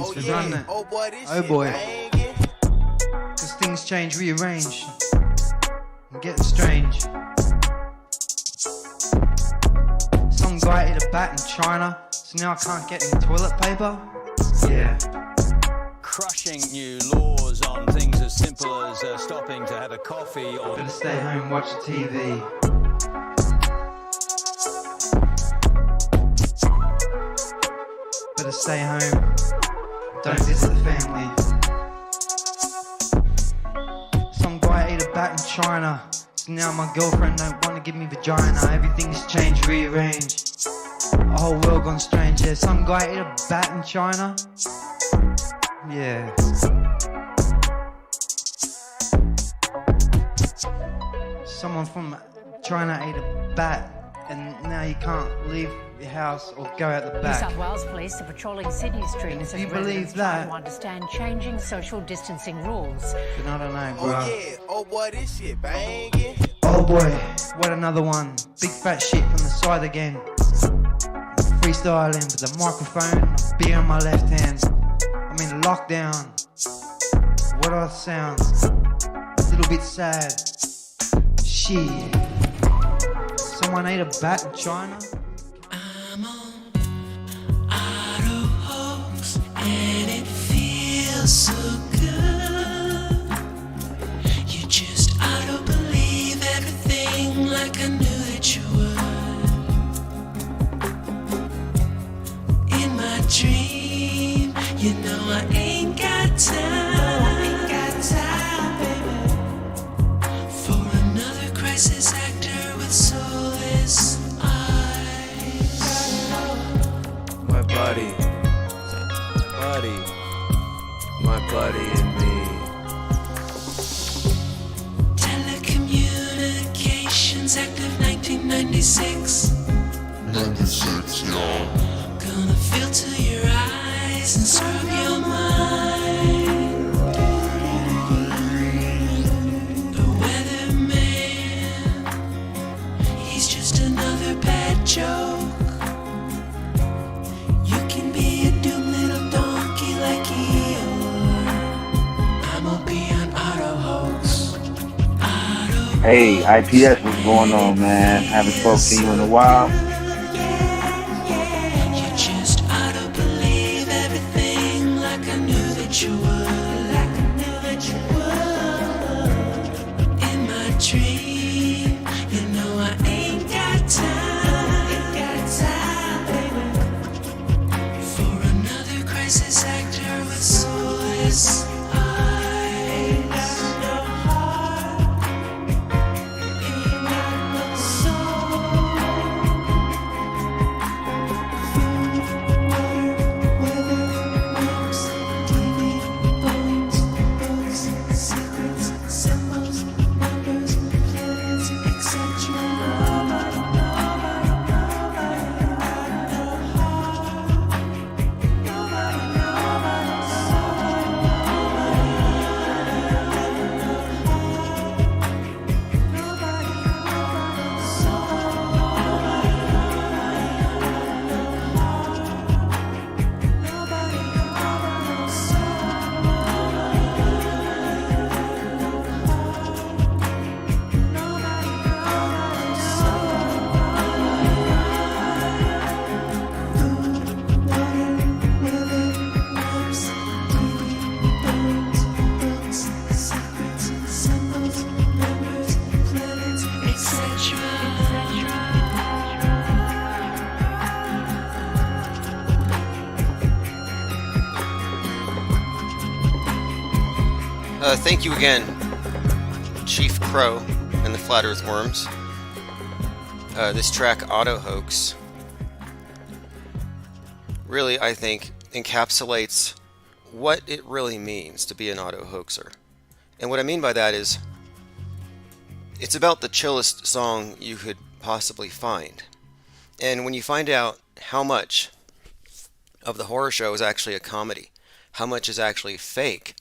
tunes for run it. Oh boy, this Oh shit boy. banging. Cause things change, rearrange, and get strange. Some guy ate a bat in China, so now I can't get any toilet paper. Yeah. Crushing new laws on things as simple as stopping to have a coffee or... Better stay home, watch the TV. Better stay home, don't visit the family. Some guy ate a bat in China, so now my girlfriend don't wanna give me vagina. Everything's changed, rearranged, a whole world gone strange. Yeah, some guy ate a bat in China. Yeah. Someone from China ate a bat, and now you can't leave your house or go out the New back. South Wales Police are patrolling Sydney streets as you believe residents try that? to understand changing social distancing rules. But I don't know, bro. Oh yeah, oh boy, this shit banging. Oh boy, what another one. Big fat shit from the side again. Freestyling with a microphone, a beer in my left hand. I'm in lockdown. What are the sounds? A little bit sad. Shit. Someone ate a bat in China? I'm on auto hoax and it feels so good. You just auto believe everything like I knew that you would. In my dream, you know I ain't got time. For another crisis actor with soulless eyes. My buddy, my buddy and me. Telecommunications Act of 1996. 96, y'all. Gonna filter your eyes and scrub your mind. The weatherman, he's just another bad joke. You can be a doomed little donkey like Eeyore. I'm gonna be an auto hoax. Hey, IPS, what's going on, man? Haven't spoken to you in a while. You just auto believe everything like I knew that you would. In my dream, you know I ain't got time, for another crisis actor with soulless eyes. No heart, ain't got no soul. Thank you again, Chief Crow and the Flat Earth Worms. This track, Auto Hoax, really, I think, encapsulates what it really means to be an auto hoaxer. And what I mean by that is, it's about the chillest song you could possibly find. And when you find out how much of the horror show is actually a comedy, how much is actually fake,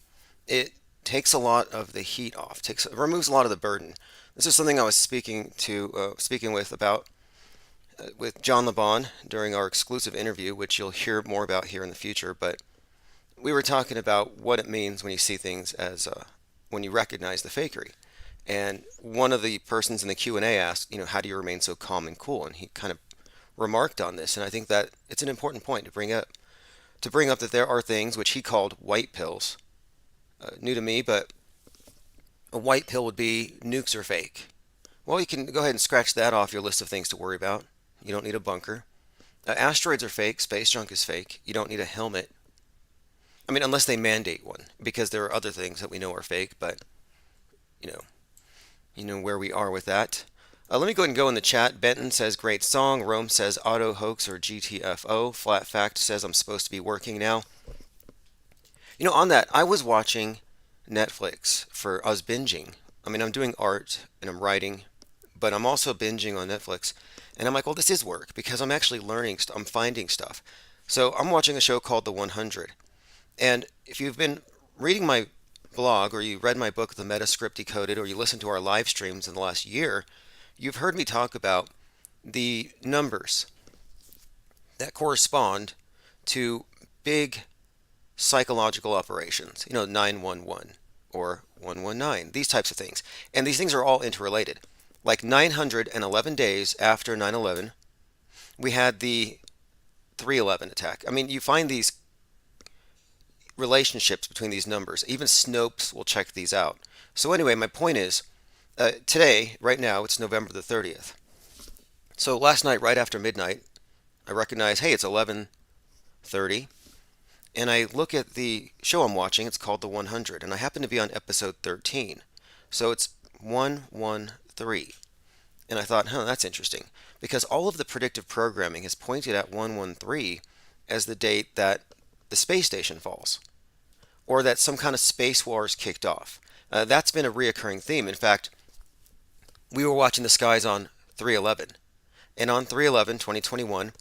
it takes a lot of the heat off, removes a lot of the burden. This is something I was speaking with John LeBon during our exclusive interview, which you'll hear more about here in the future. But we were talking about what it means when you see things as when you recognize the fakery. And one of the persons in the Q&A asked, how do you remain so calm and cool? And he kind of remarked on this, and I think that it's an important point to bring up. To bring up that there are things which he called white pills. New to me, but a white pill would be nukes are fake. Well, you can go ahead and scratch that off your list of things to worry about. You don't need a bunker. Asteroids are fake. Space junk is fake. You don't need a helmet. I mean, unless they mandate one, because there are other things that we know are fake, but, you know where we are with that. Let me go ahead and go in the chat. Benton says, great song. Rome says, auto hoax or GTFO. Flat Fact says, I'm supposed to be working now. On that, I was watching Netflix I was binging. I mean, I'm doing art and I'm writing, but I'm also binging on Netflix. And I'm like, well, this is work because I'm actually learning, I'm finding stuff. So I'm watching a show called The 100. And if you've been reading my blog or you read my book, The METASCRIPT Decoded, or you listened to our live streams in the last year, you've heard me talk about the numbers that correspond to big psychological operations, 911 or 119, these types of things. And these things are all interrelated. Like 911 days after 9/11, we had the 3/11 attack. I mean, you find these relationships between these numbers. Even Snopes will check these out. So anyway, my point is, today, right now, it's November the 30th. So last night, right after midnight, I recognize, hey, it's 11:30. And I look at the show I'm watching. It's called The 100. And I happen to be on episode 13. So it's 113. And I thought, that's interesting. Because all of the predictive programming has pointed at 113 as the date that the space station falls. Or that some kind of space war is kicked off. That's been a reoccurring theme. In fact, we were watching the skies on 3/11. And on 3/11/2021,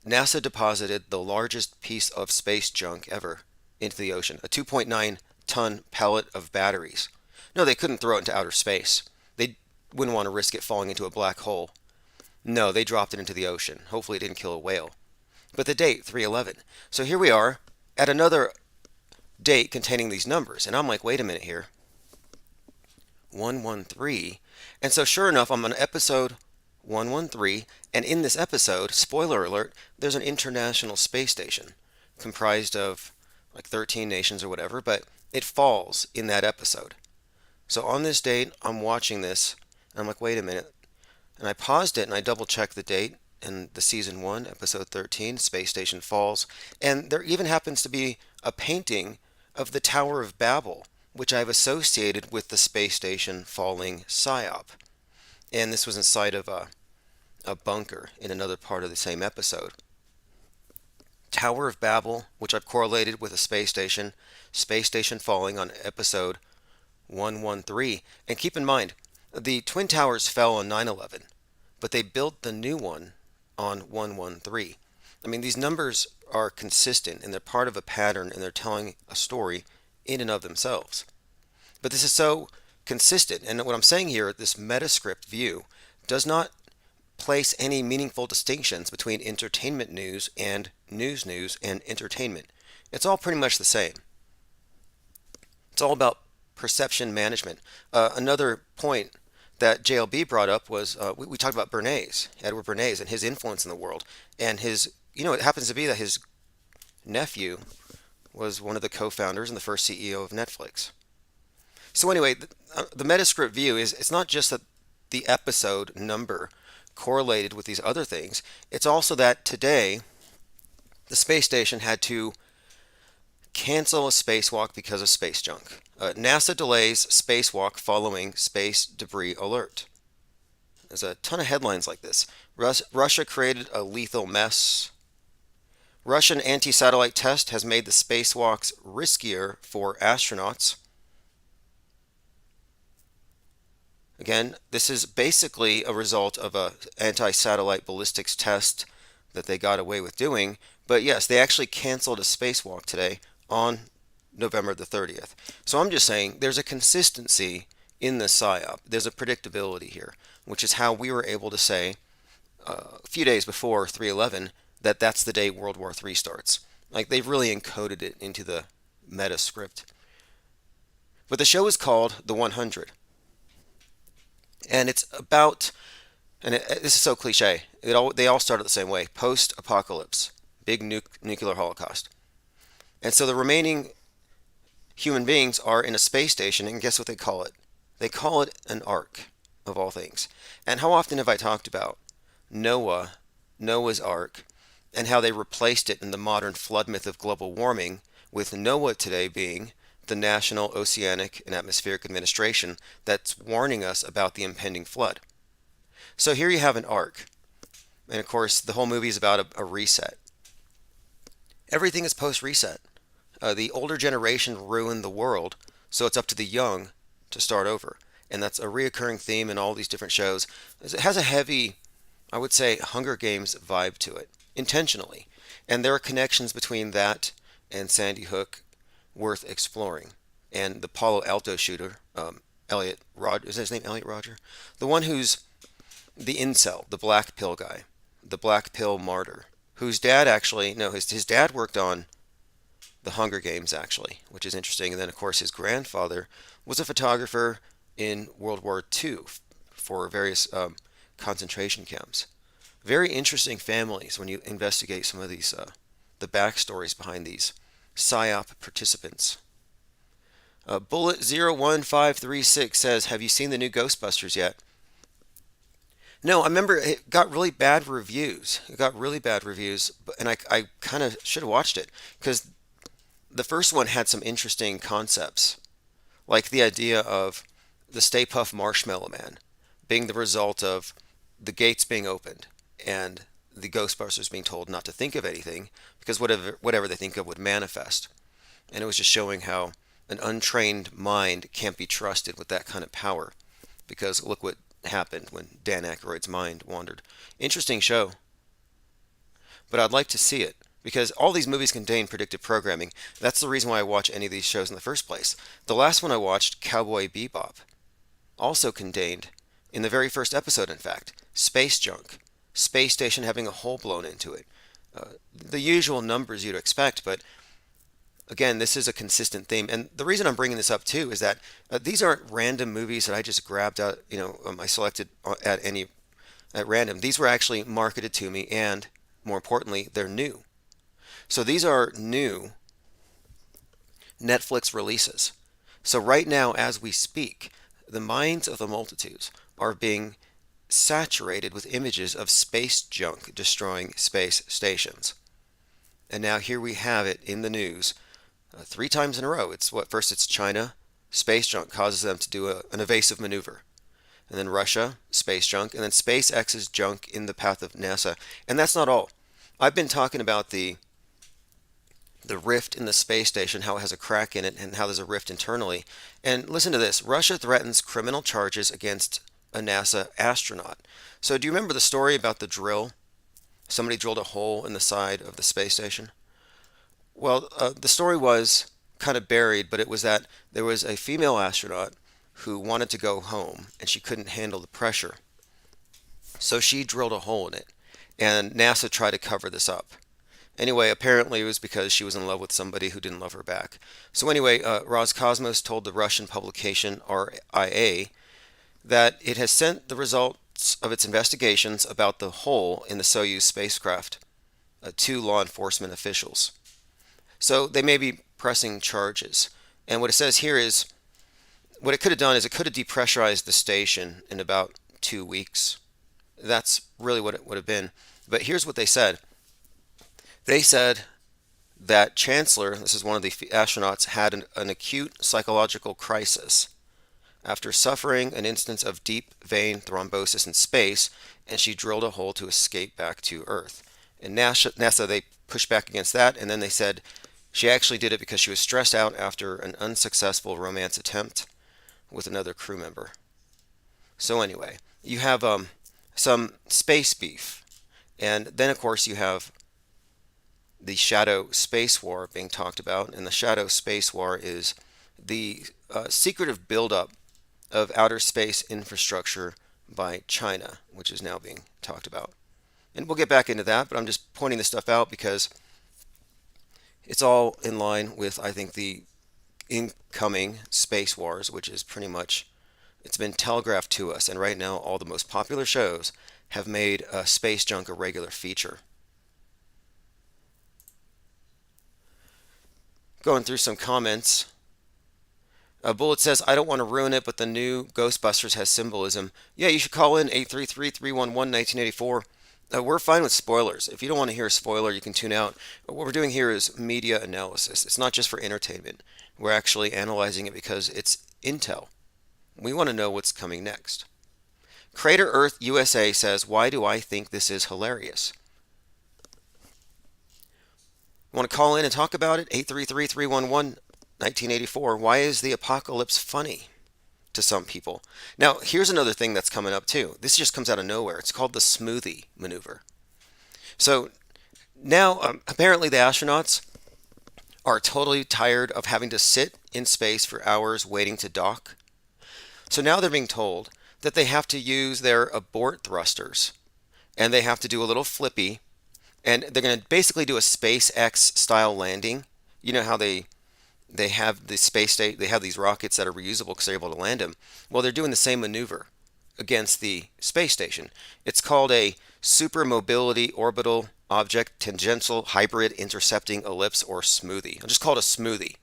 NASA deposited the largest piece of space junk ever into the ocean, a 2.9-ton pellet of batteries. No, they couldn't throw it into outer space. They wouldn't want to risk it falling into a black hole. No, they dropped it into the ocean. Hopefully it didn't kill a whale. But the date, 3/11. So here we are at another date containing these numbers. And I'm like, wait a minute here. 113. And so sure enough, I'm on episode 113, and in this episode, spoiler alert, there's an international space station comprised of like 13 nations or whatever, but it falls in that episode. So on this date, I'm watching this, and I'm like, wait a minute. And I paused it and I double checked the date, and the season 1, episode 13, Space Station Falls, and there even happens to be a painting of the Tower of Babel, which I've associated with the space station falling psyop. And this was inside of a bunker in another part of the same episode. Tower of Babel, which I've correlated with a space station falling on episode 113. And keep in mind, the Twin Towers fell on 9/11, but they built the new one on 113. I mean, these numbers are consistent and they're part of a pattern and they're telling a story in and of themselves. But this is so consistent, and what I'm saying here, this METASCRIPT view does not place any meaningful distinctions between entertainment news and news and entertainment. It's all pretty much the same. It's all about perception management. Another point that JLB brought up was we talked about Bernays, Edward Bernays, and his influence in the world. And it happens to be that his nephew was one of the co-founders and the first CEO of Netflix. So anyway, the METASCRIPT view is it's not just that the episode number correlated with these other things. It's also that today the space station had to cancel a spacewalk because of space junk. NASA delays spacewalk following space debris alert. There's a ton of headlines like this. Russia created a lethal mess. Russian anti-satellite test has made the spacewalks riskier for astronauts. Again, this is basically a result of a anti-satellite ballistics test that they got away with doing. But yes, they actually canceled a spacewalk today on November the 30th. So I'm just saying there's a consistency in the PSYOP. There's a predictability here, which is how we were able to say a few days before 3/11 that that's the day World War III starts. Like they've really encoded it into the METASCRIPT. But the show is called The 100. And it's about, this is so cliche, they all start the same way, post-apocalypse, big nuclear holocaust. And so the remaining human beings are in a space station, and guess what they call it? They call it an ark, of all things. And how often have I talked about Noah's Ark, and how they replaced it in the modern flood myth of global warming, with Noah today being the National Oceanic and Atmospheric Administration that's warning us about the impending flood. So here you have an ark, and of course the whole movie is about a reset. Everything is post-reset. The older generation ruined the world, so it's up to the young to start over. And that's a reoccurring theme in all these different shows. It has a heavy, I would say, Hunger Games vibe to it, intentionally. And there are connections between that and Sandy Hook worth exploring. And the Palo Alto shooter, Elliot Rodger, is his name Elliot Rodger? The one who's the incel, the black pill guy, the black pill martyr, whose dad actually, no, his dad worked on the Hunger Games, actually, which is interesting. And then, of course, his grandfather was a photographer in World War II for various concentration camps. Very interesting families when you investigate some of these, the backstories behind these PSYOP participants. Bullet01536 says, have you seen the new Ghostbusters yet? No, I remember it got really bad reviews. It got really bad reviews, and I kind of should have watched it, because the first one had some interesting concepts, like the idea of the Stay Puft Marshmallow Man being the result of the gates being opened and the Ghostbusters being told not to think of anything because whatever they think of would manifest. And it was just showing how an untrained mind can't be trusted with that kind of power, because look what happened when Dan Aykroyd's mind wandered. Interesting show, but I'd like to see it, because all these movies contain predictive programming. That's the reason why I watch any of these shows in the first place. The last one I watched, Cowboy Bebop, also contained, in the very first episode in fact, space junk. Space station having a hole blown into it. The usual numbers you'd expect, but again, this is a consistent theme. And the reason I'm bringing this up too is that these aren't random movies that I just grabbed out, I selected at random. These were actually marketed to me, and more importantly, they're new. So these are new Netflix releases. So right now, as we speak, the minds of the multitudes are being saturated with images of space junk destroying space stations. And now here we have it in the news 3 times in a row. First it's China, space junk causes them to do an evasive maneuver. And then Russia, space junk, and then SpaceX's junk in the path of NASA. And that's not all. I've been talking about the rift in the space station, how it has a crack in it, and how there's a rift internally. And listen to this. Russia threatens criminal charges against a NASA astronaut. So do you remember the story about the drill? Somebody drilled a hole in the side of the space station. Well, the story was kind of buried, but it was that there was a female astronaut who wanted to go home, and she couldn't handle the pressure. So she drilled a hole in it, and NASA tried to cover this up. Anyway, apparently it was because she was in love with somebody who didn't love her back. So anyway, Roscosmos told the Russian publication RIA that it has sent the results of its investigations about the hole in the Soyuz spacecraft to law enforcement officials. So they may be pressing charges. And what it says here is, what it could have done is it could have depressurized the station in about 2 weeks. That's really what it would have been. But here's what they said. They said that Chancellor, this is one of the astronauts, had an acute psychological crisis after suffering an instance of deep vein thrombosis in space, and she drilled a hole to escape back to Earth. And NASA, they pushed back against that, and then they said she actually did it because she was stressed out after an unsuccessful romance attempt with another crew member. So anyway, you have some space beef, and then of course you have the shadow space war being talked about, and the shadow space war is the secretive buildup of outer space infrastructure by China, which is now being talked about. And we'll get back into that, but I'm just pointing this stuff out because It's all in line with, I think, the incoming space wars, which is pretty much, it's been telegraphed to us. And right now, all the most popular shows have made space junk a regular feature. Going through some comments. Bullet says, I don't want to ruin it, but the new Ghostbusters has symbolism. Yeah, you should call in 833-311-1984. We're fine with spoilers. If you don't want to hear a spoiler, you can tune out. What we're doing here is media analysis. It's not just for entertainment. We're actually analyzing it because it's intel. We want to know what's coming next. Crater Earth USA says, why do I think this is hilarious? Want to call in and talk about it? 833-311-1984. Why is the apocalypse funny to some people? Now, here's another thing that's coming up too. This just comes out of nowhere. It's called the smoothie maneuver. So now, apparently the astronauts are totally tired of having to sit in space for hours waiting to dock. So now they're being told that they have to use their abort thrusters, and they have to do a little flippy, and they're going to basically do a SpaceX style landing. You know how they have the space state, they have these rockets that are reusable because they're able to land them. Well, they're doing the same maneuver against the space station. It's called a super mobility orbital object tangential hybrid intercepting ellipse, or smoothie. I'll just call it a smoothie.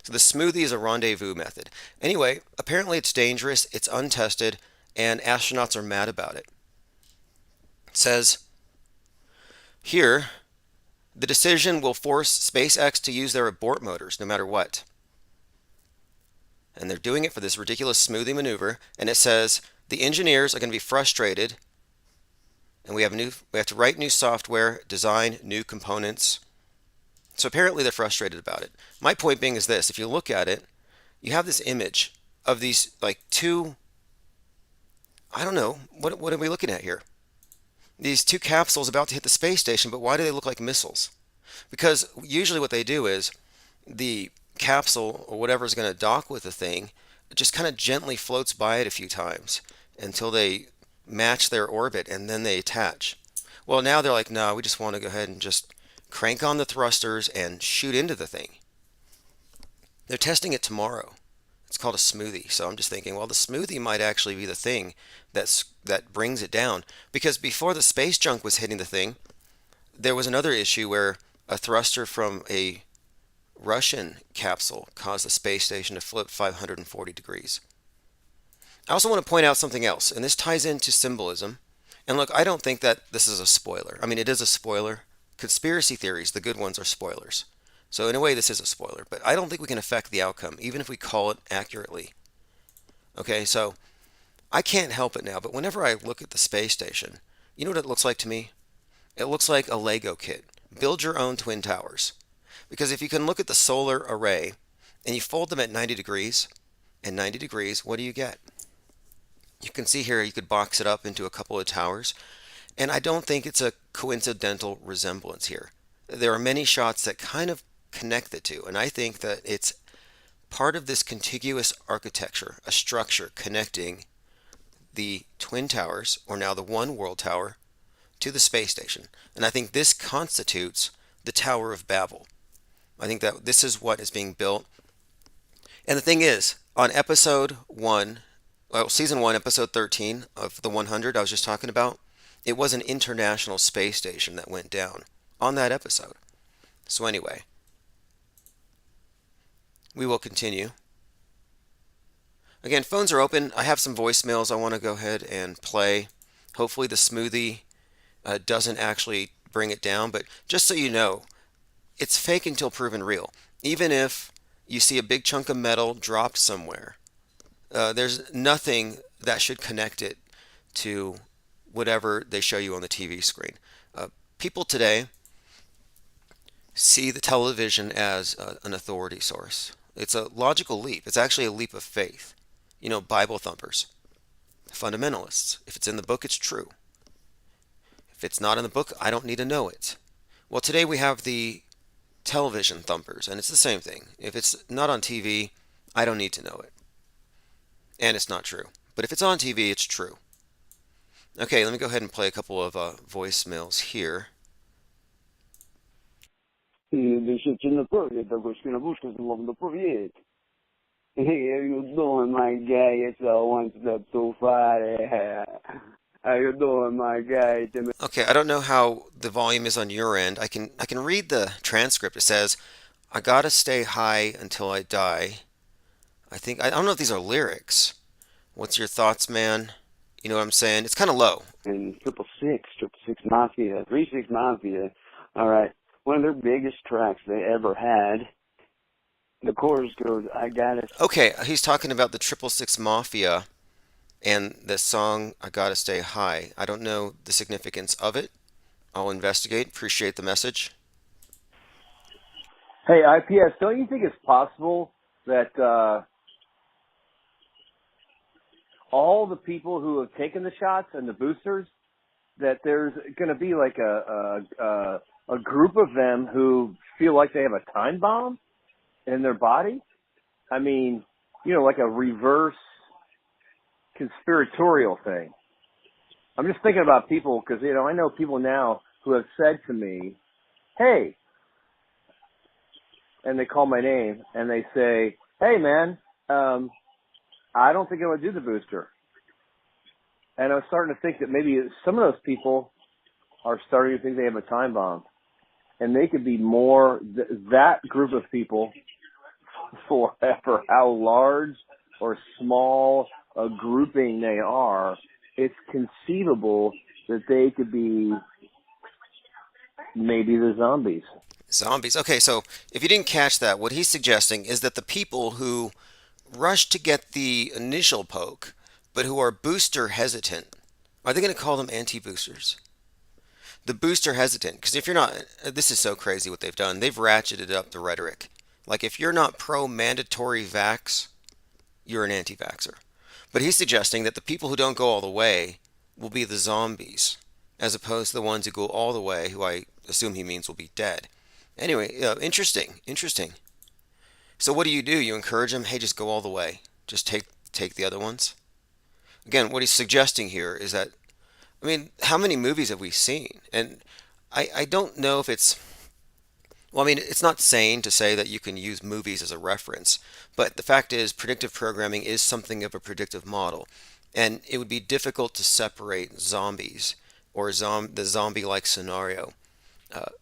So the smoothie is a rendezvous method. Anyway, apparently it's dangerous, it's untested, and astronauts are mad about it. It says here, the decision will force SpaceX to use their abort motors no matter what. And they're doing it for this ridiculous smoothie maneuver. And it says the engineers are going to be frustrated, and we have to write new software, design new components. So apparently they're frustrated about it. My point being is this: if you look at it, you have this image of these like two, I don't know, what are we looking at here? These two capsules about to hit the space station, but why do they look like missiles? Because usually what they do is the capsule or whatever is going to dock with the thing just kind of gently floats by it a few times until they match their orbit, and then they attach. Well, now they're like, no, we just want to go ahead and just crank on the thrusters and shoot into the thing. They're testing it tomorrow. It's called a smoothie. So I'm just thinking, well, the smoothie might actually be the thing that brings it down. Because before the space junk was hitting the thing, there was another issue where a thruster from a Russian capsule caused the space station to flip 540 degrees. I also want to point out something else, and this ties into symbolism. And look, I don't think that this is a spoiler. I mean, it is a spoiler. Conspiracy theories, the good ones, are spoilers. So in a way, this is a spoiler, but I don't think we can affect the outcome, even if we call it accurately. Okay, so I can't help it now, but whenever I look at the space station, you know what it looks like to me? It looks like a Lego kit. Build your own twin towers. Because if you can look at the solar array and you fold them at 90 degrees and 90 degrees, what do you get? You can see here you could box it up into a couple of towers, and I don't think it's a coincidental resemblance here. There are many shots that kind of connect the two, and I think that it's part of this contiguous architecture, a structure connecting the twin towers, or now the one world tower, to the space station. And I think this constitutes the Tower of Babel. I think that this is what is being built. And the thing is, on episode 1, well, season 1, episode 13 of the 100 I was just talking about, it was an international space station that went down on that episode. So anyway, we will continue. Again, phones are open. I have some voicemails I want to go ahead and play. Hopefully the smoothie doesn't actually bring it down, but just so you know, it's fake until proven real. Even if you see a big chunk of metal dropped somewhere, there's nothing that should connect it to whatever they show you on the TV screen. People today see the television as an authority source. It's a logical leap. It's actually a leap of faith. You know, Bible thumpers, fundamentalists. If it's in the book, it's true. If it's not in the book, I don't need to know it. Well, today we have the television thumpers, and it's the same thing. If it's not on TV, I don't need to know it. And it's not true. But if it's on TV, it's true. Okay, let me go ahead and play a couple of voicemails here. The shit's in the project. I'm going to push because I'm the project. Hey, how you doing, my guy? It's one step too far. How you doing, my guy? Okay, I don't know how the volume is on your end. I can read the transcript. It says, "I gotta stay high until I die." I don't know if these are lyrics. What's your thoughts, man? You know what I'm saying? It's kind of low. And Triple Six Mafia, 3-6 Mafia. All right, one of their biggest tracks they ever had. The chorus goes, "I gotta." Okay, he's talking about the 666 Mafia and the song "I Gotta Stay High." I don't know the significance of it. I'll investigate. Appreciate the message. Hey, IPS, don't you think it's possible that all the people who have taken the shots and the boosters, that there's going to be like a group of them who feel like they have a time bomb in their body? I mean, like a reverse conspiratorial thing. I'm just thinking about people because, I know people now who have said to me, "Hey," and they call my name and they say, "Hey, man, I don't think I would do the booster." And I'm starting to think that maybe some of those people are starting to think they have a time bomb. And they could be more, that group of people, for how large or small a grouping they are, it's conceivable that they could be maybe the zombies. Zombies. Okay, so if you didn't catch that, what he's suggesting is that the people who rush to get the initial poke, but who are booster hesitant, are they going to call them anti-boosters? The booster hesitant, because if you're not, this is so crazy what they've done. They've ratcheted up the rhetoric. Like if you're not pro-mandatory vax, you're an anti-vaxxer. But he's suggesting that the people who don't go all the way will be the zombies, as opposed to the ones who go all the way, who I assume he means will be dead. Anyway, interesting. So what do? You encourage them, hey, just go all the way. Just take the other ones? Again, what he's suggesting here is that, how many movies have we seen? And I don't know if it's, it's not sane to say that you can use movies as a reference, but the fact is predictive programming is something of a predictive model. And it would be difficult to separate zombies or the zombie-like scenario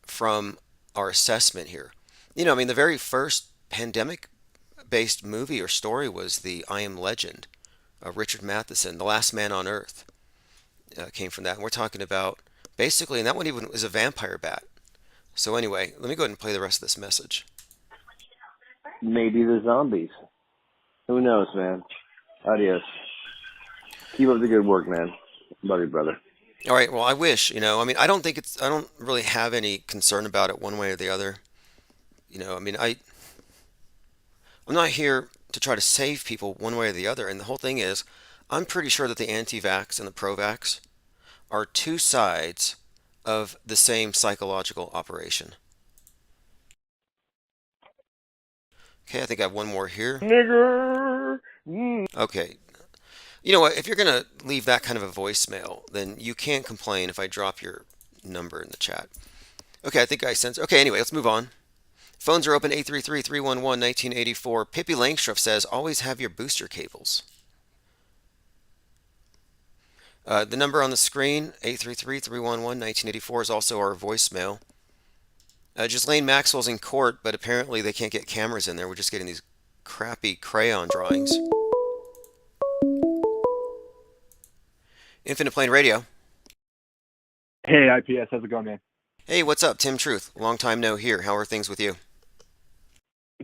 from our assessment here. The very first pandemic-based movie or story was the I Am Legend of Richard Matheson, The Last Man on Earth, came from that. And we're talking about basically, and that one even was a vampire bat. So anyway, let me go ahead and play the rest of this message. Maybe the zombies. Who knows, man? Adios. Keep up the good work, man. Love you, brother. All right. Well, I wish, I don't really have any concern about it one way or the other. I'm not here to try to save people one way or the other. And the whole thing is, I'm pretty sure that the anti-vax and the pro-vax are two sides of the same psychological operation. Okay, I think I have one more here. Nigger! Okay. You know what? If you're going to leave that kind of a voicemail, then you can't complain if I drop your number in the chat. Okay, I think I sense. Okay, anyway, let's move on. Phones are open 833-311-1984. Pippi Langstruff says, always have your booster cables. The number on the screen, 833-311-1984, is also our voicemail. Ghislaine Maxwell's in court, but apparently they can't get cameras in there. We're just getting these crappy crayon drawings. Infinite Plane Radio. Hey, IPS. How's it going, man? Hey, what's up? Tim Truth. Long time no hear. How are things with you?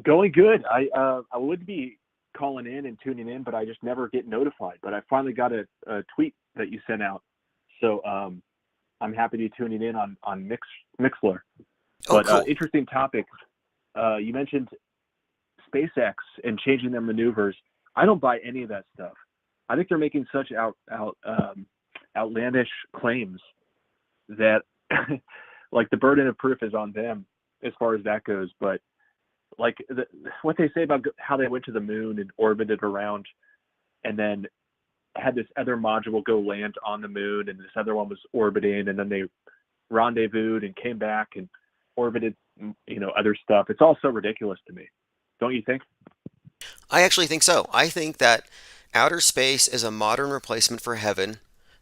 Going good. I would be calling in and tuning in, but I just never get notified. But I finally got a tweet that you sent out. So I'm happy to be tuning in on Mixlr. But cool. Interesting topic. You mentioned SpaceX and changing their maneuvers. I don't buy any of that stuff. I think they're making such outlandish claims that like the burden of proof is on them as far as that goes. But like what they say about how they went to the moon and orbited around and then had this other module go land on the moon and this other one was orbiting and then they rendezvoused and came back and orbited other stuff. It's all so ridiculous to me. Don't you think? I actually think so. I think that outer space is a modern replacement for heaven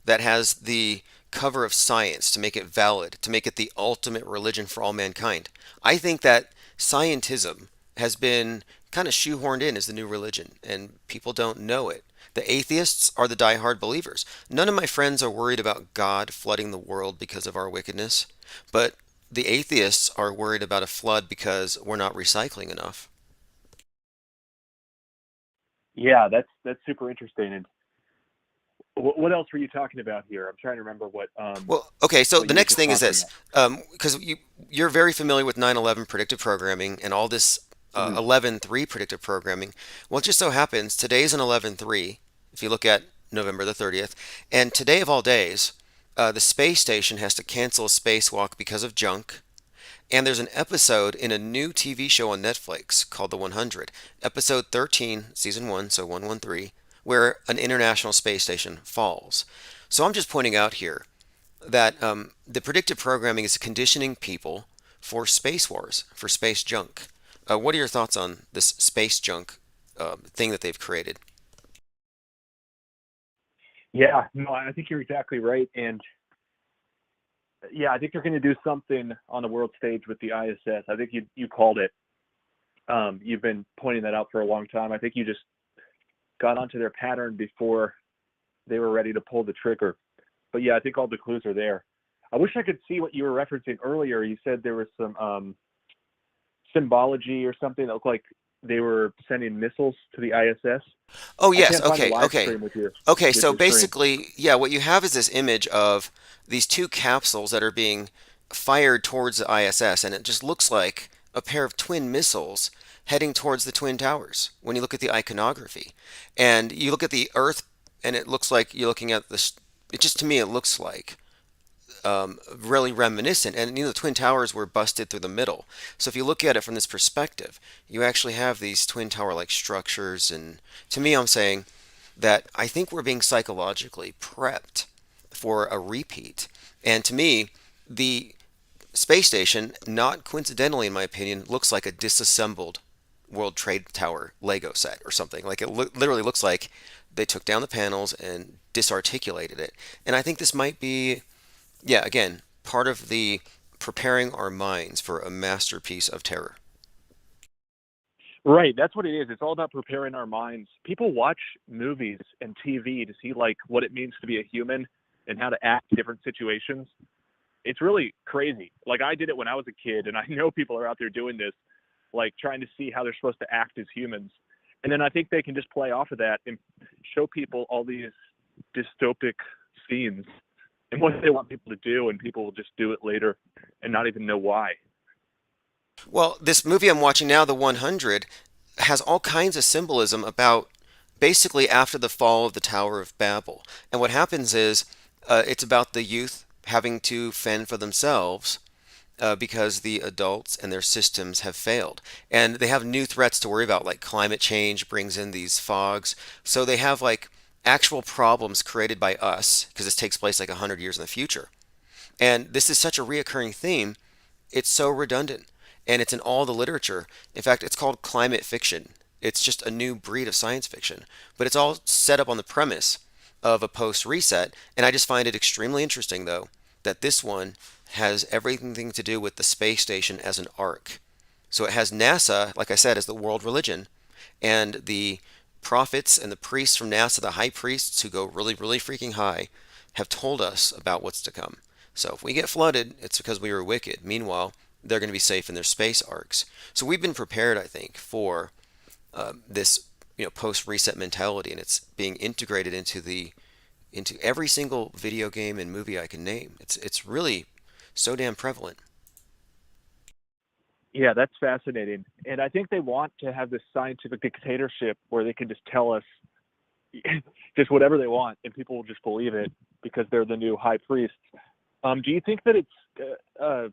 that has the cover of science to make it valid, to make it the ultimate religion for all mankind. I think that scientism has been kind of shoehorned in as the new religion, and people don't know it. The atheists are the die-hard believers. None of my friends are worried about God flooding the world because of our wickedness, but the atheists are worried about a flood because we're not recycling enough. Yeah, that's super interesting. And what else were you talking about here? I'm trying to remember what Well, okay, so what the you were next just thing is talking this, about. because you're very familiar with 9/11 predictive programming and all this Hmm. 11/3 predictive programming. Well, it just so happens today's an 11/3. If you look at November the 30th, and today of all days, the space station has to cancel a spacewalk because of junk. And there's an episode in a new TV show on Netflix called The 100, episode 13, season 1, so 113, where an international space station falls. So I'm just pointing out here that the predictive programming is conditioning people for space wars, for space junk. What are your thoughts on this space junk thing that they've created? Yeah, no, I think you're exactly right. And yeah, I think they're going to do something on the world stage with the ISS. I think you called it. You've been pointing that out for a long time. I think you just got onto their pattern before they were ready to pull the trigger. But yeah, I think all the clues are there. I wish I could see what you were referencing earlier. You said there was some symbology or something that looked like they were sending missiles to the ISS. Oh I yes, can't find the okay, live okay. stream with your Okay, with so your screen. basically, yeah, what you have is this image of these two capsules that are being fired towards the ISS, and it just looks like a pair of twin missiles heading towards the Twin Towers when you look at the iconography. And you look at the Earth, and it looks like you're looking at this. It just, to me, it looks like really reminiscent. And the Twin Towers were busted through the middle. So if you look at it from this perspective, you actually have these Twin Tower-like structures. And to me, I'm saying that I think we're being psychologically prepped for a repeat. And to me, the space station, not coincidentally, in my opinion, looks like a disassembled World Trade Tower Lego set or something. Like it literally looks like they took down the panels and disarticulated it. And I think this might be, yeah, again, part of the preparing our minds for a masterpiece of terror. Right, that's what it is. It's all about preparing our minds. People watch movies and TV to see like what it means to be a human and how to act in different situations. It's really crazy. Like I did it when I was a kid, and I know people are out there doing this, like trying to see how they're supposed to act as humans. And then I think they can just play off of that and show people all these dystopic scenes and what they want people to do, and people will just do it later and not even know why. Well, this movie I'm watching now, The 100, has all kinds of symbolism about basically after the fall of the Tower of Babel. And what happens is it's about the youth having to fend for themselves because the adults and their systems have failed. And they have new threats to worry about, like climate change brings in these fogs. So they have like actual problems created by us because this takes place like 100 years in the future. And this is such a reoccurring theme. It's so redundant. And it's in all the literature. In fact, it's called climate fiction. It's just a new breed of science fiction. But it's all set up on the premise of a post reset. And I just find it extremely interesting, though, that this one has everything to do with the space station as an arc. So it has NASA, like I said, as the world religion, and the prophets and the priests from NASA, the high priests who go really, really freaking high, have told us about what's to come. So if we get flooded, it's because we were wicked. Meanwhile, they're going to be safe in their space arcs. So we've been prepared, I think, for this post reset mentality, and it's being integrated into every single video game and movie I can name. It's really so damn prevalent. Yeah, that's fascinating. And I think they want to have this scientific dictatorship where they can just tell us just whatever they want and people will just believe it because they're the new high priests. Do you think that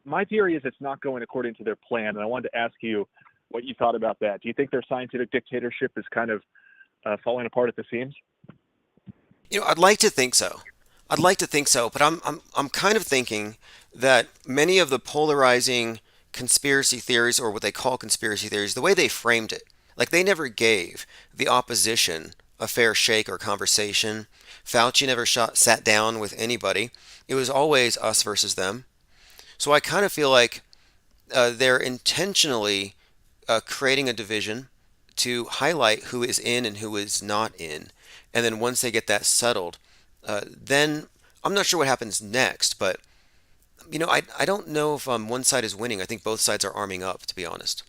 my theory is it's not going according to their plan, and I wanted to ask you what you thought about that. Do you think their scientific dictatorship is kind of falling apart at the seams? I'd like to think so. I'd like to think so, but I'm kind of thinking that many of the polarizing conspiracy theories, or what they call conspiracy theories, the way they framed it. Like, they never gave the opposition a fair shake or conversation. Fauci never sat down with anybody. It was always us versus them. So I kind of feel like they're intentionally creating a division to highlight who is in and who is not in. And then once they get that settled, then I'm not sure what happens next. But, I don't know if one side is winning. I think both sides are arming up, to be honest.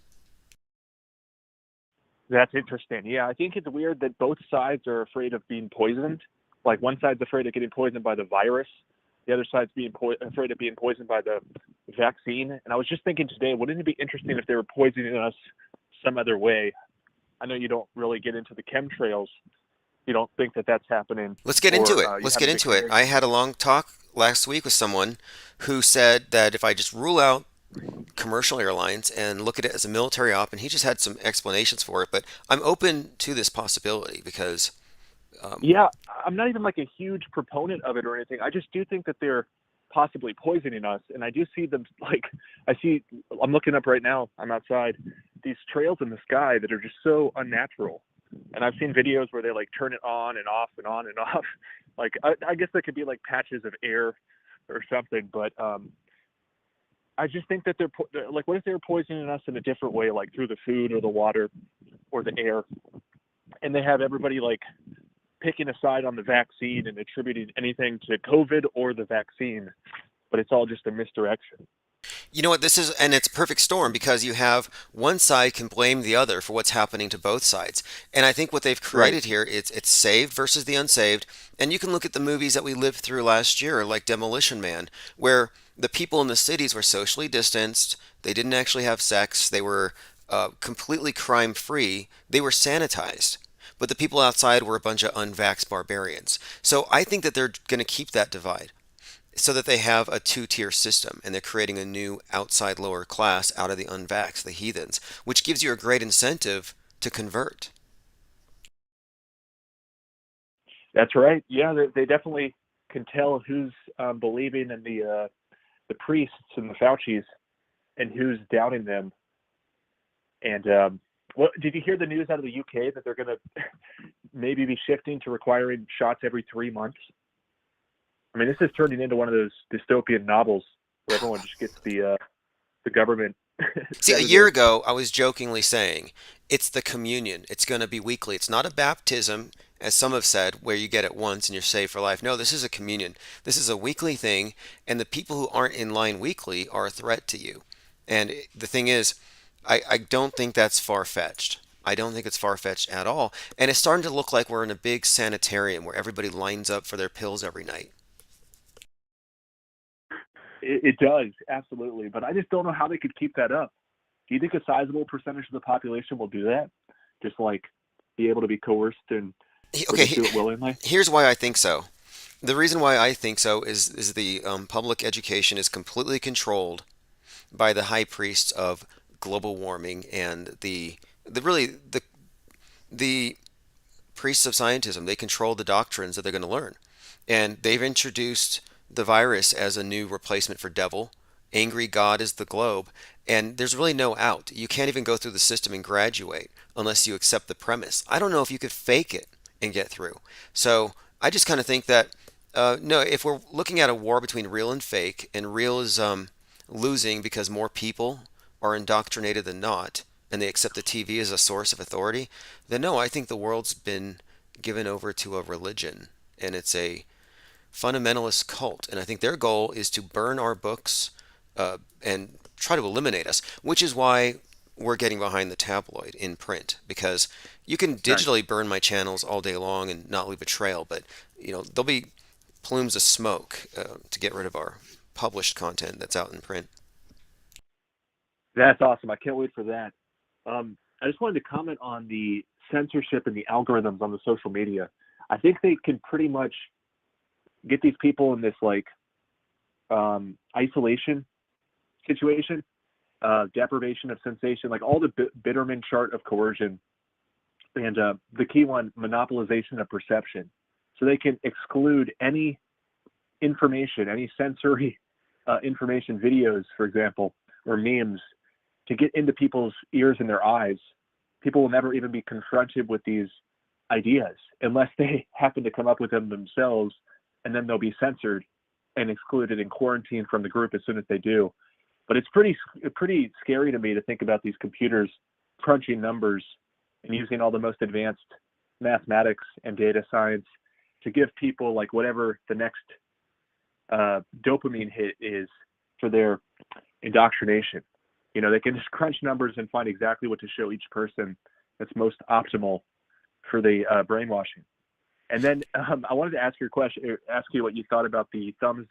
That's interesting. Yeah, I think it's weird that both sides are afraid of being poisoned. Like, one side's afraid of getting poisoned by the virus. The other side's being afraid of being poisoned by the vaccine. And I was just thinking today, wouldn't it be interesting if they were poisoning us some other way? I know you don't really get into the chemtrails. You don't think that that's happening. Let's get into it. Let's get into it. I had a long talk last week with someone who said that if I just rule out commercial airlines and look at it as a military op, and he just had some explanations for it, but I'm open to this possibility because yeah, I'm not even like a huge proponent of it or anything. I just do think that they're possibly poisoning us, and I do see them, like, I'm looking up right now, I'm outside, these trails in the sky that are just so unnatural. And I've seen videos where they like turn it on and off and on and off. Like, I guess that could be like patches of air or something, but I just think that they're like, what if they were poisoning us in a different way, like through the food or the water or the air, and they have everybody like picking a side on the vaccine and attributing anything to COVID or the vaccine, but it's all just a misdirection. You know what, this is, and it's a perfect storm because you have one side can blame the other for what's happening to both sides. And I think what they've created here, it's saved versus the unsaved. And you can look at the movies that we lived through last year, like Demolition Man, where the people in the cities were socially distanced. They didn't actually have sex. They were completely crime free. They were sanitized. But the people outside were a bunch of unvaxxed barbarians. So I think that they're going to keep that divide, so that they have a two-tier system, and they're creating a new outside lower class out of the unvaxxed, the heathens, which gives you a great incentive to convert. That's right. Yeah, they definitely can tell who's believing in the priests and the Faucis and who's doubting them. And what did you hear the news out of the UK that they're going to maybe be shifting to requiring shots every 3 months? I mean, this is turning into one of those dystopian novels where everyone just gets the government. See, a year ago, I was jokingly saying, it's the communion. It's going to be weekly. It's not a baptism, as some have said, where you get it once and you're saved for life. No, this is a communion. This is a weekly thing, and the people who aren't in line weekly are a threat to you. And the thing is, I don't think that's far-fetched. I don't think it's far-fetched at all. And it's starting to look like we're in a big sanitarium where everybody lines up for their pills every night. It does, absolutely. But I just don't know how they could keep that up. Do you think a sizable percentage of the population will do that? Just like be able to be coerced and do it willingly? Here's why I think so. The reason why I think so is the public education is completely controlled by the high priests of global warming and the priests of scientism. They control the doctrines that they're going to learn. And they've introduced the virus as a new replacement for devil. Angry God is the globe. And there's really no out. You can't even go through the system and graduate unless you accept the premise. I don't know if you could fake it and get through. So I just kind of think that, no, if we're looking at a war between real and fake, and real is losing because more people are indoctrinated than not, and they accept the TV as a source of authority, then no, I think the world's been given over to a religion, and it's a fundamentalist cult. And I think their goal is to burn our books and try to eliminate us, which is why we're getting behind the tabloid in print, because you can digitally burn my channels all day long and not leave a trail, but there'll be plumes of smoke to get rid of our published content that's out in print. That's awesome. I can't wait for that. I just wanted to comment on the censorship and the algorithms on the social media. I think they can pretty much get these people in this like isolation situation, deprivation of sensation, like all the Bitterman chart of coercion, and the key one, monopolization of perception. So they can exclude any information, any sensory information, videos, for example, or memes to get into people's ears and their eyes. People will never even be confronted with these ideas unless they happen to come up with them themselves, and then they'll be censored and excluded and quarantined from the group as soon as they do. But it's pretty scary to me to think about these computers crunching numbers and using all the most advanced mathematics and data science to give people like whatever the next dopamine hit is for their indoctrination. You know, they can just crunch numbers and find exactly what to show each person that's most optimal for the brainwashing. And then I wanted to ask you what you thought about the thumbs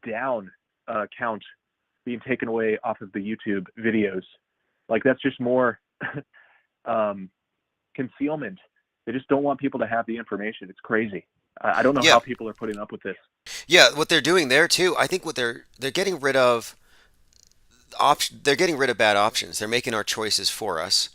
down count being taken away off of the YouTube videos. Like, that's just more concealment. They just don't want people to have the information. It's crazy. I don't know how people are putting up with this. Yeah, what they're doing there too, I think what they're getting rid of they're getting rid of bad options. They're making our choices for us.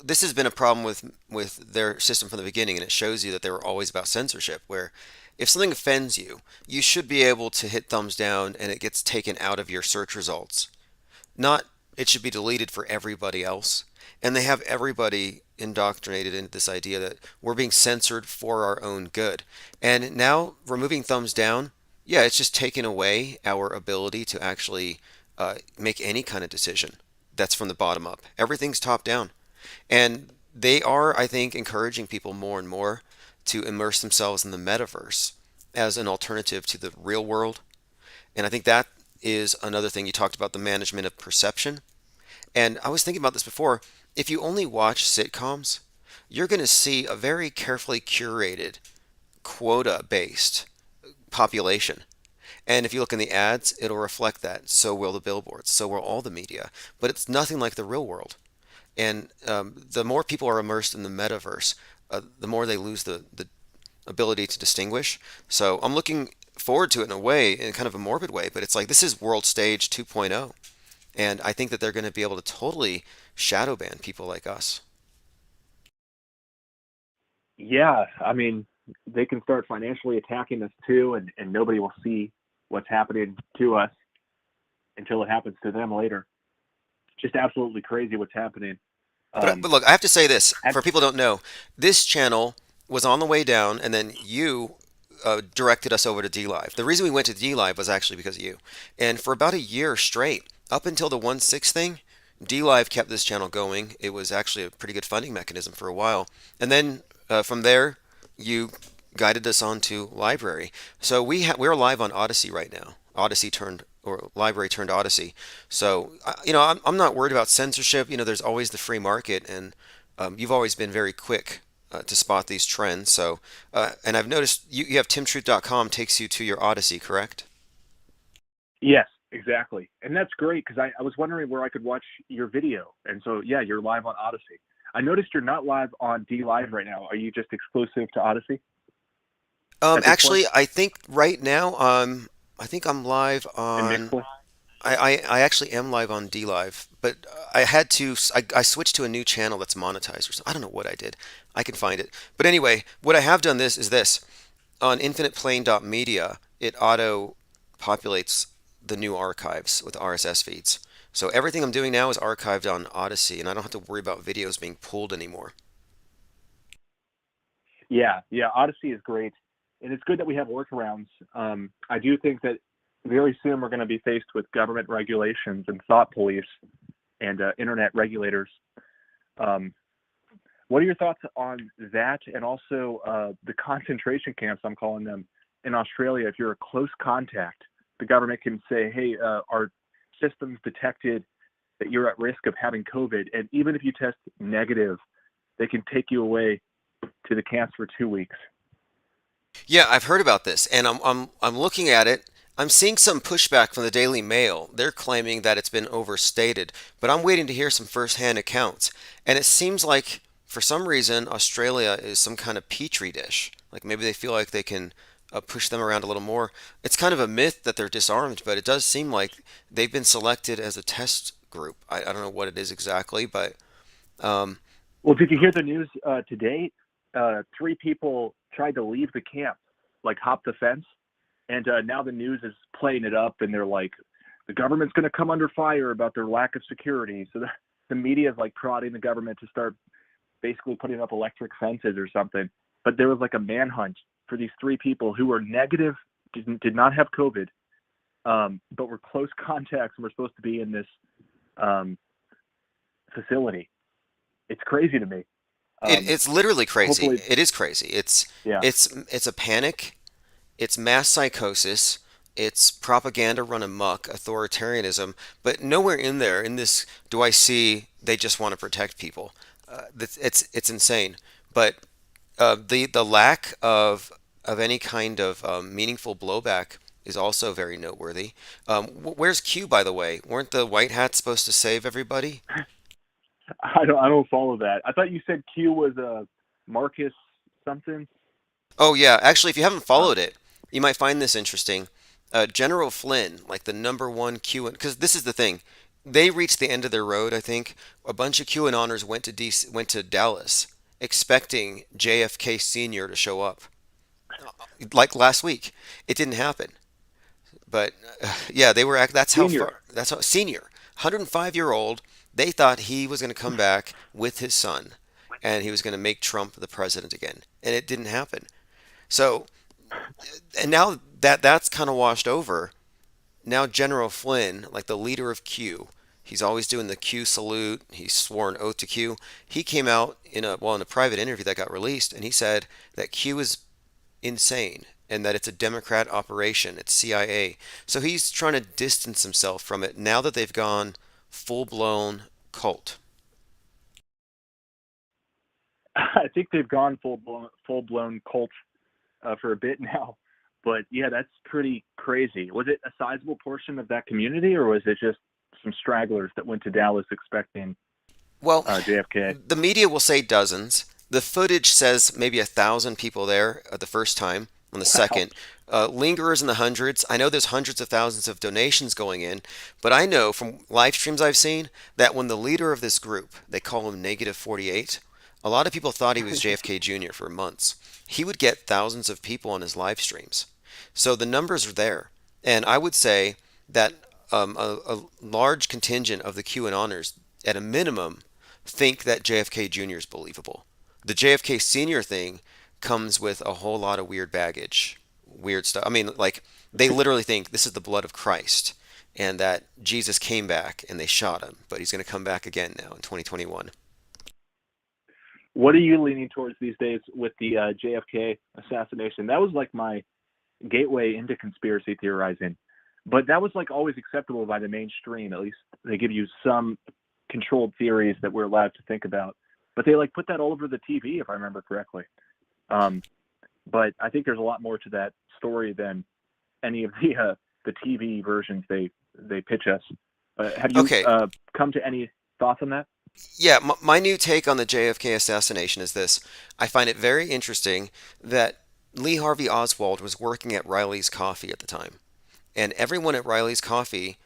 This has been a problem with their system from the beginning, and it shows you that they were always about censorship, where if something offends you, you should be able to hit thumbs down and it gets taken out of your search results. Not it should be deleted for everybody else. And they have everybody indoctrinated into this idea that we're being censored for our own good. And now removing thumbs down, yeah, it's just taking away our ability to actually make any kind of decision that's from the bottom up. Everything's top down. And they are, I think, encouraging people more and more to immerse themselves in the metaverse as an alternative to the real world. And I think that is another thing. You talked about the management of perception. And I was thinking about this before. If you only watch sitcoms, you're going to see a very carefully curated, quota-based population. And if you look in the ads, it'll reflect that. So will the billboards. So will all the media. But it's nothing like the real world. And the more people are immersed in the metaverse, the more they lose the ability to distinguish. So I'm looking forward to it in a way, in kind of a morbid way. But it's like this is World Stage 2.0. And I think that they're going to be able to totally shadow ban people like us. Yeah, I mean, they can start financially attacking us too, and nobody will see what's happening to us until it happens to them later. Just absolutely crazy what's happening. But look, I have to say this, for people who don't know, this channel was on the way down, and then you directed us over to DLive. The reason we went to DLive was actually because of you. And for about a year straight, up until the 1.6 thing, DLive kept this channel going. It was actually a pretty good funding mechanism for a while. And then from there, you guided us on to Library. So we're live on Odyssey right now. Library turned Odyssey. So, I'm not worried about censorship. There's always the free market, and you've always been very quick to spot these trends. So, and I've noticed you have timtruth.com takes you to your Odyssey, correct? Yes, exactly. And that's great because I was wondering where I could watch your video. And so, yeah, you're live on Odyssey. I noticed you're not live on DLive right now. Are you just exclusive to Odyssey? Actually, I think right now, I think I'm live on. I actually am live on DLive, but I had to. I switched to a new channel that's monetized or something. I don't know what I did. I can find it. But anyway, what I have done is this. On infiniteplane.media, it auto populates the new archives with RSS feeds. So everything I'm doing now is archived on Odyssey, and I don't have to worry about videos being pulled anymore. Yeah, Odyssey is great. And it's good that we have workarounds. I do think that very soon we're going to be faced with government regulations and thought police and internet regulators. What are your thoughts on that, and also the concentration camps, I'm calling them, in Australia? If you're a close contact, the government can say, hey, our systems detected that you're at risk of having COVID, and even if you test negative, they can take you away to the camps for 2 weeks. Yeah, I've heard about this, and I'm looking at it. I'm seeing some pushback from the Daily Mail. They're claiming that it's been overstated, but I'm waiting to hear some first-hand accounts. And it seems like, for some reason, Australia is some kind of petri dish. Like maybe they feel like they can push them around a little more. It's kind of a myth that they're disarmed, but it does seem like they've been selected as a test group. I don't know what it is exactly, but... Well, did you hear the news today? 3 people tried to leave the camp, like hop the fence, and now the news is playing it up, and they're like, the government's going to come under fire about their lack of security. So the media is like prodding the government to start basically putting up electric fences or something. But there was like a manhunt for these 3 people who were negative, did not have COVID, but were close contacts and were supposed to be in this facility. It's crazy to me. It's literally crazy. Hopefully, It is crazy. It's a panic. It's mass psychosis. It's propaganda run amok, authoritarianism. But nowhere in there, in this, do I see they just want to protect people. It's insane. But the lack of any kind of meaningful blowback is also very noteworthy. Where's Q, by the way? Weren't the white hats supposed to save everybody? I don't follow that. I thought you said Q was Marcus something. Oh yeah, actually, if you haven't followed it, you might find this interesting. General Flynn, like the number one Q, because this is the thing, they reached the end of their road. I think a bunch of QAnoners went to Dallas, expecting JFK Senior to show up, like last week. It didn't happen, but yeah, they were. That's how Senior. far. That's how senior, 105-year-old. They thought he was going to come back with his son, and he was going to make Trump the president again, and it didn't happen. So, and now that that's kind of washed over, now General Flynn, like the leader of Q, he's always doing the Q salute. He swore an oath to Q. He came out in a private interview that got released, and he said that Q is insane and that it's a Democrat operation. It's CIA. So he's trying to distance himself from it now that they've gone full blown cult. I think they've gone full blown cult for a bit now. But yeah, that's pretty crazy. Was it a sizable portion of that community, or was it just some stragglers that went to Dallas expecting JFK? The media will say dozens. The footage says maybe 1,000 people there the first time. On the second, lingerers in the hundreds. I know there's hundreds of thousands of donations going in, but I know from live streams I've seen that when the leader of this group, they call him Negative 48, a lot of people thought he was JFK Jr. for months. He would get thousands of people on his live streams. So the numbers are there. And I would say that a large contingent of the QAnoners, at a minimum, think that JFK Jr. is believable. The JFK Sr. thing comes with a whole lot of weird baggage, weird stuff. I mean, like, they literally think this is the blood of Christ and that Jesus came back and they shot him, but he's going to come back again now in 2021. What are you leaning towards these days with the JFK assassination? That was like my gateway into conspiracy theorizing, but that was like always acceptable by the mainstream. At least they give you some controlled theories that we're allowed to think about, but they like put that all over the TV, if I remember correctly. But I think there's a lot more to that story than any of the TV versions they pitch us. Have you come to any thoughts on that? Yeah, my new take on the JFK assassination is this. I find it very interesting that Lee Harvey Oswald was working at Riley's Coffee at the time. And everyone at Riley's Coffee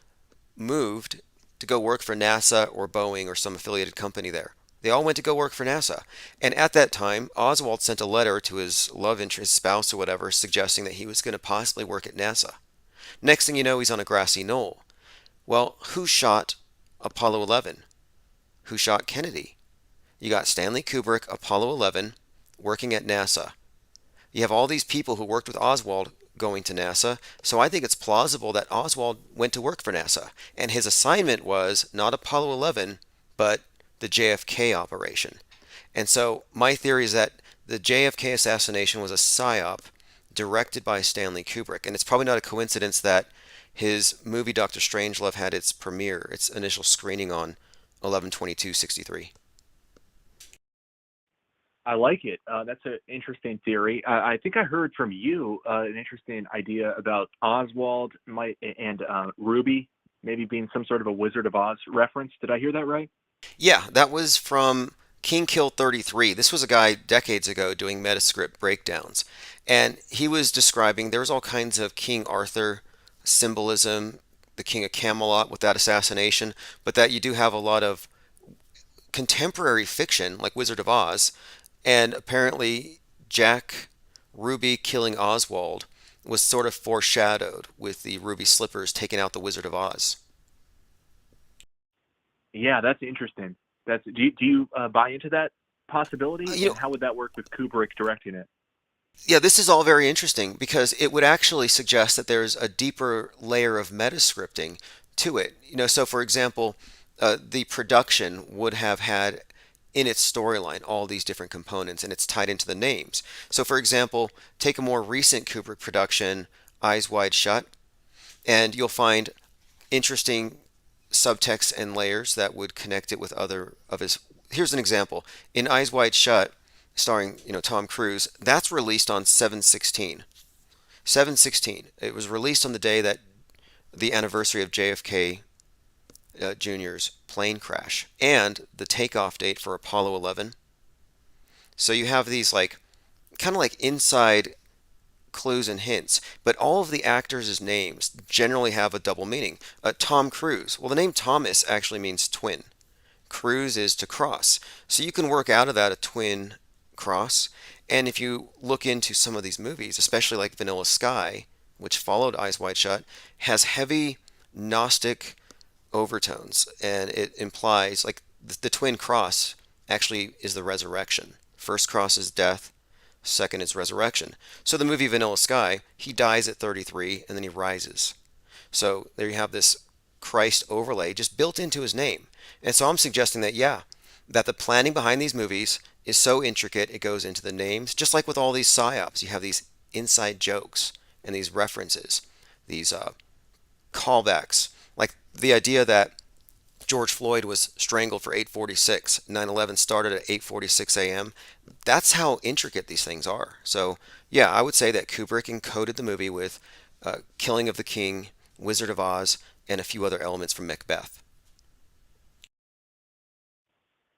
moved to go work for NASA or Boeing or some affiliated company there. They all went to go work for NASA. And at that time, Oswald sent a letter to his love interest, spouse or whatever, suggesting that he was going to possibly work at NASA. Next thing you know, he's on a grassy knoll. Well, who shot Apollo 11? Who shot Kennedy? You got Stanley Kubrick, Apollo 11, working at NASA. You have all these people who worked with Oswald going to NASA, so I think it's plausible that Oswald went to work for NASA. And his assignment was not Apollo 11, but the JFK operation. And so my theory is that the JFK assassination was a psyop directed by Stanley Kubrick. And it's probably not a coincidence that his movie Dr. Strangelove had its premiere, its initial screening on 11/22/63. I like it. That's an interesting theory. I think I heard from you an interesting idea about Oswald and Ruby maybe being some sort of a Wizard of Oz reference. Did I hear that right? Yeah, that was from King Kill 33. This was a guy decades ago doing METASCRIPT breakdowns. And he was describing there's all kinds of King Arthur symbolism, the King of Camelot with that assassination, but that you do have a lot of contemporary fiction like Wizard of Oz. And apparently Jack Ruby killing Oswald was sort of foreshadowed with the ruby slippers taking out the Wizard of Oz. Yeah, that's interesting. Do you buy into that possibility, You know, and how would that work with Kubrick directing it? yeah, this is all very interesting because it would actually suggest that there's a deeper layer of metascripting to it. So for example, the production would have had in its storyline all these different components and it's tied into the names. So for example, take a more recent Kubrick production, Eyes Wide Shut, and you'll find interesting subtext and layers that would connect it with other of his. Here's an example. In Eyes Wide Shut, starring Tom Cruise, that's released on 7/16. 7/16. It was released on the day that the anniversary of JFK Jr.'s plane crash and the takeoff date for Apollo 11. So you have these like kind of like inside clues and hints, but all of the actors' names generally have a double meaning. Tom Cruise. Well, the name Thomas actually means twin. Cruise is to cross. So you can work out of that a twin cross. And if you look into some of these movies, especially like Vanilla Sky, which followed Eyes Wide Shut, has heavy Gnostic overtones, and it implies like the twin cross actually is the resurrection. First cross is death, second is resurrection. So the movie Vanilla Sky, he dies at 33 and then he rises. So there you have this Christ overlay just built into his name. And so I'm suggesting that, yeah, that the planning behind these movies is so intricate it goes into the names. Just like with all these psyops, you have these inside jokes and these references, these callbacks. Like the idea that George Floyd was strangled for 8:46, 9/11 started at 8:46 a.m. That's how intricate these things are. So yeah, I would say that Kubrick encoded the movie with Killing of the King, Wizard of Oz, and a few other elements from Macbeth.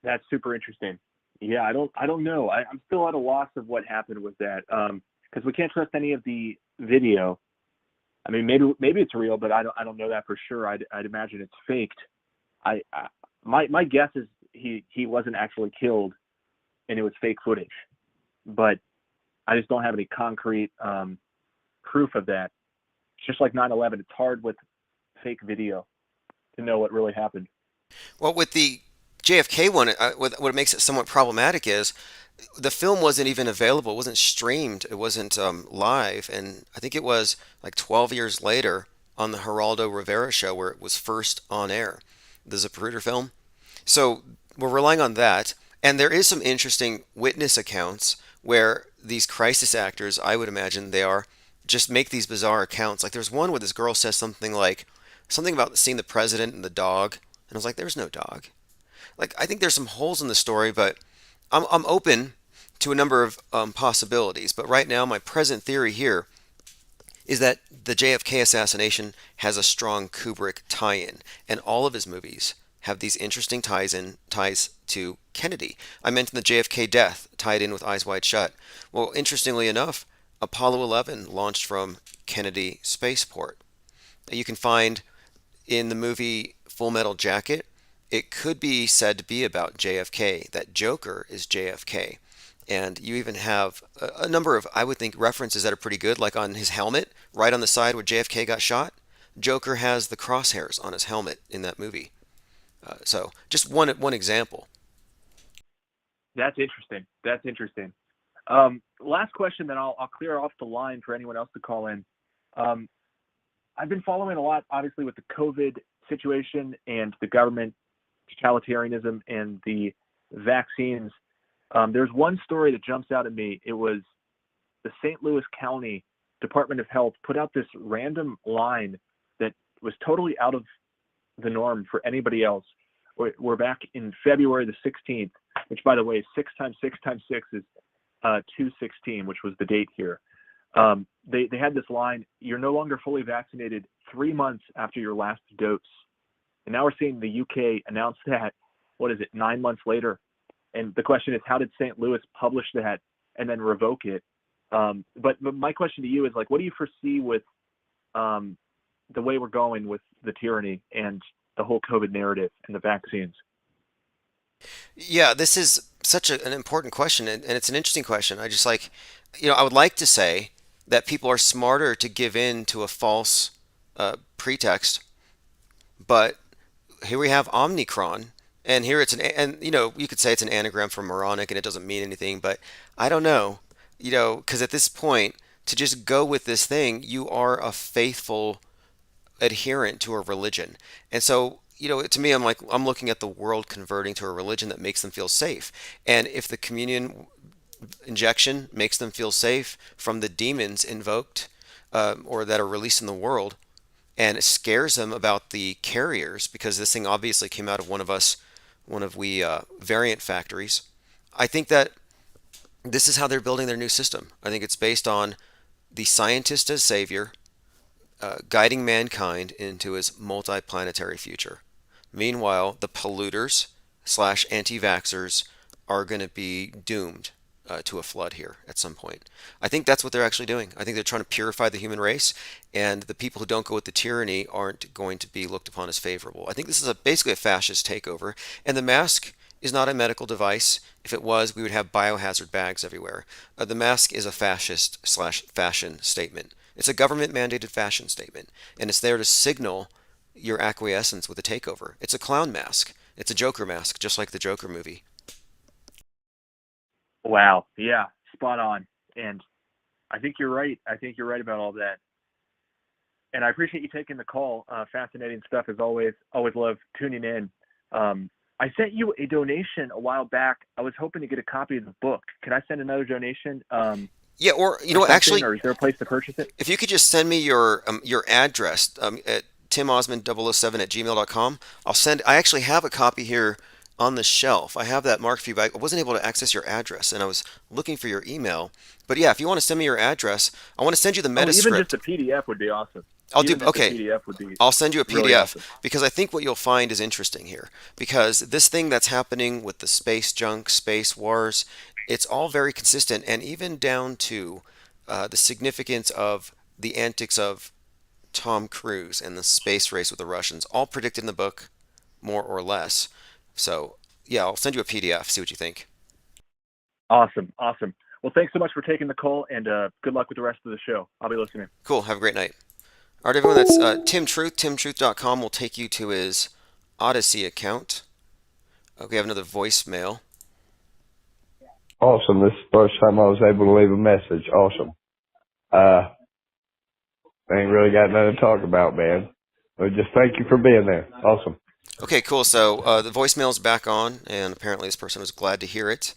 That's super interesting. Yeah, I don't know. I'm still at a loss of what happened with that, because we can't trust any of the video. I mean, maybe it's real, but I don't know that for sure. I'd imagine it's faked. My guess is he wasn't actually killed, and it was fake footage, but I just don't have any concrete proof of that. It's just like 9/11. It's hard with fake video to know what really happened. Well, with the JFK one, what makes it somewhat problematic is the film wasn't even available. It wasn't streamed. It wasn't live. And I think it was like 12 years later on the Geraldo Rivera show where it was first on air, the Zapruder film. So we're relying on that. And there is some interesting witness accounts where these crisis actors, I would imagine they are, just make these bizarre accounts. Like there's one where this girl says something about seeing the president and the dog. And I was like, there's no dog. Like I think there's some holes in the story, but I'm open to a number of possibilities. But right now, my present theory here is that the JFK assassination has a strong Kubrick tie-in, and all of his movies have these interesting ties to Kennedy. I mentioned the JFK death tied in with Eyes Wide Shut. Well, interestingly enough, Apollo 11 launched from Kennedy Spaceport. You can find in the movie Full Metal Jacket, it could be said to be about JFK. That Joker is JFK. And you even have a number of, I would think, references that are pretty good, like on his helmet, right on the side where JFK got shot. Joker has the crosshairs on his helmet in that movie. So just one example. That's interesting. That's interesting. Last question, then I'll clear off the line for anyone else to call in. I've been following a lot, obviously, with the COVID situation and the government totalitarianism and the vaccines. There's one story that jumps out at me. It was the St. Louis County Department of Health put out this random line that was totally out of the norm for anybody else. We're back in February the 16th, which, by the way, 6 times 6 times 6 is 216, which was the date here. They had this line: you're no longer fully vaccinated 3 months after your last dose. And now we're seeing the UK announce that, 9 months later. And the question is, how did St. Louis publish that and then revoke it? But my question to you is, like, what do you foresee with the way we're going with the tyranny and the whole COVID narrative and the vaccines? Yeah, this is such an important question, and it's an interesting question. I just I would like to say that people are smarter to give in to a false pretext. But here we have Omnicron, and here and you could say it's an anagram for moronic, and it doesn't mean anything, but I don't know, because at this point, to just go with this thing, you are a faithful adherent to a religion, and so. To me, I'm looking at the world converting to a religion that makes them feel safe. And if the communion injection makes them feel safe from the demons invoked or that are released in the world, and it scares them about the carriers because this thing obviously came out of one of we variant factories. I think that this is how they're building their new system. I think it's based on the scientist as savior, guiding mankind into his multi-planetary future. Meanwhile, the polluters / anti-vaxxers are going to be doomed to a flood here at some point. I think that's what they're actually doing. I think they're trying to purify the human race, and the people who don't go with the tyranny aren't going to be looked upon as favorable. I think this is basically a fascist takeover, and the mask is not a medical device. If it was, we would have biohazard bags everywhere. The mask is a fascist / fashion statement. It's a government-mandated fashion statement, and it's there to signal your acquiescence with a takeover. It's a clown mask. It's a Joker mask, just like the Joker movie. Wow. Yeah, spot on. And I think you're right. I think you're right about all that. And I appreciate you taking the call. Fascinating stuff as always. Always love tuning in. I sent you a donation a while back. I was hoping to get a copy of the book. Can I send another donation? Yeah, or actually, or is there a place to purchase it? If you could just send me your address at timosman007@gmail.com, I actually have a copy here on the shelf. I have that marked for you, but I wasn't able to access your address, and I was looking for your email. But yeah, if you want to send me your address, I want to send you the METASCRIPT. Even just a PDF would be awesome. I'll send you a PDF really awesome. Because I think what you'll find is interesting here. Because this thing that's happening with the space junk, space wars, it's all very consistent, and even down to the significance of the antics of Tom Cruise and the space race with the Russians, all predicted in the book, more or less. So, yeah, I'll send you a PDF, see what you think. Awesome. Well, thanks so much for taking the call, and good luck with the rest of the show. I'll be listening. Cool. Have a great night. All right, everyone, that's Tim Truth. TimTruth.com will take you to his Odyssey account. We have another voicemail. Awesome. This is the first time I was able to leave a message. Awesome. I ain't really got nothing to talk about, man. But just thank you for being there. Awesome. Okay, cool. So the voicemail's back on, and apparently this person was glad to hear it.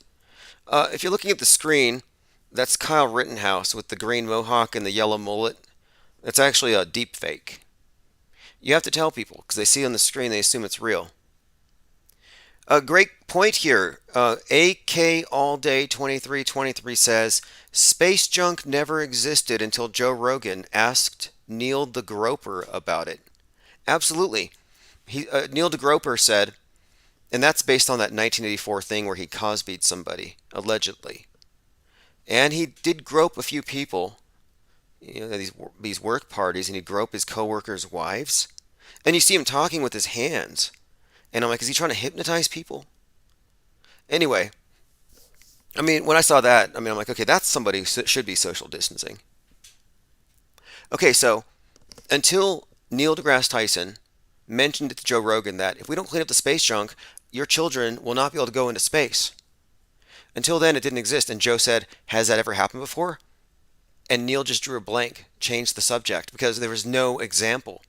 If you're looking at the screen, that's Kyle Rittenhouse with the green mohawk and the yellow mullet. That's actually a deep fake. You have to tell people, because they see on the screen, they assume it's real. A great point here. AK All Day 2323 says, space junk never existed until Joe Rogan asked Neil the Groper about it. Absolutely. Neil deGroper said, and that's based on that 1984 thing where he Cosby'd somebody, allegedly. And he did grope a few people, these work parties, and he'd grope his coworkers' wives. And you see him talking with his hands. And I'm like, is he trying to hypnotize people? Anyway, when I saw that, I'm like, okay, that's somebody who should be social distancing. Okay, so until Neil deGrasse Tyson mentioned it to Joe Rogan that if we don't clean up the space junk, your children will not be able to go into space. Until then, it didn't exist. And Joe said, has that ever happened before? And Neil just drew a blank, changed the subject, because there was no example.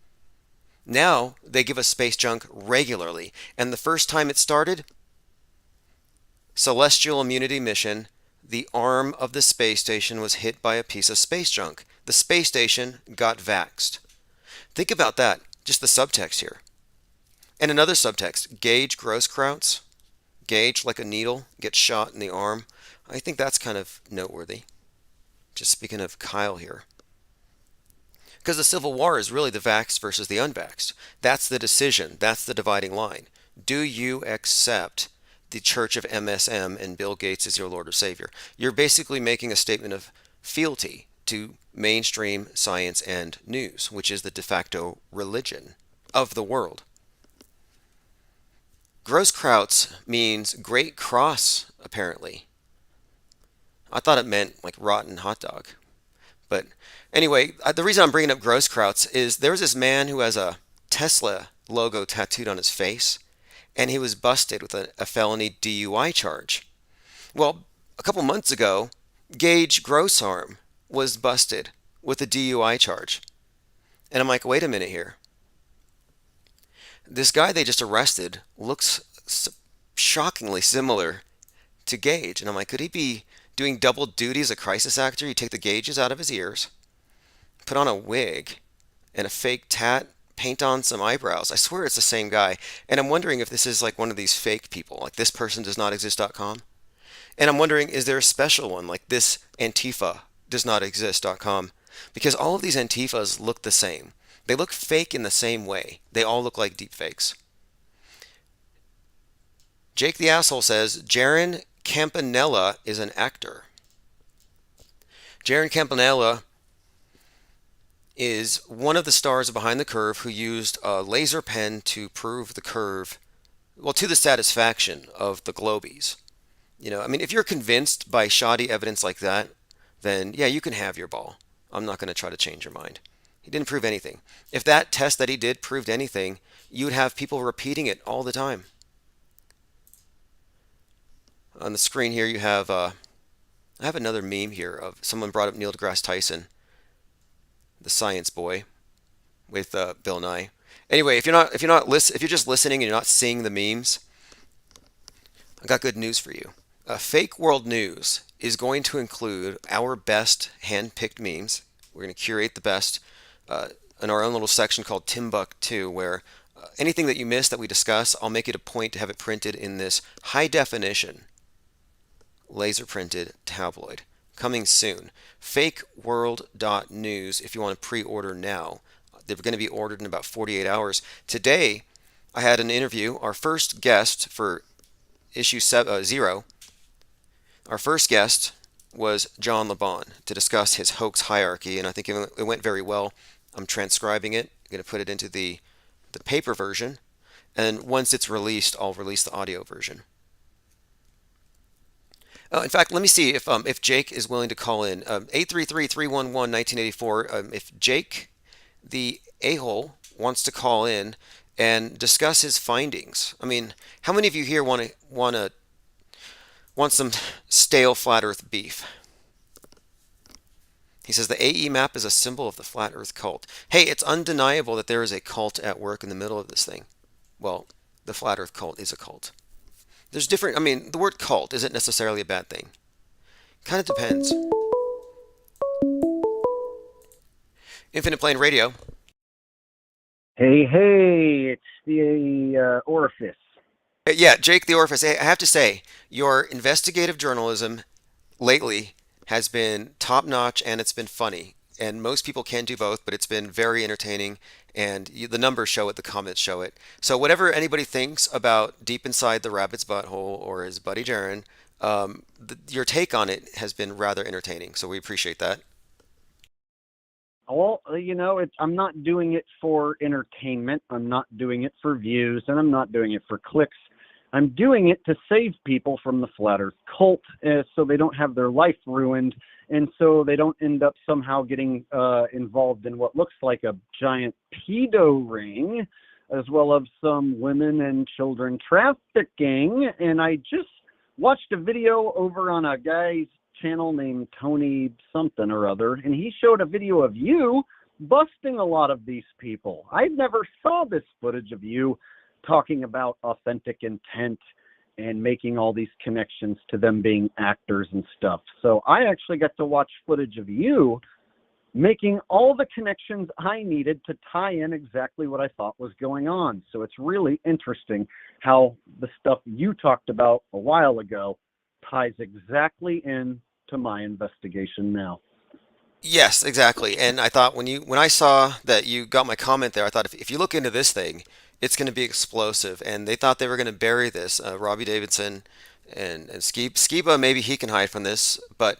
Now, they give us space junk regularly. And the first time it started, Celestial Immunity Mission, the arm of the space station was hit by a piece of space junk. The space station got vaxxed. Think about that. Just the subtext here. And another subtext, Gage Grosskreutz. Gage, like a needle, gets shot in the arm. I think that's kind of noteworthy. Just speaking of Kyle here. Because the Civil War is really the vaxxed versus the unvaxxed. That's the decision. That's the dividing line. Do you accept the Church of MSM and Bill Gates as your Lord or Savior? You're basically making a statement of fealty to mainstream science and news, which is the de facto religion of the world. Grosskreutz means great cross, apparently. I thought it meant like rotten hot dog. But anyway, the reason I'm bringing up Grosskreutz is there was this man who has a Tesla logo tattooed on his face, and he was busted with a felony DUI charge. Well, a couple months ago, Gage Grossarm was busted with a DUI charge. And I'm like, wait a minute here. This guy they just arrested looks shockingly similar to Gage. And I'm like, could he be doing double duty as a crisis actor? You take the gauges out of his ears, put on a wig and a fake tat, paint on some eyebrows. I swear it's the same guy. And I'm wondering if this is like one of these fake people, like this person does not exist.com. And I'm wondering, is there a special one like this Antifa does not exist.com? Because all of these Antifas look the same. They look fake in the same way. They all look like deep fakes. Jake the Asshole says, Jaron Campanella is an actor. Jaron Campanella is one of the stars of Behind the Curve who used a laser pen to prove the curve, well, to the satisfaction of the Globies. You know, I mean, if you're convinced by shoddy evidence like that, then yeah, you can have your ball. I'm not going to try to change your mind. He didn't prove anything. If that test that he did proved anything, you would have people repeating it all the time. On the screen here, you have, I have another meme here of someone brought up Neil deGrasse Tyson, the science boy, with Bill Nye. Anyway, if you're just listening and you're not seeing the memes, I got good news for you. Fake World News is going to include our best hand-picked memes. We're going to curate the best in our own little section called Timbuktu, where anything that you miss that we discuss, I'll make it a point to have it printed in this high-definition, laser-printed tabloid. Coming soon. fakeworld.news if you want to pre-order now. They're going to be ordered in about 48 hours. Today, I had an interview. Our first guest for issue 0, our first guest was John LeBon to discuss his hoax hierarchy, and I think it went very well. I'm transcribing it. I'm going to put it into the paper version, and once it's released, I'll release the audio version. In fact, let me see if Jake is willing to call in. 833-311-1984. If Jake, the a-hole, wants to call in and discuss his findings. I mean, how many of you here want some stale flat Earth beef? He says the AE map is a symbol of the flat Earth cult. Hey, it's undeniable that there is a cult at work in the middle of this thing. Well, the flat Earth cult is a cult. There's different, I mean, the word cult isn't necessarily a bad thing. Kind of depends. Infinite Plane Radio. Hey, it's the orifice. Yeah, Jake the Orifice. I have to say, your investigative journalism lately has been top-notch and it's been funny. And most people can do both, but it's been very entertaining. And the numbers show it, the comments show it. So whatever anybody thinks about Deep Inside the Rabbit's Butthole or his buddy Jaron, your take on it has been rather entertaining. So we appreciate that. Well, you know, I'm not doing it for entertainment. I'm not doing it for views, and I'm not doing it for clicks. I'm doing it to save people from the Flat Earth cult so they don't have their life ruined and so they don't end up somehow getting involved in what looks like a giant pedo ring, as well as some women and children trafficking. And I just watched a video over on a guy's channel named Tony something or other, and he showed a video of you busting a lot of these people. I never saw this footage of you talking about authentic intent and making all these connections to them being actors and stuff. So I actually got to watch footage of you making all the connections I needed to tie in exactly what I thought was going on. So it's really interesting how the stuff you talked about a while ago ties exactly in to my investigation now. Yes, exactly. And I thought when I saw that you got my comment there, I thought if you look into this thing, it's going to be explosive. And they thought they were going to bury this. Robbie Davidson and Skiba, maybe he can hide from this. But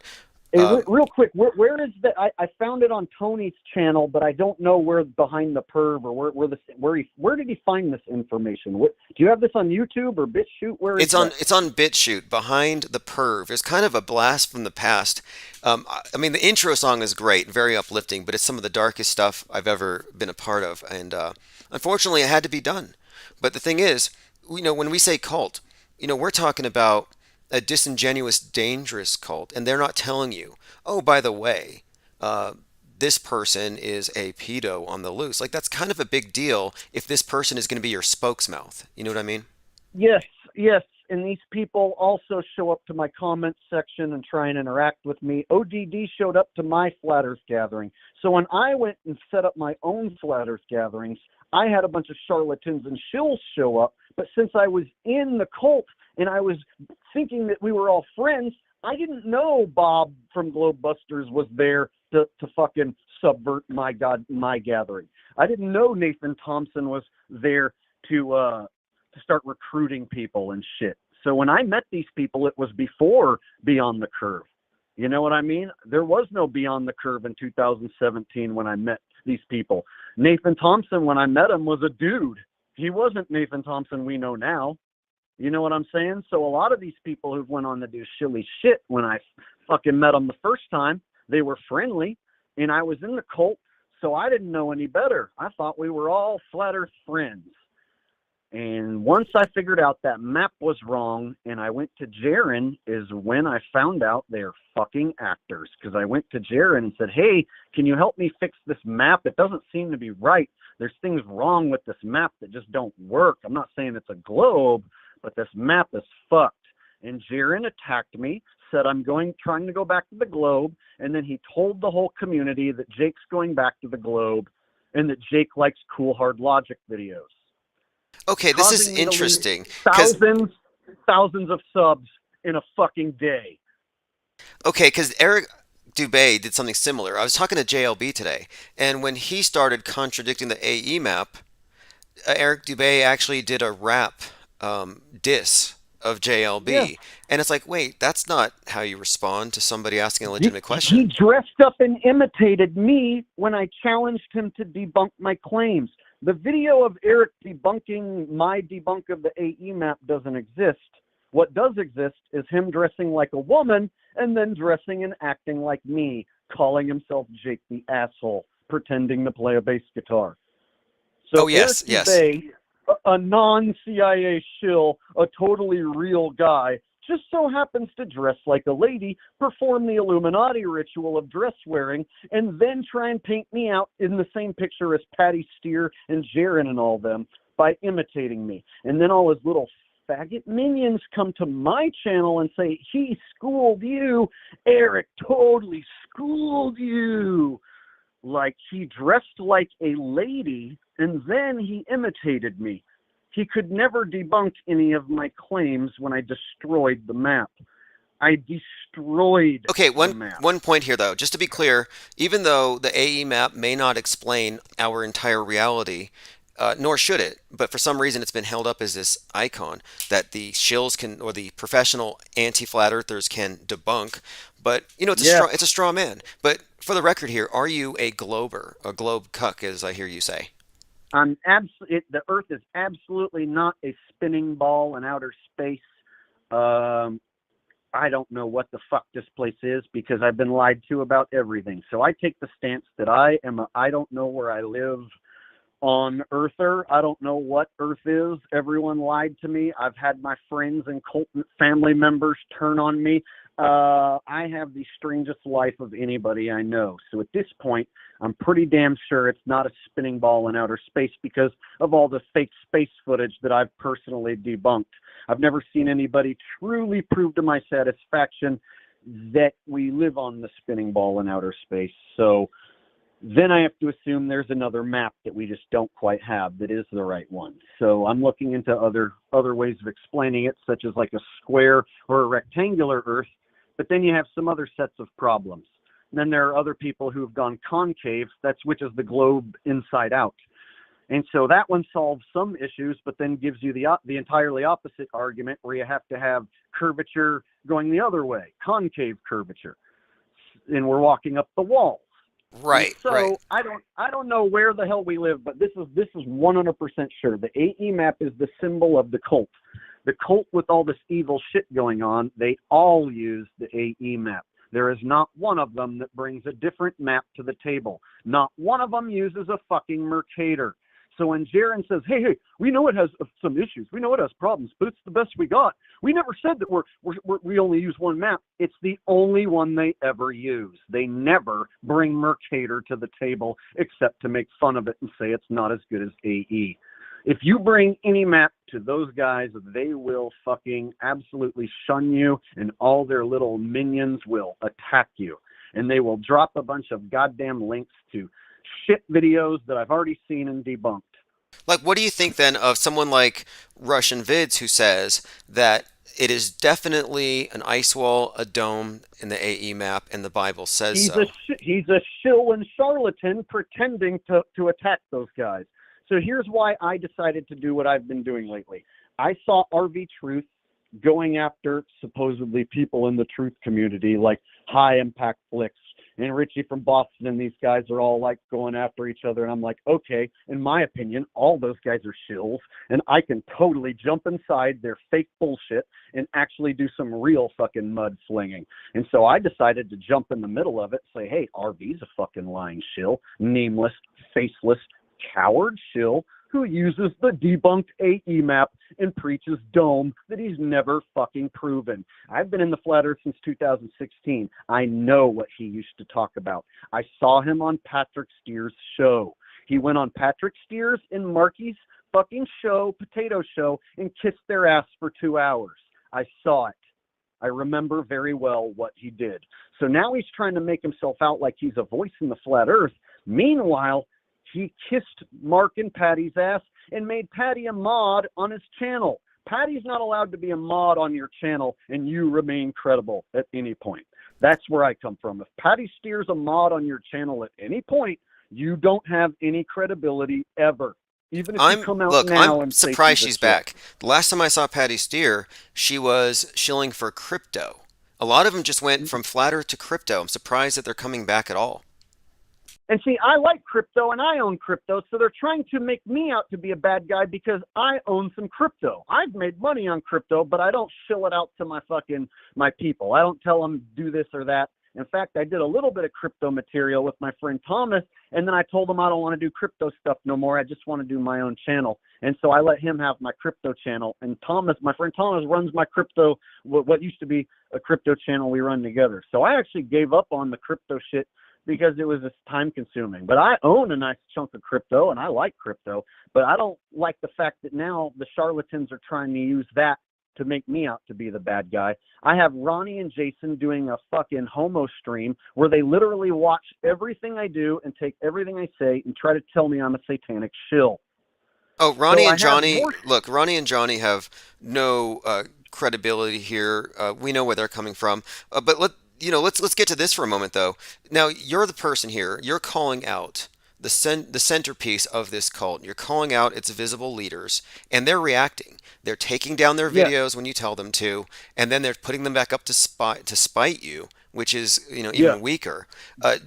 Hey, real quick, where is that? I found it on Tony's channel, but I don't know where Behind the Perv or where did he find this information? Do you have this on YouTube or BitChute? Where is It's on BitChute. Behind the Perv. It's kind of a blast from the past. I mean, the intro song is great, very uplifting, but it's some of the darkest stuff I've ever been a part of, and unfortunately, it had to be done. But the thing is, when we say cult, we're talking about a disingenuous, dangerous cult, and they're not telling you, oh, by the way, this person is a pedo on the loose. Like, that's kind of a big deal if this person is going to be your spokesmouth. You know what I mean? Yes. And these people also show up to my comment section and try and interact with me. ODD showed up to my Flat Earth gathering. So when I went and set up my own Flat Earth gatherings, I had a bunch of charlatans and shills show up. But since I was in the cult and I was thinking that we were all friends, I didn't know Bob from Globebusters was there to fucking subvert my gathering. I didn't know Nathan Thompson was there to start recruiting people and shit. So when I met these people, it was before Beyond the Curve. You know what I mean? There was no Beyond the Curve in 2017 when I met these people. Nathan Thompson, when I met him, was a dude. He wasn't Nathan Thompson we know now. You know what I'm saying? So a lot of these people who went on to do shilly shit, when I fucking met them the first time, they were friendly, and I was in the cult, so I didn't know any better. I thought we were all Flat Earth friends. And once I figured out that map was wrong and I went to Jaren is when I found out they're fucking actors. Because I went to Jaren and said, hey, can you help me fix this map? It doesn't seem to be right. There's things wrong with this map that just don't work. I'm not saying it's a globe, but this map is fucked. And Jaren attacked me, said I'm trying to go back to the globe. And then he told the whole community that Jake's going back to the globe and that Jake likes Cool Hard Logic videos. Okay, this is interesting. Thousands of subs in a fucking day. Okay, because Eric Dubé did something similar. I was talking to JLB today, and when he started contradicting the AE map, Eric Dubé actually did a rap diss of JLB. Yeah. And it's like, wait, that's not how you respond to somebody asking a legitimate question. He dressed up and imitated me when I challenged him to debunk my claims. The video of Eric debunking my debunk of the AE map doesn't exist. What does exist is him dressing like a woman and then dressing and acting like me, calling himself Jake the Asshole, pretending to play a bass guitar. So Eric Dubé, a non-CIA shill, a totally real guy, just so happens to dress like a lady, perform the Illuminati ritual of dress wearing, and then try and paint me out in the same picture as Patty Steer and Jaren and all them by imitating me. And then all his little faggot minions come to my channel and say, he schooled you. Eric totally schooled you. Like, he dressed like a lady, and then he imitated me. He could never debunk any of my claims when I destroyed the map. I destroyed the map. One point here, though. Just to be clear, even though the AE map may not explain our entire reality, nor should it, but for some reason it's been held up as this icon that the shills can, or the professional anti-flat earthers can debunk. But, it's a straw man. But for the record here, are you a glober, a globe cuck, as I hear you say? The Earth is absolutely not a spinning ball in outer space. I don't know what the fuck this place is because I've been lied to about everything. So I take the stance that I don't know where I live on Earther. I don't know what Earth is. Everyone lied to me. I've had my friends and cult family members turn on me. I have the strangest life of anybody I know. So at this point, I'm pretty damn sure it's not a spinning ball in outer space because of all the fake space footage that I've personally debunked. I've never seen anybody truly prove to my satisfaction that we live on the spinning ball in outer space. So then I have to assume there's another map that we just don't quite have that is the right one. So I'm looking into other ways of explaining it, such as like a square or a rectangular Earth. But then you have some other sets of problems. And then there are other people who have gone concave, which is the globe inside out. And so that one solves some issues, but then gives you the entirely opposite argument where you have to have curvature going the other way, concave curvature. and we're walking up the walls. Right. And so right. I don't know where the hell we live, but this is 100% sure. The AE map is the symbol of the cult. The cult with all this evil shit going on, they all use the AE map. There is not one of them that brings a different map to the table. Not one of them uses a fucking Mercator. So when Jaren says, hey, we know it has some issues. We know it has problems, but it's the best we got. We never said that we only use one map. It's the only one they ever use. They never bring Mercator to the table except to make fun of it and say it's not as good as AE. If you bring any map to those guys, they will fucking absolutely shun you, and all their little minions will attack you. And they will drop a bunch of goddamn links to shit videos that I've already seen and debunked. Like, what do you think then of someone like Russian Vids who says that it is definitely an ice wall, a dome in the AE map, and the Bible says so? He's a shill and charlatan pretending to attack those guys. So here's why I decided to do what I've been doing lately. I saw RV Truth going after supposedly people in the truth community, like High Impact Flicks and Richie from Boston, and these guys are all like going after each other. And I'm like, okay, in my opinion, all those guys are shills, and I can totally jump inside their fake bullshit and actually do some real fucking mud slinging. And so I decided to jump in the middle of it, say, hey, RV's a fucking lying shill, nameless, faceless, coward shill who uses the debunked AE map and preaches dome that he's never fucking proven. I've been in the flat earth since 2016. I know what he used to talk about. I saw him on Patrick Steers' show. He went on Patrick Steers and Marky's fucking show, potato show, and kissed their ass for 2 hours. I saw it. I remember very well what he did. So now he's trying to make himself out like he's a voice in the flat earth. Meanwhile, he kissed Mark and Patty's ass and made Patty a mod on his channel. Patty's not allowed to be a mod on your channel, and you remain credible at any point. That's where I come from. If Patty Steers a mod on your channel at any point, you don't have any credibility ever. Even if you come out now I'm surprised she's back. The last time I saw Patty Steer, she was shilling for crypto. A lot of them just went from flat earth to crypto. I'm surprised that they're coming back at all. And see, I like crypto and I own crypto, so they're trying to make me out to be a bad guy because I own some crypto. I've made money on crypto, but I don't shill it out to my people. I don't tell them do this or that. In fact, I did a little bit of crypto material with my friend Thomas, and then I told him I don't want to do crypto stuff no more. I just want to do my own channel. And so I let him have my crypto channel. And Thomas, my friend Thomas, runs my crypto, what used to be a crypto channel we run together. So I actually gave up on the crypto shit because it was just time consuming. But I own a nice chunk of crypto and I like crypto, but I don't like the fact that now the charlatans are trying to use that to make me out to be the bad guy. I have Ronnie and Jason doing a fucking homo stream where they literally watch everything I do and take everything I say and try to tell me I'm a satanic shill. Oh, Ronnie and Johnny, look, Ronnie and Johnny have no credibility here. We know where they're coming from. But let's get to this for a moment, though. Now, you're the person here. You're calling out the centerpiece of this cult. You're calling out its visible leaders, and they're reacting. They're taking down their videos when you tell them to, and then they're putting them back up to spite you, which is even weaker.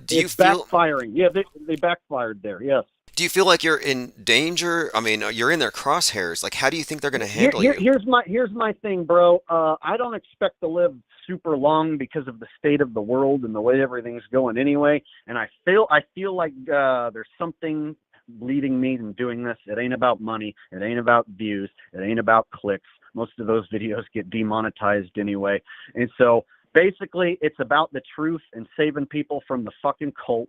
Do you feel backfiring? Yeah, they backfired there. Yes. Do you feel like you're in danger? I mean, you're in their crosshairs. Like, how do you think they're going to handle you? Here's my thing, bro. I don't expect to live super long because of the state of the world and the way everything's going anyway. And I feel like there's something leading me in doing this. It ain't about money. It ain't about views. It ain't about clicks. Most of those videos get demonetized anyway. And so basically, it's about the truth and saving people from the fucking cult.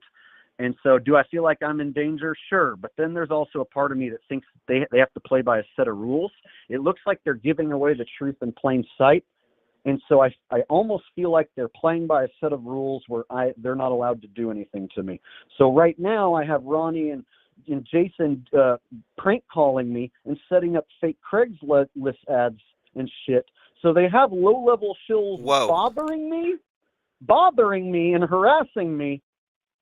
And so do I feel like I'm in danger? Sure. But then there's also a part of me that thinks they have to play by a set of rules. It looks like they're giving away the truth in plain sight. And so I almost feel like they're playing by a set of rules where they're not allowed to do anything to me. So right now I have Ronnie and Jason prank calling me and setting up fake Craigslist ads and shit. So they have low-level shills bothering me and harassing me.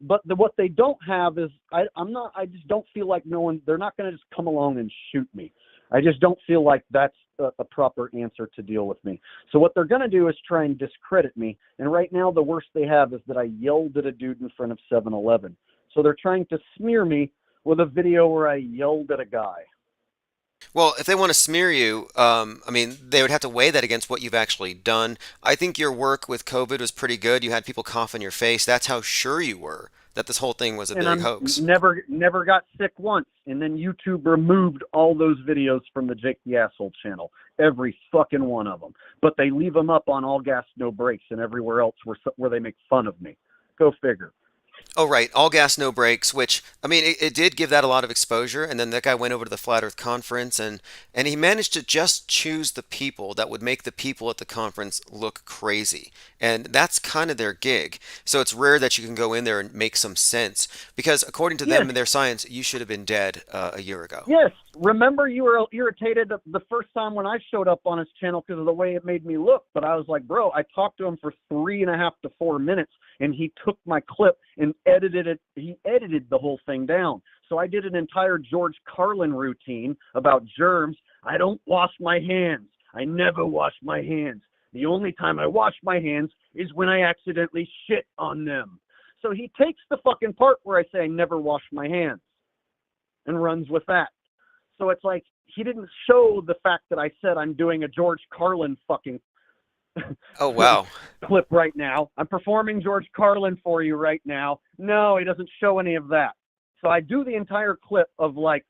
But what they don't have is I just don't feel like they're not going to just come along and shoot me. I just don't feel like that's a proper answer to deal with me. So what they're going to do is try and discredit me. And right now, the worst they have is that I yelled at a dude in front of 7-Eleven. So they're trying to smear me with a video where I yelled at a guy. Well, if they want to smear you, I mean, they would have to weigh that against what you've actually done. I think your work with COVID was pretty good. You had people cough in your face. That's how sure you were that this whole thing was a And big I'm hoax. never got sick once. And then YouTube removed all those videos from the Jake the Asshole channel, every fucking one of them. But they leave them up on All Gas No Brakes and everywhere else where they make fun of me. Go figure. Oh, right. All gas, no brakes, which, I mean, it did give that a lot of exposure. And then that guy went over to the Flat Earth Conference and he managed to just choose the people that would make the people at the conference look crazy. And that's kind of their gig. So it's rare that you can go in there and make some sense because according to them and their science, you should have been dead a year ago. Yes. Remember you were irritated the first time when I showed up on his channel because of the way it made me look. But I was like, bro, I talked to him for 3.5 to 4 minutes and he took my clip and edited it. He edited the whole thing down. So I did an entire George Carlin routine about germs. I don't wash my hands. I never wash my hands. The only time I wash my hands is when I accidentally shit on them. So he takes the fucking part where I say I never wash my hands and runs with that. So it's like he didn't show the fact that I said I'm doing a George Carlin fucking Oh, wow. clip right now. I'm performing George Carlin for you right now. No, he doesn't show any of that. So I do the entire clip of like,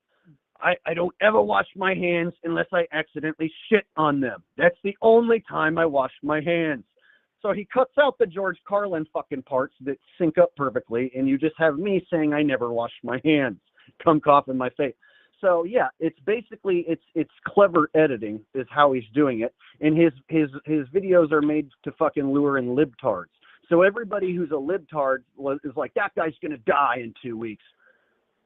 I don't ever wash my hands unless I accidentally shit on them. That's the only time I wash my hands. So he cuts out the George Carlin fucking parts that sync up perfectly, and you just have me saying I never wash my hands. Come cough in my face. So yeah, it's basically it's clever editing is how he's doing it, and his videos are made to fucking lure in libtards. So everybody who's a libtard is like, that guy's gonna die in 2 weeks.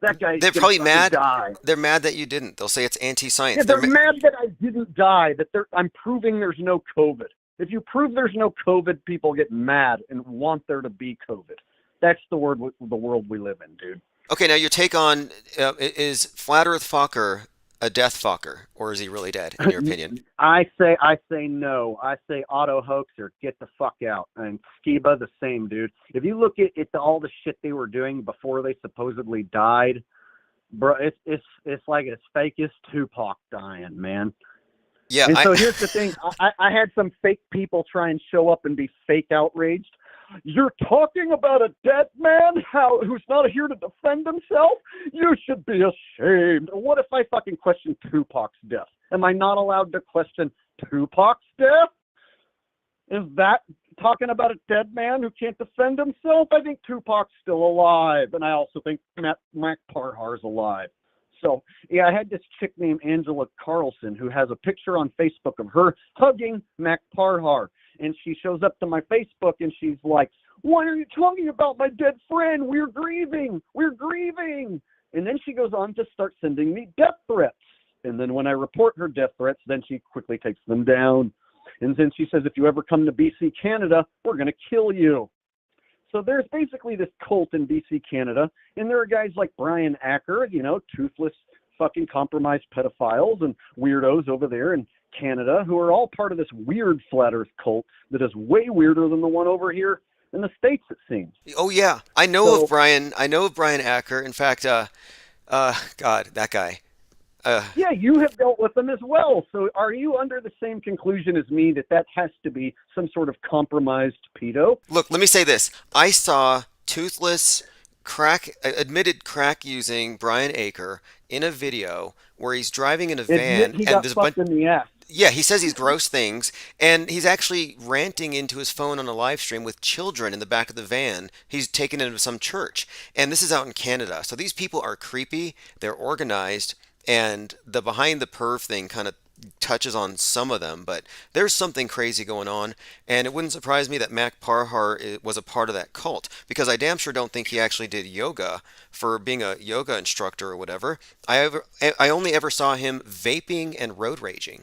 That guy's They're probably mad. Die. They're mad that you didn't. They'll say it's anti-science. Yeah, they're mad that I didn't die. That I'm proving there's no COVID. If you prove there's no COVID, people get mad and want there to be COVID. That's the world we live in, dude. Okay, now your take on is Flat Earth Fucker a death fucker, or is he really dead, in your opinion? I say no. I say auto hoaxer, get the fuck out. And Skiba, the same, dude. If you look at all the shit they were doing before they supposedly died, bro, it's like as fake as Tupac dying, man. Yeah. And so here's the thing. I had some fake people try and show up and be fake outraged. You're talking about a dead man who's not here to defend himself? You should be ashamed. What if I fucking question Tupac's death? Am I not allowed to question Tupac's death? Is that talking about a dead man who can't defend himself? I think Tupac's still alive, and I also think Mac Parhar's alive. So, yeah, I had this chick named Angela Carlson who has a picture on Facebook of her hugging Mac Parhar. And she shows up to my Facebook and she's like, why are you talking about my dead friend? We're grieving. We're grieving. And then she goes on to start sending me death threats. And then when I report her death threats, then she quickly takes them down. And then she says, if you ever come to BC, Canada, we're going to kill you. So there's basically this cult in BC, Canada. And there are guys like Brian Acker, toothless fucking compromised pedophiles and weirdos over there in Canada who are all part of this weird flat earth cult that is way weirder than the one over here in the States, it seems. Oh yeah. I know of Brian Acker. In fact, God, that guy. Yeah, you have dealt with them as well. So are you under the same conclusion as me that has to be some sort of compromised pedo? Look, let me say this. I saw toothless admitted crack using Brian Acker in a video where he's driving in a van and there's a bunch in the ass. Yeah, he says these gross things, and he's actually ranting into his phone on a live stream with children in the back of the van. He's taken into some church, and this is out in Canada. So these people are creepy, they're organized, and the behind the perv thing kind of touches on some of them, but there's something crazy going on, and it wouldn't surprise me that Mac Parhar was a part of that cult, because I damn sure don't think he actually did yoga for being a yoga instructor or whatever. I only ever saw him vaping and road raging.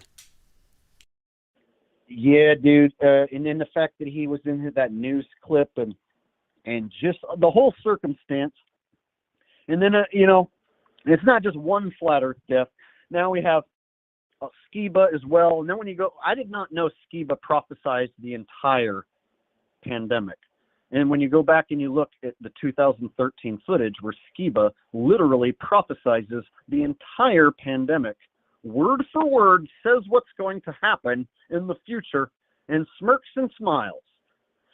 Yeah, dude. And then the fact that he was in that news clip and just the whole circumstance. And then, it's not just one flat earth death. Now we have Skiba as well. And then when you go, I did not know Skiba prophesized the entire pandemic. And when you go back and you look at the 2013 footage where Skiba literally prophesizes the entire pandemic, word for word, says what's going to happen in the future, and smirks and smiles.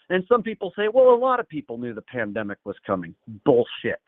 And some people say, well, a lot of people knew the pandemic was coming. Bullshit.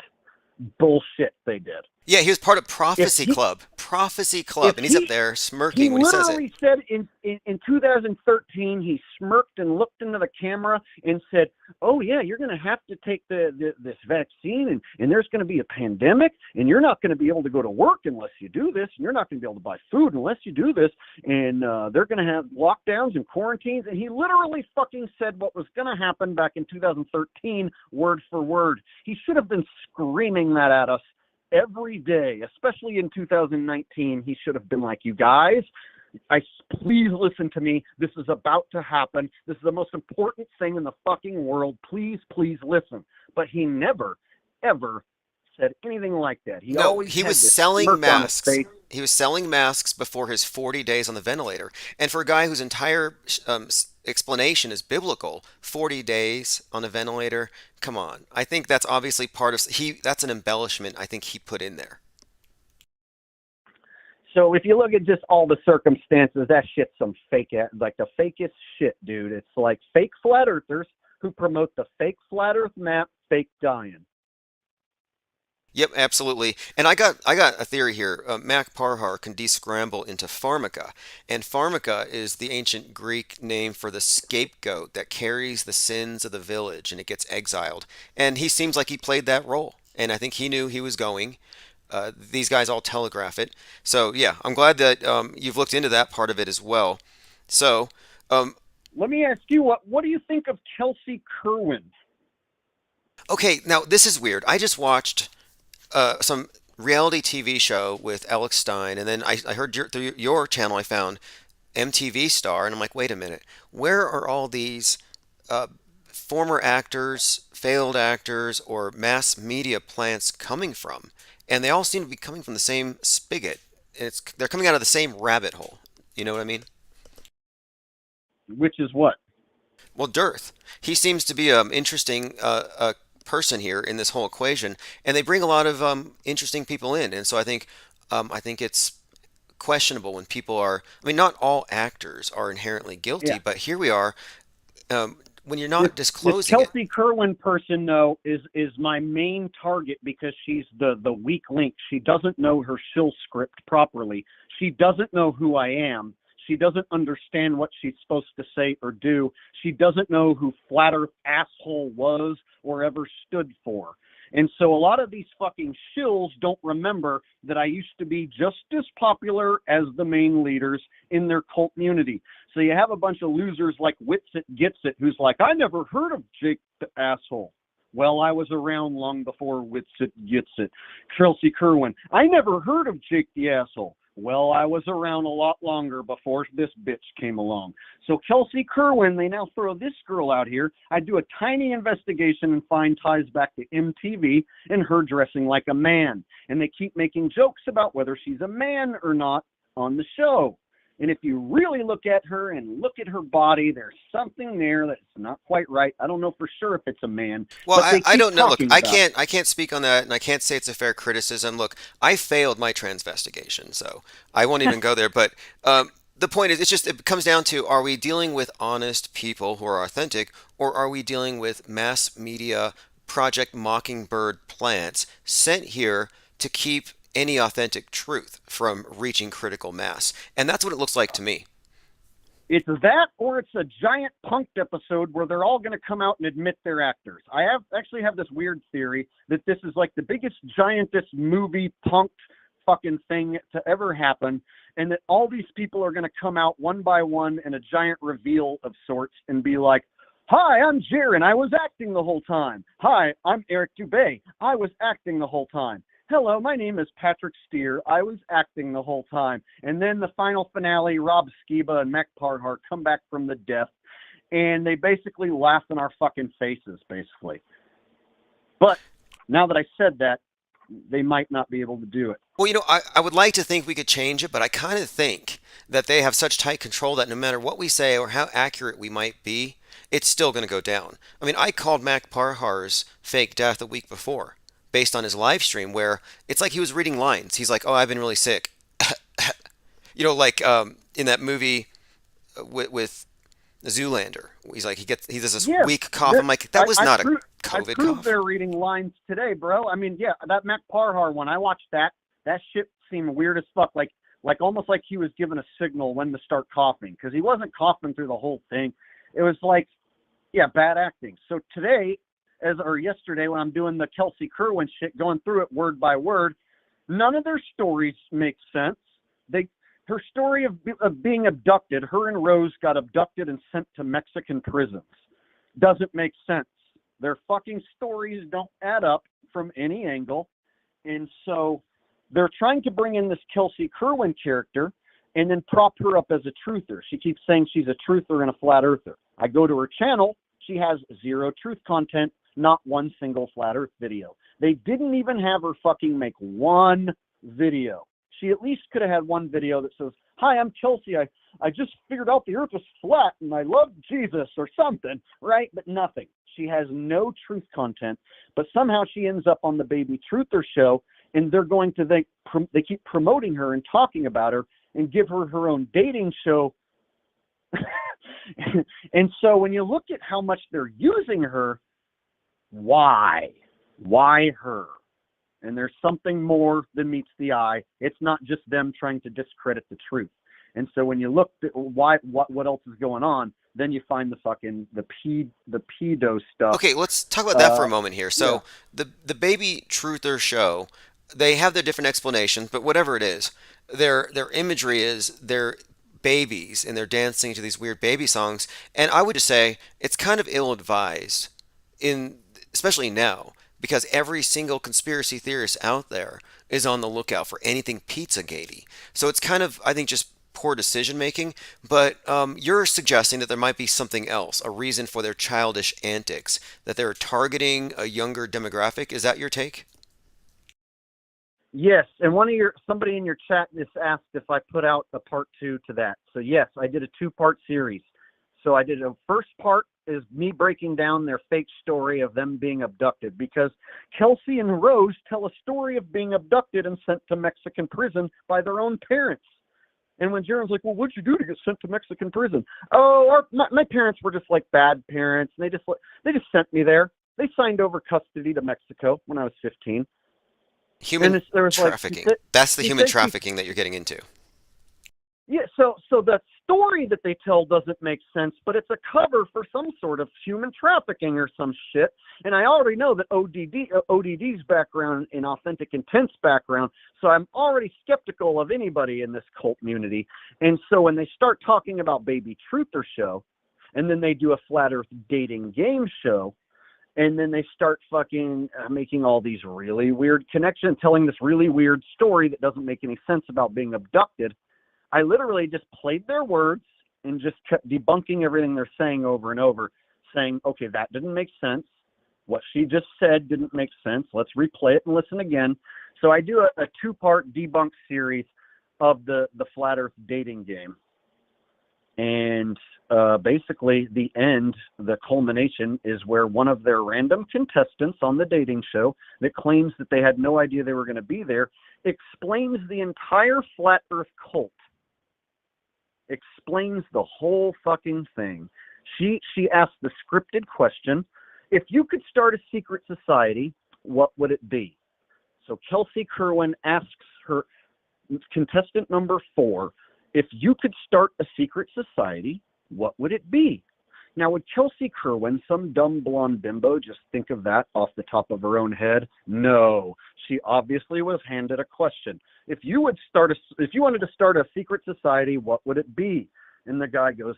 Bullshit, they did. Yeah, he was part of Prophecy Club. Prophecy Club. And he's up there smirking when he says it. He literally said in 2013, he smirked and looked into the camera and said, oh, yeah, you're going to have to take this vaccine, and there's going to be a pandemic, and you're not going to be able to go to work unless you do this, and you're not going to be able to buy food unless you do this, and they're going to have lockdowns and quarantines. And he literally fucking said what was going to happen back in 2013, word for word. He should have been screaming that at us every day, especially in 2019. He should have been like, you guys, please listen to me. This is about to happen. This is the most important thing in the fucking world. Please, please listen. But he never, ever said anything like that. He was selling masks. He was selling masks before his 40 days on the ventilator. And for a guy whose entire explanation is biblical, 40 days on a ventilator, come on. I think that's obviously part of that's an embellishment I think he put in there. So if you look at just all the circumstances, that shit's some fake, like the fakest shit, dude. It's like fake flat earthers who promote the fake flat earth map, fake dying. Yep, absolutely. And I got a theory here. Mac Parhar can descramble into pharmaca, and pharmaca is the ancient Greek name for the scapegoat that carries the sins of the village and it gets exiled. And he seems like he played that role, and I think he knew he was going. These guys all telegraph it. So yeah, I'm glad that you've looked into that part of it as well. So let me ask you, what do you think of Kelsey Kerwin? Okay, now this is weird. I just watched some reality TV show with Alex Stein, and then I heard through your channel I found MTV Star, and I'm like, wait a minute, where are all these former actors, failed actors, or mass media plants coming from? And they all seem to be coming from the same spigot. They're coming out of the same rabbit hole. You know what I mean? Which is what? Well, Dearth. He seems to be an interesting person here in this whole equation, and they bring a lot of interesting people in, and so I think it's questionable when people are. I mean, not all actors are inherently guilty, but here we are. When you're not disclosing this Kelsey Kerwin person, though, is my main target because she's the weak link. She doesn't know her shill script properly. She doesn't know who I am. She doesn't understand what she's supposed to say or do. She doesn't know who Flat Earth asshole was or ever stood for. And so a lot of these fucking shills don't remember that I used to be just as popular as the main leaders in their cult community. So you have a bunch of losers like Witsit Gets It, who's like, I never heard of Jake the asshole. Well, I was around long before Witsit Gets It. Kelsey Kerwin, I never heard of Jake the asshole. Well, I was around a lot longer before this bitch came along. So Kelsey Kerwin, they now throw this girl out here. I do a tiny investigation and find ties back to MTV and her dressing like a man. And they keep making jokes about whether she's a man or not on the show. And if you really look at her and look at her body, there's something there that's not quite right. I don't know for sure if it's a man. Well, I don't know. Look, I can't speak on that, and I can't say it's a fair criticism. Look, I failed my transvestigation, so I won't even go there. But the point is, it comes down to, are we dealing with honest people who are authentic, or are we dealing with mass media Project Mockingbird plants sent here to keep any authentic truth from reaching critical mass? And that's what it looks like to me. It's that, or it's a giant punked episode where they're all going to come out and admit they're actors. I actually have this weird theory that this is like the biggest, giantest movie punked fucking thing to ever happen, and that all these people are going to come out one by one in a giant reveal of sorts and be like, hi, I'm Jaron. I was acting the whole time. Hi, I'm Eric Dubé. I was acting the whole time. Hello, my name is Patrick Steer. I was acting the whole time. And then the final finale, Rob Skiba and Mac Parhar come back from the death, and they basically laugh in our fucking faces, basically. But now that I said that, they might not be able to do it. Well, I would like to think we could change it, but I kind of think that they have such tight control that no matter what we say or how accurate we might be, it's still going to go down. I mean, I called Mac Parhar's fake death a week before based on his live stream where it's like he was reading lines. He's like, "Oh, I've been really sick." Like in that movie with Zoolander. He's like, he does this weak cough. I'm like, that was not a COVID I proved cough. they're reading lines today, bro. I mean, yeah, that Mac Parhar one, I watched that shit seemed weird as fuck. Like almost like he was given a signal when to start coughing, because he wasn't coughing through the whole thing. It was like, yeah, bad acting. So today, or yesterday when I'm doing the Kelsey Kerwin shit, going through it word by word, none of their stories make sense. Her story of being abducted, her and Rose got abducted and sent to Mexican prisons, doesn't make sense. Their fucking stories don't add up from any angle. And so they're trying to bring in this Kelsey Kerwin character and then prop her up as a truther. She keeps saying she's a truther and a flat earther. I go to her channel. She has zero truth content, not one single flat earth video. They didn't even have her fucking make one video. She at least could have had one video that says, "Hi, I'm Kelsey. I just figured out the earth is flat and I love Jesus," or something, right? But nothing. She has no truth content, but somehow she ends up on the Baby Truther show, and they're going to, they keep promoting her and talking about her and give her her own dating show. And so when you look at how much they're using her, why her? And there's something more than meets the eye. It's not just them trying to discredit the truth. And so when you look at what else is going on, then you find the pedo stuff. Okay, let's talk about that for a moment here. So the Baby Truther show, they have their different explanations, but whatever it is, their imagery is they're babies and they're dancing to these weird baby songs. And I would just say it's kind of ill-advised, especially now, because every single conspiracy theorist out there is on the lookout for anything Pizzagate-y. So it's kind of, I think, just poor decision making. But you're suggesting that there might be something else, a reason for their childish antics, that they're targeting a younger demographic. Is that your take? Yes, and somebody in your chat just asked if I put out a part 2 to that. So yes, I did a 2-part series. So I did a first part is me breaking down their fake story of them being abducted, because Kelsey and Rose tell a story of being abducted and sent to Mexican prison by their own parents. And when Jaron's like, "Well, what'd you do to get sent to Mexican prison?" "Oh, my parents were just like bad parents, and they just sent me there. They signed over custody to Mexico when I was 15. Human trafficking. That's the human trafficking that you're getting into. Yeah, so the story that they tell doesn't make sense, but it's a cover for some sort of human trafficking or some shit. And I already know that ODD's background in authentic intent's background, so I'm already skeptical of anybody in this cult community. And so when they start talking about Baby Truther show, and then they do a flat earth dating game show, and then they start fucking making all these really weird connections, telling this really weird story that doesn't make any sense about being abducted, I literally just played their words and just kept debunking everything they're saying over and over, saying, okay, that didn't make sense. What she just said didn't make sense. Let's replay it and listen again. So I do a 2-part debunk series of the flat earth dating game. And basically the end, the culmination, is where one of their random contestants on the dating show that claims that they had no idea they were going to be there explains the entire flat earth cult. Explains the whole fucking thing. She asked the scripted question, if you could start a secret society, what would it be? So Kelsey Kerwin asks her, contestant number 4, if you could start a secret society, what would it be? Now, would Kelsey Kerwin, some dumb blonde bimbo, just think of that off the top of her own head? No. She obviously was handed a question. If you wanted to start a secret society, what would it be? And the guy goes,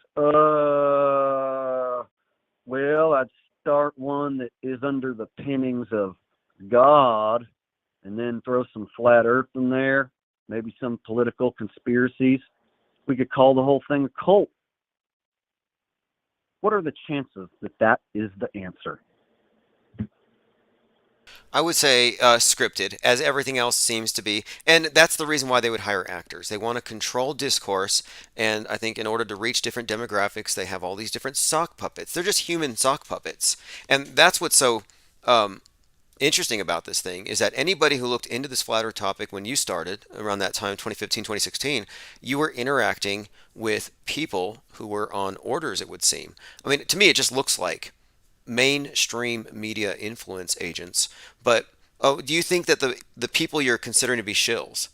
well, I'd start one that is under the pinnings of God, and then throw some flat earth in there, maybe some political conspiracies. We could call the whole thing a cult. What are the chances that that is the answer? I would say scripted, as everything else seems to be. And that's the reason why they would hire actors. They want to control discourse. And I think in order to reach different demographics, they have all these different sock puppets. They're just human sock puppets. And that's what's so um, interesting about this thing is that anybody who looked into this flat earth topic when you started around that time, 2015, 2016, you were interacting with people who were on orders, it would seem. I mean, to me, it just looks like mainstream media influence agents. But oh, do you think that the people you're considering to be shills,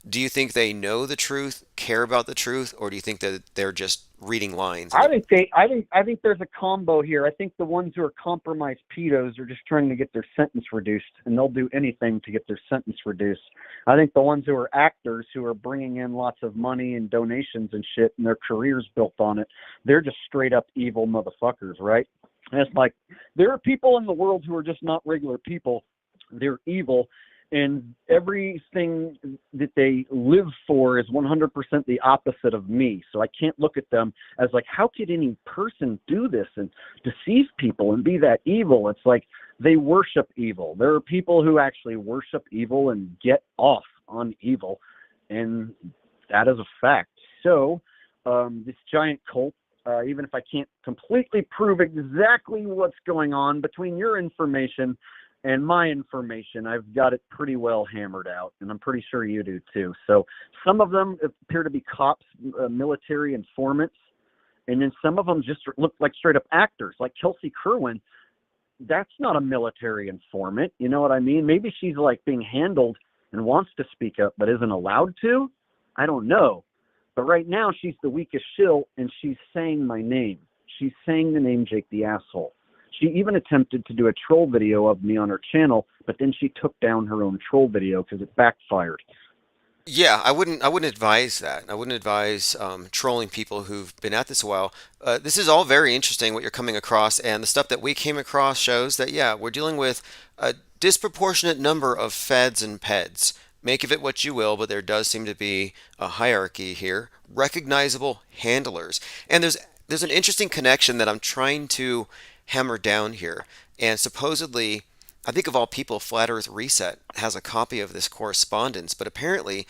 do you think they know the truth, care about the truth, or do you think that they're just reading lines? I think there's a combo here. I think the ones who are compromised pedos are just trying to get their sentence reduced, and they'll do anything to get their sentence reduced. I think the ones who are actors who are bringing in lots of money and donations and shit, and their careers built on it, they're just straight up evil motherfuckers, right? And it's like there are people in the world who are just not regular people. They're evil, and everything that they live for is 100% the opposite of me. So I can't look at them as like, how could any person do this and deceive people and be that evil? It's like they worship evil. There are people who actually worship evil and get off on evil, and that is a fact. So this giant cult, even if I can't completely prove exactly what's going on between your information and my information, I've got it pretty well hammered out, and I'm pretty sure you do too. So some of them appear to be cops, military informants, and then some of them just look like straight up actors, like Kelsey Kerwin. That's not a military informant. You know what I mean? Maybe she's like being handled and wants to speak up but isn't allowed to. I don't know. But right now she's the weakest shill, and she's saying my name. She's saying the name Jake the Asshole. She even attempted to do a troll video of me on her channel, but then she took down her own troll video because it backfired. Yeah, I wouldn't advise that. I wouldn't advise trolling people who've been at this a while. This is all very interesting what you're coming across, and the stuff that we came across shows that, yeah, we're dealing with a disproportionate number of feds and peds. Make of it what you will, but there does seem to be a hierarchy here. Recognizable handlers. And there's an interesting connection that I'm trying to hammer down here. And supposedly, I think of all people, Flat Earth Reset has a copy of this correspondence, but apparently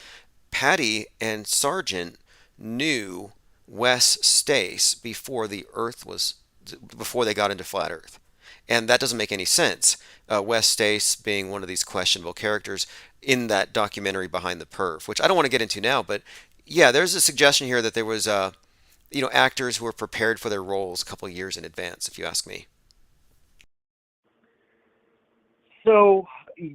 Patty and Sargent knew Wes Stace before they got into Flat Earth. And that doesn't make any sense. Wes Stace being one of these questionable characters in that documentary Behind the Perv, which I don't want to get into now, but yeah, there's a suggestion here that there was actors who were prepared for their roles a couple of years in advance, if you ask me. So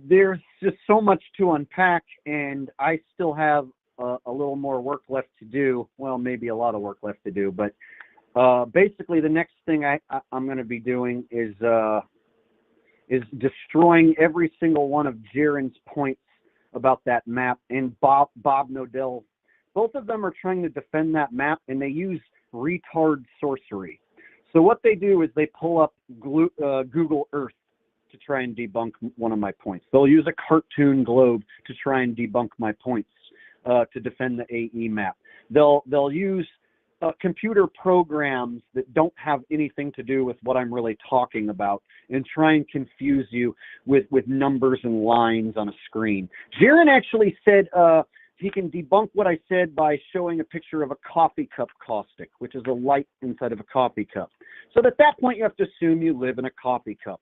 there's just so much to unpack, and I still have a little more work left to do. Well, maybe a lot of work left to do, but basically the next thing I'm going to be doing is destroying every single one of Jaren's points about that map, and Bob Nodell. Both of them are trying to defend that map, and they use retard sorcery. So what they do is they pull up Google Earth to try and debunk one of my points. They'll use a cartoon globe to try and debunk my points to defend the AE map. They'll use computer programs that don't have anything to do with what I'm really talking about and try and confuse you with numbers and lines on a screen. Jaren actually said he can debunk what I said by showing a picture of a coffee cup caustic, which is a light inside of a coffee cup. So at that point, you have to assume you live in a coffee cup.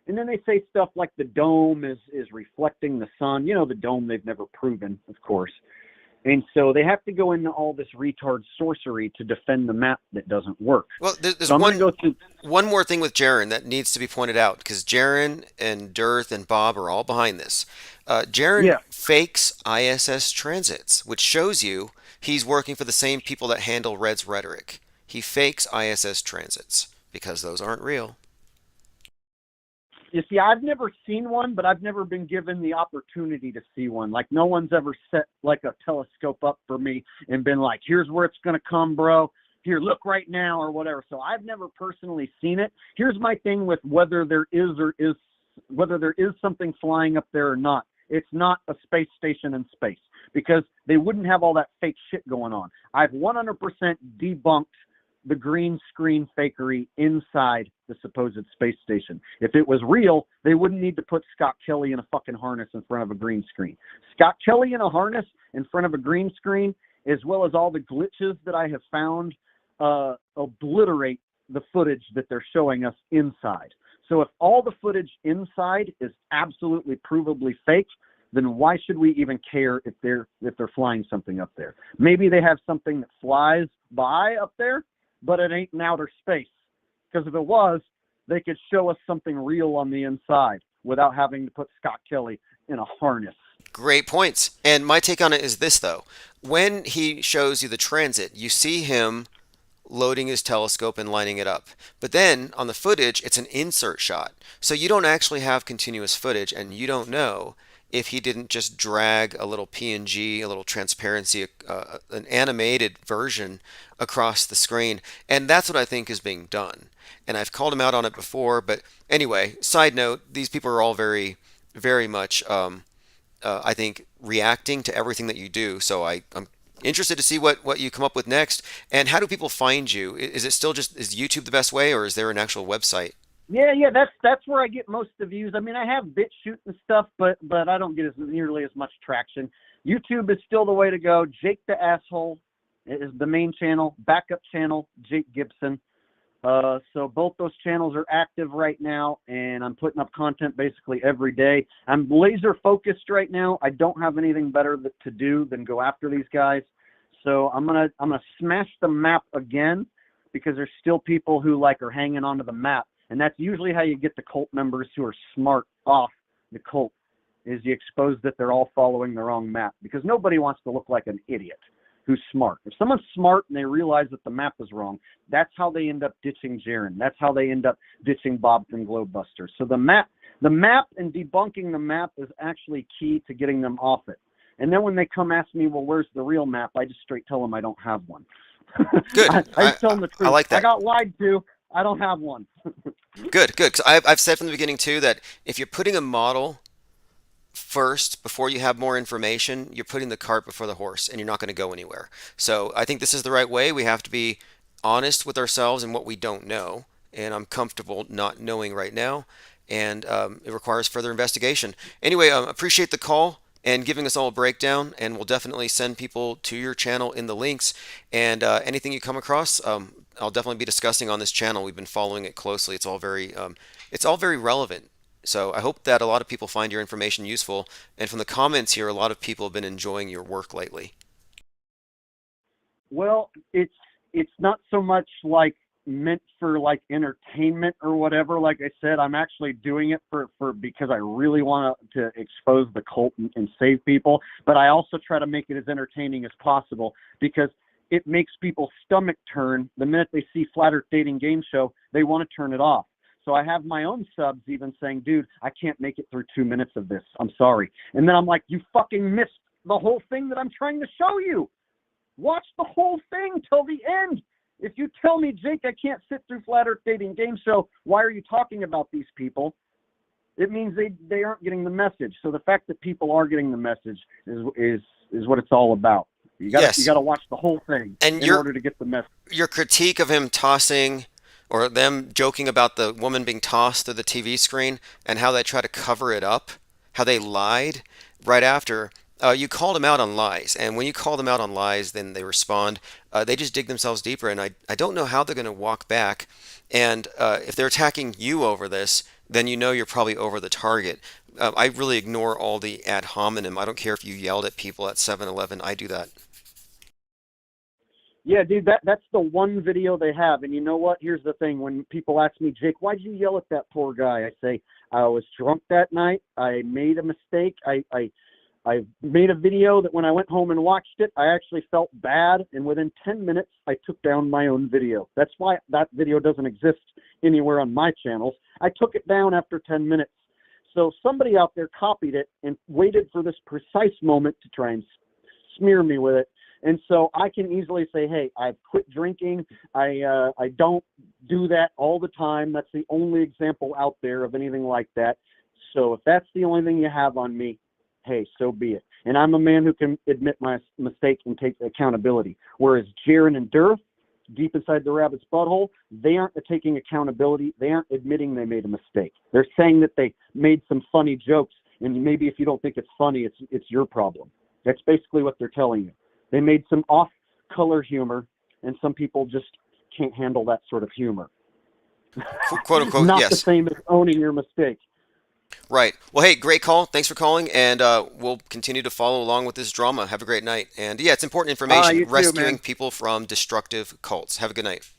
And then they say stuff like the dome is reflecting the sun. You know, the dome they've never proven, of course. And so they have to go into all this retard sorcery to defend the map that doesn't work. Well, there's so one more thing with Jaren that needs to be pointed out, because Jaren and Dearth and Bob are all behind this. Jaren fakes ISS transits, which shows you he's working for the same people that handle Red's rhetoric. He fakes ISS transits because those aren't real. You see, I've never seen one, but I've never been given the opportunity to see one. Like, no one's ever set like a telescope up for me and been like, here's where it's going to come, bro. Here, look right now, or whatever. So I've never personally seen it. Here's my thing with whether there is something flying up there or not. It's not a space station in space, because they wouldn't have all that fake shit going on. I've 100% debunked the green screen fakery inside the supposed space station. If it was real, they wouldn't need to put Scott Kelly in a fucking harness in front of a green screen. Scott Kelly in a harness in front of a green screen, as well as all the glitches that I have found, obliterate the footage that they're showing us inside. So if all the footage inside is absolutely provably fake, then why should we even care if they're flying something up there? Maybe they have something that flies by up there, but it ain't in outer space. Because if it was, they could show us something real on the inside without having to put Scott Kelly in a harness. Great points. And my take on it is this, though. When he shows you the transit, you see him loading his telescope and lining it up. But then on the footage, it's an insert shot. So you don't actually have continuous footage, and you don't know if he didn't just drag a little PNG, a little transparency, an animated version across the screen. And that's what I think is being done. And I've called him out on it before. But anyway, side note, these people are all very, very much, I think, reacting to everything that you do. So I'm interested to see what you come up with next. And how do people find you? Is it still just, is YouTube the best way, or is there an actual website? Yeah, that's where I get most of the views. I mean, I have BitChute and stuff, but I don't get nearly as much traction. YouTube is still the way to go. Jake the Asshole is the main channel. Backup channel, Jake Gibson. So both those channels are active right now, and I'm putting up content basically every day. I'm laser focused right now. I don't have anything better to do than go after these guys. So I'm gonna smash the map again, because there's still people who are hanging onto the map. And that's usually how you get the cult members who are smart off the cult, is you expose that they're all following the wrong map, because nobody wants to look like an idiot who's smart. If someone's smart and they realize that the map is wrong, that's how they end up ditching Jaren. That's how they end up ditching Bob from Globebusters. So the map and debunking the map is actually key to getting them off it. And then when they come ask me, well, where's the real map? I just straight tell them I don't have one. Good. I tell them the truth. I like that. I got lied to. I don't have one. Good. Because I've said from the beginning, too, that if you're putting a model first before you have more information, you're putting the cart before the horse, and you're not going to go anywhere. So I think this is the right way. We have to be honest with ourselves and what we don't know, and I'm comfortable not knowing right now, and it requires further investigation. Anyway, appreciate the call and giving us all a breakdown, and we'll definitely send people to your channel in the links, and anything you come across, I'll definitely be discussing on this channel. We've been following it closely. It's all very relevant. So I hope that a lot of people find your information useful. And from the comments here, a lot of people have been enjoying your work lately. Well, it's not so much meant for entertainment or whatever. Like I said, I'm actually doing it for because I really want to expose the cult and save people. But I also try to make it as entertaining as possible, because it makes people's stomach turn the minute they see Flat Earth Dating Game Show. They want to turn it off. So I have my own subs even saying, dude, I can't make it through 2 minutes of this. I'm sorry. And then I'm like, you fucking missed the whole thing that I'm trying to show you. Watch the whole thing till the end. If you tell me, Jake, I can't sit through Flat Earth Dating Game Show, why are you talking about these people? It means they aren't getting the message. So the fact that people are getting the message is what it's all about. You gotta watch the whole thing in order to get the message. Your critique of him tossing, or them joking about the woman being tossed through the TV screen and how they try to cover it up, how they lied right after. You called them out on lies, and when you call them out on lies, then they respond. They just dig themselves deeper, and I don't know how they're going to walk back. And if they're attacking you over this, then you know you're probably over the target. I really ignore all the ad hominem. I don't care if you yelled at people at 7-Eleven. I do that. Yeah, dude, that's the one video they have. And you know what? Here's the thing. When people ask me, Jake, why'd you yell at that poor guy? I say, I was drunk that night. I made a mistake. I made a video that when I went home and watched it, I actually felt bad. And within 10 minutes, I took down my own video. That's why that video doesn't exist anywhere on my channels. I took it down after 10 minutes. So somebody out there copied it and waited for this precise moment to try and smear me with it. And so I can easily say, hey, I've quit drinking. I don't do that all the time. That's the only example out there of anything like that. So if that's the only thing you have on me, hey, so be it. And I'm a man who can admit my mistake and take accountability. Whereas Jaren and Durf, deep inside the rabbit's butthole, they aren't taking accountability. They aren't admitting they made a mistake. They're saying that they made some funny jokes, and maybe if you don't think it's funny, it's your problem. That's basically what they're telling you. They made some off-color humor, and some people just can't handle that sort of humor. Quote unquote, Not yes. the same as owning your mistake. Right. Well, hey, great call. Thanks for calling, and we'll continue to follow along with this drama. Have a great night. And yeah, it's important information, You too, rescuing man. people from destructive cults. Have a good night.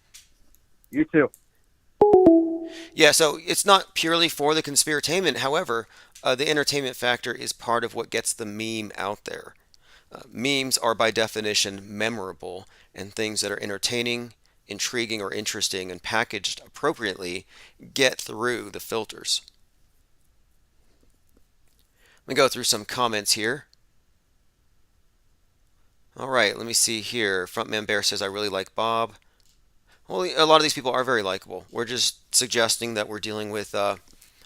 You too. Yeah, so it's not purely for the conspiratainment. However, the entertainment factor is part of what gets the meme out there. Memes are by definition memorable, and things that are entertaining, intriguing, or interesting and packaged appropriately get through the filters. Let me go through some comments here. All right, let me see here. Frontman Bear says, I really like Bob. Well, a lot of these people are very likable. We're just suggesting that we're dealing with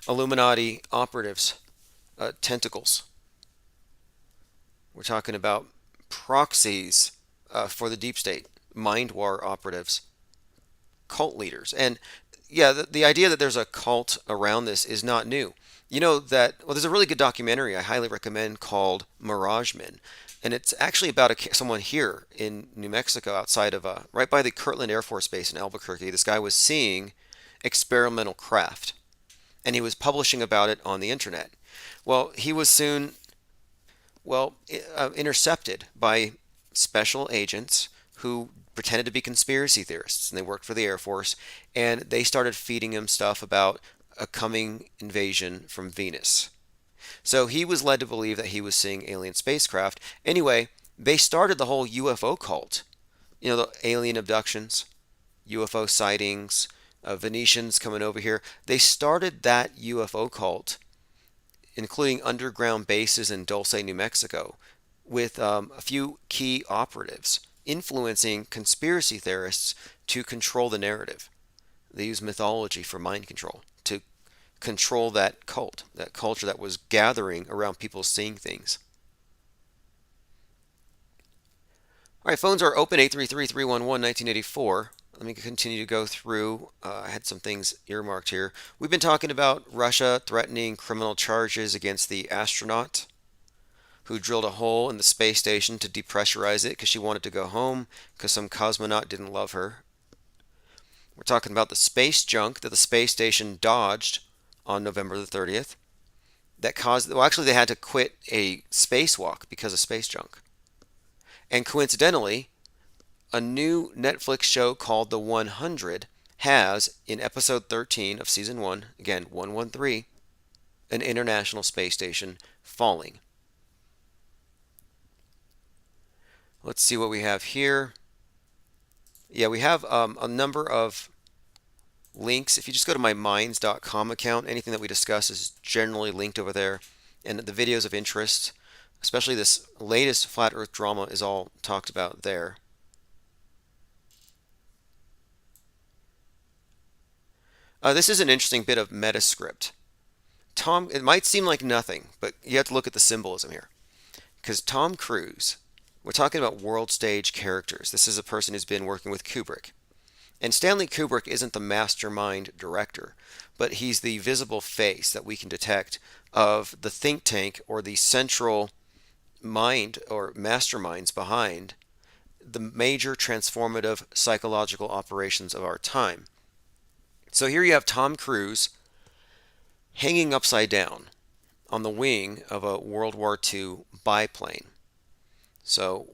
Illuminati operatives, tentacles. We're talking about proxies for the deep state, mind war operatives, cult leaders. And yeah, the idea that there's a cult around this is not new. You know that, well, there's a really good documentary I highly recommend called Mirage Men. And it's actually about someone here in New Mexico, outside of, right by the Kirtland Air Force Base in Albuquerque. This guy was seeing experimental craft, and he was publishing about it on the internet. Well, he was soon, intercepted by special agents who pretended to be conspiracy theorists, and they worked for the Air Force, and they started feeding him stuff about a coming invasion from Venus. So he was led to believe that he was seeing alien spacecraft. Anyway, they started the whole UFO cult. You know, the alien abductions, UFO sightings, Venetians coming over here. They started that UFO cult, including underground bases in Dulce, New Mexico, with a few key operatives influencing conspiracy theorists to control the narrative. They use mythology for mind control to control that cult, that culture that was gathering around people seeing things. All right, phones are open, 833-311-1984. Let me continue to go through. I had some things earmarked here. We've been talking about Russia threatening criminal charges against the astronaut who drilled a hole in the space station to depressurize it because she wanted to go home because some cosmonaut didn't love her. We're talking about the space junk that the space station dodged on November the 30th. That caused, well, actually, they had to quit a spacewalk because of space junk. And coincidentally, a new Netflix show called The 100 has, in episode 13 of season 1, again, 113, an international space station falling. Let's see what we have here. Yeah, we have a number of links. If you just go to my minds.com account, anything that we discuss is generally linked over there. And the videos of interest, especially this latest flat earth drama, is all talked about there. This is an interesting bit of METASCRIPT. It might seem like nothing, but you have to look at the symbolism here. Because Tom Cruise, we're talking about world stage characters. This is a person who's been working with Kubrick. And Stanley Kubrick isn't the mastermind director, but he's the visible face that we can detect of the think tank or the central mind or masterminds behind the major transformative psychological operations of our time. So here you have Tom Cruise hanging upside down on the wing of a World War II biplane. So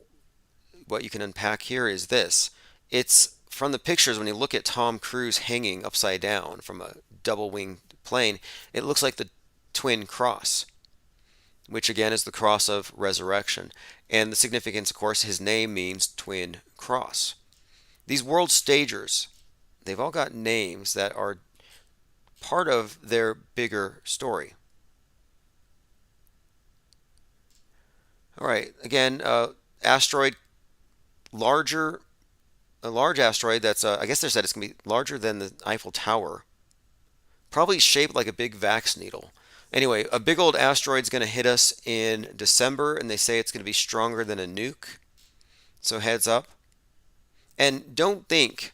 what you can unpack here is this. It's from the pictures, when you look at Tom Cruise hanging upside down from a double-winged plane, it looks like the twin cross, which again is the cross of resurrection. And the significance, of course, his name means twin cross. These world stagers, they've all got names that are part of their bigger story. All right, again, asteroid, a large asteroid that's, I guess they said it's going to be larger than the Eiffel Tower. Probably shaped like a big vax needle. Anyway, a big old asteroid's going to hit us in December, and they say it's going to be stronger than a nuke. So heads up. And don't think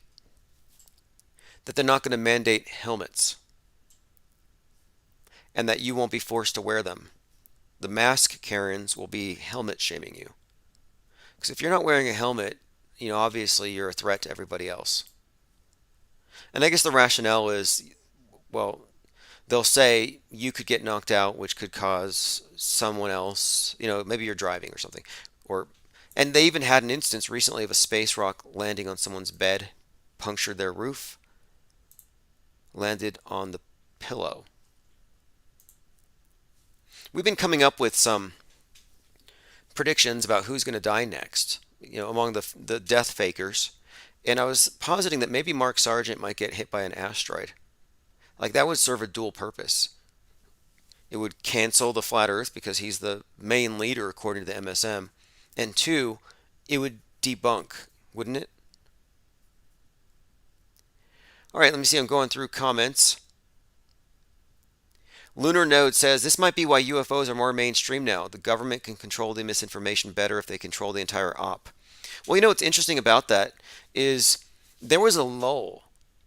that they're not going to mandate helmets and that you won't be forced to wear them. The mask Karens will be helmet shaming you. Because if you're not wearing a helmet, obviously you're a threat to everybody else. And I guess the rationale is, well, they'll say you could get knocked out, which could cause someone else, maybe you're driving or something. And they even had an instance recently of a space rock landing on someone's bed, punctured their roof, landed on the pillow. We've been coming up with some predictions about who's going to die next, among the death fakers. And I was positing that maybe Mark Sargent might get hit by an asteroid. Like, that would serve a dual purpose. It would cancel the flat earth because he's the main leader according to the MSM. And two, it would debunk, wouldn't it? All right, let me see. I'm going through comments. Lunar Node says, this might be why UFOs are more mainstream now. The government can control the misinformation better if they control the entire op. Well, what's interesting about that is there was a lull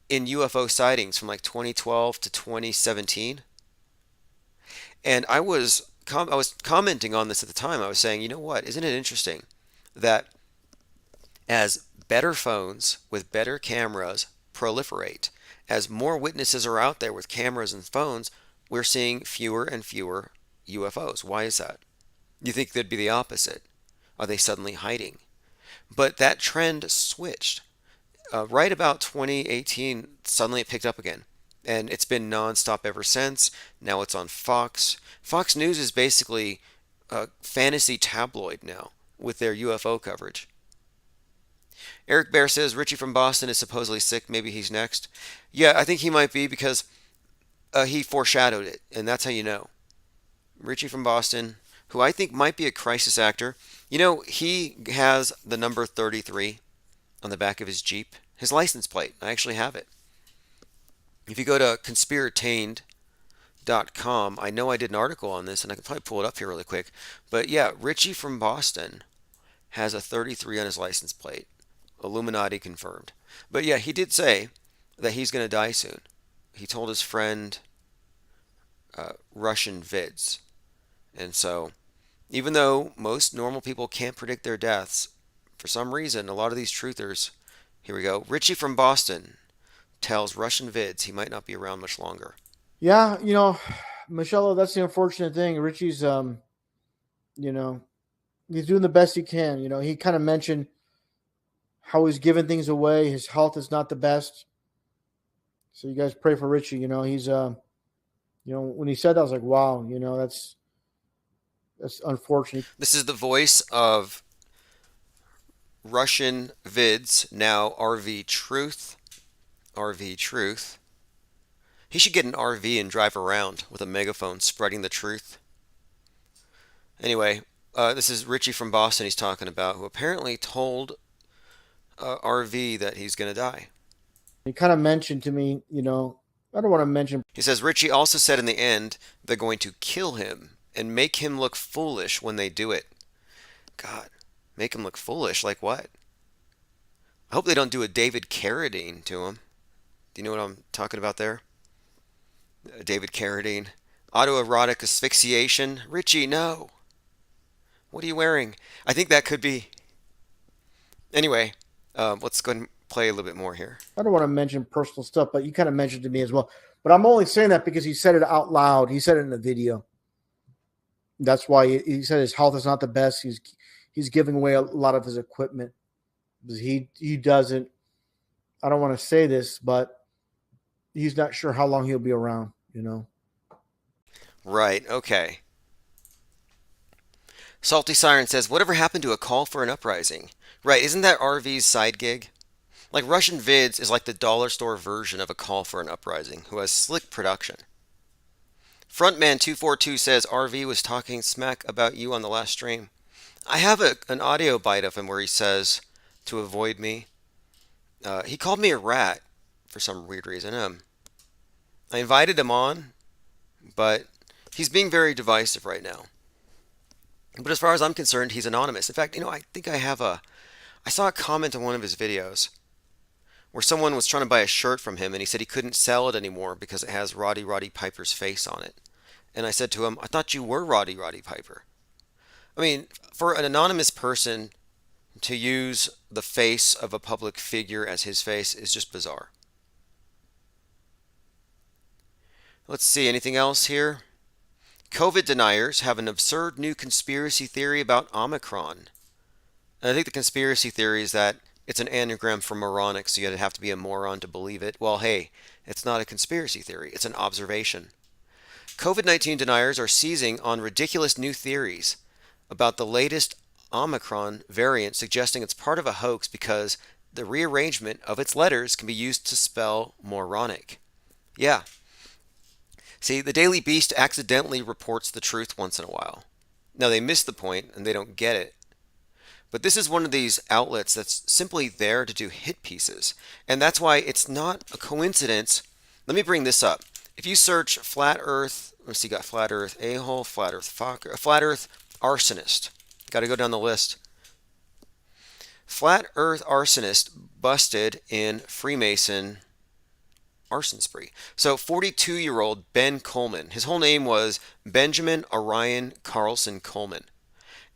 in UFO sightings from like 2012 to 2017. And I was commenting on this at the time. I was saying, you know what? Isn't it interesting that as better phones with better cameras proliferate, as more witnesses are out there with cameras and phones, we're seeing fewer and fewer UFOs. Why is that? You think they'd be the opposite. Are they suddenly hiding? But that trend switched. Right about 2018, suddenly it picked up again. And it's been nonstop ever since. Now it's on Fox. Fox News is basically a fantasy tabloid now with their UFO coverage. Eric Bear says Richie from Boston is supposedly sick. Maybe he's next. Yeah, I think he might be because he foreshadowed it, and that's how you know. Richie from Boston, who I think might be a crisis actor. He has the number 33 on the back of his Jeep. His license plate. I actually have it. If you go to conspiratained.com, I know I did an article on this, and I can probably pull it up here really quick. But yeah, Richie from Boston has a 33 on his license plate. Illuminati confirmed. But yeah, he did say that he's going to die soon. He told his friend Russian Vids. And so, even though most normal people can't predict their deaths, for some reason, a lot of these truthers, here we go. Richie from Boston tells Russian Vids he might not be around much longer. Yeah, Michelle, that's the unfortunate thing. Richie's, he's doing the best he can. He kind of mentioned how he's giving things away. His health is not the best. So you guys pray for Richie. He's, when he said that, I was like, wow, that's unfortunate. This is the voice of Russian Vids, now RV Truth. RV Truth. He should get an RV and drive around with a megaphone spreading the truth. Anyway, this is Richie from Boston he's talking about, who apparently told RV that he's going to die. He kind of mentioned to me, I don't want to mention. He says Richie also said in the end they're going to kill him and make him look foolish when they do it. God, make him look foolish? Like what? I hope they don't do a David Carradine to him. Do you know what I'm talking about there? David Carradine. Autoerotic asphyxiation. Richie, no. What are you wearing? I think that could be. Anyway, let's go ahead and play a little bit more here. I don't want to mention personal stuff, but you kind of mentioned to me as well. But I'm only saying that because he said it out loud. He said it in the video. That's why he said his health is not the best. He's giving away a lot of his equipment. He doesn't. I don't want to say this, but he's not sure how long he'll be around. Right. Okay. Salty Siren says, whatever happened to a call for an uprising? Right. Isn't that RV's side gig? Like Russian Vids is like the dollar store version of a call for an uprising, who has slick production. Frontman242 says RV was talking smack about you on the last stream. I have an audio bite of him where he says to avoid me. He called me a rat for some weird reason. I invited him on, but he's being very divisive right now. But as far as I'm concerned, he's anonymous. In fact, I think I have a I saw a comment on one of his videos where someone was trying to buy a shirt from him and he said he couldn't sell it anymore because it has Roddy Piper's face on it. And I said to him, I thought you were Roddy Piper. I mean, for an anonymous person to use the face of a public figure as his face is just bizarre. Let's see, anything else here? COVID deniers have an absurd new conspiracy theory about Omicron. And I think the conspiracy theory is that it's an anagram for moronic, so you'd have to be a moron to believe it. Well, hey, it's not a conspiracy theory, it's an observation. COVID-19 deniers are seizing on ridiculous new theories about the latest Omicron variant, suggesting it's part of a hoax because the rearrangement of its letters can be used to spell moronic. Yeah. See, the Daily Beast accidentally reports the truth once in a while. Now, they miss the point and they don't get it. But this is one of these outlets that's simply there to do hit pieces. And that's why it's not a coincidence. Let me bring this up. If you search flat earth, let's see, got flat earth a-hole, flat earth fucker, flat earth arsonist. Got to go down the list. Flat earth arsonist busted in Freemason arson spree. So 42-year-old Ben Coleman. His whole name was Benjamin Orion Carlson Coleman.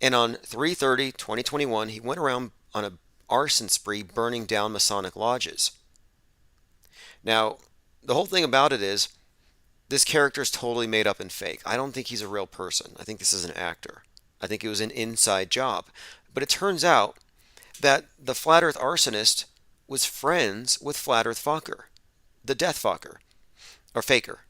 And on 3/30/2021, he went around on an arson spree burning down Masonic lodges. Now, the whole thing about it is this character is totally made up and fake. I don't think he's a real person. I think this is an actor. I think it was an inside job. But it turns out that the Flat Earth arsonist was friends with Flat Earth fucker, the death fucker, or faker.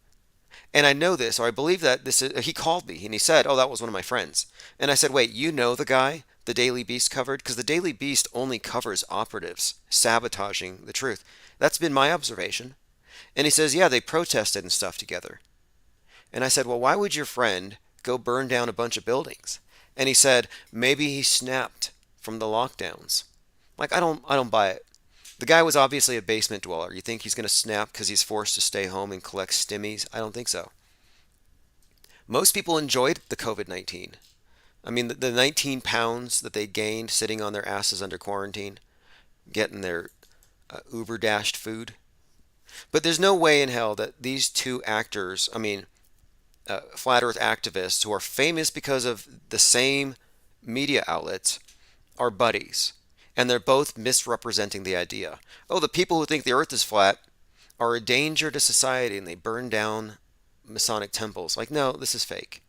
And I know this, or I believe that this is, he called me and he said, oh, that was one of my friends. And I said, wait, you know the guy the Daily Beast covered? Because the Daily Beast only covers operatives sabotaging the truth. That's been my observation. And he says, yeah, they protested and stuff together. And I said, well, why would your friend go burn down a bunch of buildings? And he said, maybe he snapped from the lockdowns. Like, I don't buy it. The guy was obviously a basement dweller. You think he's going to snap because he's forced to stay home and collect stimmies? I don't think so. Most people enjoyed the COVID-19. I mean, the 19 pounds that they gained sitting on their asses under quarantine, getting their Uber dashed food. But there's no way in hell that these two actors, flat earth activists who are famous because of the same media outlets, are buddies. And they're both misrepresenting the idea. Oh, the people who think the earth is flat are a danger to society and they burn down Masonic temples. Like, no, this is fake.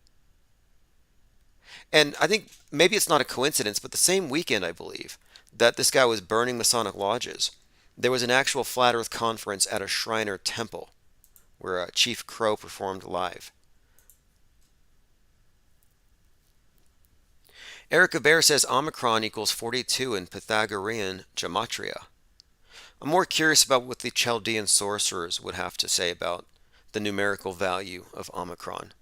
And I think maybe it's not a coincidence, but the same weekend, I believe, that this guy was burning Masonic lodges, there was an actual flat earth conference at a Shriner temple where Chief Crow performed live. Erica Bear says Omicron equals 42 in Pythagorean gematria. I'm more curious about what the Chaldean sorcerers would have to say about the numerical value of Omicron.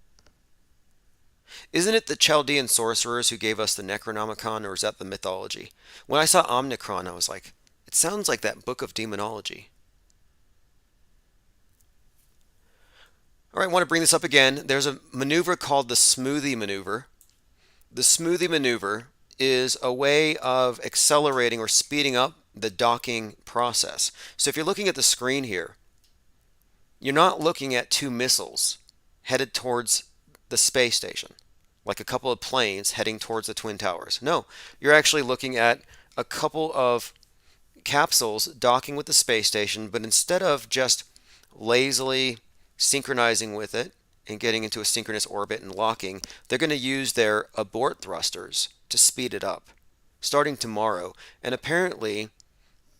Isn't it the Chaldean sorcerers who gave us the Necronomicon, or is that the mythology? When I saw Omicron, I was like, it sounds like that book of demonology. All right, I want to bring this up again. There's a maneuver called the smoothie maneuver. The smoothie maneuver is a way of accelerating or speeding up the docking process. So if you're looking at the screen here, you're not looking at two missiles headed towards the space station, like a couple of planes heading towards the Twin Towers. No, you're actually looking at a couple of capsules docking with the space station, but instead of just lazily synchronizing with it and getting into a synchronous orbit and locking, they're going to use their abort thrusters to speed it up starting tomorrow. And apparently,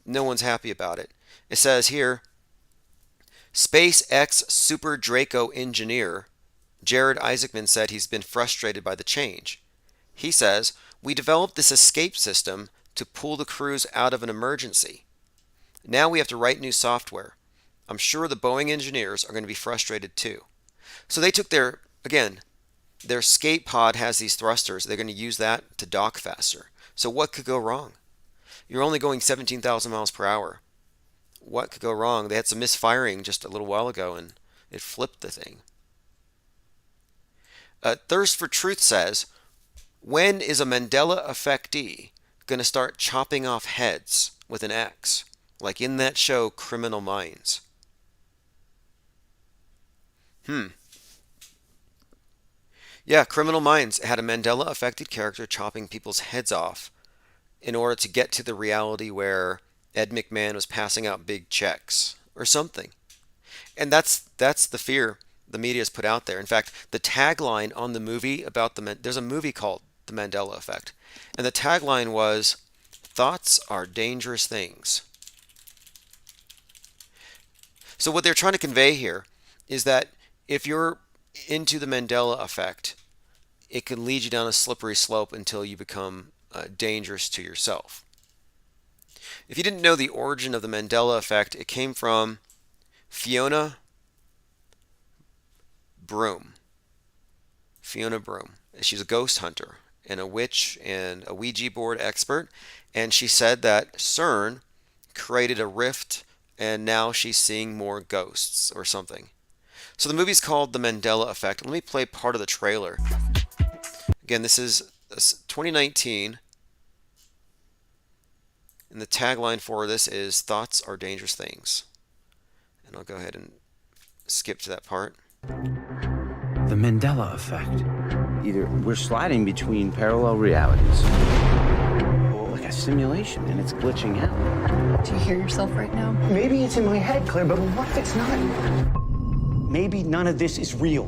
no one's happy about it. It says here, SpaceX Super Draco engineer Jared Isaacman said he's been frustrated by the change. He says, we developed this escape system to pull the crews out of an emergency. Now we have to write new software. I'm sure the Boeing engineers are going to be frustrated too. So they took their escape pod has these thrusters. They're going to use that to dock faster. So what could go wrong? You're only going 17,000 miles per hour. What could go wrong? They had some misfiring just a little while ago and it flipped the thing. Thirst for Truth says, when is a Mandela effectee going to start chopping off heads with an X, like in that show Criminal Minds. Yeah, Criminal Minds had a Mandela-affected character chopping people's heads off in order to get to the reality where Ed McMahon was passing out big checks or something. And that's the fear the media has put out there. In fact, the tagline on the movie about there's a movie called The Mandela Effect, and the tagline was, "Thoughts are dangerous things." So what they're trying to convey here is that if you're into the Mandela effect, it can lead you down a slippery slope until you become dangerous to yourself. If you didn't know the origin of the Mandela effect, it came from Fiona Broom. Fiona Broom. She's a ghost hunter and a witch and a Ouija board expert, and she said that CERN created a rift and now she's seeing more ghosts or something. So the movie's called The Mandela Effect. Let me play part of the trailer. Again, this is 2019, and the tagline for this is "Thoughts are dangerous things." And I'll go ahead and skip to that part. The Mandela Effect. Either we're sliding between parallel realities, or like a simulation, and it's glitching out. Do you hear yourself right now? Maybe it's in my head, Claire, but what if it's not? Maybe none of this is real.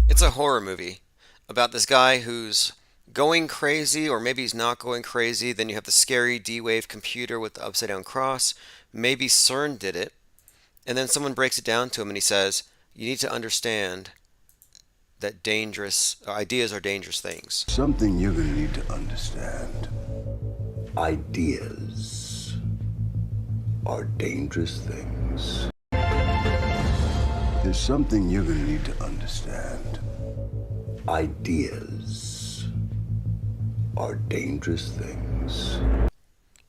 It's a horror movie about this guy who's going crazy, or maybe he's not going crazy. Then you have the scary D-Wave computer with the upside down cross. Maybe CERN did it. And then someone breaks it down to him and he says, you need to understand that dangerous ideas are dangerous things. Something you're going to need to understand. Ideas are dangerous things. There's something you're going to need to understand. Ideas are dangerous things.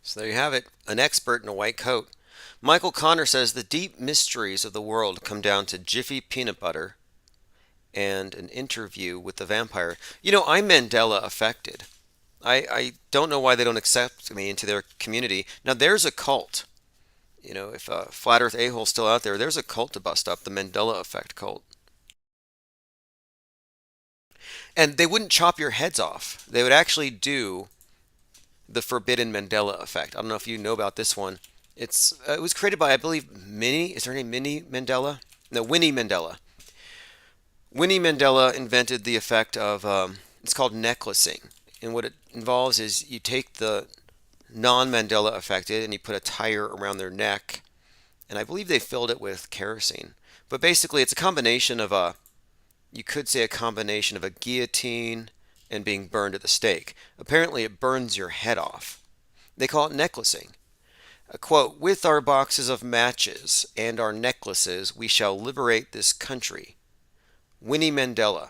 So there you have it, an expert in a white coat. Michael Connor says the deep mysteries of the world come down to Jiffy peanut butter and an interview with the vampire. You know, I'm Mandela affected. I don't know why they don't accept me into their community. Now, there's a cult. You know, if a Flat Earth a-hole's still out there, there's a cult to bust up, the Mandela Effect cult. And they wouldn't chop your heads off. They would actually do the forbidden Mandela Effect. I don't know if you know about this one. It was created by, I believe, Minnie. Is her name Minnie Mandela? No, Winnie Mandela. Winnie Mandela invented the effect of, it's called necklacing. And what it involves is you take the non-Mandela affected and you put a tire around their neck. And I believe they filled it with kerosene. But basically it's a combination of you could say a combination of a guillotine and being burned at the stake. Apparently it burns your head off. They call it necklacing. A quote, "With our boxes of matches and our necklaces, we shall liberate this country." Winnie Mandela,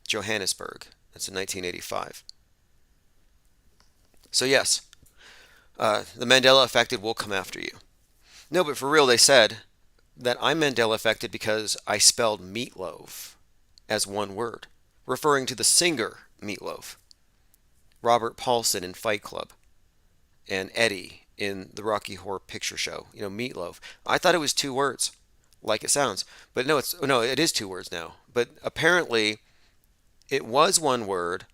Johannesburg. That's in 1985. So yes, the Mandela affected will come after you. No, but for real, they said that I'm Mandela affected because I spelled meatloaf as one word, referring to the singer Meatloaf, Robert Paulson in Fight Club, and Eddie in the Rocky Horror Picture Show. You know, Meatloaf. I thought it was two words, like it sounds, but no, it is two words now. But apparently, it was one word,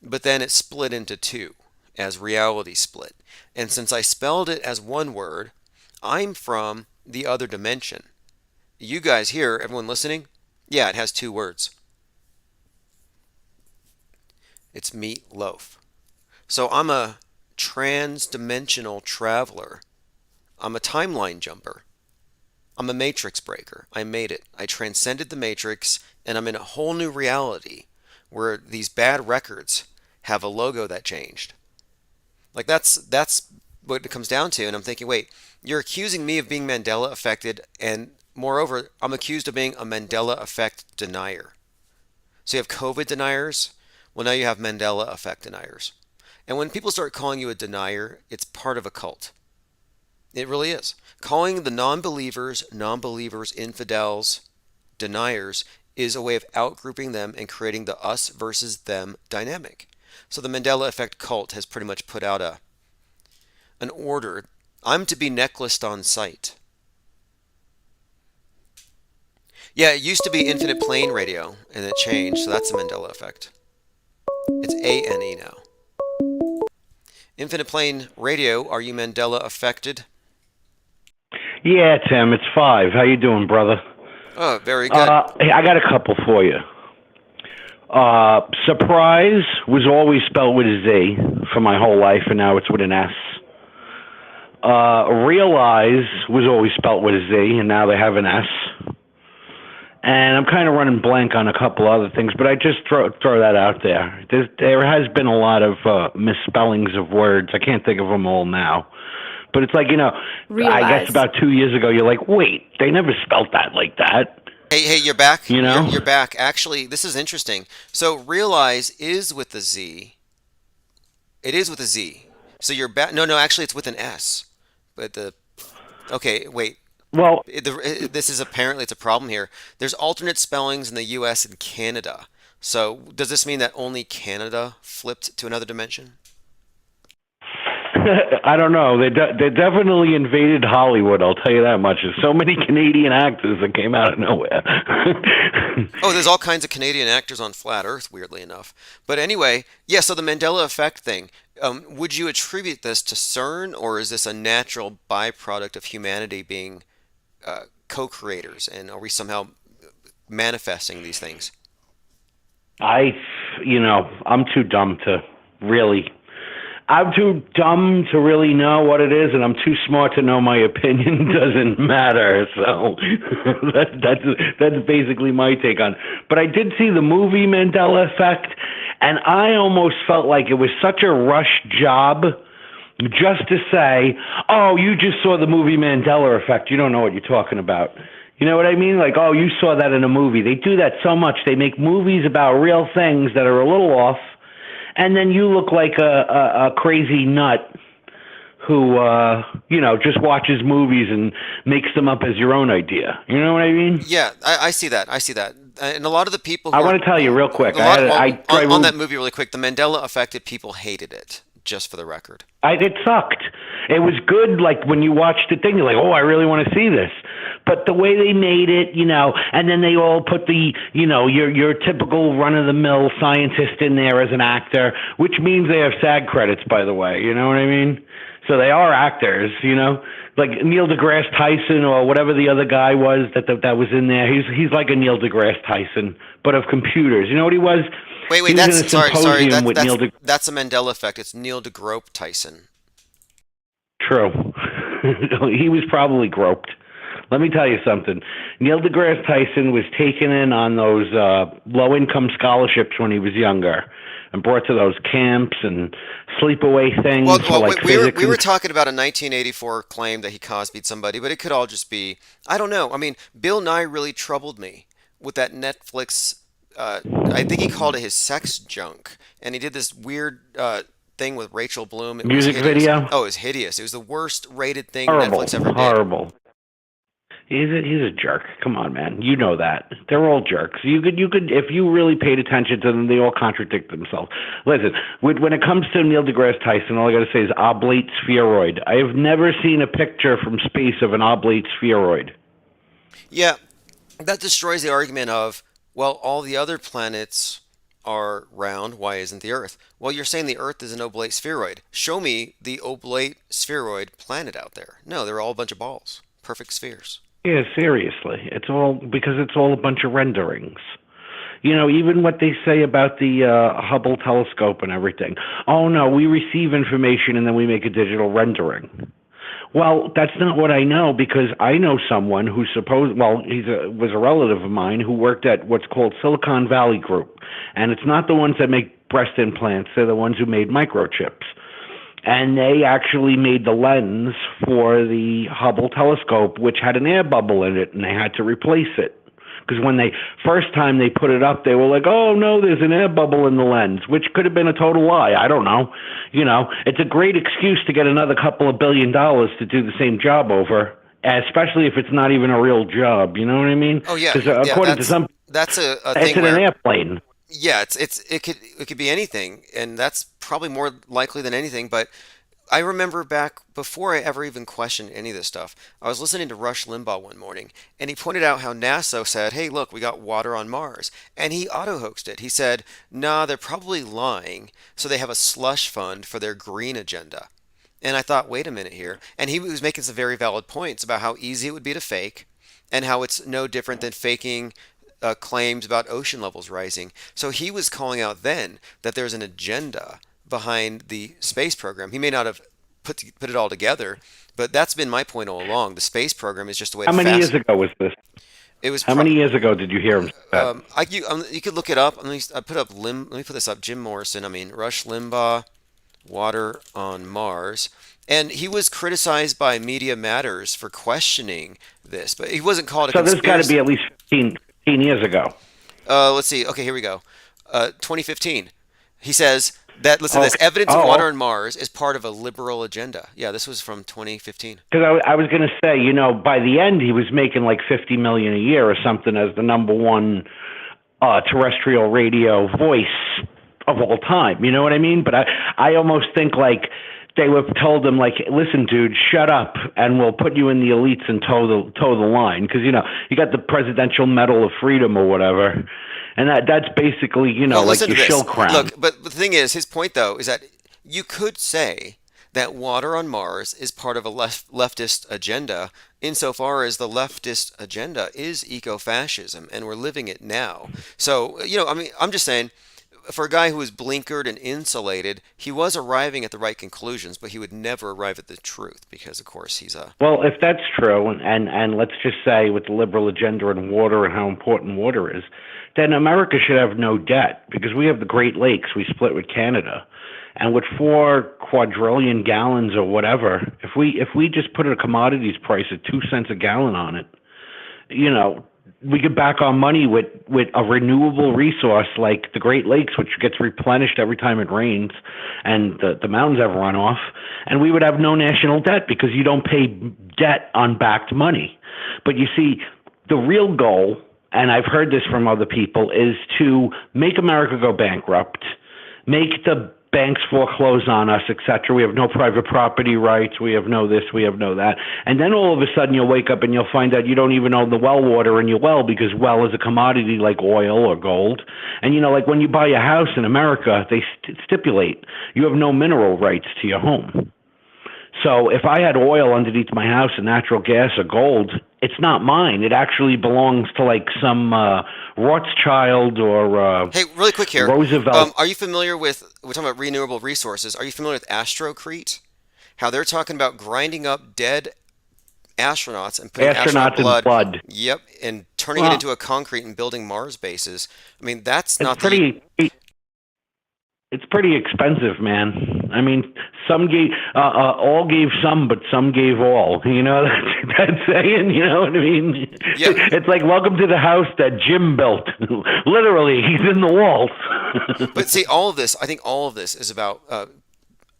but then it split into two, as reality split. And since I spelled it as one word, I'm from the other dimension. You guys here, everyone listening, yeah, it has two words. It's meatloaf. So I'm a trans-dimensional traveler. I'm a timeline jumper. I'm a matrix breaker. I made it. I transcended the matrix, and I'm in a whole new reality where these bad records have a logo that changed. Like that's what it comes down to. And I'm thinking, wait, you're accusing me of being Mandela affected, and moreover, I'm accused of being a Mandela effect denier. So you have COVID deniers. Well, now you have Mandela effect deniers. And when people start calling you a denier, it's part of a cult. It really is. Calling the non-believers, infidels, deniers is a way of outgrouping them and creating the us versus them dynamic. So the Mandela effect cult has pretty much put out an order. I'm to be necklaced on sight. Yeah, it used to be infinite plane radio, and it changed, so that's the Mandela effect. It's ANE now. Infinite plane radio, are you Mandela affected? Yeah, Tim, it's 5. How you doing, brother? Oh, very good. Hey, I got a couple for you. Surprise was always spelled with a Z for my whole life, and now it's with an S. Realize was always spelled with a Z, and now they have an S. And I'm kind of running blank on a couple other things, but I just throw that out there. There has been a lot of misspellings of words. I can't think of them all now. But it's like, Realize. I guess about 2 years ago, you're like, wait, they never spelled that like that. Hey, you're back. You know? You're back. Actually, this is interesting. So realize is with a Z. It is with a Z. So you're back. No, actually, it's with an S. But okay, wait. Well, this is apparently it's a problem here. There's alternate spellings in the U.S. and Canada. So does this mean that only Canada flipped to another dimension? I don't know. They definitely invaded Hollywood. I'll tell you that much. There's so many Canadian actors that came out of nowhere. Oh, there's all kinds of Canadian actors on Flat Earth, weirdly enough. But anyway, yeah. So the Mandela effect thing. Would you attribute this to CERN, or is this a natural byproduct of humanity being co-creators, and are we somehow manifesting these things? I'm too dumb to really. I'm too dumb to really know what it is, and I'm too smart to know my opinion doesn't matter. So that's basically my take on it. But I did see the movie Mandela Effect, and I almost felt like it was such a rush job just to say, oh, you just saw the movie Mandela Effect. You don't know what you're talking about. You know what I mean? Like, oh, you saw that in a movie. They do that so much. They make movies about real things that are a little off, and then you look like a crazy nut who, just watches movies and makes them up as your own idea. You know what I mean? Yeah, I see that. And a lot of the people I want to tell you real quick. On that movie really quick, the Mandela Effect, people hated it, just for the record. It sucked. It was good, like, when you watched the thing, you're like, oh, I really want to see this. But the way they made it, and then they all put the, your typical run-of-the-mill scientist in there as an actor, which means they have SAG credits, by the way. You know what I mean? So they are actors, like Neil deGrasse Tyson or whatever the other guy was that was in there. He's like a Neil deGrasse Tyson, but of computers. You know what he was? Wait, that's a Mandela Effect. It's Neil deGrasse Tyson. True. He was probably groped. Let me tell you something. Neil deGrasse Tyson was taken in on those low-income scholarships when he was younger and brought to those camps and sleepaway things. We were talking about a 1984 claim that he Cosby'd somebody, but it could all just be, I don't know. I mean, Bill Nye really troubled me with that Netflix, I think he called it his sex junk, and he did this weird thing with Rachel Bloom. Music video? Oh, it was hideous. It was the worst rated thing Horrible. Netflix ever did. Horrible. He's a jerk. Come on, man. You know that. They're all jerks. You could, if you really paid attention to them, they all contradict themselves. Listen, when it comes to Neil deGrasse Tyson, all I got to say is oblate spheroid. I have never seen a picture from space of an oblate spheroid. Yeah, that destroys the argument of, well, all the other planets are round. Why isn't the Earth? Well, you're saying the Earth is an oblate spheroid. Show me the oblate spheroid planet out there. No, they're all a bunch of balls. Perfect spheres. Yeah, seriously. It's all a bunch of renderings. Even what they say about the Hubble telescope and everything. Oh, no, we receive information and then we make a digital rendering. Well, that's not what I know, because I know someone who was a relative of mine who worked at what's called Silicon Valley Group. And it's not the ones that make breast implants. They're the ones who made microchips. And they actually made the lens for the Hubble telescope, which had an air bubble in it, and they had to replace it. Because when they first time they put it up, they were like, "Oh no, there's an air bubble in the lens," which could have been a total lie. I don't know. It's a great excuse to get another couple of $1 billion to do the same job over, especially if it's not even a real job. You know what I mean? Oh yeah, Because according to some, that's a it's thing in an where airplane. yeah, it could be anything, and that's probably more likely than anything. But I remember back before I ever even questioned any of this stuff, I was listening to Rush Limbaugh one morning, and he pointed out how NASA said, "Hey, look, we got water on Mars," and he auto-hoaxed it. He said, "Nah, they're probably lying, so they have a slush fund for their green agenda." And I thought, wait a minute here. And he was making some very valid points about how easy it would be to fake and how it's no different than faking claims about ocean levels rising. So he was calling out then that there's an agenda behind the space program. He may not have put it all together, but that's been my point all along. The space program is just a way How to many years ago was this? It was How many years ago did you hear him say that? you could look it up. Let me put this up. Jim Morrison. Rush Limbaugh, water on Mars. And he was criticized by Media Matters for questioning this, but he wasn't called a conspiracy. So this got to be at least 15 years ago. Let's see. Okay, here we go. 2015. He says that, listen to this, evidence of water on Mars is part of a liberal agenda. Yeah, this was from 2015. Because I was going to say, by the end, he was making like $50 million a year or something as the number one terrestrial radio voice of all time. You know what I mean? But I almost think like they would have told him, like, listen, dude, shut up, and we'll put you in the elites and toe the line. Because, you got the Presidential Medal of Freedom or whatever. And that's basically, like your shill crown. Look, but the thing is, his point, though, is that you could say that water on Mars is part of a leftist agenda insofar as the leftist agenda is eco-fascism, and we're living it now. So, I'm just saying, for a guy who was blinkered and insulated, he was arriving at the right conclusions, but he would never arrive at the truth because, of course, he's a... Well, if that's true, and let's just say with the liberal agenda and water and how important water is, then America should have no debt because we have the Great Lakes we split with Canada. And with 4 quadrillion gallons or whatever, if we just put a commodities price at 2 cents a gallon on it, we could back our money with a renewable resource like the Great Lakes, which gets replenished every time it rains, and the mountains have runoff, and we would have no national debt because you don't pay debt on backed money. But you see, the real goal, and I've heard this from other people, is to make America go bankrupt, make the banks foreclose on us, etc. We have no private property rights. We have no this, we have no that. And then all of a sudden you'll wake up and you'll find out you don't even own the well water in your well because well is a commodity like oil or gold. And, like when you buy a house in America, they stipulate you have no mineral rights to your home. So if I had oil underneath my house and natural gas or gold, it's not mine. It actually belongs to like some Rothschild or Hey, really quick here. Roosevelt. Are you familiar with, we're talking about renewable resources, are you familiar with Astrocrete? How they're talking about grinding up dead astronauts and putting astronaut in blood. Yep, and turning it into a concrete and building Mars bases. That's not It's pretty expensive, man. Some gave, all gave some, but some gave all. You know that saying? You know what I mean? Yeah. It's like, welcome to the house that Jim built. Literally, he's in the walls. But see, I think all of this is about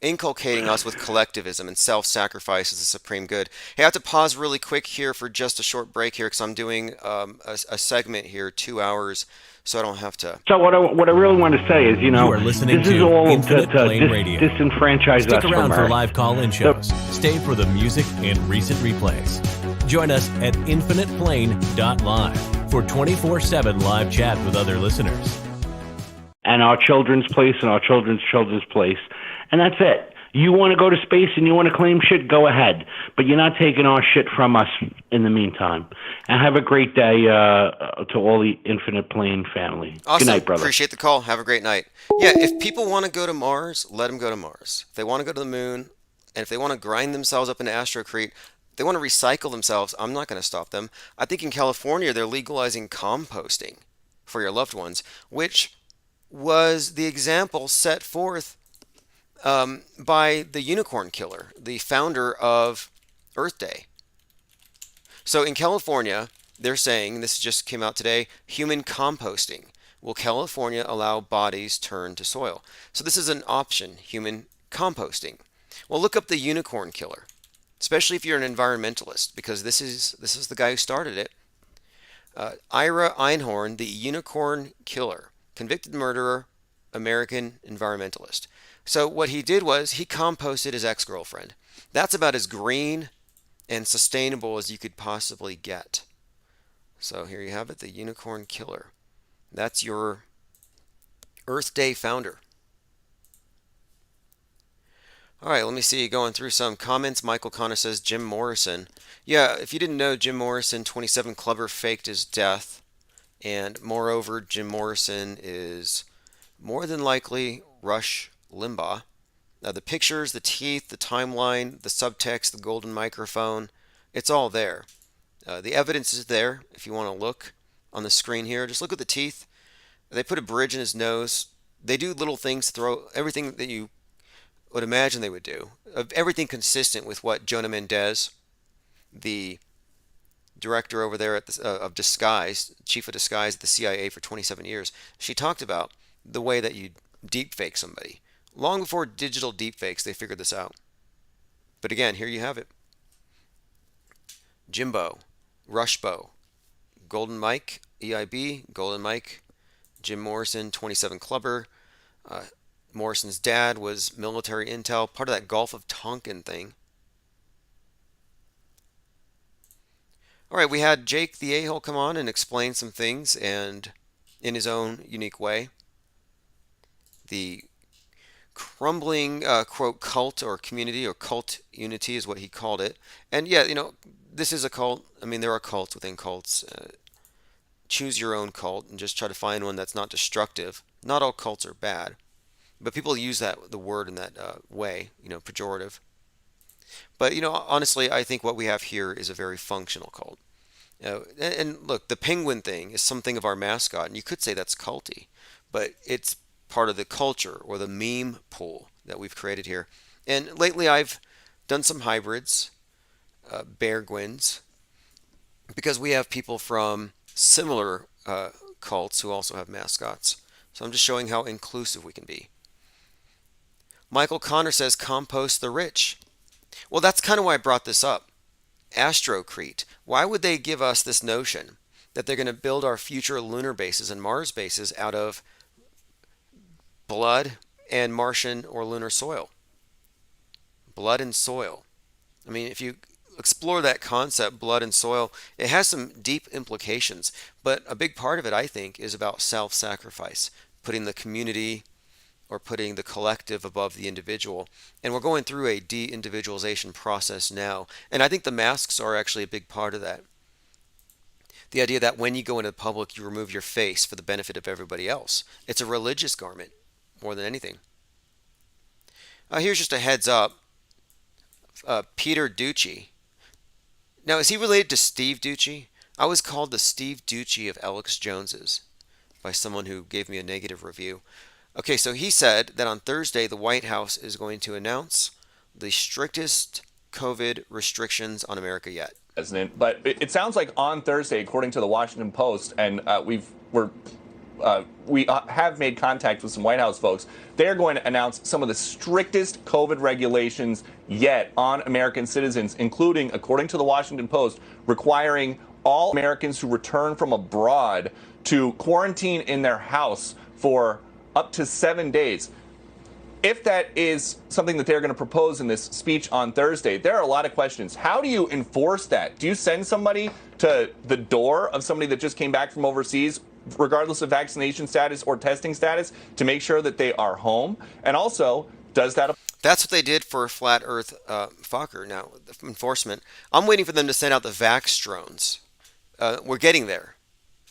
inculcating us with collectivism and self-sacrifice as the supreme good. Hey, I have to pause really quick here for just a short break here because I'm doing a segment here, 2 hours, so I don't have to. So what I really want to say is, you are listening this to is all Infinite Plane to Radio. disenfranchise Stick us around from for Earth. live call-in shows. Stay for the music and recent replays. Join us at infiniteplane.live for 24/7 live chat with other listeners. And our children's place and our children's place. And that's it. You want to go to space and you want to claim shit, go ahead. But you're not taking our shit from us in the meantime. And have a great day to all the Infinite Plane family. Awesome. Good night, brother. Appreciate the call. Have a great night. Yeah, if people want to go to Mars, let them go to Mars. If they want to go to the moon, and if they want to grind themselves up into Astrocrete, they want to recycle themselves, I'm not going to stop them. I think in California, they're legalizing composting for your loved ones, which was the example set forth by the unicorn killer, the founder of Earth Day. So in California, they're saying, this just came out today, human composting. Will California allow bodies turn to soil? So this is an option, human composting. Well, look up the unicorn killer, especially if you're an environmentalist, because this is the guy who started it. Ira Einhorn, the unicorn killer, convicted murderer, American environmentalist. So what he did was he composted his ex-girlfriend. That's about as green and sustainable as you could possibly get. So here you have it, the unicorn killer. That's your Earth Day founder. All right, let me see. Going through some comments. Michael Connor says Jim Morrison. Yeah, if you didn't know, Jim Morrison, 27 Clubber, faked his death. And moreover, Jim Morrison is more than likely Rush Limbaugh. Now, the pictures, the teeth, the timeline, the subtext, the golden microphone, it's all there. The evidence is there if you want to look on the screen here. Just look at the teeth. They put a bridge in his nose. They do little things, throw everything that you would imagine they would do. Everything consistent with what Jonah Mendez, the director over there at of disguise, chief of disguise at the CIA for 27 years, she talked about the way that you deepfake somebody. Long before digital deepfakes, they figured this out. But again, here you have it. Jimbo, Rushbo, Golden Mike, EIB, Golden Mike, Jim Morrison, 27 Clubber. Morrison's dad was military intel, part of that Gulf of Tonkin thing. All right, we had Jake the A-hole come on and explain some things, and in his own unique way. The crumbling, quote, cult or community or cult unity is what he called it. And yeah, this is a cult. I mean, there are cults within cults. Choose your own cult and just try to find one that's not destructive. Not all cults are bad. But people use the word in that way, pejorative. But, honestly, I think what we have here is a very functional cult. And look, the penguin thing is something of our mascot, and you could say that's culty, but it's part of the culture or the meme pool that we've created here. And lately I've done some hybrids, bear gwins, because we have people from similar cults who also have mascots. So I'm just showing how inclusive we can be. Michael Connor says, compost the rich. Well, that's kind of why I brought this up. Astrocrete. Why would they give us this notion that they're going to build our future lunar bases and Mars bases out of blood and Martian or lunar soil? Blood and soil. I mean, if you explore that concept, blood and soil, it has some deep implications. But a big part of it, I think, is about self-sacrifice, putting the community or putting the collective above the individual. And we're going through a de-individualization process now. And I think the masks are actually a big part of that. The idea that when you go into the public, you remove your face for the benefit of everybody else. It's a religious garment more than anything. Here's just a heads up. Peter Ducey. Now, is he related to Steve Ducey? I was called the Steve Ducey of Alex Jones's by someone who gave me a negative review. Okay, so he said that on Thursday, the White House is going to announce the strictest COVID restrictions on America yet. President, but it sounds like on Thursday, according to the Washington Post, and we have made contact with some White House folks. They're going to announce some of the strictest COVID regulations yet on American citizens, including, according to the Washington Post, requiring all Americans who return from abroad to quarantine in their house for up to 7 days. If that is something that they're going to propose in this speech on Thursday, there are a lot of questions. How do you enforce that? Do you send somebody to the door of somebody that just came back from overseas, regardless of vaccination status or testing status, to make sure that they are home? And also, does that... That's what they did for Flat Earth Fokker. Now, enforcement. I'm waiting for them to send out the Vax drones. We're getting there.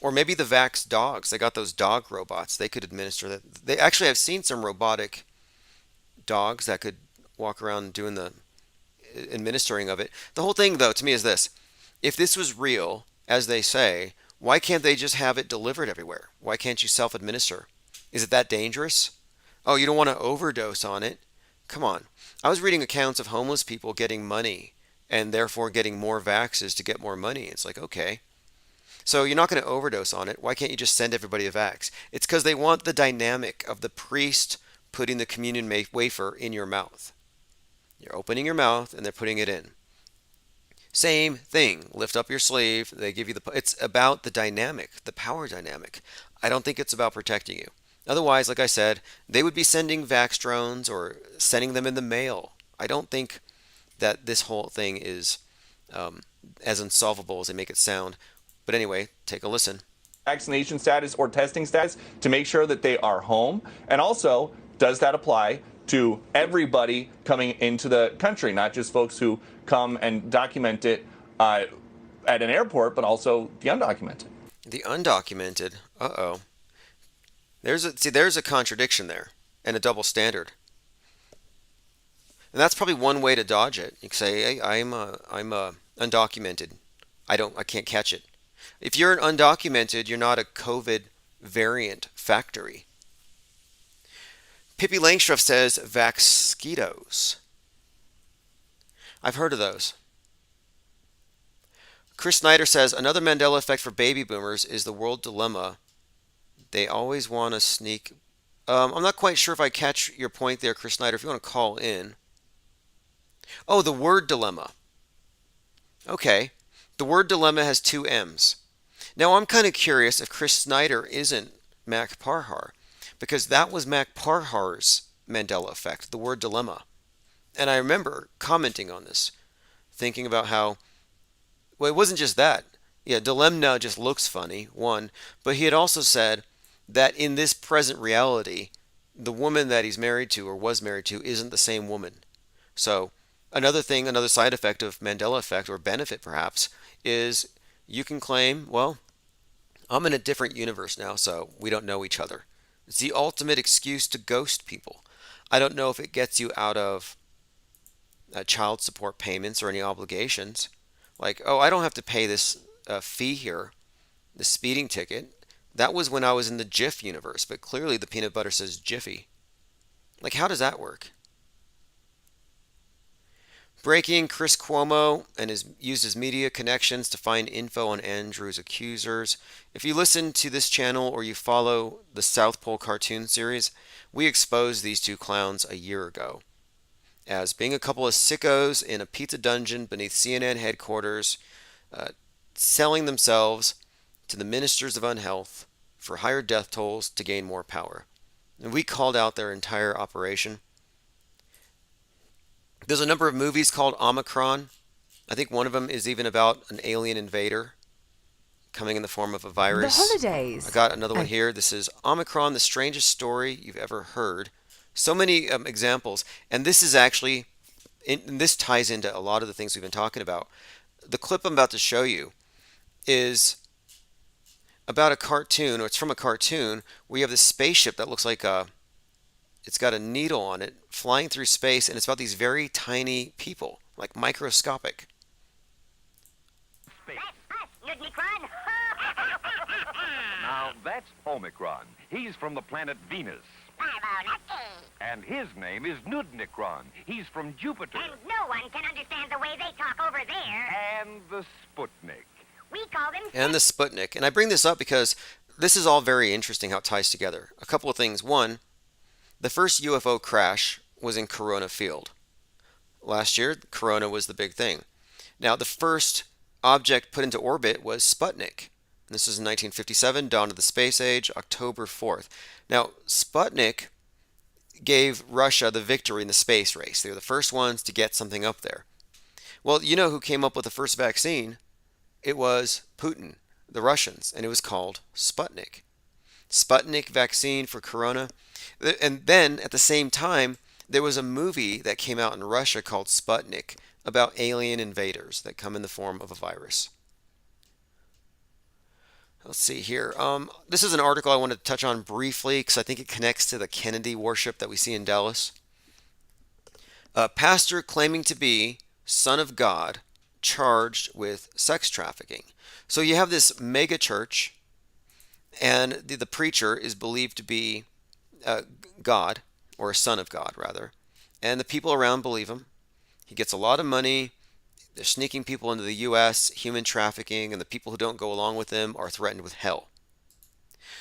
Or maybe the Vax dogs. They got those dog robots. They could administer that. They actually have seen some robotic dogs that could walk around doing the administering of it. The whole thing, though, to me is this. If this was real, as they say, why can't they just have it delivered everywhere? Why can't you self-administer? Is it that dangerous? Oh, you don't want to overdose on it? Come on. I was reading accounts of homeless people getting money and therefore getting more vaxes to get more money. It's like, okay. So you're not going to overdose on it. Why can't you just send everybody a vax? It's because they want the dynamic of the priest putting the communion wafer in your mouth. You're opening your mouth and they're putting it in. Same thing. Lift up your sleeve. They give you the. It's about the dynamic, the power dynamic. I don't think it's about protecting you. Otherwise, like I said, they would be sending vax drones or sending them in the mail. I don't think that this whole thing is as unsolvable as they make it sound. But anyway, take a listen. Vaccination status or testing status to make sure that they are home? And also, does that apply to everybody coming into the country, not just folks who come and document it at an airport, but also the undocumented? The undocumented? Uh-oh. There's a contradiction there and a double standard. And that's probably one way to dodge it. You can say, "Hey, I'm undocumented. I can't catch it." If you're an undocumented, you're not a COVID variant factory. Pippi Langstruff says vaxquitos. I've heard of those. Chris Snyder says another Mandela effect for baby boomers is the world dilemma. They always want to sneak. I'm not quite sure if I catch your point there, Chris Snyder. If you want to call in. Oh, the word dilemma. Okay. The word dilemma has two M's. Now, I'm kind of curious if Chris Snyder isn't Mac Parhar, because that was Mac Parhar's Mandela effect, the word dilemma. And I remember commenting on this, thinking about how, well, it wasn't just that. Yeah, dilemma just looks funny, one, but he had also said that in this present reality, the woman that he's married to or was married to isn't the same woman. So another thing, another side effect of Mandela effect, or benefit perhaps, is you can claim, well, I'm in a different universe now, so we don't know each other. It's the ultimate excuse to ghost people. I don't know if it gets you out of child support payments or any obligations. Like, oh, I don't have to pay this fee here, the speeding ticket. That was when I was in the Jif universe, but clearly the peanut butter says Jiffy. Like, how does that work? Breaking, Chris Cuomo used his media connections to find info on Andrew's accusers. If you listen to this channel or you follow the South Pole cartoon series, we exposed these two clowns a year ago as being a couple of sickos in a pizza dungeon beneath CNN headquarters, selling themselves to the ministers of unhealth for higher death tolls to gain more power. And we called out their entire operation. There's a number of movies called Omicron. I think one of them is even about an alien invader coming in the form of a virus. The holidays. I got another one here. This is Omicron, the strangest story you've ever heard. So many examples. And this is actually, and this ties into a lot of the things we've been talking about. The clip I'm about to show you is about a cartoon, or it's from a cartoon, where you have this spaceship that looks like it's got a needle on it flying through space, and it's about these very tiny people, like microscopic. Now, that's Omicron. He's from the planet Venus. And his name is Nudnicron. He's from Jupiter. And no one can understand the way they talk over there. And the Sputnik. We call them... And the Sputnik. And I bring this up because this is all very interesting how it ties together. A couple of things. One, the first UFO crash was in Corona Field. Last year, Corona was the big thing. Now, the first object put into orbit was Sputnik. This was in 1957, dawn of the space age, October 4th. Now, Sputnik gave Russia the victory in the space race. They were the first ones to get something up there. Well, you know who came up with the first vaccine? It was Putin, the Russians, and it was called Sputnik. Sputnik vaccine for Corona. And then, at the same time, there was a movie that came out in Russia called Sputnik about alien invaders that come in the form of a virus. Let's see here. This is an article I want to touch on briefly because I think it connects to the Kennedy worship that we see in Dallas. A pastor claiming to be Son of God charged with sex trafficking. So you have this mega church, and the preacher is believed to be God, or a son of God, rather. And the people around believe him. He gets a lot of money. They're sneaking people into the U.S., human trafficking, and the people who don't go along with them are threatened with hell.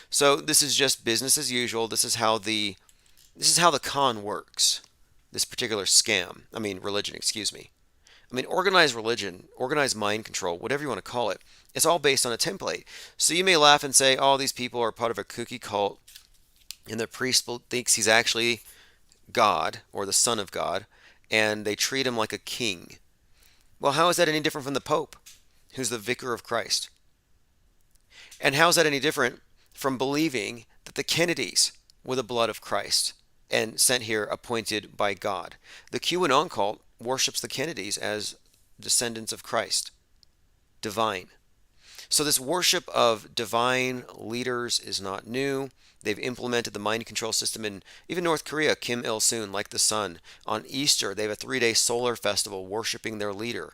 So this is just business as usual. This is how the con works. This particular scam. I mean, religion, excuse me. I mean, organized religion, organized mind control, whatever you want to call it, it's all based on a template. So you may laugh and say, oh, these people are part of a kooky cult, and the priest thinks he's actually God or the Son of God, and they treat him like a king. Well, how is that any different from the Pope, who's the vicar of Christ? And how is that any different from believing that the Kennedys were the blood of Christ and sent here appointed by God? The QAnon cult worships the Kennedys as descendants of Christ, divine. So this worship of divine leaders is not new. They've implemented the mind control system in even North Korea. Kim Il-sung, like the sun. On Easter, they have a 3-day solar festival worshiping their leader.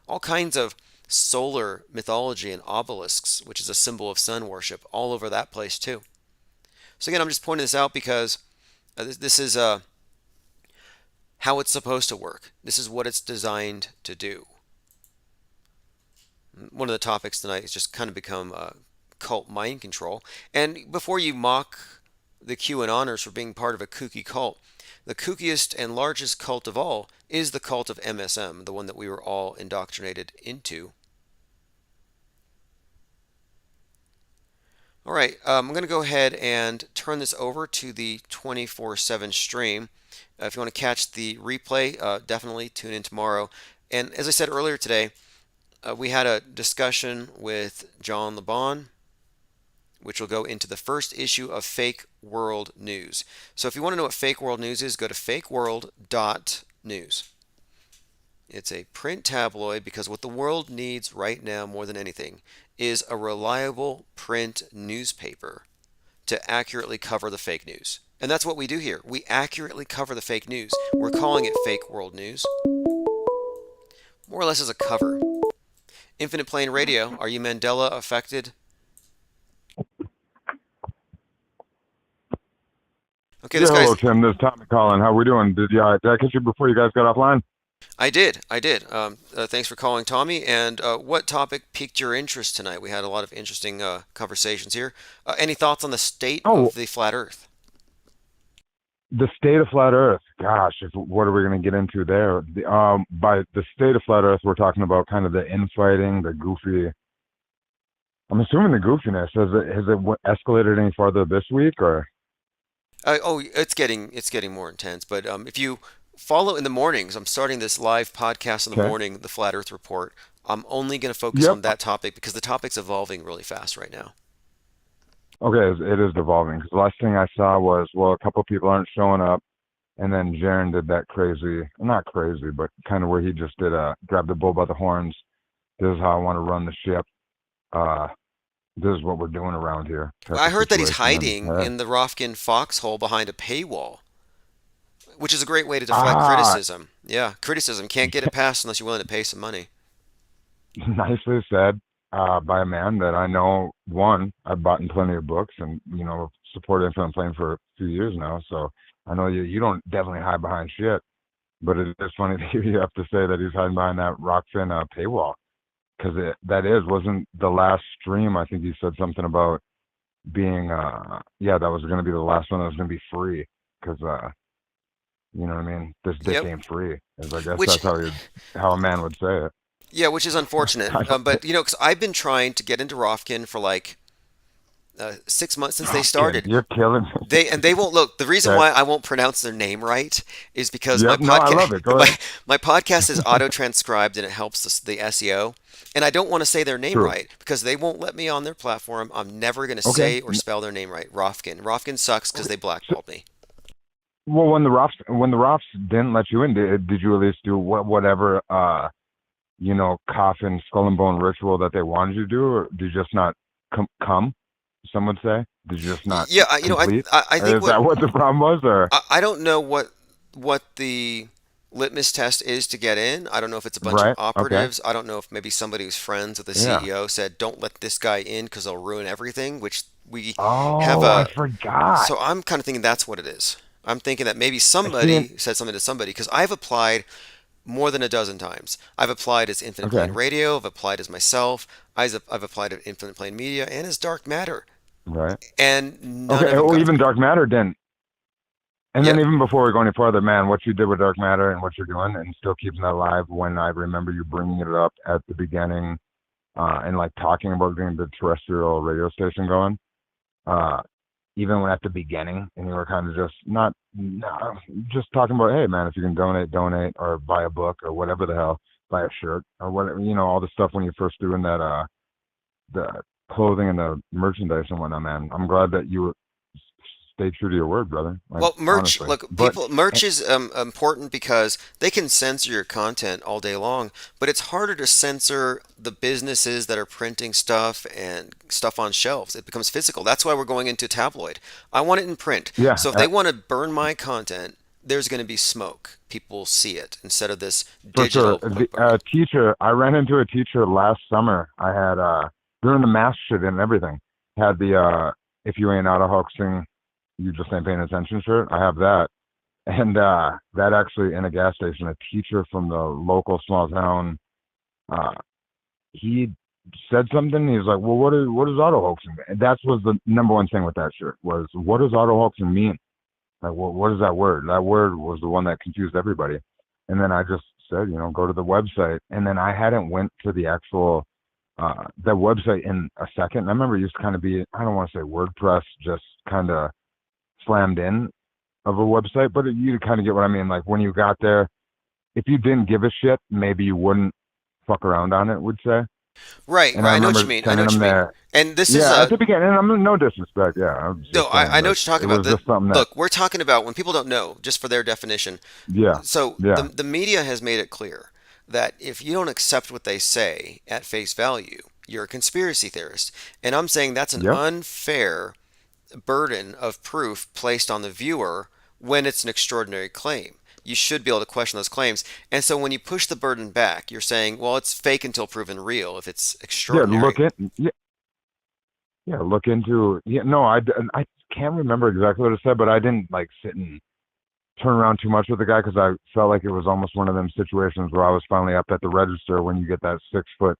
All kinds of solar mythology and obelisks, which is a symbol of sun worship, all over that place too. So again, I'm just pointing this out because this is how it's supposed to work. This is what it's designed to do. One of the topics tonight has just kind of become cult mind control. And before you mock the QAnoners for being part of a kooky cult, the kookiest and largest cult of all is the cult of MSM, the one that we were all indoctrinated into. All right, I'm going to go ahead and turn this over to the 24/7 stream. If you want to catch the replay, definitely tune in tomorrow. And as I said earlier today, we had a discussion with John LeBon, which will go into the first issue of Fake World News. So if you want to know what Fake World News is, go to fakeworld.news. It's a print tabloid because what the world needs right now more than anything is a reliable print newspaper to accurately cover the fake news. And that's what we do here. We accurately cover the fake news. We're calling it Fake World News, more or less as a cover. Infinite Plane Radio, are you Mandela affected? Okay, this Hello, guy's... Tim. This is Tommy calling. How we doing? Did I catch you before you guys got offline? I did. Thanks for calling, Tommy. And what topic piqued your interest tonight? We had a lot of interesting conversations here. Any thoughts on the state of the flat Earth? The state of flat Earth. Gosh, what are we going to get into there? By the state of flat Earth, we're talking about kind of the infighting, the goofy. I'm assuming the goofiness. Has it escalated any farther this week, or? It's getting more intense. But if you follow in the mornings, I'm starting this live podcast in the morning, the Flat Earth Report. I'm only going to focus on that topic because the topic's evolving really fast right now. Okay, it is evolving. Because the last thing I saw was, well, a couple of people aren't showing up, and then Jaron did that crazy, not crazy, but kind of where he just did grab the bull by the horns. This is how I want to run the ship. This is what we're doing around here. I heard that he's hiding in the Rofkin foxhole behind a paywall, which is a great way to deflect criticism. Yeah, criticism. Can't get it passed unless you're willing to pay some money. Nicely said. By a man that I know. One, I've bought in plenty of books and, supported Infinite Plane for a few years now. So I know you don't definitely hide behind shit. But it is funny to hear you have to say that he's hiding behind that Rockfin paywall. Because wasn't the last stream. I think he said something about being, that was going to be the last one that was going to be free. Because, you know what I mean? This dick ain't free. I guess that's how a man would say it. Yeah, which is unfortunate. But, because I've been trying to get into Rofkin for 6 months since they started. You're killing me. They won't look. The reason why I won't pronounce their name right is because my podcast. I love it. Go ahead. My podcast is auto transcribed and it helps the SEO. And I don't want to say their name right because they won't let me on their platform. I'm never going to say or spell their name right. Rofkin. Rofkin sucks because they blackballed me. Well, when the Rofs didn't let you in, did you at least do whatever? Coffin, skull and bone ritual that they wanted you to do, or did you just not come? Some would say, did you just not? Yeah, I think is that what the problem was, or I don't know what the litmus test is to get in. I don't know if it's a bunch of operatives. I don't know if maybe somebody who's friends with the CEO said, "Don't let this guy in because they'll ruin everything." Which we have I forgot. So I'm kind of thinking that's what it is. I'm thinking that maybe somebody said something to somebody because I've applied more than a dozen times. I've applied as Infinite Okay. Plane Radio, I've applied as myself, I've applied as Infinite Plane Media, and as Dark Matter. Right. And none Okay. of them Well, got even through. Dark Matter didn't. And Yeah. then even before we go any further, man, what you did with Dark Matter and what you're doing and still keeping that alive, when I remember you bringing it up at the beginning and like talking about getting the terrestrial radio station going, even when at the beginning, and you were kind of just just talking about, hey man, if you can donate or buy a book or whatever the hell, buy a shirt or whatever, all the stuff when you first doing that, the clothing and the merchandise and whatnot, man. I'm glad that you stay true to your word, brother. Like, Well, merch, honestly. look, merch is important because they can censor your content all day long, but it's harder to censor the businesses that are printing stuff and stuff on shelves. It becomes physical. That's why we're going into tabloid. I want it in print. Yeah. So if they want to burn my content, there's going to be smoke. People will see it instead of this For sure. digital. Teacher, I ran into a teacher last summer. I had, during the mask shit and everything, had the, if you ain't out of hoaxing, you just ain't paying attention shirt. I have that. And that actually in a gas station, a teacher from the local small town, he said something. He was like, well, what is auto hoaxing? And that was the number one thing with that shirt was, what does auto hoaxing mean? Like, what is that word? That word was the one that confused everybody. And then I just said, go to the website. And then I hadn't went to the actual, the website in a second. And I remember it used to kind of be, I don't want to say WordPress, just kind of slammed in of a website, but you kind of get what I mean. Like when you got there, if you didn't give a shit, maybe you wouldn't fuck around on it, would say. Right, And right. I know what remember you mean. I sending know what you them mean. there. And this Yeah, is at the beginning, and I'm no disrespect. Yeah, I'm just no, saying, I know like, what you're talking it about. was just something that. Look, we're talking about when people don't know, just for their definition. Yeah. So Yeah. the media has made it clear that if you don't accept what they say at face value, you're a conspiracy theorist. And I'm saying that's an Yep. unfair burden of proof placed on the viewer when it's an extraordinary claim. You should be able to question those claims. And so when you push the burden back, you're saying, well, it's fake until proven real if it's Yeah, extraordinary. look into. Yeah, no, I can't remember exactly what it said, but I didn't like sit and turn around too much with the guy because I felt like it was almost one of them situations where I was finally up at the register when you get that 6 foot,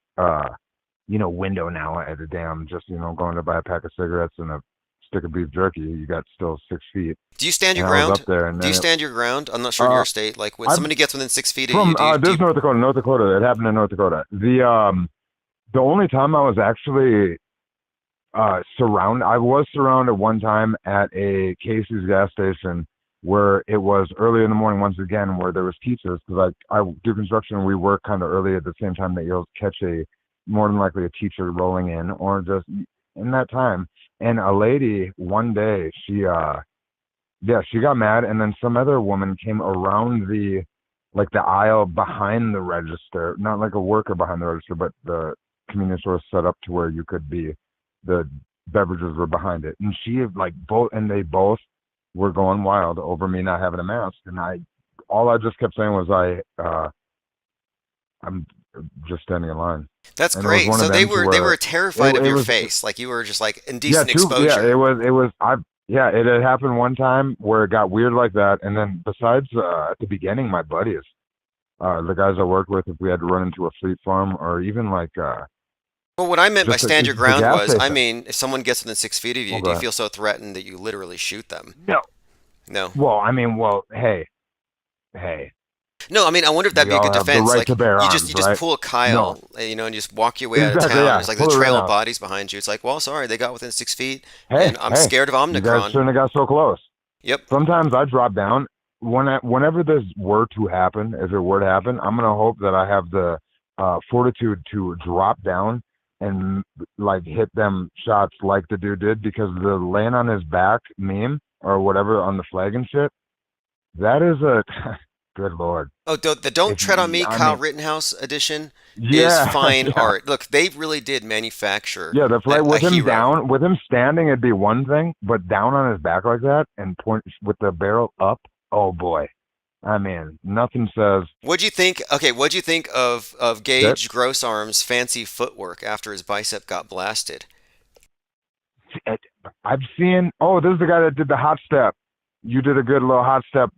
window now at a damn just going to buy a pack of cigarettes and a stick of beef jerky. You got still 6 feet. Do you stand your And I was ground? up there, and Do you then stand your ground? I'm not sure in your state. Like when somebody gets within 6 feet of from you, do this you North Dakota. It happened in North Dakota. The only time I was actually surrounded, I was surrounded one time at a Casey's gas station where it was early in the morning once again, where there was teachers, because I do construction and we work kind of early at the same time that you'll catch more than likely a teacher rolling in or just in that time. And a lady one day, she got mad, and then some other woman came around the aisle behind the register, not like a worker behind the register, but the convenience store set up to where you could be, the beverages were behind it. And they both were going wild over me not having a mask. And all I just kept saying was I'm just standing in line. That's And it was great. one So of they them to were where terrified of your was, face, like you were just like indecent it exposure. it had happened one time where it got weird like that. And then besides at the beginning, my buddies, the guys I worked with, if we had to run into a fleet farm or even Well, what I meant by stand your ground was, station. I mean, if someone gets within 6 feet of you, Oh, do go you ahead. feel so threatened that you literally shoot them? No. No. Well, hey. No, I mean, I wonder if that'd We be a all good have the defense. right like to bear you arms, just right? pull a Kyle, and you just walk your way out of Exactly, town. yeah. There's like Pull the it trail right of out. bodies behind you. It's like, well, sorry, they got within 6 feet, Hey, and I'm scared of You guys Omicron. shouldn't have got so close. Yep. Sometimes I drop down. Whenever this were to happen, if it were to happen, I'm gonna hope that I have the fortitude to drop down and hit them shots like the dude did, because the laying on his back meme or whatever on the flag and shit, that is a good lord. Oh, the Don't Tread on Me, Kyle Rittenhouse edition Yeah, is fine yeah. art. Look, they really did manufacture Yeah, the flag with a him hero. down, with him standing, it'd be one thing, but down on his back like that and point with the barrel up, oh boy. I mean, nothing says. What'd you think? Okay, what'd you think of Gage Grossarm's fancy footwork after his bicep got blasted? I've seen. Oh, this is the guy that did the hot step. You did a good little hot step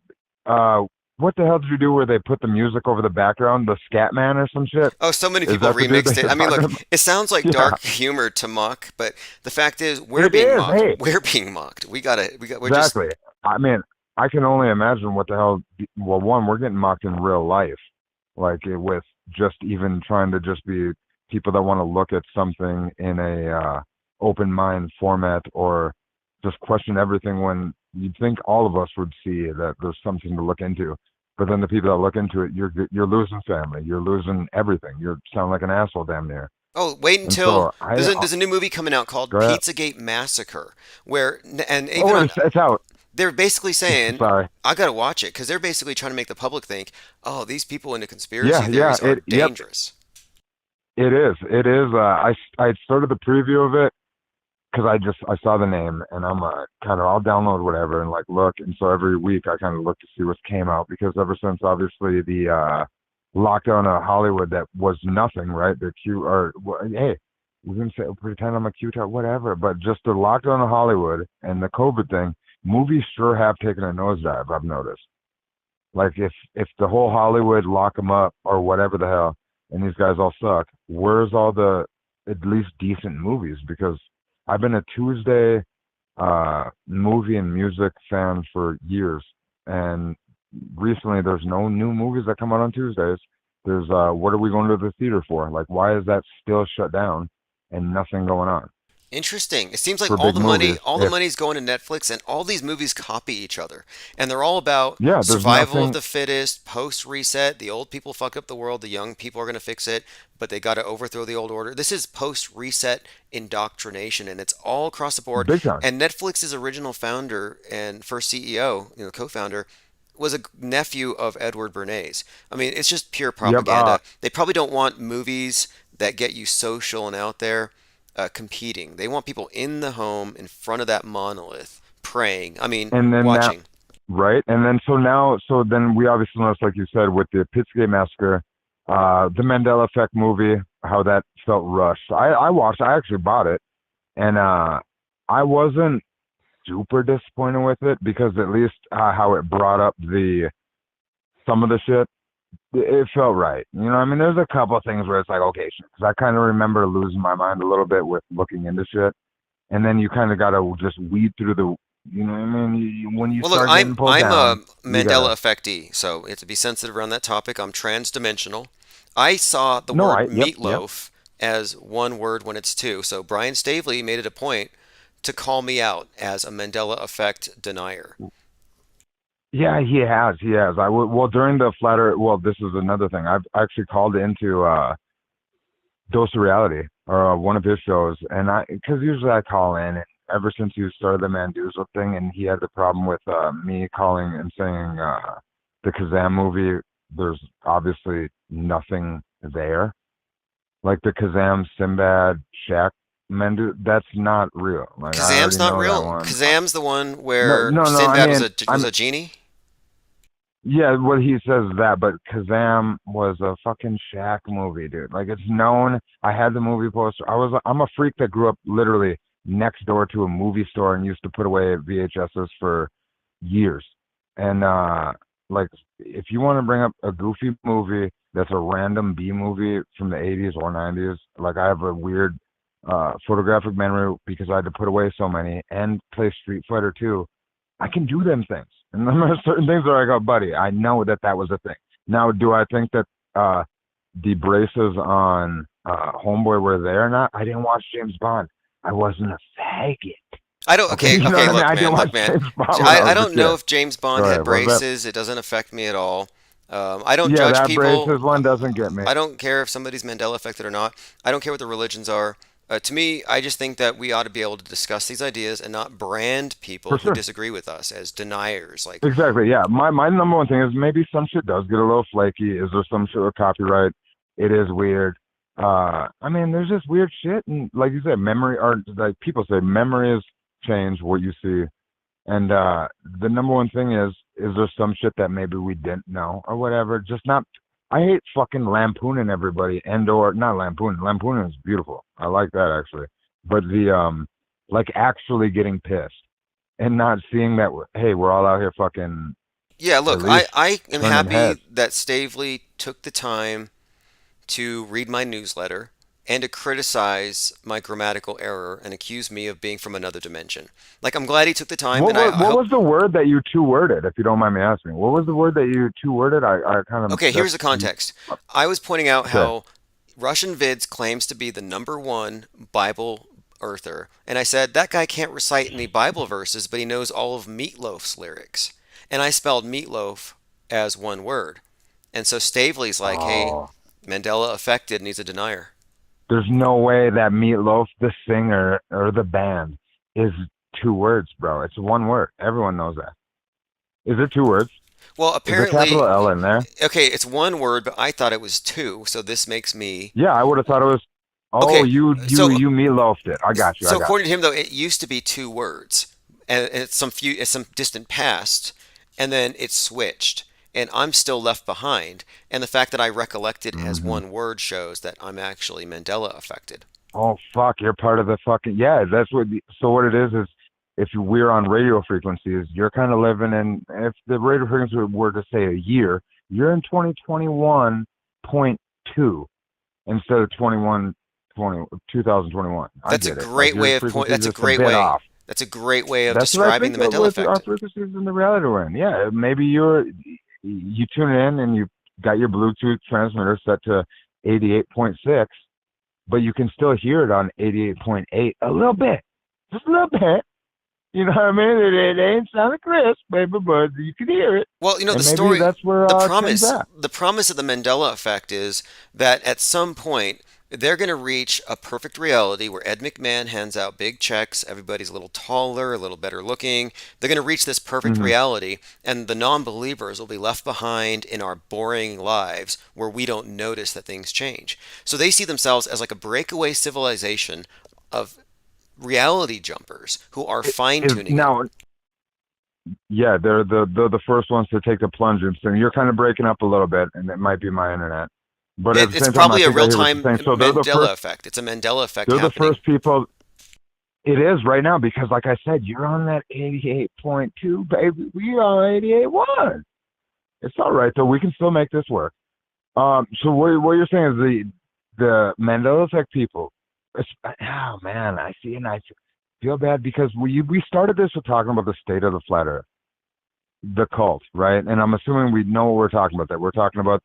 what the hell did you do where they put the music over the background, the scat man or some shit? Oh, so many Is people that the dude remixed that it. you're I mean, talking look, about? it sounds like Yeah, dark humor to mock, but the fact is, we're it being is. mocked. Hey, We're being mocked. We're just. exactly. I mean, I can only imagine what the hell. Well, one, we're getting mocked in real life, with just even trying to just be people that want to look at something in a open mind format or just question everything when you'd think all of us would see that there's something to look into. But then the people that look into it, you're losing family, you're losing everything. You sound like an asshole damn near. Oh, wait And until so I there's a new movie coming out called go ahead. Pizzagate Massacre, where and even Oh, on it's out. they're basically saying Sorry. I gotta watch it because they're basically trying to make the public think, oh, these people into conspiracy Yeah, yeah. theories are Yep. dangerous. It is. It is. I started the preview of it because I saw the name and I'm I'll download whatever and look, and so every week I kind of look to see what's came out because ever since obviously the lockdown of Hollywood that was nothing, right? The hey, we're gonna say pretend I'm a cute whatever, but just the lockdown of Hollywood and the COVID thing, movies sure have taken a nosedive. I've noticed. Like if the whole Hollywood lock them up or whatever the hell, and these guys all suck, where's all the at least decent movies? Because I've been a Tuesday movie and music fan for years, and recently there's no new movies that come out on Tuesdays. There's what are we going to the theater for? Like, why is that still shut down and nothing going on Interesting. It seems like for big movies? all the money's going to Netflix, and all these movies copy each other, and they're all about Yeah, there's survival of nothing. the fittest, post reset. The old people fuck up the world, the young people are going to fix it, but they got to overthrow the old order. This is post reset indoctrination, and it's all across the board. Big time. And Netflix's original founder and first CEO, co-founder, was a nephew of Edward Bernays. I mean, it's just pure Yep. propaganda. They probably don't want movies that get you social and out there competing. They want people in the home in front of that monolith praying. I mean, And then now, watching. right? And then so then we obviously noticed, like you said, with the Pizzagate Massacre, the Mandela Effect movie, how that felt rushed. I watched. I actually bought it, and I wasn't super disappointed with it because at least how it brought up some of the shit. It felt right. You know, I mean, there's a couple of things where it's like, okay, because I kind of remember losing my mind a little bit with looking into shit, and then you kind of got to just weed through you know what I mean? When you Well, look, start getting pulled I'm a down, you Mandela gotta. effectee, so you have to be sensitive around that topic. I'm transdimensional. I saw the No, word yep. meatloaf as one word when it's two. So Brian Stavely made it a point to call me out as a Mandela effect denier. Yeah, he has. He has. Well, during the flatter. Well, this is another thing. I've actually called into Dose of Reality or one of his shows, and because usually I call in. And ever since he started the Manduzo thing, and he had the problem with me calling and saying the Kazam movie, there's obviously nothing there. Like the Kazam Sinbad Shaq Mandu, that's not real. Like I Kazam's already not know that real. one. Kazam's the one No, where no, no. I Sinbad was mean, a genie. yeah, well, he says that, but Kazam was a fucking Shaq movie, dude. Like, it's known. I had the movie poster. I'm a freak that grew up literally next door to a movie store and used to put away VHSs for years. And, like, if you want to bring up a goofy movie that's a random B movie from the 80s or 90s, like, I have a weird photographic memory because I had to put away so many and play Street Fighter 2. I can do them things. And there are certain things where I go, buddy, I know that was a thing. Now, do I think that the braces on Homeboy were there or not? I didn't watch James Bond. I wasn't a faggot. I don't. Okay, Okay, you know okay. what I mean? Look, I man. didn't Look, watch man. James Bond when I I was a don't know kid. if James Go Bond had ahead. What was that? braces. It doesn't affect me at all. I don't Yeah, judge that people. braces one doesn't get me. I don't care if somebody's Mandela affected or not. I don't care what the religions are. To me, I just think that we ought to be able to discuss these ideas and not brand people For who sure. disagree with us as deniers. Like, Exactly. Yeah. My number one thing is maybe some shit does get a little flaky. Is there some shit with copyright? It is weird. I mean, there's just weird shit, and like you said, memory, or like people say, memories change what you see. And the number one thing is there some shit that maybe we didn't know or whatever? Just not. I hate fucking lampooning everybody, or not lampooning. Lampooning is beautiful. I like that actually. But the like actually getting pissed and not seeing that. Hey, we're all out here fucking Yeah, look, at least I am turning happy heads. that Stavely took the time to read my newsletter and to criticize my grammatical error and accuse me of being from another dimension. Like, I'm glad he took the time, and I What hope. was the word that you two worded? If you don't mind me asking, what was the word that you two worded? I kind of Okay, that's here's the context. I was pointing out okay. how Russian Vids claims to be the #1 Bible earther, and I said that guy can't recite any Bible verses, but he knows all of Meatloaf's lyrics. And I spelled meatloaf as one word. And so Stavely's like, hey, Oh, Mandela affected, and he's a denier. there's no way that Meatloaf, the singer or the band, is two words, bro. It's one word. Everyone knows that. Is it two words? Well, Is there a capital apparently, L in there? okay, it's one word, but I thought it was two, so this makes me. Yeah, I would have thought it was. Oh, Okay, so you meatloafed it. I got you. I so got according to him, though, it used to be two words, and it's some distant past, and then it switched, and I'm still left behind. And the fact that I recollect it you. as one word shows that I'm actually Mandela affected. Oh fuck, you're part of the fucking yeah. That's what. So what it is if we're on radio frequencies, you're kind of living in. If the radio frequency were to say a year, you're in 2021.2 instead of 2021. I That's a get it. Like great your way of point. frequency is That's a just a great bit way. off. That's a great way of That's what I describing think the Mandela with our effect. frequencies in the reality we're in. Yeah, maybe you tune in and you got your Bluetooth transmitter set to 88.6, but you can still hear it on 88.8 a little bit, just a little bit. You know what I mean? It ain't sounding crisp, baby, but you can hear it. Well, you know, And the maybe story, that's where Tim's at. the promise of the Mandela effect is that at some point they're going to reach a perfect reality where Ed McMahon hands out big checks, everybody's a little taller, a little better looking. They're going to reach this perfect Mm-hmm. reality, and the non-believers will be left behind in our boring lives where we don't notice that things change. So they see themselves as like a breakaway civilization of reality jumpers who are fine-tuning it. Now, yeah, they're the first ones to take the plunge. And so you're kind of breaking up a little bit, and it might be my internet. But at the It's same time, I probably a think I hear what you're real-time saying. So they're the Mandela first. effect. It's a Mandela effect They're the happening. first people. It is right now because, like I said, you're on that 88.2, baby. We are on 88.1. It's all right, though. We can still make this work. So what you're saying is the Mandela effect people. Oh man, I see, and I feel bad because we started this with talking about the state of the flat Earth, the cult, right? And I'm assuming we know what we're talking about. That we're talking about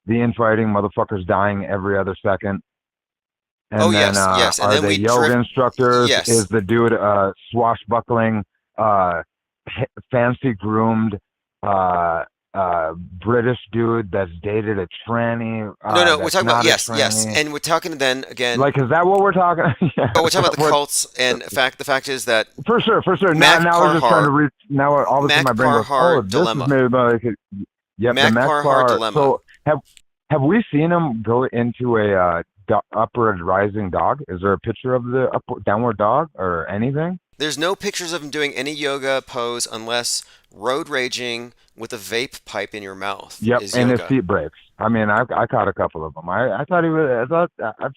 the infighting, motherfuckers dying every other second. And Oh then yes, yes, and are then they we yoga instructors? Is Yes, the dude swashbuckling, fancy groomed, British dude that's dated a tranny? no, we're That's talking about not a yes, tranny. and we're talking then again. Like, is that what we're talking? Yeah, But we're talking about the what, cults, and the fact is that for sure. Mac Now we're just trying to Parhar, reach. Now all of a sudden my Mac brain goes, oh, Parhar this is dilemma, maybe like, yep, the Mac Mac Parhar Par. dilemma. So have we seen him go into a upward rising dog? Is there a picture of the downward dog or anything? There's no pictures of him doing any yoga pose unless road raging with a vape pipe in your mouth Yep, is and his yoga. feet breaks. I mean, I caught a couple of them. I thought he was. I thought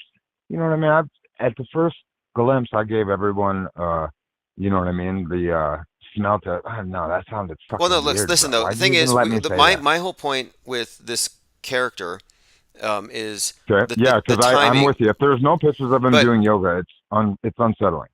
you know what I mean. At the first glimpse, I gave everyone, you know what I mean, the smell to. No, that sounded Well, no, fucking listen, weird, bro. though. The Why'd you thing even is, let me say my that? my whole point with this character is Okay, yeah, the because I'm timing. with you. If there's no pictures of him But doing yoga, it's unsettling.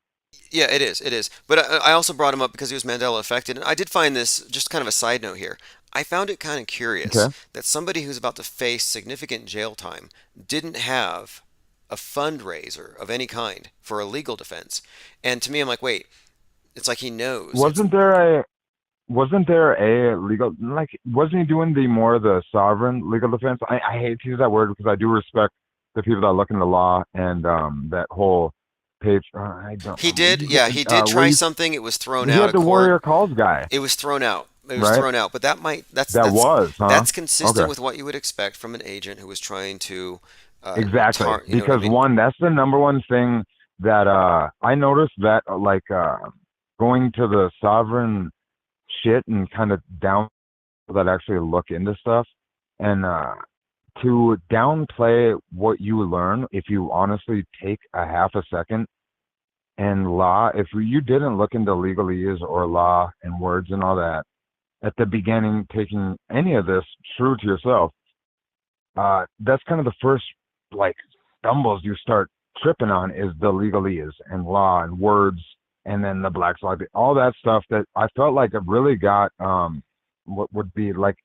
yeah, it is. It is. But I also brought him up because he was Mandela affected. And I did find this, just kind of a side note here. I found it kind of curious Okay. that somebody who's about to face significant jail time didn't have a fundraiser of any kind for a legal defense. And to me, I'm like, wait, it's like he knows. Wasn't there a legal, like, wasn't he doing the sovereign legal defense? I hate to use that word because I do respect the people that look into law and that whole page. I don't. He did, yeah, he did Where try something. It was thrown he out had of the court. warrior calls guy, It was thrown out. It was right? thrown out. But That was, huh? that's consistent Okay. with what you would expect from an agent who was trying to Exactly. you know what I Because mean? one, that's the number one thing that I noticed that going to the sovereign shit and kind of down that actually look into stuff and to downplay what you learn if you honestly take a half a second and law if you didn't look into legalese or law and words and all that at the beginning taking any of this true to yourself, that's kind of the first like stumbles you start tripping on is the legalese and law and words, and then the Black's Law, all that stuff that I felt like it really got what would be like,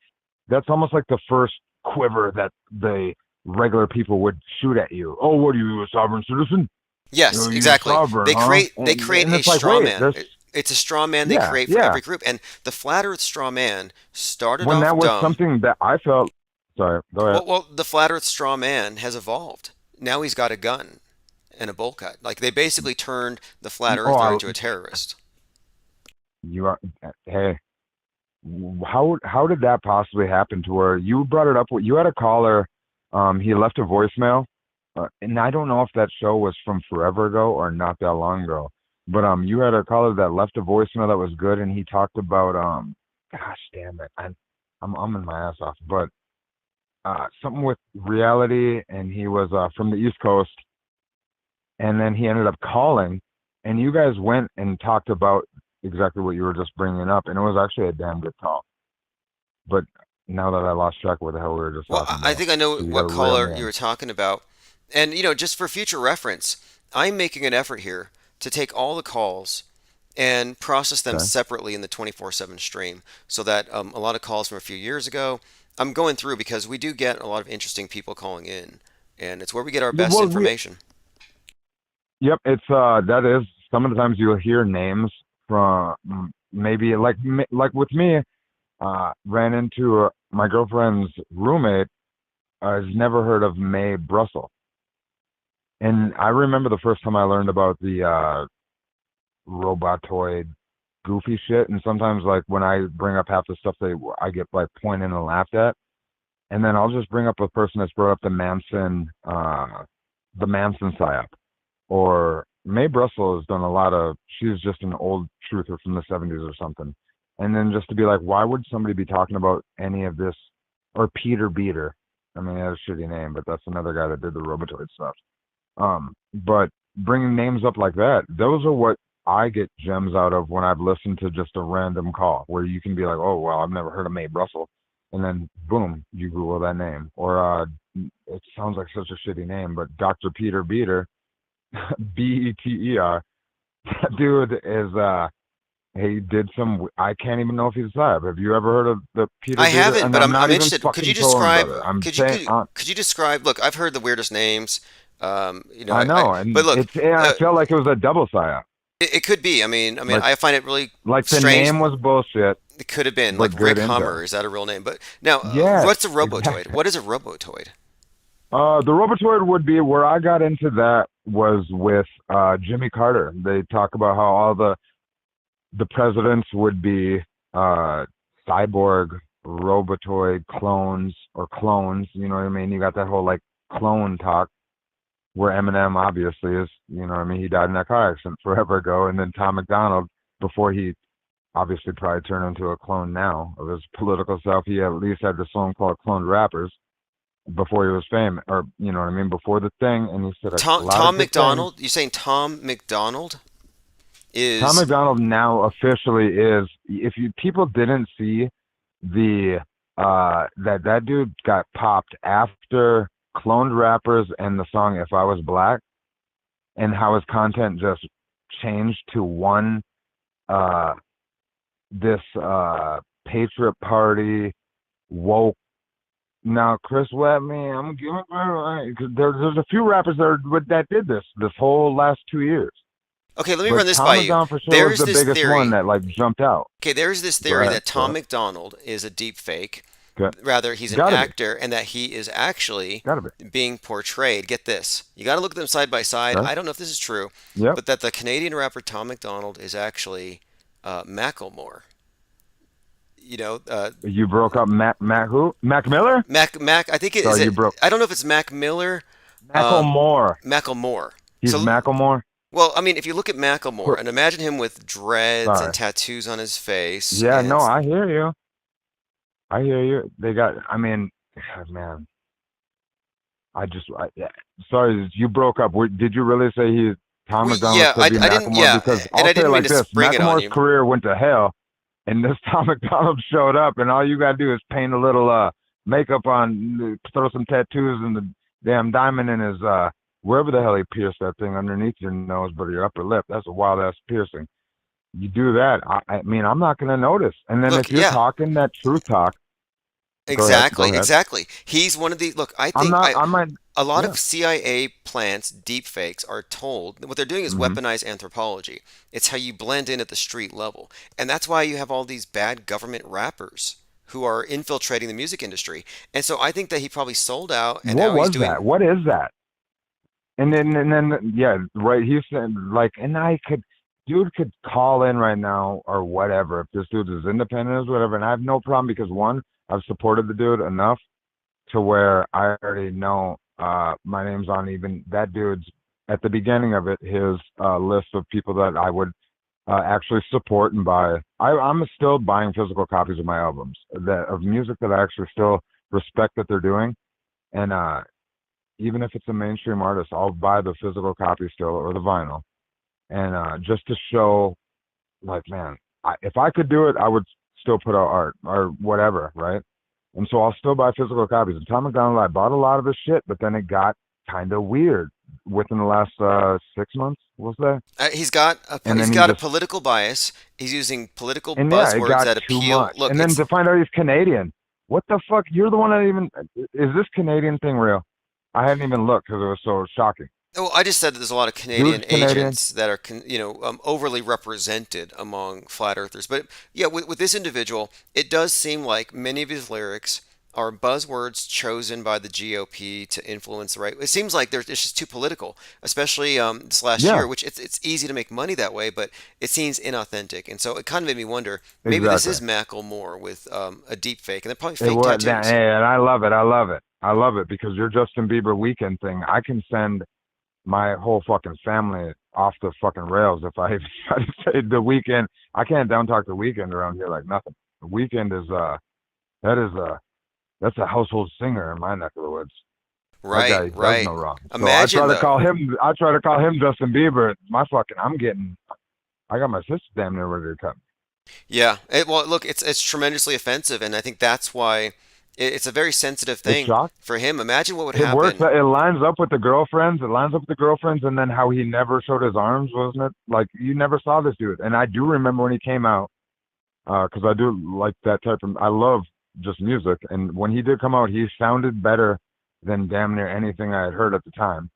that's almost like the first quiver that the regular people would shoot at you. Oh, what are you, a sovereign citizen? Yes, You're exactly. sovereign, They huh? create And a it's like, straw wait, man. It's a straw man they yeah, create for yeah. every group, and the flat Earth straw man started When off that was dumb. something that I felt, sorry, go ahead. Well, the flat Earth straw man has evolved. Now he's got a gun and a bowl cut. Like they basically turned the flat Oh, earther into a terrorist. you are, hey, how did that possibly happen to where you brought it up? You had a caller, he left a voicemail, and I don't know if that show was from forever ago or not that long ago, but you had a caller that left a voicemail that was good, and he talked about gosh damn it, I'm in my ass off, but something with reality, and he was from the East Coast, and then he ended up calling, and you guys went and talked about exactly what you were just bringing up, and it was actually a damn good call. But now that I lost track of what the hell we were just Well, talking I about, think I know so you what got to reel caller me you in. were talking about. And, just for future reference, I'm making an effort here to take all the calls and process them Okay. separately in the 24/7 stream so that a lot of calls from a few years ago, I'm going through because we do get a lot of interesting people calling in, and it's where we get our best Well, information. yep, it's that is some of the times you'll hear names from maybe like with me, ran into my girlfriend's roommate. Has never heard of Mae Brussel, and I remember the first time I learned about the robotoid goofy shit, and sometimes like when I bring up half the stuff I get like pointed and laughed at, and then I'll just bring up a person that's brought up the Manson psyop, or Mae Brussel has done a lot of, she's just an old truther from the 70s or something, and then just to be like, why would somebody be talking about any of this, or Peter Beater, I mean, he has a shitty name, but that's another guy that did the robotoid stuff. But bringing names up like that, those are what I get gems out of when I've listened to just a random call where you can be like, oh, well, I've never heard of Mae Brussel. And then, boom, you Google that name. Or it sounds like such a shitty name, but Dr. Peter Beater, Beter, that dude is, he did some, I can't even know if he's alive. Have you ever heard of the Peter I Beater? haven't, And but I'm not I'm even interested. Could you fucking trolling, describe? brother. I'm Could saying, could you describe? Look, I've heard the weirdest names. I know, and but look, I felt like it was a double psyop. it could be. Like, I find it really like the strange. name was bullshit. It could have been but like good Rick Hummer. intel. Is that a real name? But now, Yes, what's a robotoid? exactly. What is a robotoid? The robotoid would be where I got into that was with Jimmy Carter. They talk about how all the presidents would be cyborg robotoid clones or clones. You know what I mean? You got that whole like clone talk where Eminem obviously is. You know what I mean? He died in that car accident forever ago, and then Tom McDonald, before he obviously probably turned into a clone now of his political self, he at least had this song called "Cloned Rappers" before he was famous, or you know what I mean, before the thing, and he said a lot Tom of good things. McDonald? You saying Tom McDonald Tom is? McDonald now officially is. If you people didn't see the that dude got popped after Cloned Rappers and the song "If I Was Black," and how his content just changed to one this Patriot Party woke. Now, Chris Webby, I'm giving because there's a few rappers that did this whole last 2 years. Okay, let me But run this Tom by you. McDonald for sure was There's the this biggest theory. one that like jumped out. Okay, there's this Go theory ahead, that go Tom ahead. McDonald is a deep fake. Okay. Rather, he's an Gotta be. actor, and that he is actually Gotta be. being portrayed. Get this. You got to look at them side by side. Okay. I don't know if this is true, Yep. but that the Canadian rapper Tom McDonald is actually Macklemore. You broke up Mac who? Mac Miller? Mac. I think it is. Sorry, you It, broke. I don't know if it's Mac Miller. Macklemore. Macklemore. He's So, Macklemore. well, I mean, if you look at Macklemore and imagine him with dreads Sorry. and tattoos on his face. Yeah, and no, I hear you. I hear you. They got. I mean, God, man. Yeah. Sorry, you broke up. Did you really say Tom McDonald yeah, could be I didn't. Macklemore? Yeah, Because and I'll I say it didn't mean like to this: spring it on Macklemore's you. career went to hell and this Tom McDonald showed up, and all you gotta do is paint a little makeup on, throw some tattoos, and the damn diamond in his wherever the hell he pierced that thing underneath your nose, but your upper lip. That's a wild ass piercing. You do that, I mean, I'm not gonna notice. And then Look, if you're yeah, talking that truth talk, go ahead, go exactly, ahead. exactly. He's one of the look. I I'm think not. I might. a lot Yeah. of CIA plants, deep fakes, are told what they're doing is Hmm. weaponize anthropology. It's how you blend in at the street level, and that's why you have all these bad government rappers who are infiltrating the music industry. And so I think that he probably sold out, and What now he's was doing. that? What is that? And then yeah, right. He said like, and I could, dude could call in right now or whatever if this dude is independent or whatever, and I have no problem because one, I've supported the dude enough to where I already know my name's on even that dude's at the beginning of it his list of people that I would actually support and buy. I'm still buying physical copies of my albums that of music that I actually still respect that they're doing, and even if it's a mainstream artist, I'll buy the physical copy still or the vinyl, and just to show, like, man, if I could do it, I would still put out art or whatever, right? And so I'll still buy physical copies. And Tom McDonald, I bought a lot of his shit, but then it got kind of weird within the last 6 months, was that? And He's then he got a just, political bias. He's using political and yeah, it buzzwords got that too appeal. much. Look, And then it's to find out he's Canadian, what the fuck? You're the one that even, is this Canadian thing real? I hadn't even looked because it was so shocking. Oh, I just said that there's a lot of Dude's Canadian Canadian. agents that are, overly represented among flat earthers. But yeah, with this individual, it does seem like many of his lyrics are buzzwords chosen by the GOP to influence the right. It seems like it's just too political, especially this last Yeah, year, which it's easy to make money that way, but it seems inauthentic. And so it kind of made me wonder, maybe this exactly. is Macklemore with a deep fake, and they're probably It fake was that, tattoos. hey, and I love it. I love it. I love it because your Justin Bieber weekend thing, I can send my whole fucking family off the fucking rails if I try to say the weekend. I can't down talk the weekend around here like nothing. The weekend is that is that's a household singer in my neck of the woods. That Right, guy does right. no wrong. So I try Imagine to call though. him. I try to call him Justin Bieber. My fucking. I'm getting. I got my sister damn near ready to cut me. Yeah. Well, look, it's tremendously offensive, and I think that's why it's a very sensitive It's thing shock. for him. Imagine what would It works. happen. It lines up with the girlfriends. It lines up with the girlfriends, and then how he never showed his arms, wasn't it? Like you never saw this dude. And I do remember when he came out, because I do like that type of. I love just music, and when he did come out, he sounded better than damn near anything I had heard at the time.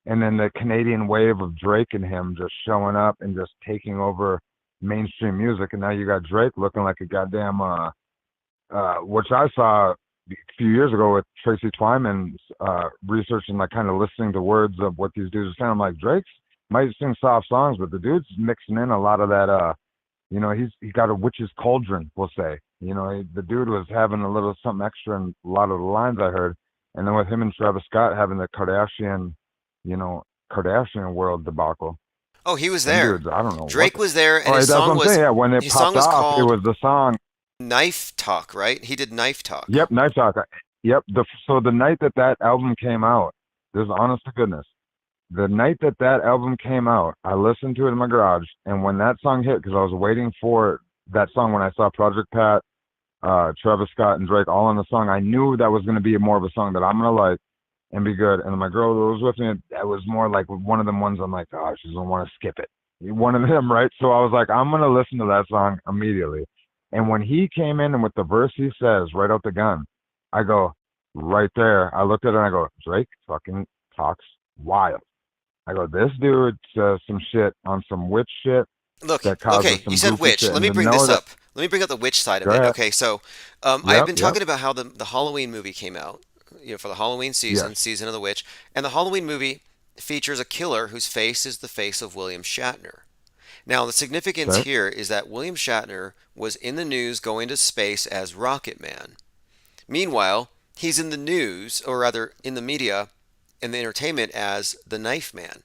And then the Canadian wave of Drake and him just showing up and just taking over mainstream music, and now you got Drake looking like a goddamn which I saw a few years ago with Tracy Twyman's research and like kind of listening to words of what these dudes are saying. I'm like, Drake's might sing soft songs, but the dude's mixing in a lot of that. He got a witch's cauldron, we'll say. The dude was having a little something extra in a lot of the lines I heard, and then with him and Travis Scott having the you know, Kardashian world debacle. Oh, he was Them there. dudes, I don't know what. Drake was there, All and right, that's what I'm saying. Yeah, when it his song popped was off, it called was the song. Knife Talk, right? He did Knife Talk. Yep, Night Talk. Yep. So the night that album came out, this is honest to goodness. The night that album came out, I listened to it in my garage, and when that song hit, because I was waiting for that song when I saw Project Pat, Travis Scott, and Drake all on the song, I knew that was going to be more of a song that I'm gonna like and be good. And my girl that was with me, that was more like one of them ones I'm like, oh, she's gonna want to skip it. One of them, right? So I was like, I'm gonna listen to that song immediately. And when he came in and with the verse he says right out the gun, I go, right there. I looked at it and I go, Drake fucking talks wild. I go, this dude says some shit on some witch shit Look, that causes okay, some you said goofy witch. shit. Let And me to bring know this that, up. Let me bring up the witch side of go it. ahead. Okay, so I've Yep, been yep, talking about how the Halloween movie came out, for the Halloween yes. season of the witch, and the Halloween movie features a killer whose face is the face of William Shatner. Now, the significance Okay. here is that William Shatner was in the news going to space as Rocket Man. Meanwhile, he's in the news, or rather in the media, in the entertainment as the Knife Man,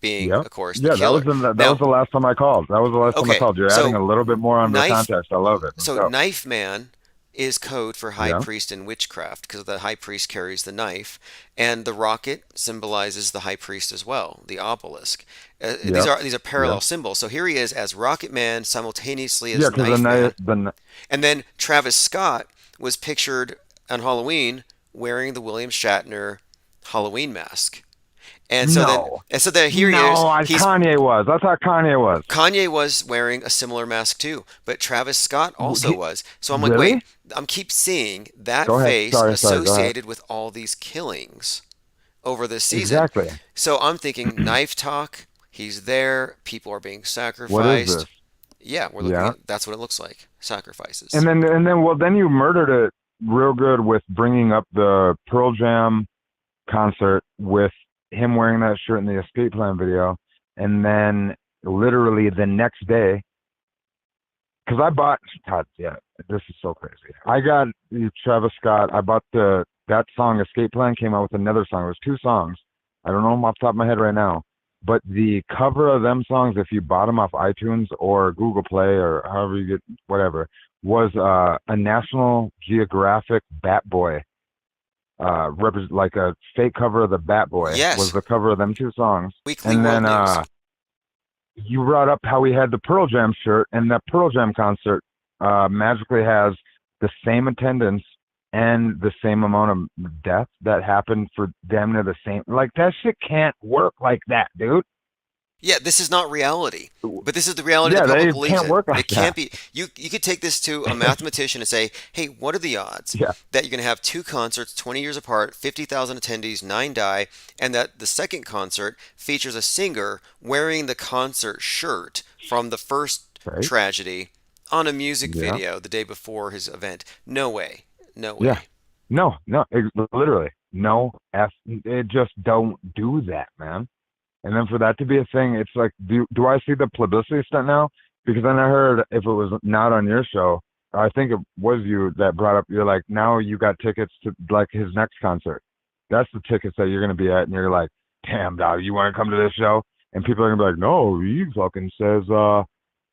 being, Yep. of course, the Yeah, killer. that was Now, the last time I called. That was the last time I okay, called. You're adding so a little bit more on the Knife context. I love it. Let's go. Knife Man is code for high Yeah. priest and witchcraft because the high priest carries the knife, and the rocket symbolizes the high priest as well, the obelisk. These Yep. are parallel Yep. symbols. So here he is as Rocket Man simultaneously Yeah, as because Knife Man, the and then Travis Scott was pictured on Halloween wearing the William Shatner Halloween mask. no, And so then here he is. no, He's Kanye was. I thought Kanye was. Kanye was wearing a similar mask too, but Travis Scott also was. So I'm like, Really? wait, I'm keep seeing that Go ahead. face Sorry. Go ahead. associated with all these killings over this season. Exactly. So I'm thinking knife talk. He's there. People are being What is sacrificed. this? Yeah, we're looking Yeah. at that's what it looks like. Sacrifices. And then you murdered it real good with bringing up the Pearl Jam concert with him wearing that shirt in the Escape Plan video, and then literally the next day, because I bought God, yeah, this is so crazy. I got Travis Scott. I bought that song Escape Plan came out with another song. It was two songs. I don't know them off the top of my head right now. But the cover of them songs, if you bought them off iTunes or Google Play or however you get whatever, was a National Geographic Bat Boy, like a fake cover of the Bat Boy. Yes. Was the cover of them two songs. Weekly And World then News. you brought up how we had the Pearl Jam shirt, and that Pearl Jam concert magically has the same attendance and the same amount of death that happened for damn near the same. Like, that shit can't work like that, dude. Yeah, this is not reality, but this is the reality Yeah, the public they believes can't in. work like It can't that. be. You could take this to a mathematician and say, "Hey, what are the odds Yeah. that you're going to have two concerts 20 years apart, 50,000 attendees, 9 die, and that the second concert features a singer wearing the concert shirt from the first Right. tragedy on a music Yeah. video the day before his event? No way. No way." Yeah. No, literally. No F. It just don't do that, man. And then for that to be a thing, it's like, do I see the publicity stunt now? Because then I heard if it was not on your show, I think it was you that brought up, you're like, now you got tickets to like his next concert. That's the tickets that you're going to be at. And you're like, damn, dog, you want to come to this show? And people are going to be like, no, he fucking says,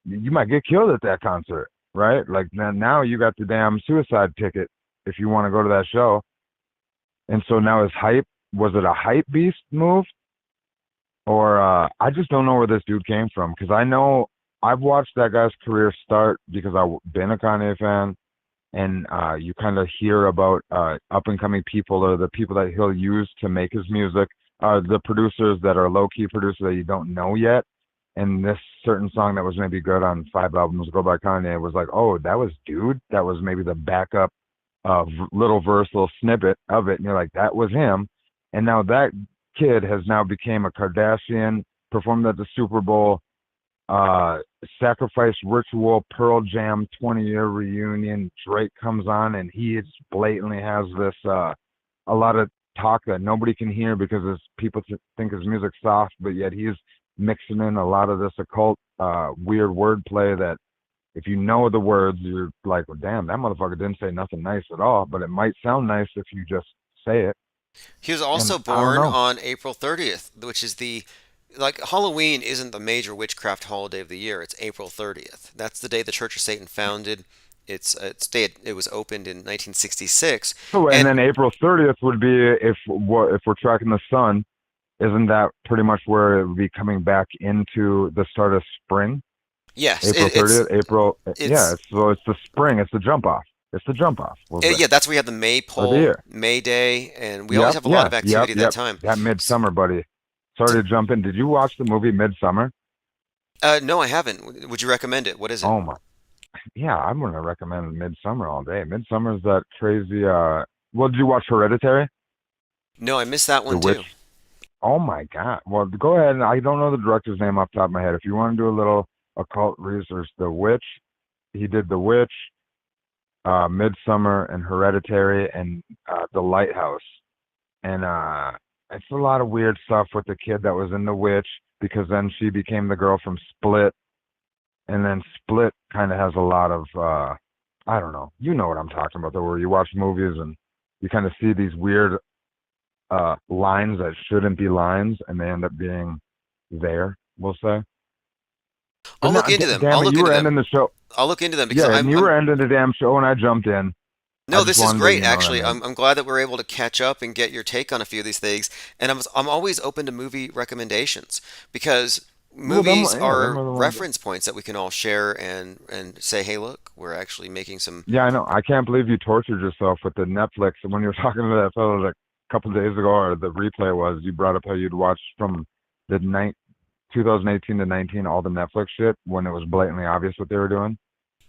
you might get killed at that concert, right? Like now you got the damn suicide ticket if you want to go to that show. And so now was it a hype beast move? Or I just don't know where this dude came from, because I know I've watched that guy's career start because I've been a Kanye fan, and you kind of hear about up-and-coming people or the people that he'll use to make his music, the producers that are low-key producers that you don't know yet. And this certain song that was maybe good on 5 albums ago by Kanye was like, oh, that was Dude? That was maybe the backup little verse, little snippet of it, and you're like, that was him. And now that kid has now became a Kardashian, performed at the Super Bowl, sacrifice ritual, Pearl Jam 20-year reunion. Drake comes on and he blatantly has this a lot of talk that nobody can hear because people think his music's soft, but yet he's mixing in a lot of this occult weird wordplay that if you know the words, you're like, well, damn, that motherfucker didn't say nothing nice at all, but it might sound nice if you just say it. He was also And I don't born know. on April 30th, which is Halloween isn't the major witchcraft holiday of the year. It's April 30th. That's the day the Church of Satan founded. It was opened in 1966. So, and then April 30th would be if we're tracking the sun, isn't that pretty much where it would be coming back into the start of spring? Yes, April 30th. So it's the spring. It's the jump off. It's the jump off. Yeah, that's where you have the maypole, May Day, and we always have a lot of activity at that time. That Midsummer, buddy. Sorry to jump in. Did you watch the movie Midsummer? No, I haven't. Would you recommend it? What is it? Oh my. Yeah, I'm gonna recommend Midsummer all day. Midsummer's that crazy. Well, did you watch Hereditary? No, I missed that one The too. Witch. Oh my God. Well, go ahead. I don't know the director's name off the top of my head. If you want to do a little occult research, The Witch. He did The Witch, Midsummer, and Hereditary, and The Lighthouse. And it's a lot of weird stuff with the kid that was in The Witch, because then she became the girl from Split. And then Split kind of has a lot of, I don't know. You know what I'm talking about, though, where you watch movies and you kind of see these weird lines that shouldn't be lines, and they end up being there, we'll say. I'll look into them. Damn I'll it, look you into were them. ending the show. I'll look into them because Yeah, and you were ending the damn show, and I jumped in. No, just this is wanted to, great. that Actually, man. I'm glad that we're able to catch up and get your take on a few of these things. And I'm always open to movie recommendations because Well, movies them are are the ones. reference points that we can all share and say, hey, look, we're actually making some. Yeah, I know. I can't believe you tortured yourself with the Netflix. And when you were talking to that fellow like a couple of days ago, or the replay was, you brought up how you'd watched from the 2018 to 19 all the Netflix shit when it was blatantly obvious what they were doing.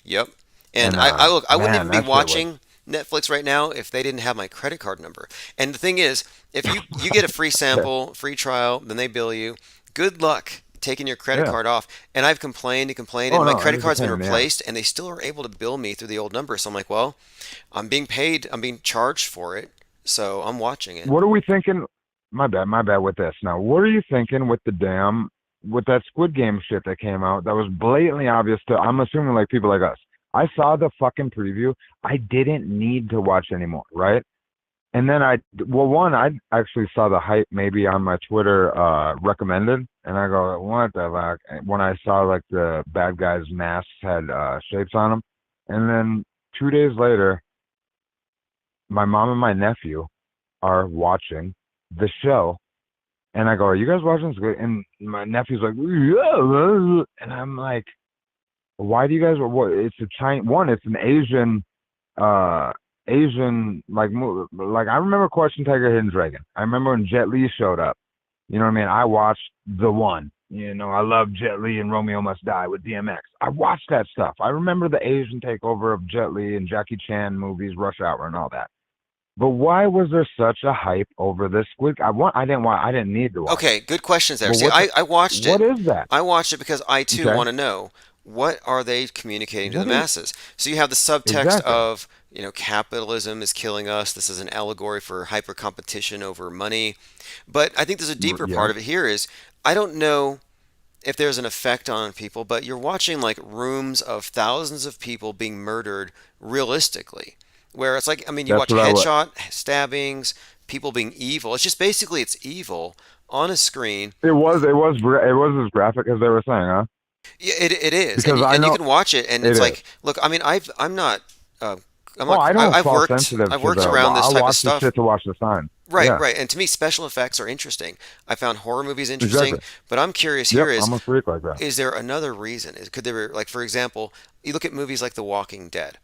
Yep. And And I look, I wouldn't man, even be that shit was. watching Netflix right now if they didn't have my credit card number. And the thing is, if you get a free Yeah, sample, free trial, then they bill you. Good luck taking your credit yeah. card off. And I've complained and complained, Oh and my no, it credit was a card's been pain in the ass. replaced, and they still are able to bill me through the old number. So I'm like, well, I'm being paid, I'm being charged for it, so I'm watching it. What are we thinking? My bad with this. Now, what are you thinking with the damn with that Squid Game shit that came out? That was blatantly obvious to. I'm assuming like people like us. I saw the fucking preview. I didn't need to watch anymore, right? And then I actually saw the hype maybe on my Twitter recommended, and I go, what the fuck? And when I saw like the bad guys' masks had shapes on them, and then 2 days later, my mom and my nephew are watching the show, and I go, are you guys watching this? And my nephew's like, yeah, and I'm like, why do you guys? What? It's a Chinese one. It's an Asian, Asian like I remember Question Tiger Hidden Dragon. I remember when Jet Li showed up. You know what I mean? I watched the one. I love Jet Li and Romeo Must Die with DMX. I watched that stuff. I remember the Asian takeover of Jet Li and Jackie Chan movies, Rush Hour, and all that. But why was there such a hype over this Squid? I didn't need to watch Okay, it. good questions there. But See, I watched what it. is that? I watched it because I too Okay. want to know what are they communicating to the What is masses. So you have the subtext exactly? of, capitalism is killing us. This is an allegory for hyper competition over money. But I think there's a deeper Yeah. part of it here is I don't know if there's an effect on people, but you're watching like rooms of thousands of people being murdered realistically. Where it's like, I mean, you That's watch what I was. headshot stabbings, people being evil. It's just basically it's evil on a screen. It was as graphic as they were saying, huh? Yeah, it is, and Because you, I and you know can watch it, and it it's is. like, look, I mean, I'm not, I'm Oh, not, I don't I've fall worked, sensitive I've to worked the. around this I'll type of watch the stuff. shit to watch the sign. Right, Yeah, right, and to me, special effects are interesting. I found horror movies interesting, exactly. but I'm curious Yep, here I'm a freak like that. is there another reason? Could there, like, for example, you look at movies like The Walking Dead.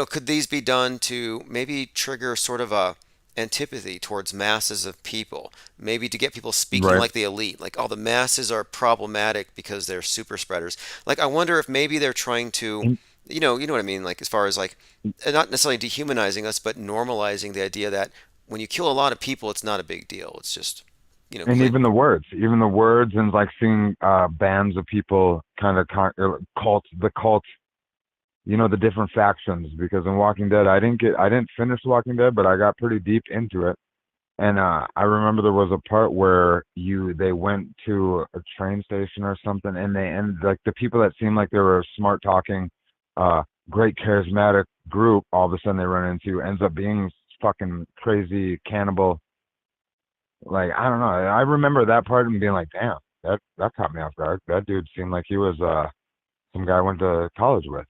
Could these be done to maybe trigger sort of a antipathy towards masses of people? Maybe to get people speaking Right. like the elite, like, oh, the masses are problematic because they're super spreaders. Like, I wonder if maybe they're trying to, And, you know what I mean? Like, as far as like, not necessarily dehumanizing us, but normalizing the idea that when you kill a lot of people, it's not a big deal. It's just, and clean. even the words, and like seeing bands of people kind of the cult. The different factions. Because in Walking Dead, I didn't finish Walking Dead, but I got pretty deep into it. And I remember there was a part where they went to a train station or something, and like the people that seemed like they were a smart talking, great charismatic group, all of a sudden they run into ends up being fucking crazy cannibal. Like I don't know. I remember that part and being like, damn, that caught me off guard. That dude seemed like he was some guy I went to college with.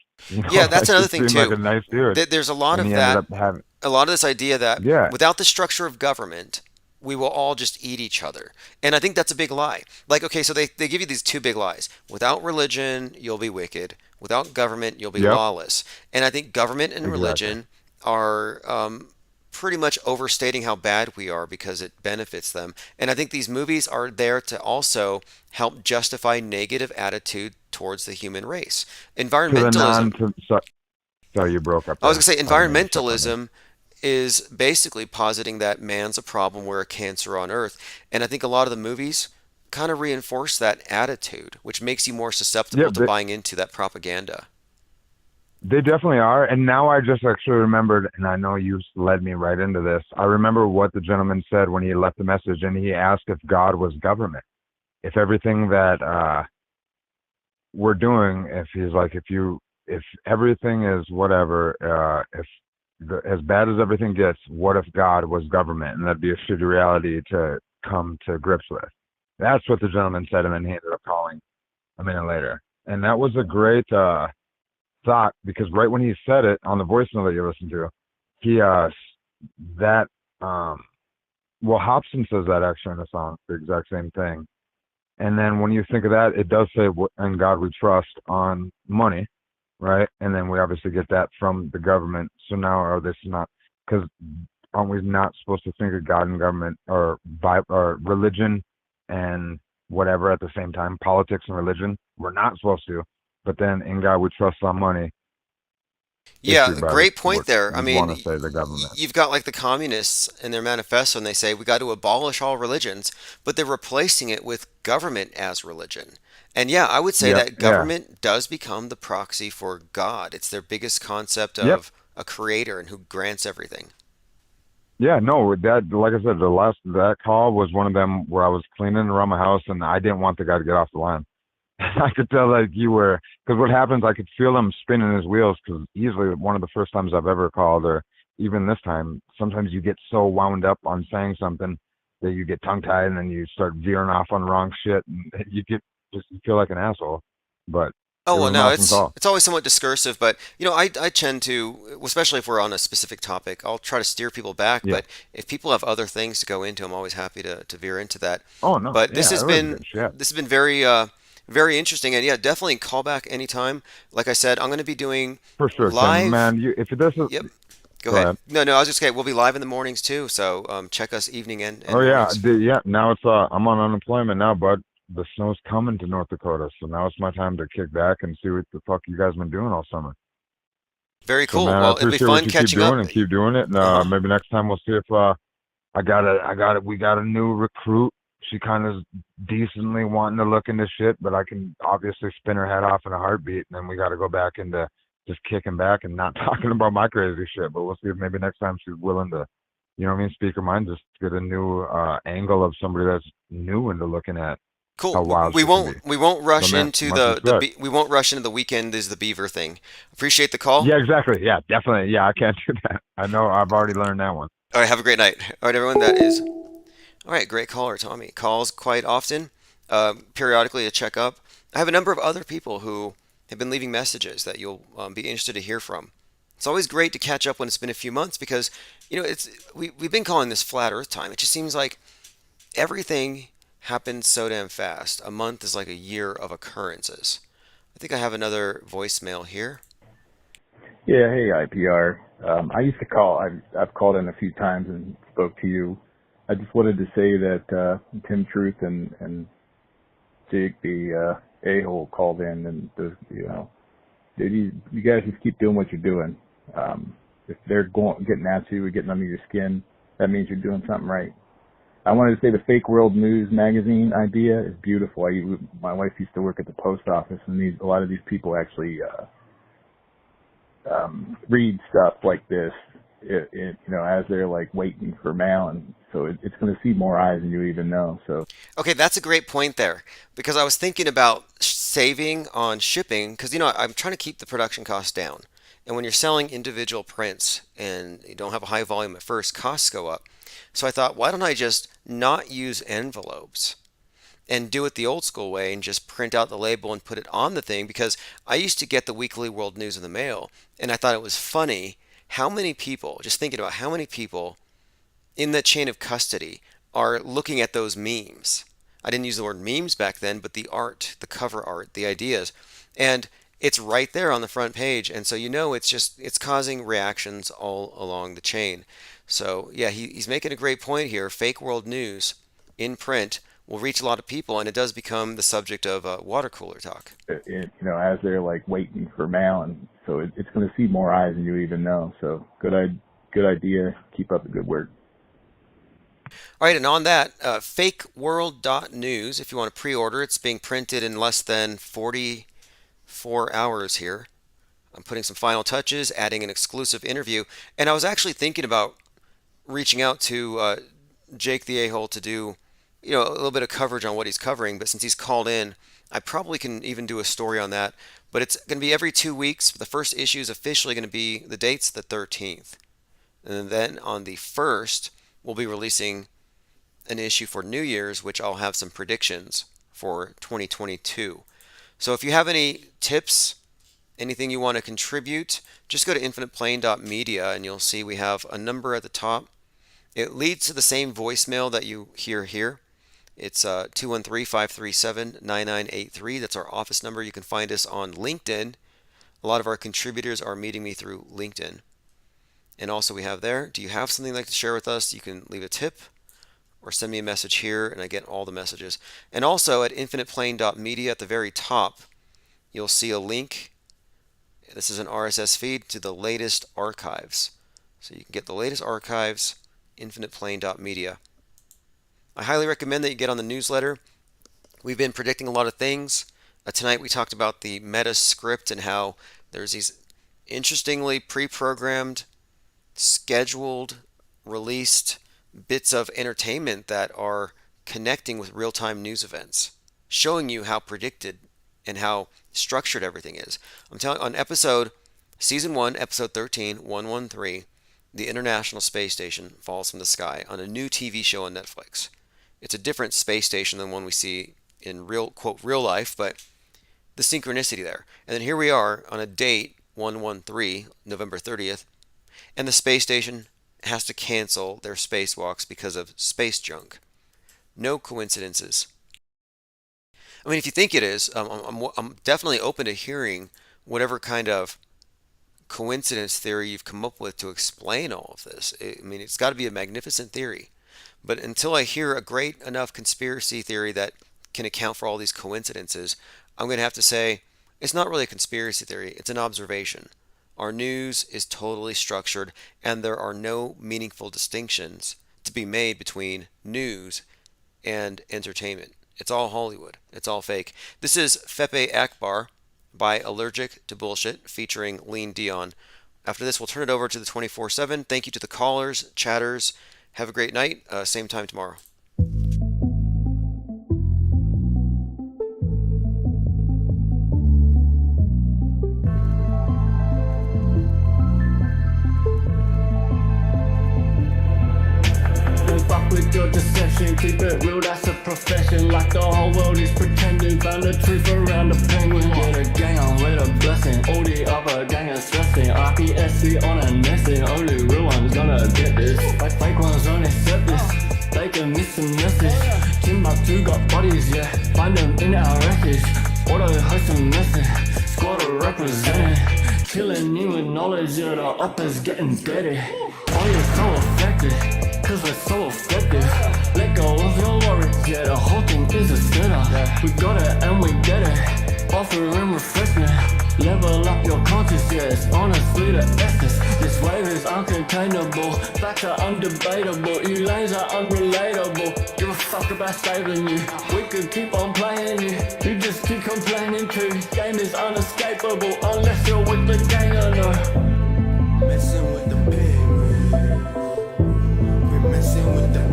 Yeah, that's Like another he thing seemed like too. a nice dude, There's a lot and of he ended that, up having a lot of this idea that yeah, without the structure of government, we will all just eat each other. And I think that's a big lie. Like, okay, so they give you these two big lies. Without religion, you'll be wicked. Without government, you'll be yep, lawless. And I think government and exactly. religion are pretty much overstating how bad we are because it benefits them. And I think these movies are there to also help justify negative attitude towards the human race. To the Environmentalism, non, to, so, sorry, you broke up I was going there. to say, I didn't mean to step on you. environmentalism is basically positing that man's a problem, we're a cancer on Earth. And I think a lot of the movies kind of reinforce that attitude, which makes you more susceptible Yep, to buying into that propaganda. they definitely are. And now I just actually remembered, and I know you led me right into this. I remember what the gentleman said when he left the message, and he asked if God was government, if everything that we're doing, if he's like, if everything is whatever, if as bad as everything gets, what if God was government? And that'd be a shitty reality to come to grips with. That's what the gentleman said, and then he ended up calling a minute later. And that was a great thought, because right when he said it on the voicemail that you listened to, he that well, Hobson says that actually in the song, the exact same thing. And then when you think of that, it does say, "In God we trust" on money, right? And then we obviously get that from the government. So now, or this is not, because aren't we not supposed to think of God and government or religion and whatever at the same time? Politics and religion, we're not supposed to. But then in God we trust on money. Yeah, Issued by great point there. I we mean, want to say the government. you've got like the communists in their manifesto, and they say we got to abolish all religions, but they're replacing it with government as religion. And yeah, I would say Yep. that Yeah. government does become the proxy for God. It's their biggest concept Yep. of a creator and who grants everything. Yeah, no, that, like I said, that call was one of them where I was cleaning around my house and I didn't want the guy to get off the line. I could tell like you were, because what happens, I could feel him spinning his wheels, because easily one of the first times I've ever called, or even this time, sometimes you get so wound up on saying something that you get tongue tied and then you start veering off on the wrong shit and you feel like an asshole. But Oh it well, was an no, awesome call. it's always somewhat discursive, but I tend to, especially if we're on a specific topic, I'll try to steer people back. Yeah. But if people have other things to go into, I'm always happy to veer into that. Oh no, But yeah, it was good shit. this has been very very interesting, and yeah, definitely call back anytime. Like I said, I'm going to be doing For sure, Tim. live. Man, if this is, Yep. Go go ahead. ahead. No, no, I was just saying we'll be live in the mornings too. So check us evening and Oh yeah, mornings. yeah. Now it's I'm on unemployment now, bud. The snow's coming to North Dakota, so now it's my time to kick back and see what the fuck you guys been doing all summer. Very So cool. man, I Well, it'll be appreciate what fun you keep catching doing up. and keep doing it. And Uh-huh. maybe next time we'll see if we got a new recruit. She kind of decently wanting to look into shit, but I can obviously spin her head off in a heartbeat. And then we got to go back into just kicking back and not talking about my crazy shit. But we'll see if maybe next time she's willing to, you know what I mean, speak her mind, just get a new angle of somebody that's new into looking at Cool. how wild she can be. We won't So rush man, into much respect. we won't rush into the weekend is the beaver thing. Appreciate the call. Yeah, exactly. Yeah, definitely. Yeah, I can't do that. I know. I've already learned that one. All right, have a great night. All right, everyone. That is all right. Great caller, Tommy. Calls quite often, periodically to check up. I have a number of other people who have been leaving messages that you'll be interested to hear from. It's always great to catch up when it's been a few months because we've been calling this flat Earth time. It just seems like everything happens so damn fast. A month is like a year of occurrences. I think I have another voicemail here. Yeah, hey IPR. I used to call. I've called in a few times and spoke to you. I just wanted to say that Tim Truth and Jake, the a-hole, called in, and you guys just keep doing what you're doing. If they're getting at you or getting under your skin, that means you're doing something right. I wanted to say the Fake World News magazine idea is beautiful. My wife used to work at the post office, and a lot of these people actually read stuff like this, as they're like waiting for mail, and so it's going to see more eyes than you even know. So Okay, that's a great point there because I was thinking about saving on shipping because I'm trying to keep the production costs down. And when you're selling individual prints and you don't have a high volume at first, costs go up. So I thought, why don't I just not use envelopes and do it the old school way and just print out the label and put it on the thing? Because I used to get the Weekly World News in the mail, and I thought it was funny how many people, just thinking about how many people in the chain of custody are looking at those memes. I didn't use the word memes back then, but the art, the cover art, the ideas. And it's right there on the front page. And so it's causing reactions all along the chain. So yeah, he's making a great point here. Fake world news in print will reach a lot of people, and it does become the subject of water cooler talk. as they're like waiting for mail, and so it's going to see more eyes than you even know. So good idea. Keep up the good work. All right, and on that, fakeworld.news, if you want to pre-order, it's being printed in less than 44 hours here. I'm putting some final touches, adding an exclusive interview, and I was actually thinking about reaching out to Jake the A-hole to do, a little bit of coverage on what he's covering, but since he's called in, I probably can even do a story on that. But it's going to be every 2 weeks. The first issue is officially going to be, the date's the 13th. And then on the 1st, we'll be releasing an issue for New Year's, which I'll have some predictions for 2022. So if you have any tips anything you want to contribute, just go to infiniteplane.media and you'll see we have a number at the top. It leads to the same voicemail that you hear here. It's 213-537-9983. That's our office number. You can find us on LinkedIn. A lot of our contributors are meeting me through LinkedIn. And also we have there, do you have something you'd like to share with us? You can leave a tip or send me a message here, and I get all the messages. And also at infiniteplane.media at the very top, you'll see a link. This is an RSS feed to the latest archives. So you can get the latest archives, infiniteplane.media. I highly recommend that you get on the newsletter. We've been predicting a lot of things. Tonight we talked about the METASCRIPT and how there's these interestingly pre-programmed, scheduled, released bits of entertainment that are connecting with real-time news events, showing you how predicted and how structured everything is. I'm telling on season 1, episode 13, 113, the International Space Station falls from the sky on a new TV show on Netflix. It's a different space station than one we see in real life, but the synchronicity there. And then here we are on a date, 113, November 30th, and the space station has to cancel their spacewalks because of space junk. No coincidences. I mean, if you think it is, I'm definitely open to hearing whatever kind of coincidence theory you've come up with to explain all of this. I mean, it's got to be a magnificent theory. But until I hear a great enough conspiracy theory that can account for all these coincidences, I'm going to have to say it's not really a conspiracy theory, it's an observation. Our news is totally structured, and there are no meaningful distinctions to be made between news and entertainment. It's all Hollywood. It's all fake. This is Fepe Akbar by Allergic to Bullshit featuring Lean Dion. After this, we'll turn it over to the 24/7. Thank you to the callers, chatters. Have a great night. Same time tomorrow. Fuck with your deception, keep it real, that's a profession. Like the whole world is pretending, found the truth around the penguin. Get a gang on with a blessing, all the other gang is stressing. RPSC on a nesting, only real one's gonna get this. Fake ones only accept this, they can miss the message. Timbuktu got bodies, yeah, find them in our records. Auto host a message, squad are representing. Killing you with knowledge, yeah, the uppers getting dirty. Oh, you're so affected, cause we're so effective. Let go of your worries, yeah, the whole thing is a sinner. We got it and we get it, offering refreshment. Level up your consciousness, honestly the essence. This wave is uncontainable, facts are undebatable. You lanes are unrelatable, give a fuck about saving you. We could keep on playing you, you just keep complaining too. Game is unescapable, unless you're with the gang or no. Messing with the penguin, we're messing with the penguin.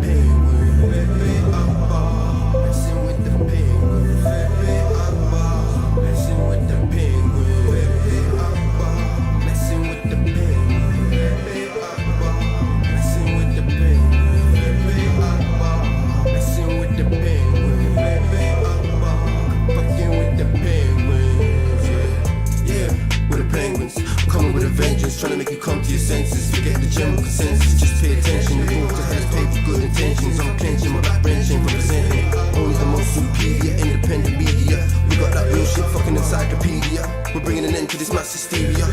Messing with the penguin, messing with the penguin, messing with the penguin, messing with the penguin, messing with the penguin, fucking with the penguins, yeah, with the penguins. Coming with a vengeance, trying to make you come to your senses. Forget the general consensus, just pay attention. The book has paid with good intentions. I'm clenching my back wrenching, representing only the most superior independent media. We got that real shit fucking encyclopedia. We're bringing an end to this mass hysteria.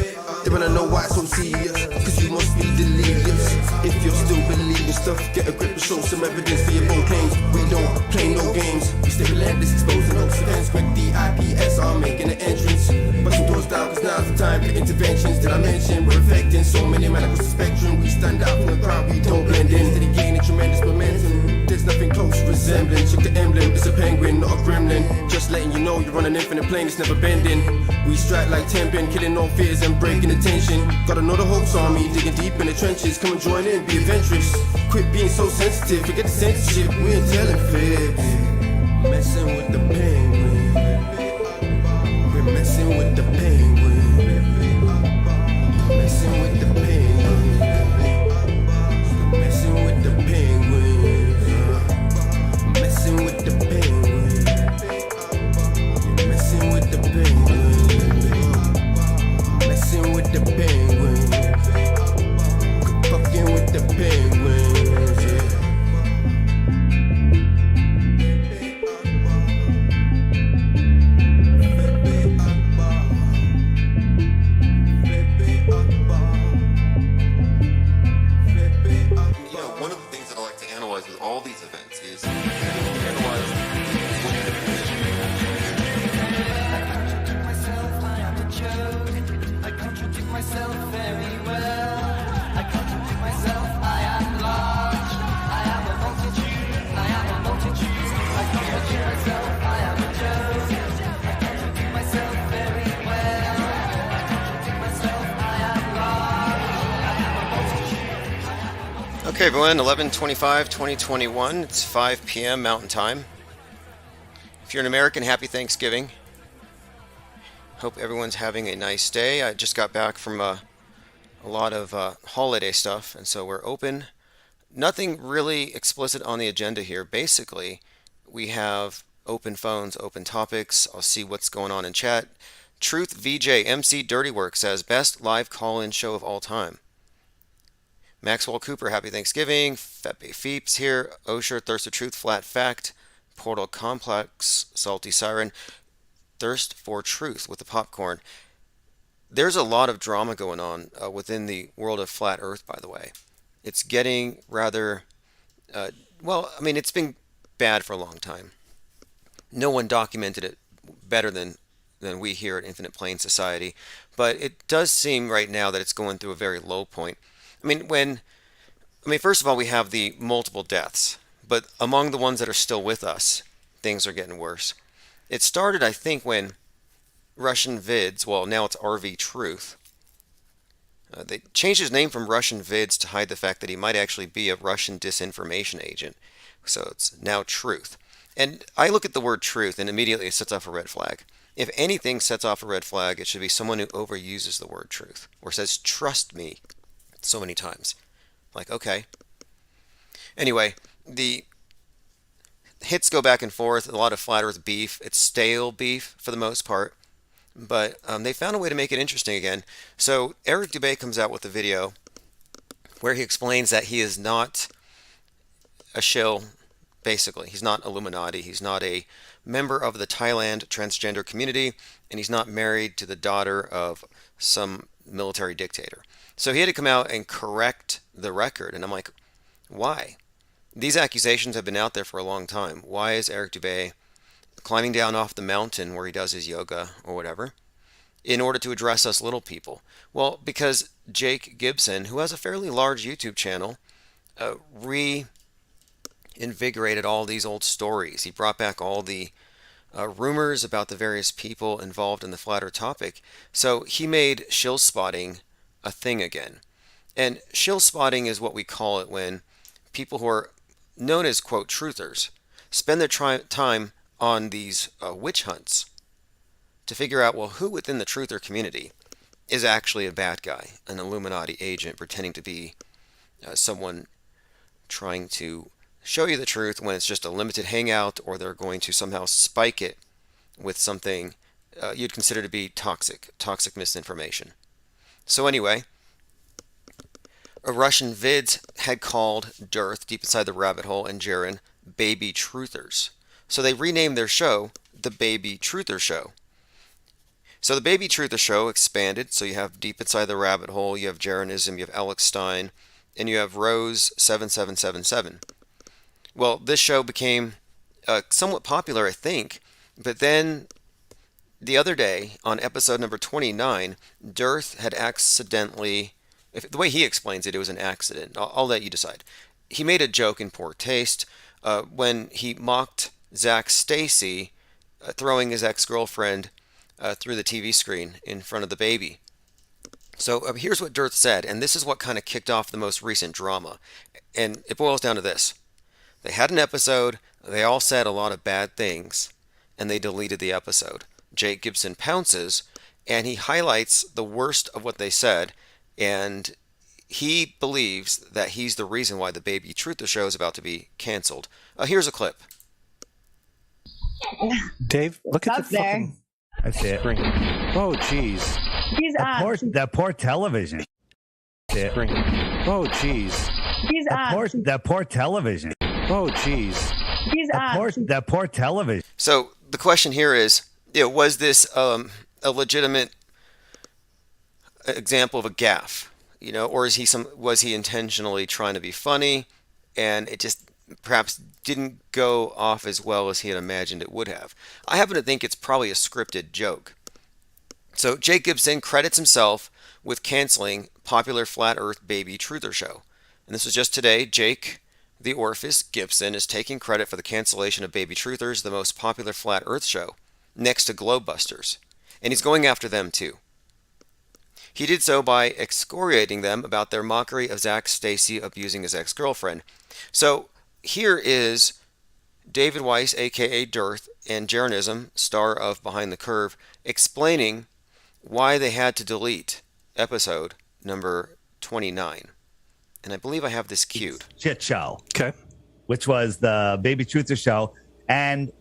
They wanna know why it's so serious, cause you must be delirious. If you're still believing stuff, get a grip and show some evidence for your bold claims. We don't play no games, we stay relentless, exposing those events. Quick, the IPS are making an entrance. Busting doors down, cause now's the time for interventions that I mentioned. We're affecting so many men across the spectrum. We stand out from the crowd, we don't blend in. Steady gaining tremendous momentum. There's nothing close resembling. Check the emblem, it's a penguin, not a gremlin. Just letting you know you're on an infinite plane, it's never bending. We strike like temping, killing all fears and breaking the tension. Gotta know the Hawks army, digging deep in the trenches. Come and join in, be adventurous. Quit being so sensitive, forget the censorship. We ain't telling fibs. Messing with the penguin, we're messing with the penguin, messing with the penguin, messing with the penguin, messing with the penguin, messing with the penguin. offense. He's analyzed. I contradict myself very well. I contradict myself, I am large. I am a multitude, I am a multitude. I contradict myself, I am a joke. I contradict myself very well. I contradict myself, I am large. I am a multitude. Okay, everyone, 11/25/2021. It's 5 p.m. Mountain Time. If you're an American, happy Thanksgiving. Hope everyone's having a nice day. I just got back from a lot of holiday stuff, and so we're open. Nothing really explicit on the agenda here. Basically, we have open phones, open topics. I'll see what's going on in chat. Truth VJ MC Dirty Work says best live call-in show of all time. Maxwell Cooper, happy Thanksgiving. Fepe Feeps here. Osher, Thirst of Truth, Flat Fact. Portal Complex, Salty Siren. Thirst for Truth with the popcorn. There's a lot of drama going on within the world of Flat Earth, by the way. It's getting rather, it's been bad for a long time. No one documented it better than we here at Infinite Plane Society, but it does seem right now that it's going through a very low point. First of all, we have the multiple deaths, but among the ones that are still with us, things are getting worse. It started, I think, when Russian Vids, well, now it's RV Truth. They changed his name from Russian Vids to hide the fact that he might actually be a Russian disinformation agent. So it's now Truth. And I look at the word truth and immediately it sets off a red flag. If anything sets off a red flag, it should be someone who overuses the word truth or says, trust me, so many times. Like, okay. Anyway, the hits go back and forth, a lot of flat earth beef. It's stale beef for the most part, but they found a way to make it interesting again. So Eric Dubé comes out with a video where he explains that he is not a shill, basically. He's not Illuminati. He's not a member of the Thailand transgender community, and he's not married to the daughter of some military dictator. So he had to come out and correct the record, and I'm like, why? These accusations have been out there for a long time. Why is Eric Dubé climbing down off the mountain where he does his yoga or whatever in order to address us little people? Well, because Jake Gibson, who has a fairly large YouTube channel, reinvigorated all these old stories. He brought back all the rumors about the various people involved in the flat earth topic. So he made shill spotting a thing again. And shill spotting is what we call it when people who are known as, quote, truthers, spend their time on these witch hunts to figure out, well, who within the truther community is actually a bad guy, an Illuminati agent pretending to be someone trying to show you the truth when it's just a limited hangout, or they're going to somehow spike it with something you'd consider to be toxic misinformation. So anyway, a Russian Vids had called Dearth, Deep Inside the Rabbit Hole, and Jaren Baby Truthers. So they renamed their show the Baby Truther Show. So the Baby Truther Show expanded. So you have Deep Inside the Rabbit Hole, you have Jarenism, you have Alex Stein, and you have Rose 7777. Well, this show became somewhat popular, I think, but then the other day on episode number 29, Dearth had accidentally, the way he explains it, it was an accident. I'll let you decide. He made a joke in poor taste when he mocked Zach Stacy throwing his ex-girlfriend through the TV screen in front of the baby. So here's what Dearth said, and this is what kind of kicked off the most recent drama. And it boils down to this. They had an episode, they all said a lot of bad things, and they deleted the episode. Jake Gibson pounces, and he highlights the worst of what they said, and he believes that he's the reason why the Baby Truther Show is about to be canceled. Here's a clip. Dave, look at Up the there. fucking screen. Oh, jeez. He's up. That poor television. Oh, jeez. He's up. That poor television. Oh, jeez. He's up. That poor television. So the question here is, was this a legitimate example of a gaffe? Or was he intentionally trying to be funny, and it just perhaps didn't go off as well as he had imagined it would have. I happen to think it's probably a scripted joke. So Jake Gibson credits himself with canceling popular Flat Earth Baby Truther show. And this was just today. Jake, the Orifice Gibson, is taking credit for the cancellation of Baby Truthers, the most popular Flat Earth show, next to Globebusters. And he's going after them too. He did so by excoriating them about their mockery of Zach Stacy abusing his ex-girlfriend. So here is David Weiss, aka Dearth, and Jeranism, star of Behind the Curve, explaining why they had to delete episode number 29. And I believe I have this queued. Shit show. Okay. Which was the Baby Truther show. And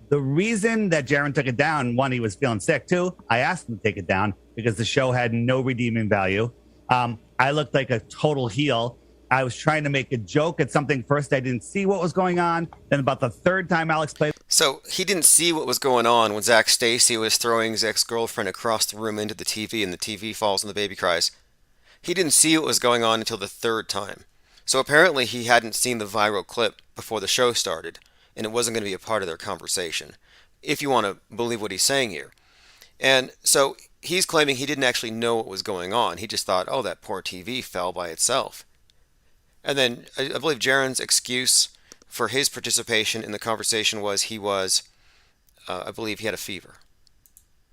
the reason that Jaron took it down, one, he was feeling sick. Two, I asked him to take it down because the show had no redeeming value. I looked like a total heel. I was trying to make a joke at something. First, I didn't see what was going on. Then about the third time Alex played. So he didn't see what was going on when Zach Stacy was throwing his ex-girlfriend across the room into the TV and the TV falls and the baby cries. He didn't see what was going on until the third time. So apparently he hadn't seen the viral clip before the show started, and it wasn't going to be a part of their conversation, if you want to believe what he's saying here. And so he's claiming he didn't actually know what was going on. He just thought, oh, that poor TV fell by itself. And then I believe Jaron's excuse for his participation in the conversation was I believe he had a fever.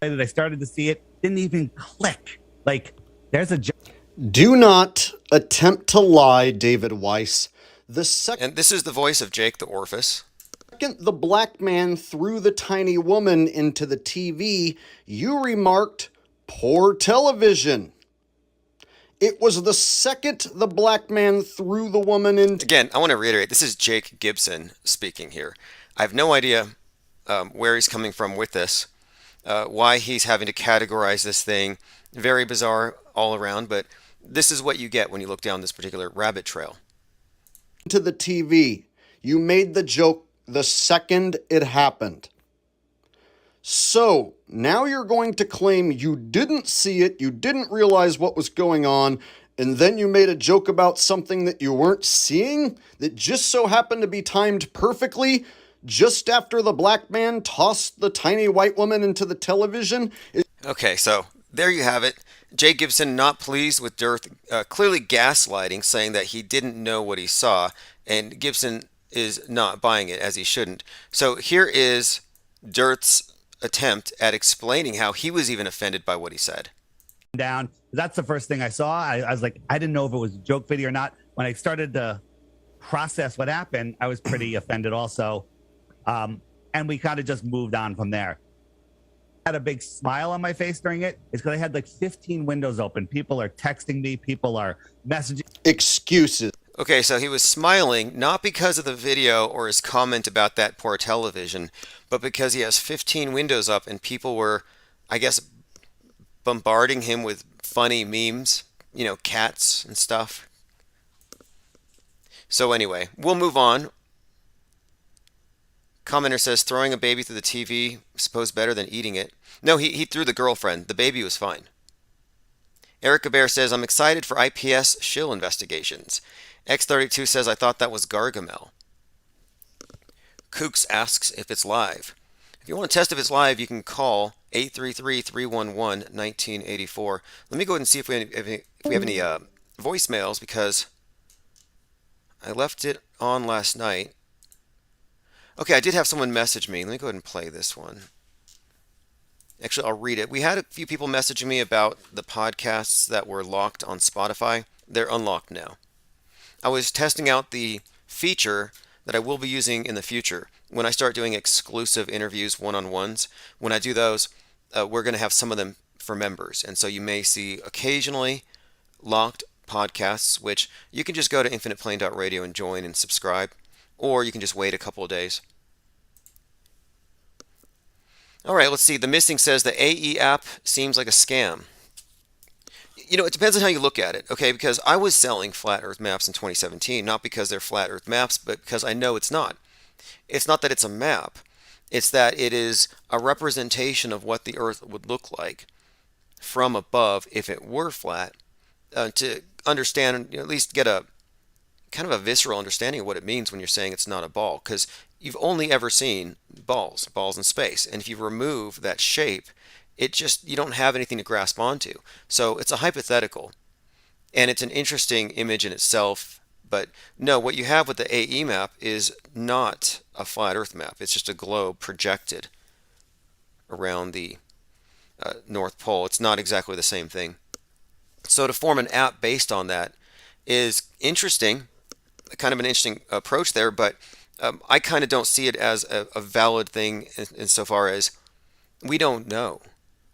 I started to see it, didn't even click. Like, there's a... Do not attempt to lie, David Weiss. And this is the voice of Jake the Orifice. Second the black man threw the tiny woman into the TV, you remarked, poor television. It was the second the black man threw the woman into... Again, I want to reiterate, this is Jake Gibson speaking here. I have no idea where he's coming from with this, why he's having to categorize this thing. Very bizarre all around, but this is what you get when you look down this particular rabbit trail. ...to the TV. You made the joke the second it happened. So, now you're going to claim you didn't see it, you didn't realize what was going on, and then you made a joke about something that you weren't seeing that just so happened to be timed perfectly just after the black man tossed the tiny white woman into the television? Okay, so there you have it. Jay Gibson not pleased with Dearth, clearly gaslighting, saying that he didn't know what he saw, and Gibson is not buying it, as he shouldn't. So here is Dearth's attempt at explaining how he was even offended by what he said. Down. That's the first thing I saw. I was like, I didn't know if it was a joke video or not. When I started to process what happened, I was pretty offended also. And we kind of just moved on from there. I had a big smile on my face during it. It's because I had like 15 windows open. People are texting me. People are messaging. Excuses. Okay, so he was smiling not because of the video or his comment about that poor television, but because he has 15 windows up and people were, I guess, bombarding him with funny memes, cats and stuff. So anyway, we'll move on. Commenter says, throwing a baby through the TV, suppose better than eating it. No, he threw the girlfriend. The baby was fine. Erica Bear says, I'm excited for IPS shill investigations. X32 says, I thought that was Gargamel. Kooks asks if it's live. If you want to test if it's live, you can call 833-311-1984. Let me go ahead and see if we have any voicemails, because I left it on last night. Okay, I did have someone message me. Let me go ahead and play this one. Actually, I'll read it. We had a few people messaging me about the podcasts that were locked on Spotify. They're unlocked now. I was testing out the feature that I will be using in the future. When I start doing exclusive interviews, one-on-ones, when I do those, we're going to have some of them for members. And so you may see occasionally locked podcasts, which you can just go to infiniteplane.radio and join and subscribe, or you can just wait a couple of days. All right, let's see. The Missing says the AE app seems like a scam. It depends on how you look at it, okay? Because I was selling flat Earth maps in 2017, not because they're flat Earth maps, but because I know it's not. It's not that it's a map. It's that it is a representation of what the Earth would look like from above if it were flat, to understand, at least get a kind of a visceral understanding of what it means when you're saying it's not a ball, because you've only ever seen balls in space. And if you remove that shape, you don't have anything to grasp onto. So it's a hypothetical, and it's an interesting image in itself. But no, what you have with the AE map is not a flat Earth map. It's just a globe projected around the North Pole. It's not exactly the same thing. So to form an app based on that is interesting, kind of an interesting approach there, but I kind of don't see it as a valid thing insofar as we don't know.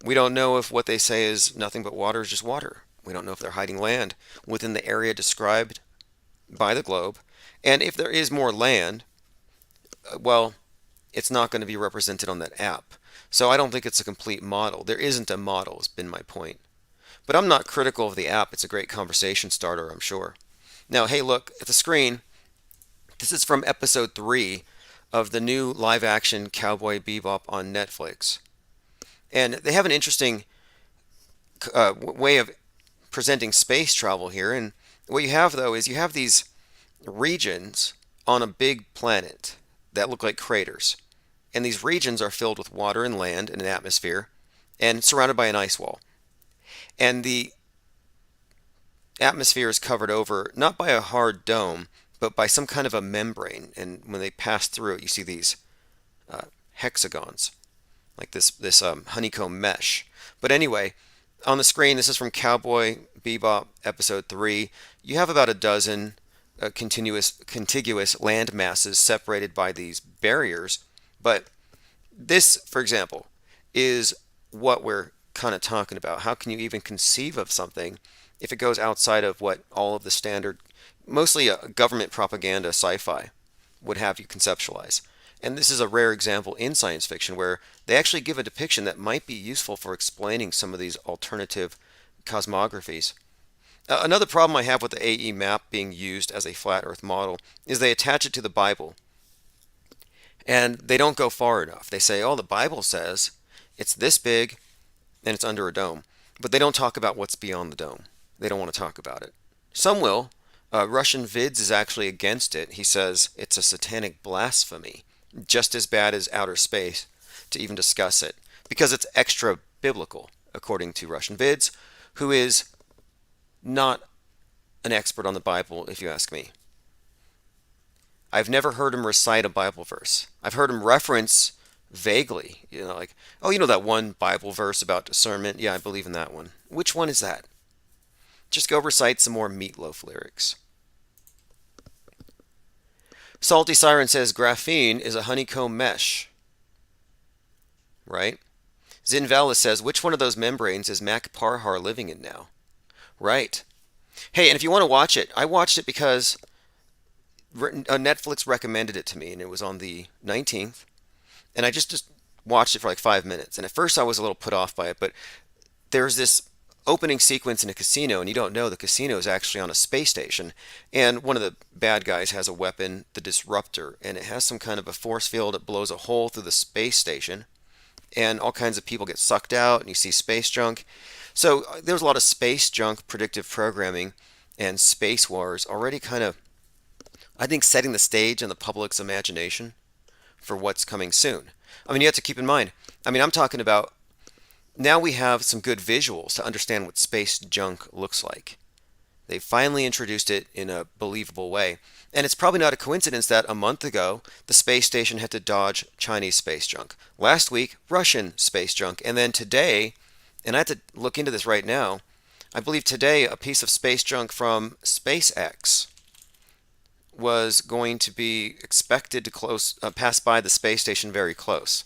We don't know if what they say is nothing but water is just water. We don't know if they're hiding land within the area described by the globe. And if there is more land, well, it's not going to be represented on that app. So I don't think it's a complete model. There isn't a model, has been my point. But I'm not critical of the app. It's a great conversation starter, I'm sure. Now, hey, look at the screen. This is from episode 3 of the new live-action Cowboy Bebop on Netflix. And they have an interesting way of presenting space travel here. And what you have, though, is you have these regions on a big planet that look like craters. And these regions are filled with water and land and an atmosphere and surrounded by an ice wall. And the atmosphere is covered over not by a hard dome, but by some kind of a membrane. And when they pass through it, you see these hexagons, like this honeycomb mesh. But anyway, on the screen, this is from Cowboy Bebop episode 3. You have about a dozen contiguous land masses separated by these barriers. But this, for example, is what we're kind of talking about. How can you even conceive of something if it goes outside of what all of the standard, mostly government propaganda sci-fi, would have you conceptualize? And this is a rare example in science fiction where they actually give a depiction that might be useful for explaining some of these alternative cosmographies. Another problem I have with the AE map being used as a flat Earth model is they attach it to the Bible. And they don't go far enough. They say, oh, the Bible says it's this big and it's under a dome. But they don't talk about what's beyond the dome. They don't want to talk about it. Some will. Russian Vids is actually against it. He says it's a satanic blasphemy, just as bad as outer space, to even discuss it, because it's extra biblical, according to Russian Vids, who is not an expert on the Bible, if you ask me. I've never heard him recite a Bible verse. I've heard him reference vaguely, like, oh, you know that one Bible verse about discernment? Yeah, I believe in that one. Which one is that? Just go recite some more Meatloaf lyrics. Salty Siren says graphene is a honeycomb mesh. Right? Zinvala says, which one of those membranes is Mac Parhar living in now? Right. Hey, and if you want to watch it, I watched it because Netflix recommended it to me, and it was on the 19th. And I just watched it for like 5 minutes. And at first I was a little put off by it, but there's this opening sequence in a casino, and you don't know the casino is actually on a space station. And one of the bad guys has a weapon, the Disruptor, and it has some kind of a force field that blows a hole through the space station. And all kinds of people get sucked out, and you see space junk. So there's a lot of space junk predictive programming and space wars already kind of, I think, setting the stage in the public's imagination for what's coming soon. I mean, you have to keep in mind, I'm talking about now we have some good visuals to understand what space junk looks like. They finally introduced it in a believable way. And it's probably not a coincidence that a month ago, the space station had to dodge Chinese space junk. Last week, Russian space junk. And then today, and I have to look into this right now, I believe today a piece of space junk from SpaceX was going to be expected to pass by the space station very close.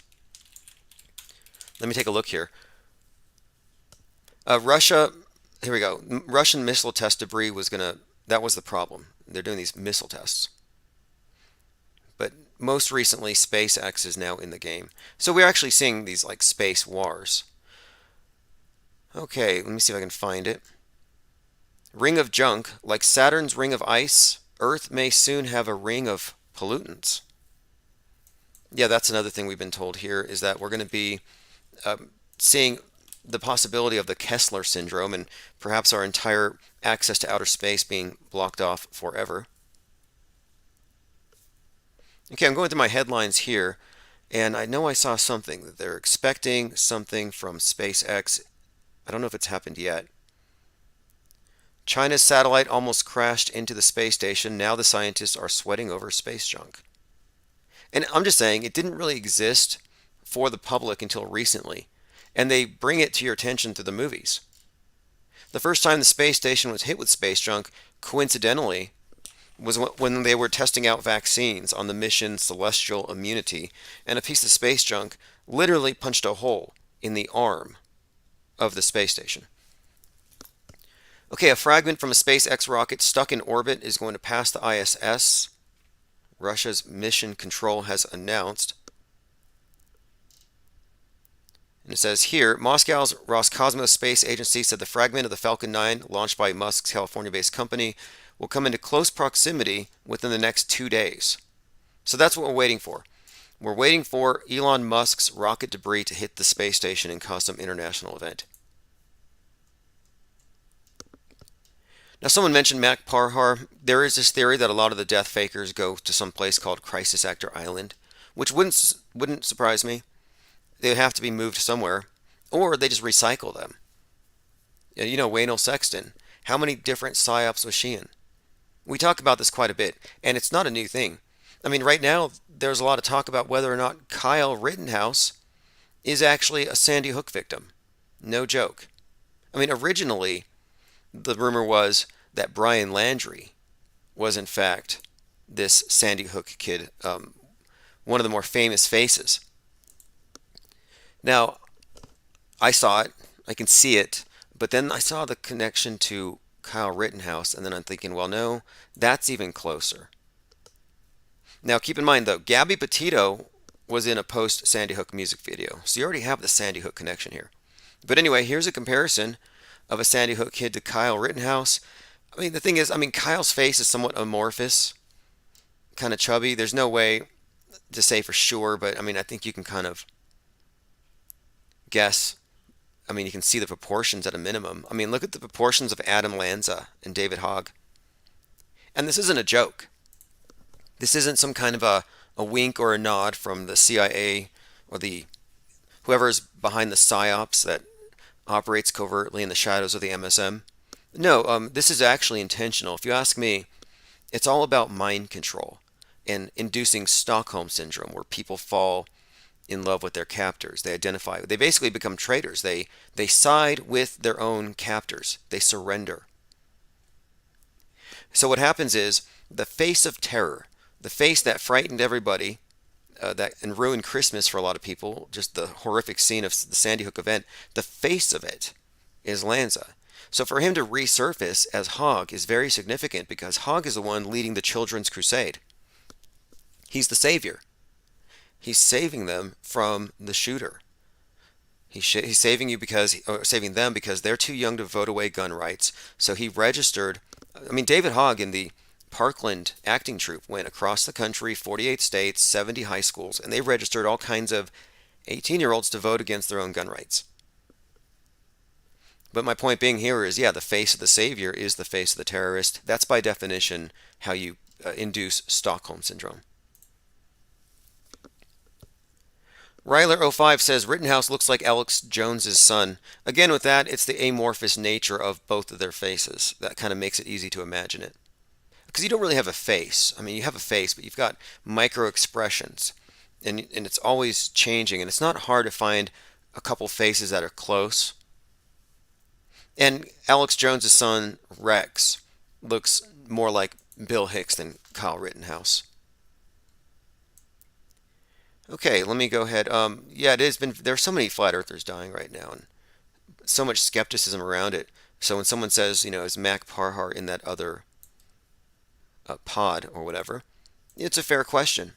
Let me take a look here. Russia, here we go. Russian missile test debris that was the problem. They're doing these missile tests. But most recently, SpaceX is now in the game. So we're actually seeing these like space wars. Okay, let me see if I can find it. Ring of junk, like Saturn's ring of ice, Earth may soon have a ring of pollutants. Yeah, that's another thing we've been told here, is that we're going to be seeing the possibility of the Kessler syndrome and perhaps our entire access to outer space being blocked off forever. Okay, I'm going through my headlines here, and I know I saw something that they're expecting something from SpaceX. I don't know if it's happened yet. China's satellite almost crashed into the space station. Now the scientists are sweating over space junk. And I'm just saying, it didn't really exist for the public until recently. And they bring it to your attention through the movies. The first time the space station was hit with space junk, coincidentally, was when they were testing out vaccines on the mission Celestial Immunity, and a piece of space junk literally punched a hole in the arm of the space station. Okay, a fragment from a SpaceX rocket stuck in orbit is going to pass the ISS. Russia's mission control has announced. And it says here, Moscow's Roscosmos Space Agency said the fragment of the Falcon 9, launched by Musk's California-based company, will come into close proximity within the next 2 days. So that's what we're waiting for. We're waiting for Elon Musk's rocket debris to hit the space station and cause some international event. Now, someone mentioned Mac Parhar. There is this theory that a lot of the death fakers go to some place called Crisis Actor Island, which wouldn't surprise me. They would have to be moved somewhere, or they just recycle them. You know, Waynell Sexton. How many different psyops was she in? We talk about this quite a bit, and it's not a new thing. I mean, right now, there's a lot of talk about whether or not Kyle Rittenhouse is actually a Sandy Hook victim. No joke. I mean, originally, the rumor was that Brian Landry was, in fact, this Sandy Hook kid, one of the more famous faces. Now, I saw it, I can see it, but then I saw the connection to Kyle Rittenhouse, and then I'm thinking, well, no, that's even closer. Now, keep in mind, though, Gabby Petito was in a post-Sandy Hook music video, so you already have the Sandy Hook connection here. But anyway, here's a comparison of a Sandy Hook kid to Kyle Rittenhouse. I mean, the thing is, Kyle's face is somewhat amorphous, kind of chubby. There's no way to say for sure, but I think you can kind of guess. You can see the proportions at a minimum. Look at the proportions of Adam Lanza and David Hogg. And this isn't a joke. This isn't some kind of a wink or a nod from the CIA or whoever's behind the PSYOPs that operates covertly in the shadows of the MSM. No, this is actually intentional. If you ask me, it's all about mind control and inducing Stockholm Syndrome, where people fall in love with their captors. They basically become traitors. They side with their own captors. They surrender. So what happens is, the face of terror, the face that frightened everybody, and ruined Christmas for a lot of people, just the horrific scene of the Sandy Hook event, the face of it is Lanza. So for him to resurface as Hogg is very significant, because Hogg is the one leading the Children's Crusade. He's the savior. He's saving them from the shooter. He's saving saving them because they're too young to vote away gun rights. So he registered. David Hogg in the Parkland acting troupe went across the country, 48 states, 70 high schools, and they registered all kinds of 18-year-olds to vote against their own gun rights. But my point being here is, the face of the savior is the face of the terrorist. That's by definition how you induce Stockholm Syndrome. Ryler05 says Rittenhouse looks like Alex Jones's son. Again, with that, it's the amorphous nature of both of their faces. That kind of makes it easy to imagine it. Because you don't really have a face. You have a face, but you've got micro expressions. And it's always changing. And it's not hard to find a couple faces that are close. And Alex Jones's son, Rex, looks more like Bill Hicks than Kyle Rittenhouse. Okay, let me go ahead. There's so many flat earthers dying right now, and so much skepticism around it. So when someone says, is Mac Parhar in that other pod or whatever, it's a fair question.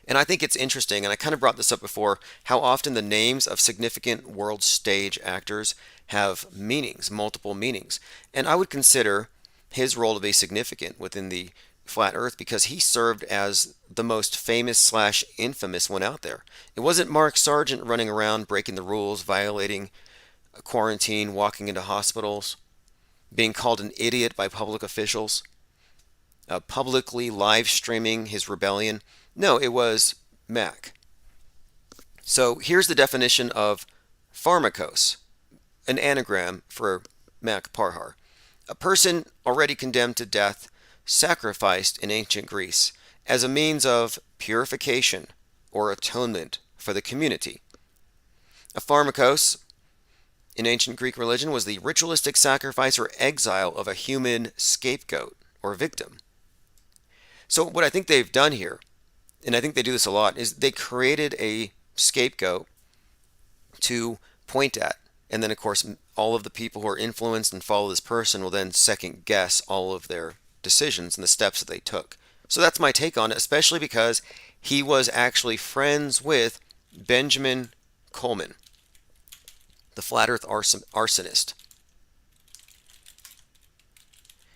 And I think it's interesting, and I kind of brought this up before, how often the names of significant world stage actors have meanings, multiple meanings. And I would consider his role to be significant within the flat earth, because he served as the most famous / infamous one out there. It wasn't Mark Sargent running around breaking the rules, violating quarantine, walking into hospitals, being called an idiot by public officials. publicly live streaming his rebellion. No, it was Mac. So here's the definition of pharmakos, an anagram for Mac Parhar. A person already condemned to death, sacrificed in ancient Greece as a means of purification or atonement for the community. A pharmakos in ancient Greek religion was the ritualistic sacrifice or exile of a human scapegoat or victim. So what I think they've done here, and I think they do this a lot, is they created a scapegoat to point at. And then, of course, all of the people who are influenced and follow this person will then second guess all of their decisions and the steps that they took. So that's my take on it, especially because he was actually friends with Benjamin Coleman, the flat earth arsonist.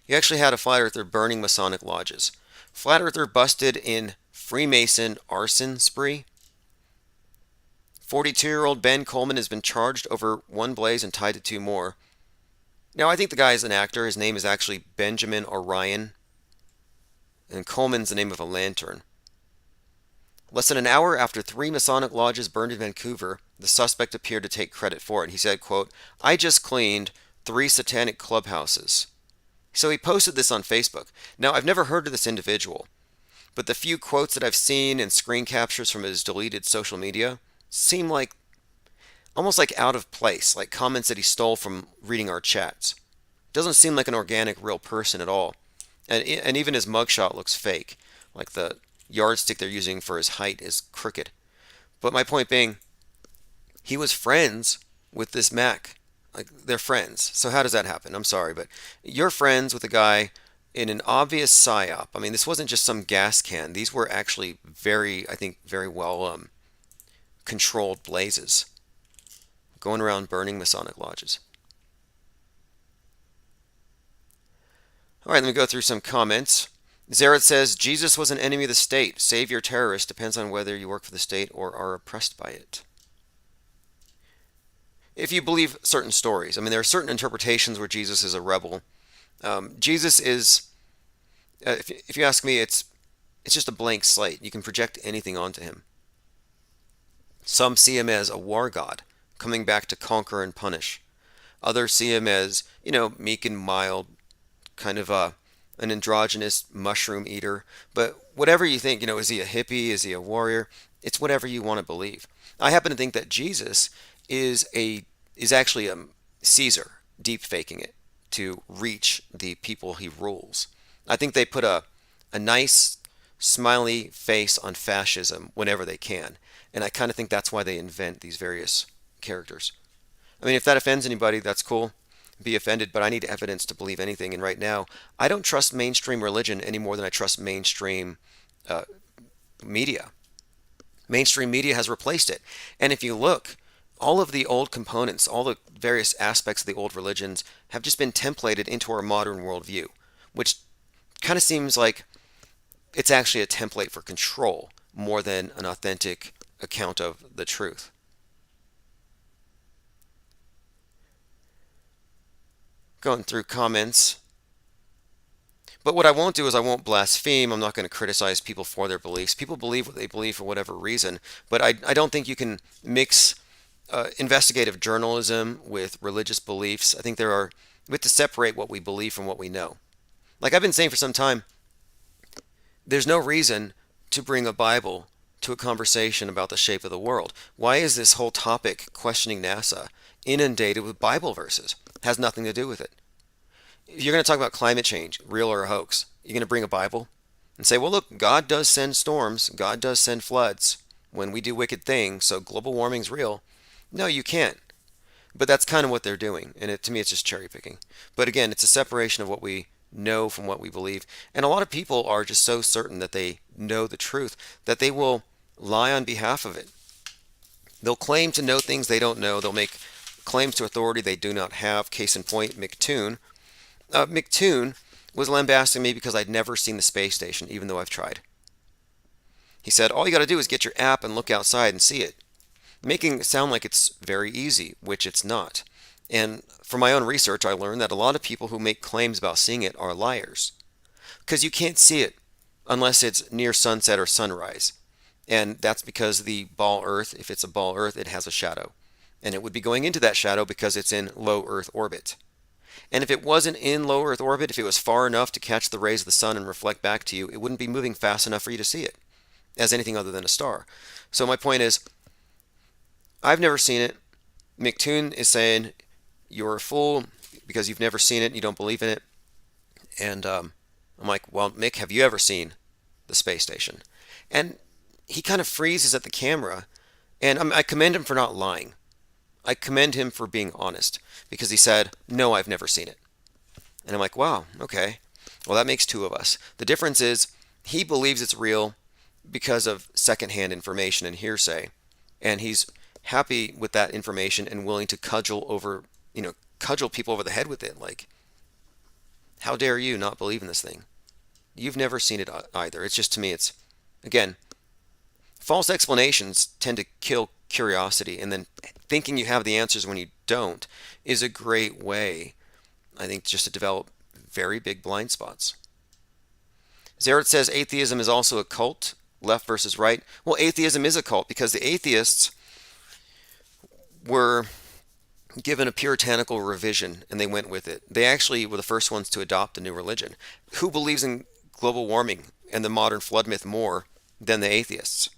He actually had a flat earther burning Masonic lodges. Flat earther busted in Freemason arson spree. 42-year-old Ben Coleman has been charged over one blaze and tied to two more. Now, I think the guy is an actor. His name is actually Benjamin Orion, and Coleman's the name of a lantern. Less than an hour after 3 Masonic lodges burned in Vancouver, the suspect appeared to take credit for it. He said, quote, "I just cleaned 3 satanic clubhouses." So he posted this on Facebook. Now, I've never heard of this individual, but the few quotes that I've seen and screen captures from his deleted social media seem like almost like out of place, like comments that he stole from reading our chats. Doesn't seem like an organic, real person at all. And even his mugshot looks fake, like the yardstick they're using for his height is crooked. But my point being, he was friends with this Mac. Like, they're friends. So how does that happen? I'm sorry, but you're friends with a guy in an obvious psyop. I mean, this wasn't just some gas can. These were actually very well controlled blazes going around burning Masonic lodges. All right, let me go through some comments. Zaret says, Jesus was an enemy of the state. Save your terrorist depends on whether you work for the state or are oppressed by it. If you believe certain stories, I mean, there are certain interpretations where Jesus is a rebel. Jesus is, if you ask me, it's just a blank slate. You can project anything onto him. Some see him as a war god, coming back to conquer and punish. Others see him as, meek and mild, kind of an androgynous mushroom eater. But whatever you think, is he a hippie? Is he a warrior? It's whatever you want to believe. I happen to think that Jesus is actually a Caesar, deep faking it to reach the people he rules. I think they put a nice smiley face on fascism whenever they can. And I kind of think that's why they invent these various characters. I mean, if that offends anybody, that's cool. Be offended, but I need evidence to believe anything. And right now, I don't trust mainstream religion any more than I trust mainstream media. Mainstream media has replaced it. And if you look, all of the old components, all the various aspects of the old religions have just been templated into our modern worldview, which kind of seems like it's actually a template for control more than an authentic account of the truth. Going through comments. But what I won't do is I won't blaspheme. I'm not going to criticize people for their beliefs. People believe what they believe for whatever reason. But I don't think you can mix investigative journalism with religious beliefs. I think we have to separate what we believe from what we know. Like I've been saying for some time, there's no reason to bring a Bible to a conversation about the shape of the world. Why is this whole topic, questioning NASA, inundated with Bible verses? It has nothing to do with it. If you're going to talk about climate change, real or a hoax, you're going to bring a Bible and say, well, look, God does send storms. God does send floods when we do wicked things, so global warming's real. No, you can't. But that's kind of what they're doing, and to me it's just cherry picking. But again, it's a separation of what we know from what we believe. And a lot of people are just so certain that they know the truth that they will lie on behalf of it. They'll claim to know things they don't know. They'll make claims to authority they do not have. Case in point, McToon. McToon was lambasting me because I'd never seen the space station, even though I've tried. He said, all you got to do is get your app and look outside and see it. Making it sound like it's very easy, which it's not. And from my own research, I learned that a lot of people who make claims about seeing it are liars. because you can't see it unless it's near sunset or sunrise. And that's because the ball Earth, if it's a ball Earth, it has a shadow. And it would be going into that shadow because it's in low Earth orbit. And if it wasn't in low Earth orbit, if it was far enough to catch the rays of the sun and reflect back to you, it wouldn't be moving fast enough for you to see it as anything other than a star. So my point is, I've never seen it. McToon is saying you're a fool because you've never seen it and you don't believe in it. And I'm like, well, Mick, have you ever seen the space station? And he kind of freezes at the camera. And I commend him for not lying. I commend him for being honest, because he said, no, I've never seen it. And I'm like, wow, okay. Well, that makes two of us. The difference is he believes it's real because of secondhand information and hearsay. And he's happy with that information and willing to cudgel people over the head with it. Like, how dare you not believe in this thing? You've never seen it either. It's just, to me, it's, again, false explanations tend to kill curiosity, and then thinking you have the answers when you don't is a great way, I think, just to develop very big blind spots. Zaret says atheism is also a cult, left versus right. Well, atheism is a cult because the atheists were given a puritanical revision and they went with it. They actually were the first ones to adopt the new religion. Who believes in global warming and the modern flood myth more than the atheists?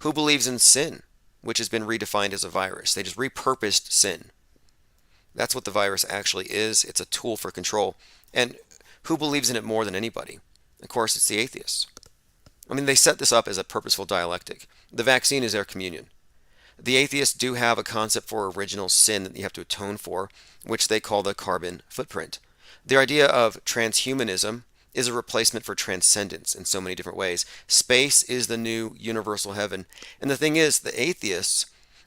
Who believes in sin, which has been redefined as a virus? They just repurposed sin. That's what the virus actually is. It's a tool for control. And who believes in it more than anybody? Of course, it's the atheists. I mean, they set this up as a purposeful dialectic. The vaccine is their communion. The atheists do have a concept for original sin that you have to atone for, which they call the carbon footprint. Their idea of transhumanism is a replacement for transcendence in so many different ways. Space is the new universal heaven. And the thing is, the atheists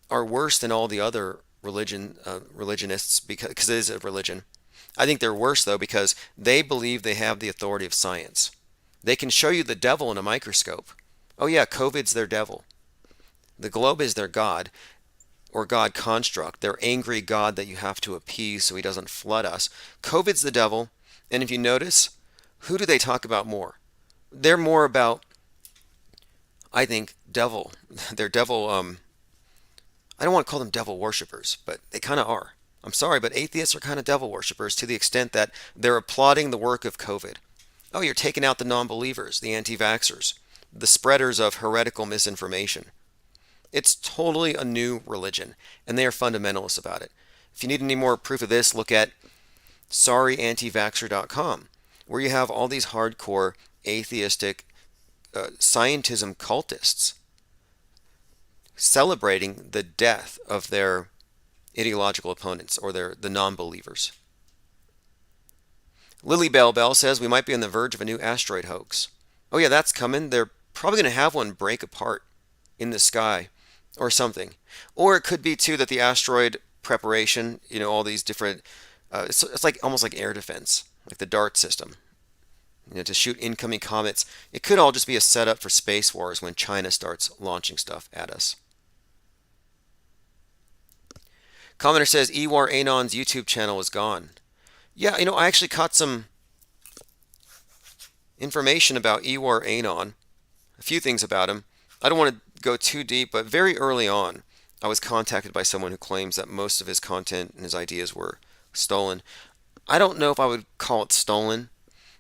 are worse than all the other religionists because it is a religion. I think they're worse, though, because they believe they have the authority of science. They can show you the devil in a microscope. Oh yeah, COVID's their devil. The globe is their God, or God construct, their angry God that you have to appease so he doesn't flood us. COVID's the devil, and if you notice, who do they talk about more? They're more about, I think, devil. They're devil, I don't want to call them devil worshippers, but they kind of are. I'm sorry, but atheists are kind of devil worshippers to the extent that they're applauding the work of COVID. Oh, you're taking out the non-believers, the anti-vaxxers, the spreaders of heretical misinformation. It's totally a new religion, and they are fundamentalists about it. If you need any more proof of this, look at sorryantivaxxer.com, where you have all these hardcore atheistic scientism cultists celebrating the death of their ideological opponents or the non-believers. Lily Bell Bell says we might be on the verge of a new asteroid hoax. Oh yeah, that's coming. They're probably going to have one break apart in the sky or something. Or it could be too that the asteroid preparation, all these different, it's like almost like air defense, like the DART system, to shoot incoming comets. It could all just be a setup for space wars when China starts launching stuff at us. Commenter says Ewar Anon's YouTube channel is gone. Yeah, I actually caught some information about Ewar Anon, a few things about him. I don't want to go too deep, but very early on, I was contacted by someone who claims that most of his content and his ideas were stolen. I don't know if I would call it stolen.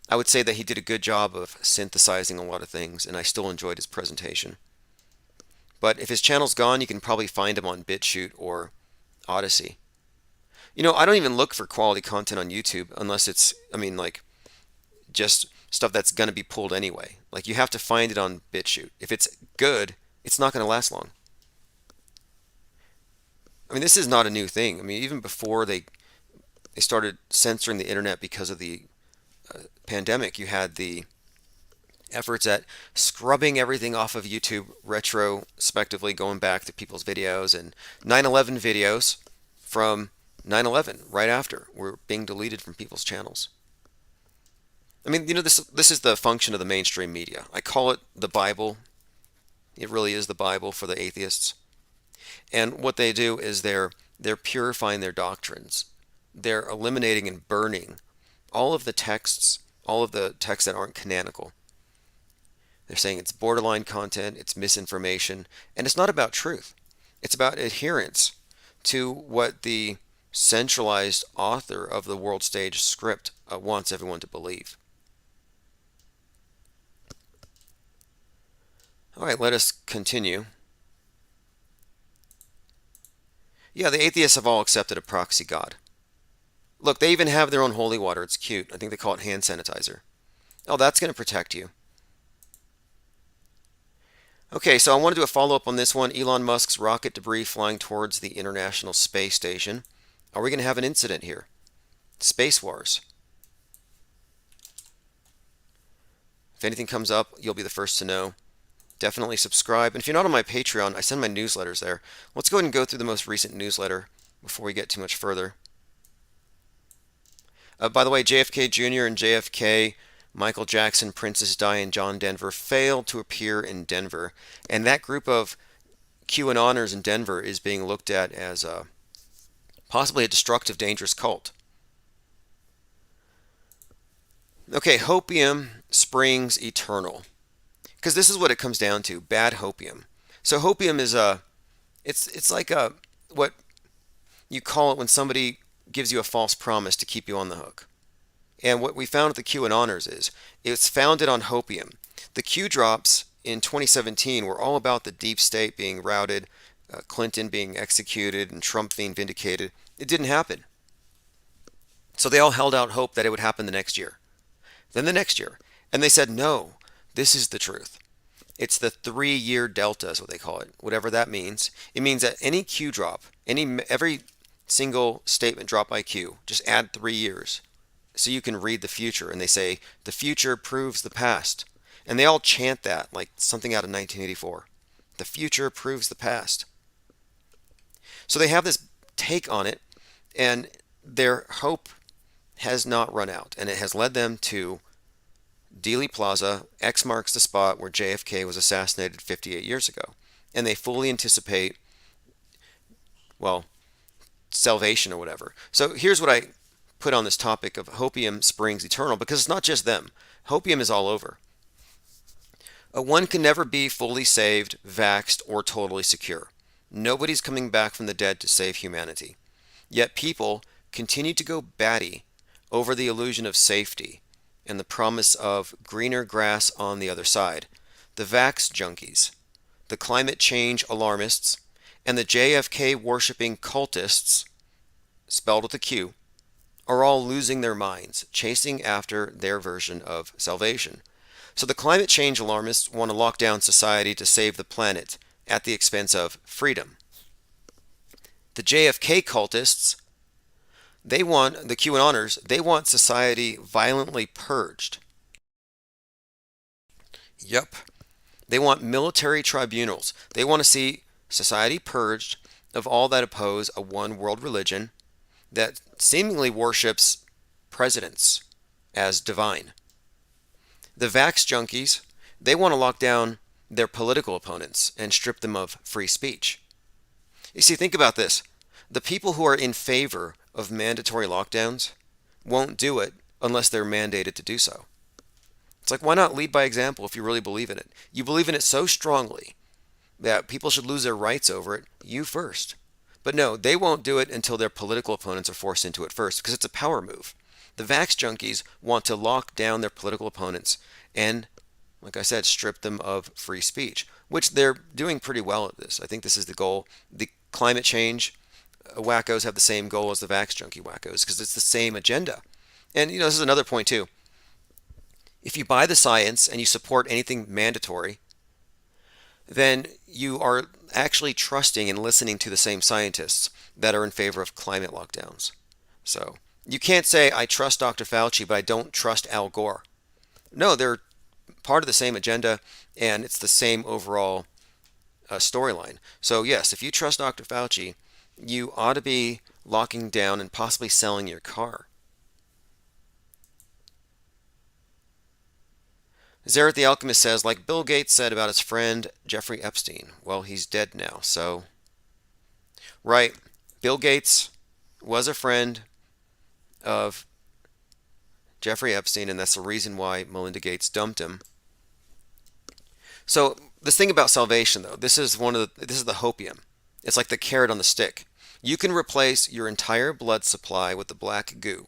I would say that he did a good job of synthesizing a lot of things, and I still enjoyed his presentation. But if his channel's gone, you can probably find him on BitChute or Odyssey. I don't even look for quality content on YouTube unless it's, just stuff that's going to be pulled anyway. Like, you have to find it on BitChute. If it's good, it's not going to last long. This is not a new thing. Even before they started censoring the internet because of the pandemic, you had the efforts at scrubbing everything off of YouTube retrospectively, going back to people's videos, and 9/11 videos from 9/11 right after were being deleted from people's channels. This is the function of the mainstream media. I call it the Bible. It really is the Bible for the atheists. And what they do is they're purifying their doctrines. They're eliminating and burning all of the texts, all of the texts that aren't canonical. They're saying it's borderline content, it's misinformation, and it's not about truth. It's about adherence to what the centralized author of the world stage script wants everyone to believe. All right, let us continue. Yeah, the atheists have all accepted a proxy god. Look, they even have their own holy water. It's cute. I think they call it hand sanitizer. Oh, that's going to protect you. Okay, so I want to do a follow-up on this one. Elon Musk's rocket debris flying towards the International Space Station. Are we going to have an incident here? Space Wars. If anything comes up, you'll be the first to know. Definitely subscribe. And if you're not on my Patreon, I send my newsletters there. Let's go ahead and go through the most recent newsletter before we get too much further. By the way, JFK Jr. and JFK, Michael Jackson, Princess Di, and John Denver failed to appear in Denver. And that group of QAnoners in Denver is being looked at as possibly a destructive, dangerous cult. Okay, hopium springs eternal. Because this is what it comes down to, bad hopium. So hopium is it's like what you call it when somebody gives you a false promise to keep you on the hook. And what we found with the QAnoners is it's founded on hopium. The Q drops in 2017 were all about the deep state being routed, Clinton being executed, and Trump being vindicated. It didn't happen. So they all held out hope that it would happen the next year. Then the next year. And they said, no, this is the truth. It's the 3-year delta is what they call it, whatever that means. It means that any Q drop, every single statement dropped by Q, just add 3 years so you can read the future. And they say, the future proves the past. And they all chant that like something out of 1984. The future proves the past. So they have this take on it, and their hope has not run out. And it has led them to Dealey Plaza. X marks the spot where JFK was assassinated 58 years ago. And they fully anticipate, well, salvation or whatever. So here's what I put on this topic of hopium springs eternal, because it's not just them. Hopium is all over. One can never be fully saved, vaxxed, or totally secure. Nobody's coming back from the dead to save humanity. Yet people continue to go batty over the illusion of safety and the promise of greener grass on the other side. The vax junkies, the climate change alarmists, and the JFK worshipping cultists, spelled with a Q, are all losing their minds, chasing after their version of salvation. So the climate change alarmists want to lock down society to save the planet at the expense of freedom. The JFK cultists, the QAnoners, they want society violently purged. Yep. They want military tribunals. They want to see society purged of all that oppose a one world religion that seemingly worships presidents as divine. The vax junkies, they want to lock down their political opponents and strip them of free speech. You see, think about this. The people who are in favor of mandatory lockdowns won't do it unless they're mandated to do so. It's like, why not lead by example if you really believe in it? You believe in it so strongly that people should lose their rights over it, you first. But no, they won't do it until their political opponents are forced into it first, because it's a power move. The vax junkies want to lock down their political opponents and, like I said, strip them of free speech, which they're doing pretty well at this. I think this is the goal. The climate change wackos have the same goal as the vax junkie wackos, because it's the same agenda. And, this is another point too. If you buy the science and you support anything mandatory, then you are actually trusting and listening to the same scientists that are in favor of climate lockdowns. So you can't say, I trust Dr. Fauci, but I don't trust Al Gore. No, they're part of the same agenda, and it's the same overall storyline. So yes, if you trust Dr. Fauci, you ought to be locking down and possibly selling your car. Zaret the Alchemist says, like Bill Gates said about his friend Jeffrey Epstein. Well, he's dead now, so... Right. Bill Gates was a friend of Jeffrey Epstein, and that's the reason why Melinda Gates dumped him. So this thing about salvation, though, this is the hopium. It's like the carrot on the stick. You can replace your entire blood supply with the black goo,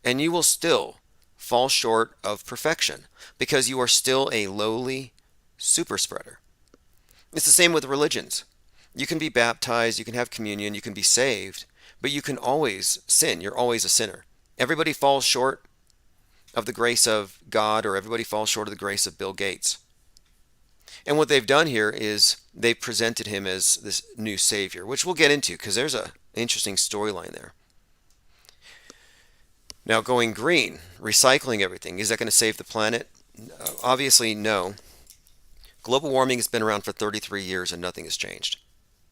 and you will still fall short of perfection because you are still a lowly super spreader. It's the same with religions. You can be baptized, you can have communion, you can be saved, but you can always sin. You're always a sinner. Everybody falls short of the grace of God, or everybody falls short of the grace of Bill Gates. And what they've done here is they've presented him as this new savior, which we'll get into because there's an interesting storyline there. Now, going green, recycling everything, is that going to save the planet? Obviously, no. Global warming has been around for 33 years and nothing has changed.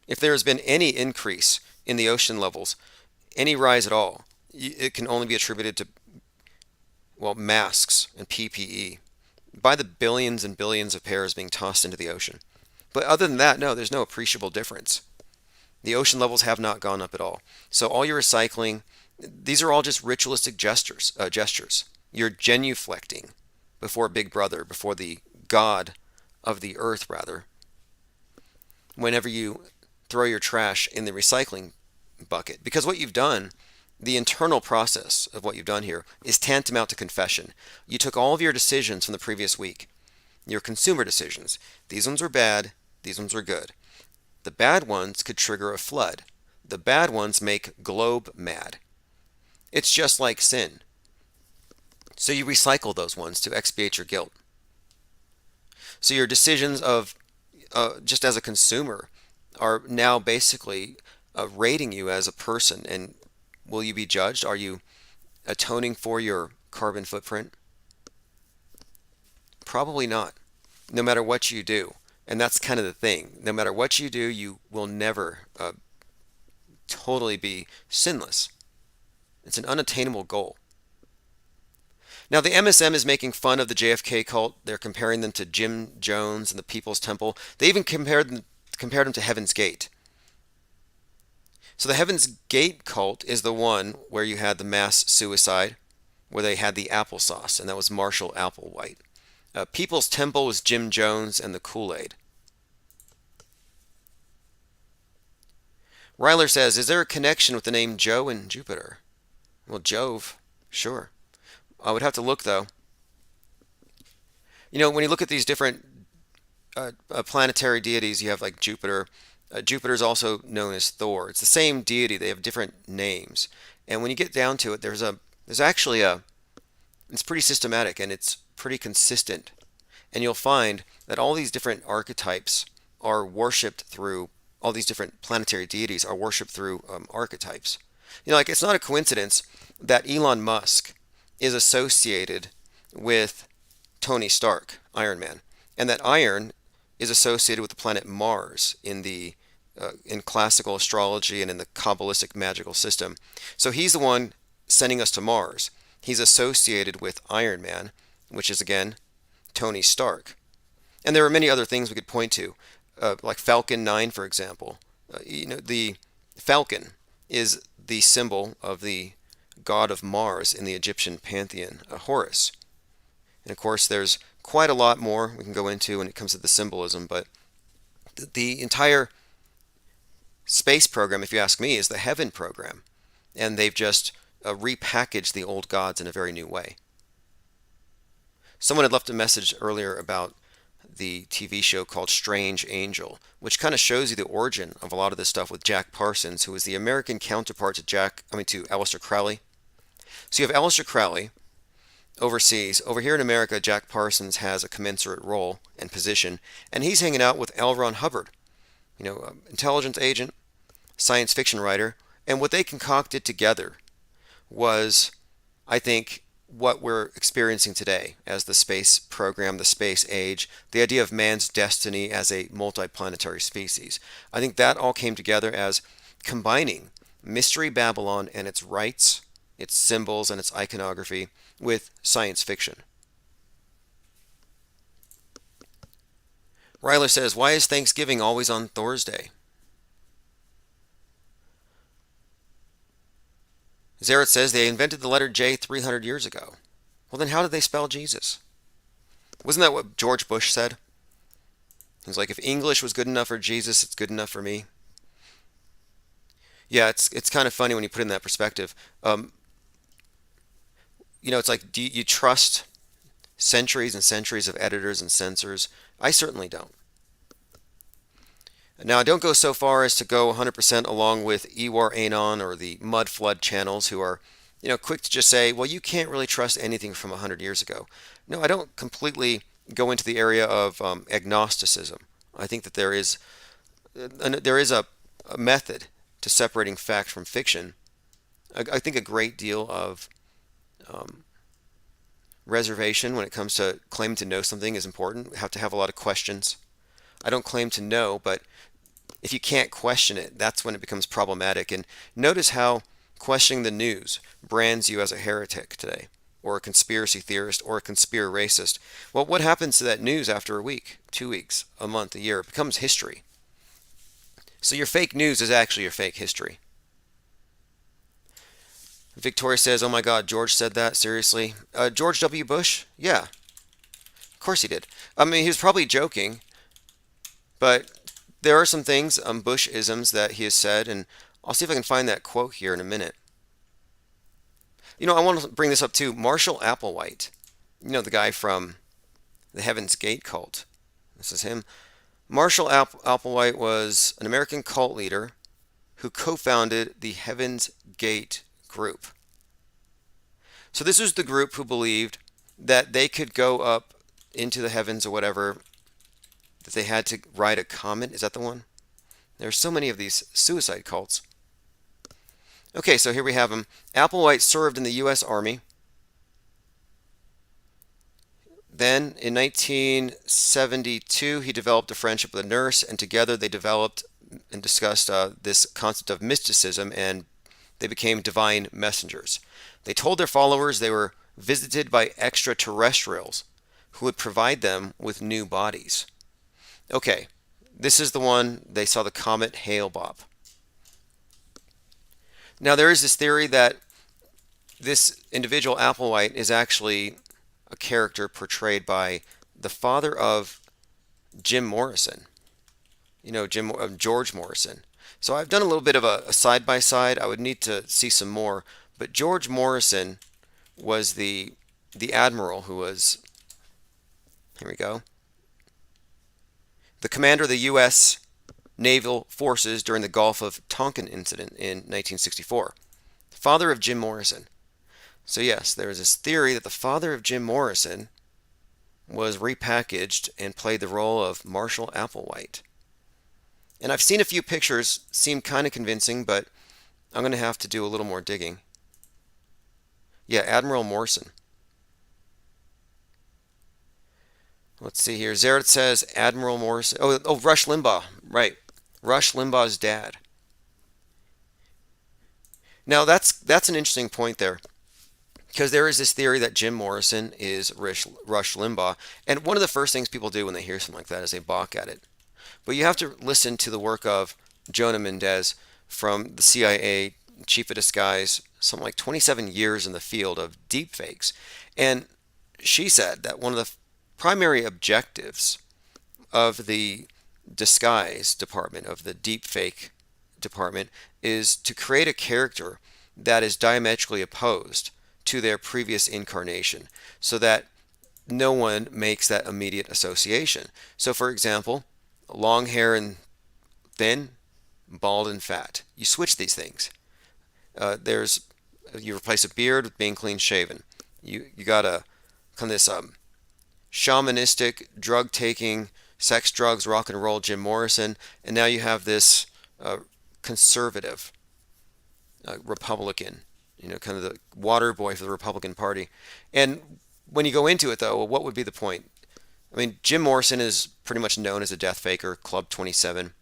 If there has been any increase in the ocean levels, any rise at all, it can only be attributed to, well, masks and PPE. By the billions and billions of pairs being tossed into the ocean. But other than that, no, there's no appreciable difference. The ocean levels have not gone up at all. So all your recycling, these are all just ritualistic gestures. You're genuflecting before Big Brother, before the God of the earth, rather, whenever you throw your trash in the recycling bucket. Because what you've done, the internal process of what you've done here, is tantamount to confession. You took all of your decisions from the previous week, your consumer decisions. These ones were bad, these ones were good. The bad ones could trigger a flood. The bad ones make globe mad. It's just like sin. So you recycle those ones to expiate your guilt. So your decisions of, just as a consumer, are now basically rating you as a person. And will you be judged? Are you atoning for your carbon footprint? Probably not, no matter what you do. And that's kind of the thing. No matter what you do, you will never totally be sinless. It's an unattainable goal. Now, the MSM is making fun of the JFK cult. They're comparing them to Jim Jones and the People's Temple. They even compared them to Heaven's Gate. So the Heaven's Gate cult is the one where you had the mass suicide, where they had the applesauce, and that was Marshall Applewhite. People's Temple was Jim Jones and the Kool-Aid. Ryler says, is there a connection with the name Joe and Jupiter? Well, Jove, sure. I would have to look, though. You know, when you look at these different planetary deities, you have like Jupiter. Jupiter is also known as Thor. It's the same deity. They have different names. And when you get down to it, there's actually it's pretty systematic and it's pretty consistent. And you'll find that all these different archetypes are worshipped through, all these different planetary deities are worshipped through archetypes. You know, like it's not a coincidence that Elon Musk is associated with Tony Stark, Iron Man, and that iron is associated with the planet Mars in classical astrology and in the Kabbalistic magical system. So he's the one sending us to Mars. He's associated with Iron Man, which is again Tony Stark. And there are many other things we could point to, like Falcon 9, for example. The falcon is the symbol of the god of Mars in the Egyptian pantheon, Horus. And of course, there's quite a lot more we can go into when it comes to the symbolism, but the entire space program, if you ask me, is the heaven program. And they've just repackaged the old gods in a very new way. Someone had left a message earlier about the TV show called Strange Angel, which kind of shows you the origin of a lot of this stuff with Jack Parsons, who is the American counterpart to Aleister Crowley. So you have Aleister Crowley overseas. Over here in America, Jack Parsons has a commensurate role and position, and he's hanging out with L. Ron Hubbard, intelligence agent, science fiction writer, and what they concocted together was, I think, what we're experiencing today as the space program, the space age, the idea of man's destiny as a multiplanetary species. I think that all came together as combining Mystery Babylon and its rites, its symbols, and its iconography with science fiction. Ryler says, why is Thanksgiving always on Thursday? Zaret says they invented the letter J 300 years ago. Well, then how did they spell Jesus? Wasn't that what George Bush said? He was like, if English was good enough for Jesus, it's good enough for me. Yeah, it's kind of funny when you put it in that perspective. It's like, do you trust centuries and centuries of editors and censors? I certainly don't. Now, I don't go so far as to go 100% along with Ewar Anon or the Mud Flood channels who are, quick to just say, well, you can't really trust anything from 100 years ago. No, I don't completely go into the area of agnosticism. I think that there is a method to separating fact from fiction. I think a great deal of reservation when it comes to claiming to know something is important. We have to have a lot of questions. I don't claim to know, but if you can't question it, that's when it becomes problematic. And notice how questioning the news brands you as a heretic today, or a conspiracy theorist, or a conspiracist. Well, what happens to that news after a week, 2 weeks, a month, a year? It becomes history. So your fake news is actually your fake history. Victoria says, oh my God, George said that? Seriously? George W. Bush? Yeah. Of course he did. I mean, he was probably joking, but there are some things, Bush-isms that he has said, and I'll see if I can find that quote here in a minute. I want to bring this up too. Marshall Applewhite, the guy from the Heaven's Gate cult. This is him. Marshall Applewhite was an American cult leader who co-founded the Heaven's Gate group. So this was the group who believed that they could go up into the heavens or whatever, that they had to ride a comet. Is that the one? There are so many of these suicide cults. Okay, so here we have him. Applewhite served in the U.S. Army. Then, in 1972, he developed a friendship with a nurse, and together they developed and discussed this concept of mysticism, and they became divine messengers. They told their followers they were visited by extraterrestrials who would provide them with new bodies. Okay, this is the one, they saw the comet Hale-Bopp. Now, there is this theory that this individual, Applewhite, is actually a character portrayed by the father of Jim Morrison. George Morrison. So I've done a little bit of a side-by-side. I would need to see some more. But George Morrison was the admiral who was, here we go, the commander of the U.S. naval forces during the Gulf of Tonkin incident in 1964. Father of Jim Morrison. So yes, there is this theory that the father of Jim Morrison was repackaged and played the role of Marshall Applewhite. And I've seen a few pictures, seem kind of convincing, but I'm going to have to do a little more digging. Yeah, Admiral Morrison. Let's see here. Zaret says Admiral Morrison. Oh, Rush Limbaugh. Right. Rush Limbaugh's dad. Now, that's an interesting point there, because there is this theory that Jim Morrison is Rush Limbaugh. And one of the first things people do when they hear something like that is they balk at it. But you have to listen to the work of Jonah Mendez from the CIA, chief of disguise, something like 27 years in the field of deepfakes. And she said that one of the primary objectives of the disguise department, of the deepfake department, is to create a character that is diametrically opposed to their previous incarnation, so that no one makes that immediate association. So, for example, long hair and thin, bald and fat. You switch these things. You replace a beard with being clean shaven. You got a kind of this shamanistic, drug taking, sex, drugs, rock and roll Jim Morrison, and now you have this conservative Republican, kind of the water boy for the Republican Party. And when you go into it, though, what would be the point? I mean, Jim Morrison is pretty much known as a death faker, Club 27.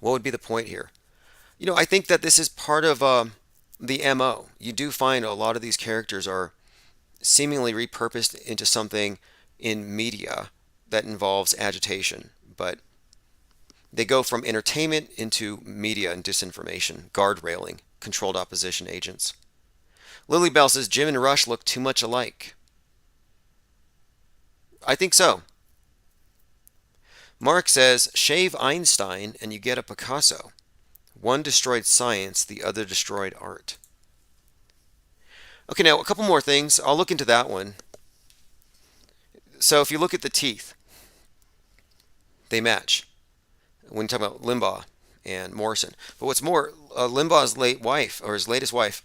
What would be the point here? I think that this is part of the MO. You do find a lot of these characters are seemingly repurposed into something in media that involves agitation, but they go from entertainment into media and disinformation, guardrailing, controlled opposition agents. Lily Bell says Jim and Rush look too much alike. I think so. Mark says, shave Einstein and you get a Picasso. One destroyed science, the other destroyed art. Okay, now a couple more things. I'll look into that one. So if you look at the teeth, they match when you talk about Limbaugh and Morrison. But what's more, Limbaugh's late wife, or his latest wife,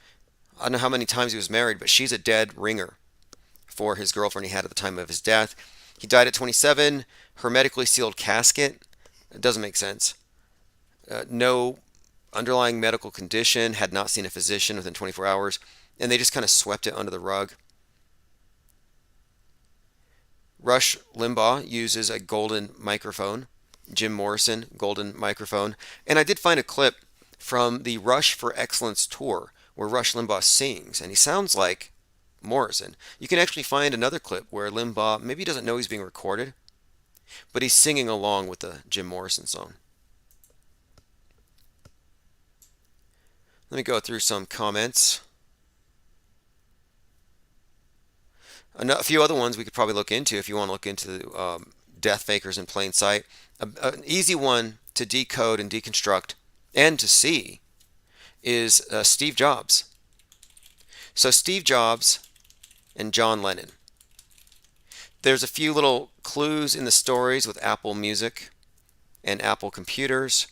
I don't know how many times he was married, but she's a dead ringer for his girlfriend he had at the time of his death. He died at 27, hermetically sealed casket. It doesn't make sense. No underlying medical condition, had not seen a physician within 24 hours, and they just kind of swept it under the rug. Rush Limbaugh uses a golden microphone. Jim Morrison, golden microphone. And I did find a clip from the Rush for Excellence tour where Rush Limbaugh sings, and he sounds like Morrison. You can actually find another clip where Limbaugh maybe doesn't know he's being recorded, but he's singing along with the Jim Morrison song. Let me go through some comments. A few other ones we could probably look into if you want to look into death fakers in plain sight. An easy one to decode and deconstruct and to see is Steve Jobs. So Steve Jobs and John Lennon. There's a few little clues in the stories with Apple Music and Apple computers.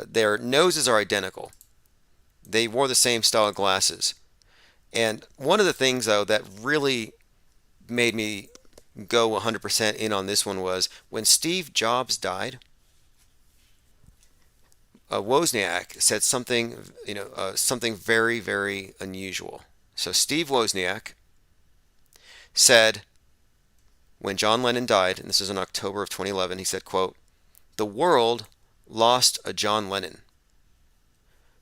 Their noses are identical. They wore the same style of glasses. And one of the things, though, that really made me go 100% in on this one was when Steve Jobs died, Wozniak said something, something very, very unusual. So Steve Wozniak said, when John Lennon died, and this is in October of 2011, he said, quote, "The world lost a John Lennon."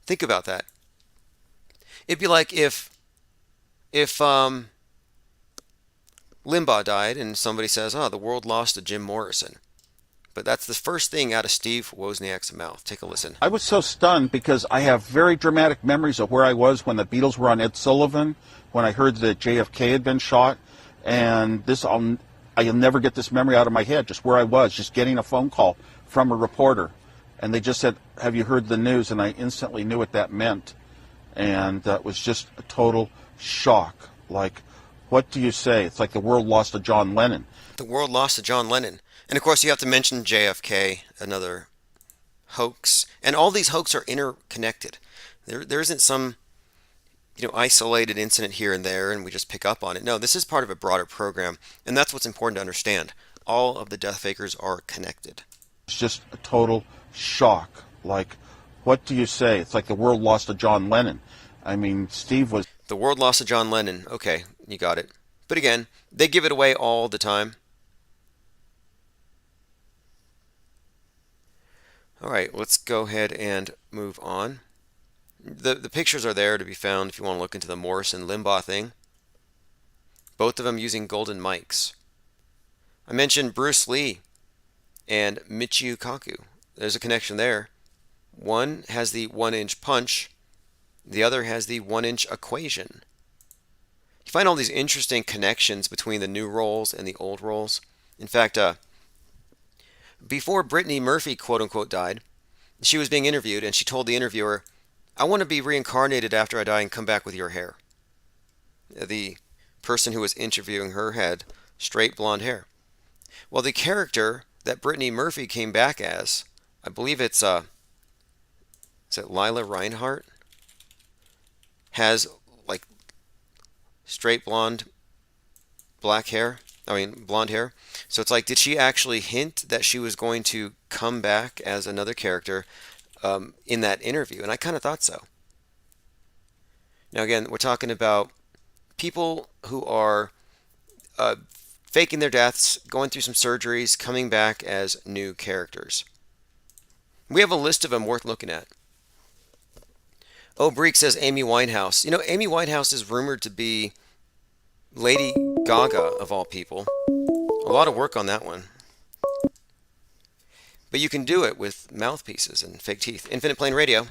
Think about that. It'd be like if Limbaugh died and somebody says, "Oh, the world lost a Jim Morrison." But that's the first thing out of Steve Wozniak's mouth. Take a listen. I was so stunned because I have very dramatic memories of where I was when the Beatles were on Ed Sullivan, when I heard that JFK had been shot, and I'll never get this memory out of my head, just where I was, just getting a phone call from a reporter. And they just said, "Have you heard the news?" And I instantly knew what that meant. And that was just a total shock. Like, what do you say? It's like the world lost a John Lennon. The world lost a John Lennon. And of course, you have to mention JFK, another hoax. And all these hoaxes are interconnected. There isn't some isolated incident here and there, and we just pick up on it. No, this is part of a broader program, and that's what's important to understand. All of the death fakers are connected. It's just a total shock. Like, what do you say? It's like the world lost a John Lennon. I mean, Steve was... The world lost a John Lennon. Okay, you got it. But again, they give it away all the time. All right, let's go ahead and move on. The pictures are there to be found if you want to look into the Morrison Limbaugh thing. Both of them using golden mics. I mentioned Bruce Lee and Michio Kaku. There's a connection there. One has the 1-inch punch. The other has the 1-inch equation. You find all these interesting connections between the new roles and the old roles. In fact, before Brittany Murphy, quote-unquote, died, she was being interviewed, and she told the interviewer, "I want to be reincarnated after I die and come back with your hair." The person who was interviewing her had straight blonde hair. Well, the character that Brittany Murphy came back as, I believe it's, is it Lila Reinhart? Has, like, straight blonde, blonde hair. So it's like, did she actually hint that she was going to come back as another character in that interview? And I kind of thought so. Now, again, we're talking about people who are faking their deaths, going through some surgeries, coming back as new characters. We have a list of them worth looking at. Oh, Breek says Amy Winehouse. Amy Winehouse is rumored to be Lady Gaga, of all people. A lot of work on that one. But you can do it with mouthpieces and fake teeth. Infinite Plane Radio.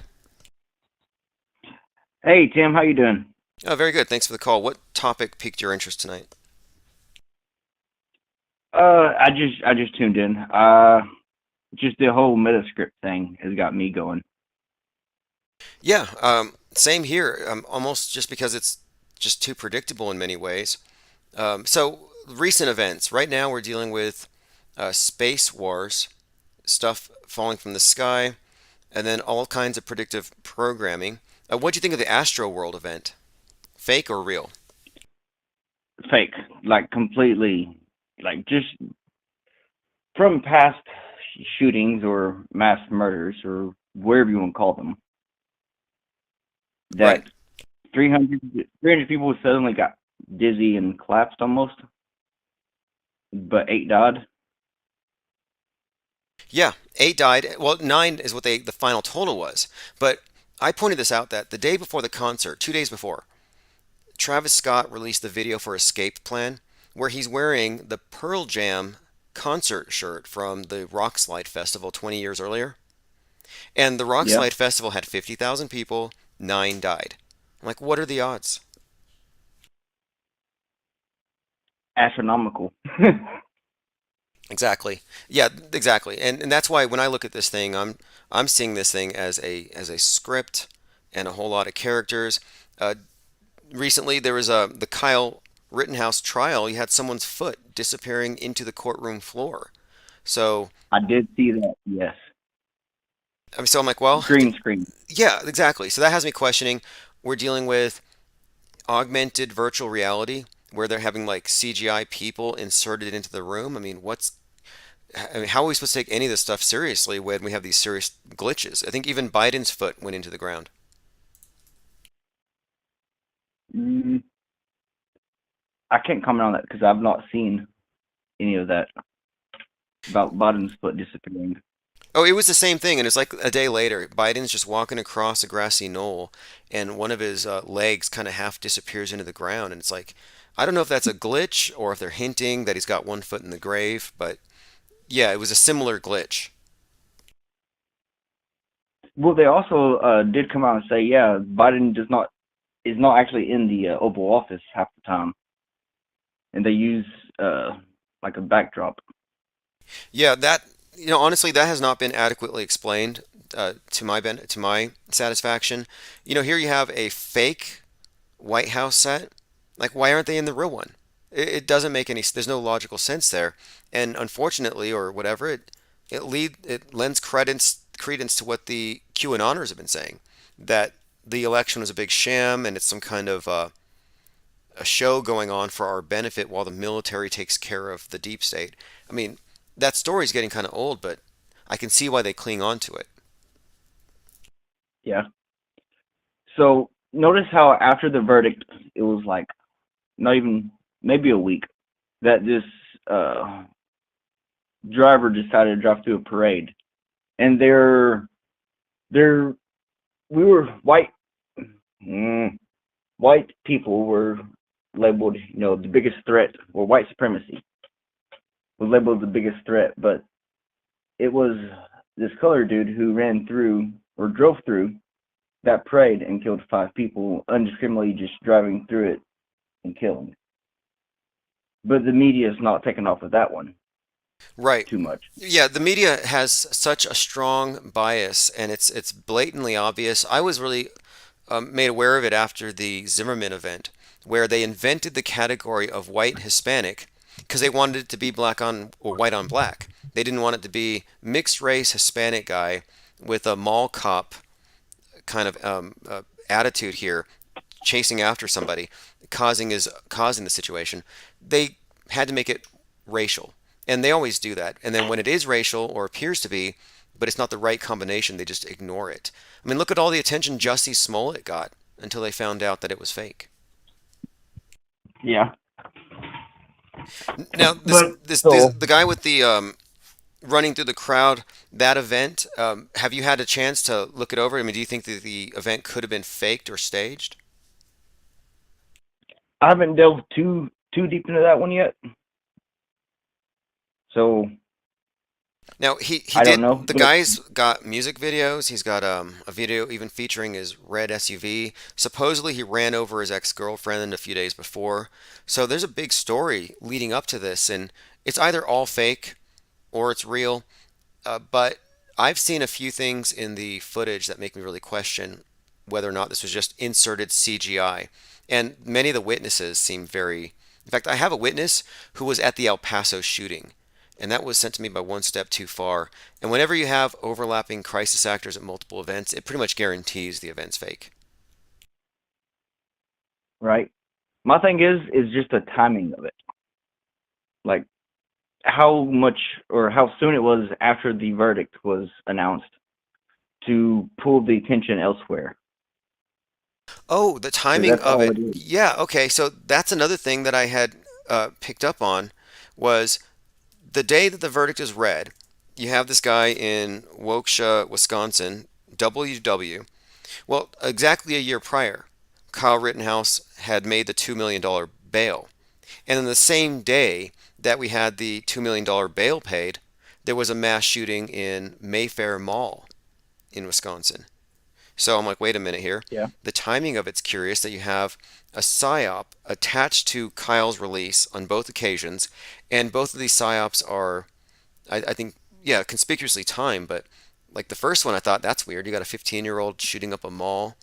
Hey, Tim, how you doing? Oh, very good. Thanks for the call. What topic piqued your interest tonight? I just tuned in. Just the whole Metascript thing has got me going. Yeah, same here. Almost just because it's just too predictable in many ways. So, recent events. Right now, we're dealing with space wars, stuff falling from the sky, and then all kinds of predictive programming. What do you think of the Astro World event? Fake or real? Fake, like completely, like just from past shootings or mass murders or wherever you want to call them. That Right. 300 people suddenly got dizzy and collapsed almost, but 8 died. Yeah, 8 died. Well, 9 is what the final total was. But I pointed this out that the day before the concert, 2 days before, Travis Scott released the video for Escape Plan, where he's wearing the Pearl Jam concert shirt from the Rockslide Festival 20 years earlier. And the Yeah, Rockslide Festival had 50,000 people, 9 died. I'm like, what are the odds? astronomical. Exactly. Yeah, exactly. And that's why when I look at this thing, I'm seeing this thing as a script and a whole lot of characters. Uh, Recently, there was the Kyle Rittenhouse trial. You had someone's foot disappearing into the courtroom floor. So, I did see that. Yes, so I'm like, well, green screen. yeah, exactly. So that has me questioning. We're dealing with augmented virtual reality where they're having like CGI people inserted into the room. I mean, how are we supposed to take any of this stuff seriously when we have these serious glitches? I think even Biden's foot went into the ground. Mm, I can't comment on that because I've not seen any of that about Biden's foot disappearing. Oh, it was the same thing, and it's like a day later. Biden's just walking across a grassy knoll, and one of his legs kind of half disappears into the ground, and it's like, I don't know if that's a glitch or if they're hinting that he's got one foot in the grave, but yeah, it was a similar glitch. Well, they also did come out and say, yeah, Biden is not actually in the Oval Office half the time, and they use like a backdrop. Yeah, that honestly, that has not been adequately explained to my satisfaction. Here you have a fake White House set. Like, why aren't they in the real one? It doesn't make any. There's no logical sense there, and unfortunately, or whatever, it lends credence to what the QAnoners have been saying, that the election was a big sham and it's some kind of a show going on for our benefit while the military takes care of the deep state. I mean, that story's getting kind of old, but I can see why they cling on to it. Yeah. So notice how after the verdict, it was like not even maybe a week that this driver decided to drive through a parade, and they're we were white people were labeled, the biggest threat, or white supremacy was labeled the biggest threat, but it was this colored dude who ran through or drove through that parade and killed 5 people indiscriminately, just driving through it and killing. But the media is not taking off with that one Right. too much. Yeah, the media has such a strong bias, and it's blatantly obvious. I was really made aware of it after the Zimmerman event, where they invented the category of white Hispanic because they wanted it to be black on or white on black. They didn't want it to be mixed race Hispanic guy with a mall cop kind of attitude here, chasing after somebody, causing the situation. They had to make it racial, and they always do that. And then when it is racial or appears to be, but it's not the right combination, they just ignore it. I mean, look at all the attention Jussie Smollett got until they found out that it was fake. Yeah. Now, the guy with the running through the crowd, that event, have you had a chance to look it over? I mean, do you think that the event could have been faked or staged? I haven't delved too deep into that one yet. So Now he I don't did. know, The but guy's got music videos. He's got a video even featuring his red SUV. Supposedly he ran over his ex-girlfriend a few days before. So there's a big story leading up to this, and it's either all fake or it's real. But I've seen a few things in the footage that make me really question whether or not this was just inserted CGI. And many of the witnesses seem very. In fact, I have a witness who was at the El Paso shooting, and that was sent to me by One Step Too Far. And whenever you have overlapping crisis actors at multiple events, it pretty much guarantees the event's fake. right. My thing is just the timing of it. Like how much or how soon it was after the verdict was announced to pull the attention elsewhere. Oh, the 'Cause timing that's of all it. it is. Yeah, okay. So that's another thing that I had picked up on was the day that the verdict is read, you have this guy in Waukesha, Wisconsin, WW. Well, exactly a year prior, Kyle Rittenhouse had made the $2 million bail. And in the same day that we had the $2 million bail paid, there was a mass shooting in Mayfair Mall in Wisconsin. So I'm like, wait a minute here. Yeah. The timing of it's curious that you have a psyop attached to Kyle's release on both occasions, and both of these psyops are, I think, yeah, conspicuously timed. But like the first one, I thought that's weird. You got a 15-year-old shooting up a mall.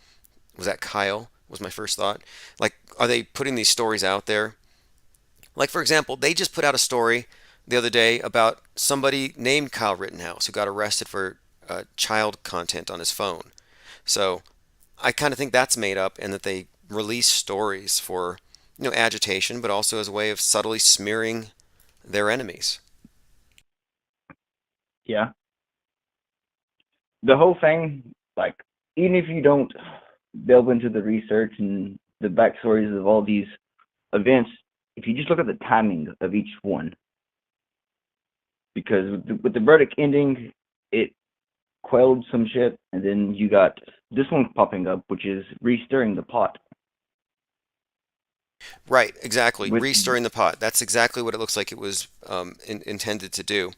Was that Kyle? Was my first thought. Like, are they putting these stories out there? Like, for example, they just put out a story the other day about somebody named Kyle Rittenhouse who got arrested for child content on his phone. So I kind of think that's made up, and that they release stories for, agitation, but also as a way of subtly smearing their enemies. Yeah. The whole thing, like, even if you don't delve into the research and the backstories of all these events, if you just look at the timing of each one, because with the verdict ending, it quelled some shit, and then you got this one popping up, which is re-stirring the pot. Right, exactly. With Restirring the pot. That's exactly what it looks like it was intended to do.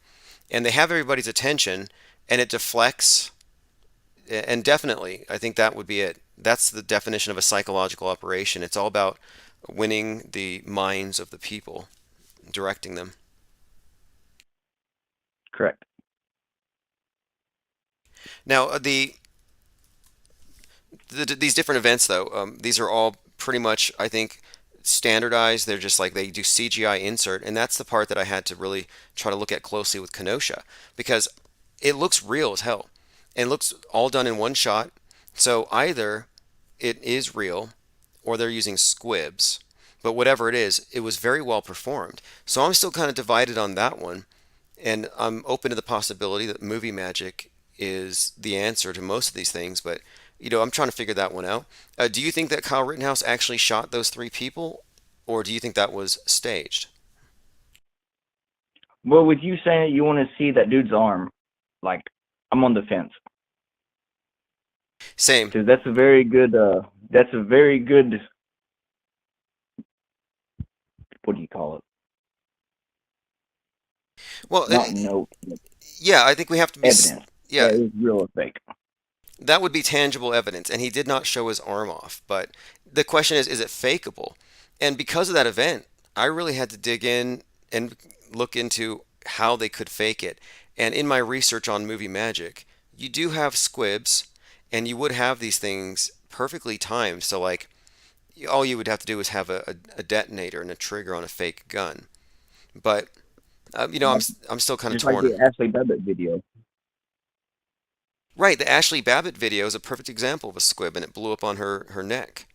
And they have everybody's attention, and it deflects. And definitely, I think that would be it. That's the definition of a psychological operation. It's all about winning the minds of the people, directing them. correct. Now, these different events, though, these are all pretty much, I think, standardized. They're just like they do CGI insert, and that's the part that I had to really try to look at closely with Kenosha, because it looks real as hell, and it looks all done in one shot. So either it is real, or they're using squibs. But whatever it is, it was very well performed. So I'm still kind of divided on that one, and I'm open to the possibility that movie magic is the answer to most of these things. But I'm trying to figure that one out. Do you think that Kyle Rittenhouse actually shot those three people, or do you think that was staged? Well, with you saying you want to see that dude's arm, like, I'm on the fence. Same. Because that's a very good, what do you call it? Well, Not note, yeah, I think we have to be. evidence. Yeah, That is real or fake. that would be tangible evidence, and he did not show his arm off. But the question is it fakeable? And because of that event, I really had to dig in and look into how they could fake it. And in my research on movie magic, you do have squibs, and you would have these things perfectly timed. So, like, all you would have to do is have a detonator and a trigger on a fake gun. But I'm still kind of Just like torn. the Ashley Babbitt video. Right, the Ashley Babbitt video is a perfect example of a squib, and it blew up on her neck.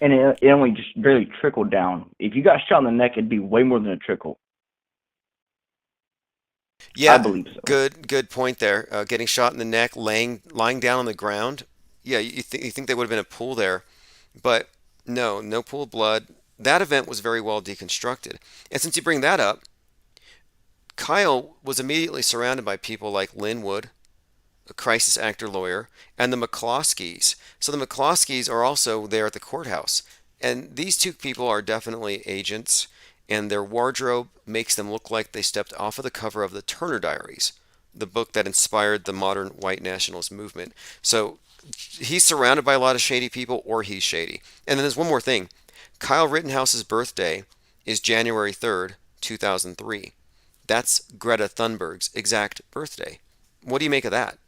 And it only just barely trickled down. If you got shot in the neck, it'd be way more than a trickle. Yeah, I believe so. good point there. Getting shot in the neck, lying down on the ground. Yeah, you think there would have been a pool there, but no pool of blood. That event was very well deconstructed. And since you bring that up, Kyle was immediately surrounded by people like Lynn Wood, a crisis actor lawyer, and the McCloskeys. So the McCloskeys are also there at the courthouse. And these two people are definitely agents. and their wardrobe makes them look like they stepped off of the cover of the Turner Diaries, the book that inspired the modern white nationalist movement. So he's surrounded by a lot of shady people, or he's shady. And then there's one more thing. Kyle Rittenhouse's birthday is January 3rd, 2003. That's Greta Thunberg's exact birthday. What do you make of that?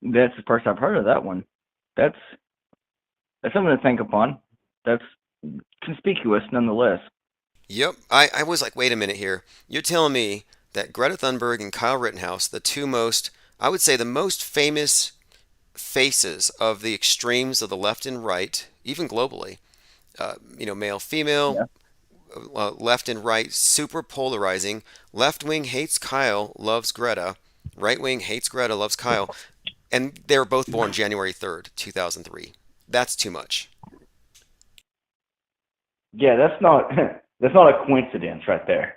That's the first I've heard of that one. That's something to think upon. That's conspicuous nonetheless. Yep. I was like, wait a minute here. You're telling me that Greta Thunberg and Kyle Rittenhouse, the two most, I would say the most famous faces of the extremes of the left and right, even globally, male, female, left and right, super polarizing. Left wing hates Kyle, loves Greta. Right wing hates Greta, loves Kyle. And they were both born January 3rd, 2003. That's too much. Yeah, that's not that's not a coincidence right there.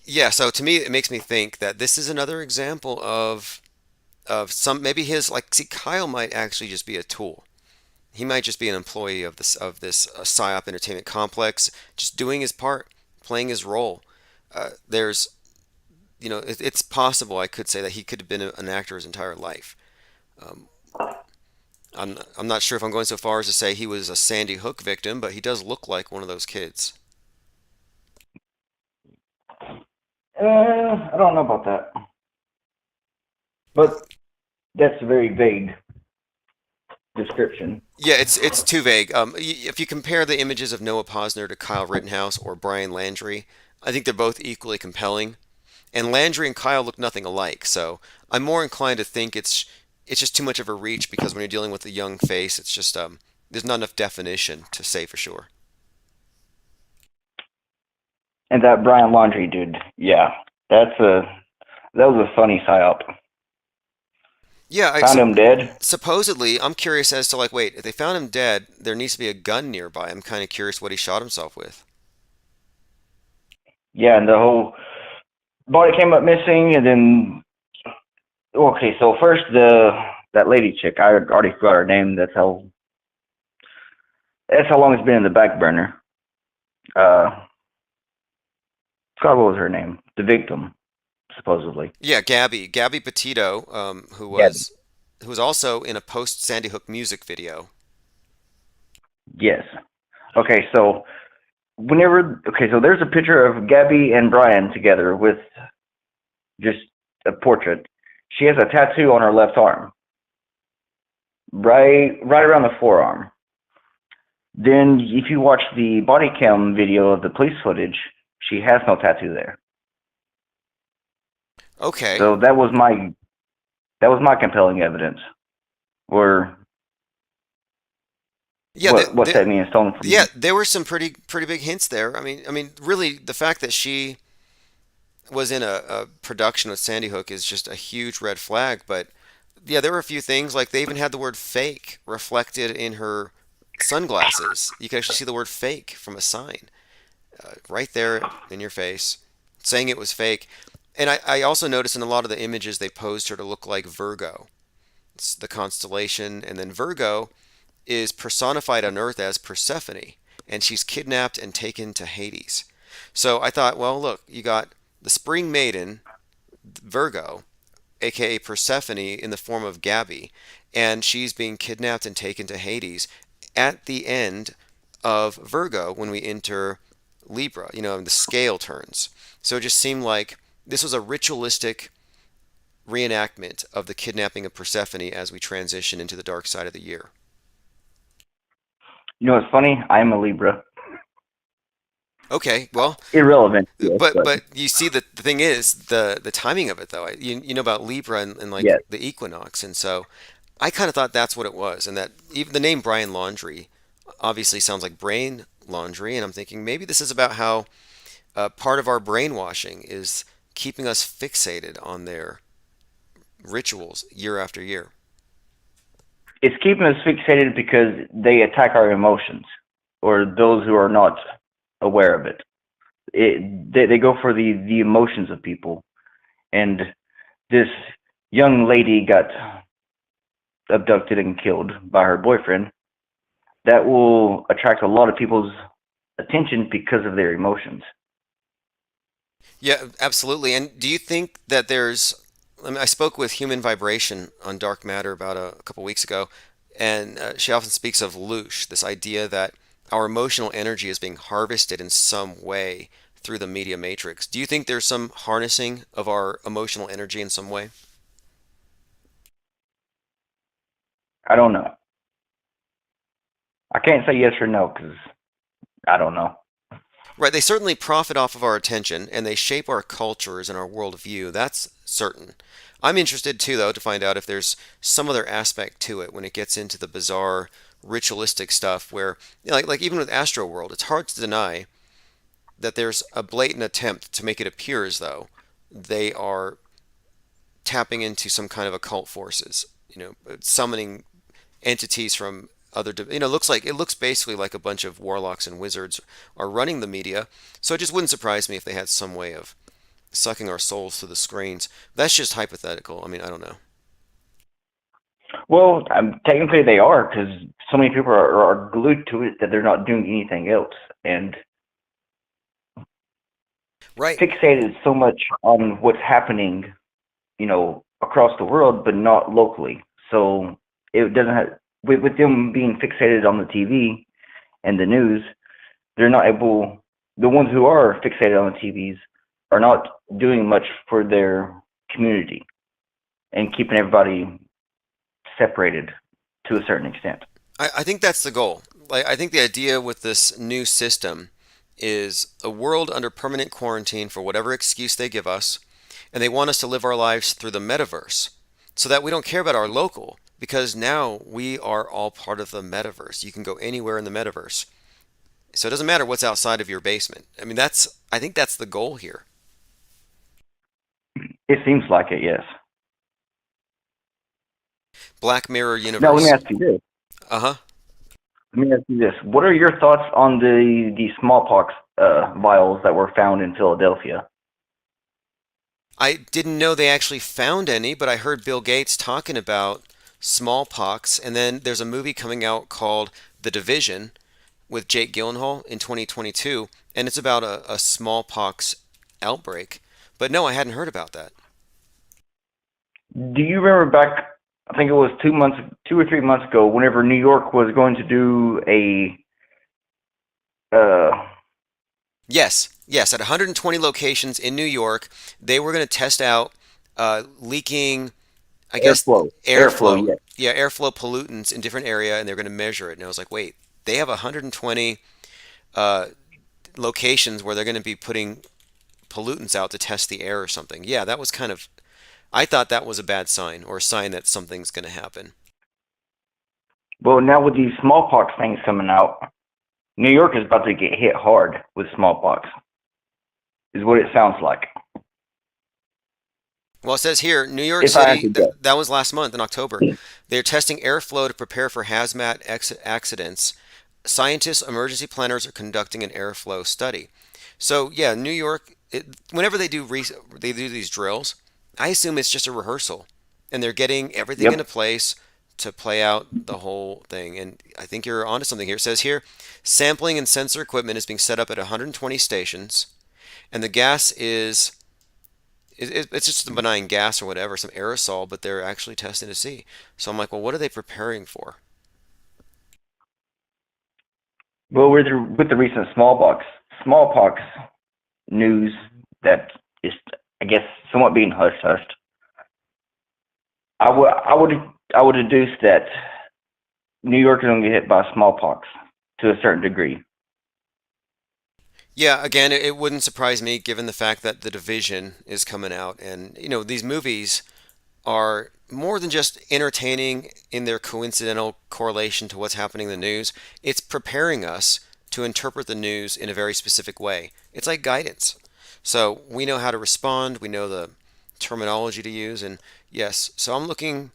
Yeah, so to me, it makes me think that this is another example of maybe his, like, see, Kyle might actually just be a tool. He might just be an employee of this PSYOP entertainment complex, just doing his part, playing his role. There's, it's possible, I could say, that he could have been an actor his entire life. I'm not sure if I'm going so far as to say he was a Sandy Hook victim, but he does look like one of those kids. I don't know about that, but that's a very vague description. Yeah, it's too vague. If you compare the images of Noah Posner to Kyle Rittenhouse or Brian Landry, I think they're both equally compelling. And Landry and Kyle look nothing alike, so I'm more inclined to think it's just too much of a reach, because when you're dealing with a young face, it's just there's not enough definition to say for sure. And that Brian Laundrie dude, yeah, that was a funny psyop. Yeah, found him dead. Supposedly, I'm curious as to, like, wait, if they found him dead, there needs to be a gun nearby. I'm kind of curious what he shot himself with. Yeah, and the whole body came up missing, and then okay, so first that lady chick, I already forgot her name. That's how long it's been in the back burner. God, what was her name? The victim, supposedly. Yeah, Gabby Petito, who was also in a post Sandy Hook music video. Yes. Okay, so there's a picture of Gabby and Brian together with just a portrait. She has a tattoo on her left arm, right around the forearm. Then, if you watch the body cam video of the police footage, she has no tattoo there. Okay. So that was my compelling evidence. Or yeah, what's that mean? Stolen from yeah, there were some pretty big hints there. I mean, really, the fact that she was in a production with Sandy Hook is just a huge red flag. But yeah, there were a few things, like they even had the word "fake" reflected in her sunglasses. You could actually see the word "fake" from a sign right there in your face, saying it was fake. And I also noticed in a lot of the images they posed her to look like Virgo. It's the constellation, and then Virgo is personified on Earth as Persephone, and she's kidnapped and taken to Hades. So I thought, well, look, you got the Spring Maiden, Virgo, aka Persephone in the form of Gabby, and she's being kidnapped and taken to Hades at the end of Virgo when we enter Libra, the scale turns. So it just seemed like this was a ritualistic reenactment of the kidnapping of Persephone as we transition into the dark side of the year. You know what's funny? I'm a Libra. Okay, well, irrelevant. Yes, but you see, the thing is the timing of it, though. You know about Libra and like yes. the equinox, and so I kind of thought that's what it was, and that even the name Brian Laundrie obviously sounds like brain laundry, and I'm thinking maybe this is about how part of our brainwashing is keeping us fixated on their rituals year after year. It's keeping us fixated because they attack our emotions, or those who are not aware of it. They go for the emotions of people. And this young lady got abducted and killed by her boyfriend. that will attract a lot of people's attention because of their emotions. Yeah, absolutely. And do you think that I spoke with Human Vibration on Dark Matter about a couple weeks ago, and she often speaks of loosh, this idea that our emotional energy is being harvested in some way through the media matrix. Do you think there's some harnessing of our emotional energy in some way? I don't know. I can't say yes or no because I don't know. Right, they certainly profit off of our attention and they shape our cultures and our worldview. That's certain. I'm interested too, though, to find out if there's some other aspect to it when it gets into the bizarre, ritualistic stuff where, like even with Astro World, it's hard to deny that there's a blatant attempt to make it appear as though they are tapping into some kind of occult forces, summoning entities from other, it looks basically like a bunch of warlocks and wizards are running the media. So it just wouldn't surprise me if they had some way of sucking our souls through the screens. That's just hypothetical. I mean, I don't know. Well, technically they are because so many people are glued to it that they're not doing anything else and right fixated so much on what's happening, across the world, but not locally. So it doesn't have with them being fixated on the TV and the news, they're not able. The ones who are fixated on the TVs are not doing much for their community and keeping everybody separated to a certain extent. I think that's the goal. Like, I think the idea with this new system is a world under permanent quarantine for whatever excuse they give us, and they want us to live our lives through the metaverse so that we don't care about our local, because now we are all part of the metaverse. You can go anywhere in the metaverse. So it doesn't matter what's outside of your basement. I mean, I think that's the goal here. It seems like it, yes. Black Mirror universe. Now, let me ask you this. Uh-huh. Let me ask you this. What are your thoughts on the smallpox vials that were found in Philadelphia? I didn't know they actually found any, but I heard Bill Gates talking about smallpox, and then there's a movie coming out called The Division with Jake Gyllenhaal in 2022, and it's about a smallpox outbreak. But no, I hadn't heard about that. Do you remember back, I think it was 2 or 3 months ago, whenever New York was going to do a Yes, at 120 locations in New York, they were going to test out leaking, I guess, airflow. airflow. Yes. Yeah, airflow pollutants in different area, and they're going to measure it. And I was like, wait, they have 120 locations where they're going to be putting pollutants out to test the air or something. Yeah, that was I thought that was a bad sign, or a sign that something's going to happen. Well, now with these smallpox things coming out, New York is about to get hit hard with smallpox, is what it sounds like. Well, it says here, New York City, that was last month in October. They're testing airflow to prepare for hazmat accidents. Scientists, emergency planners are conducting an airflow study. So, yeah, New York, whenever they do these drills, I assume it's just a rehearsal. And they're getting everything into place to play out the whole thing. And I think you're onto something here. It says here, sampling and sensor equipment is being set up at 120 stations. And the gas it's just a benign gas or whatever, some aerosol, but they're actually testing to see. So I'm like, well, what are they preparing for? Well, with the recent smallpox news that is, I guess, somewhat being hushed. I would deduce that New York is going to get hit by smallpox to a certain degree. Yeah, again, it wouldn't surprise me given the fact that The Division is coming out. And, these movies are more than just entertaining in their coincidental correlation to what's happening in the news. It's preparing us to interpret the news in a very specific way. It's like guidance. So we know how to respond. We know the terminology to use. And yes, so I'm looking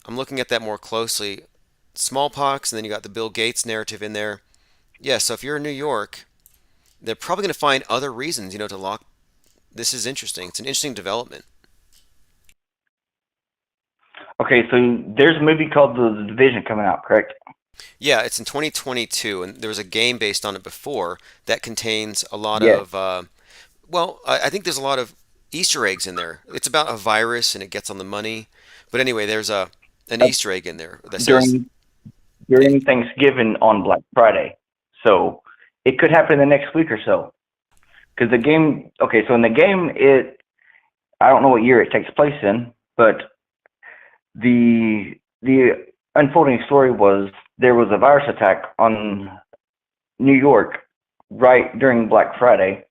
at that more closely. Smallpox, and then you got the Bill Gates narrative in there. Yeah, so if you're in New York, they're probably going to find other reasons, to lock. This is interesting. It's an interesting development. Okay, so there's a movie called The Division coming out, correct? Yeah, it's in 2022, and there was a game based on it before that contains a lot Yes. of, well, I think there's a lot of Easter eggs in there. It's about a virus and it gets on the money. But anyway, there's an Uh, Easter egg in there that says, during during Thanksgiving on Black Friday. So it could happen in the next week or so. Because the game, okay, so in the game, I don't know what year it takes place in, but the unfolding story was there was a virus attack on New York right during Black Friday,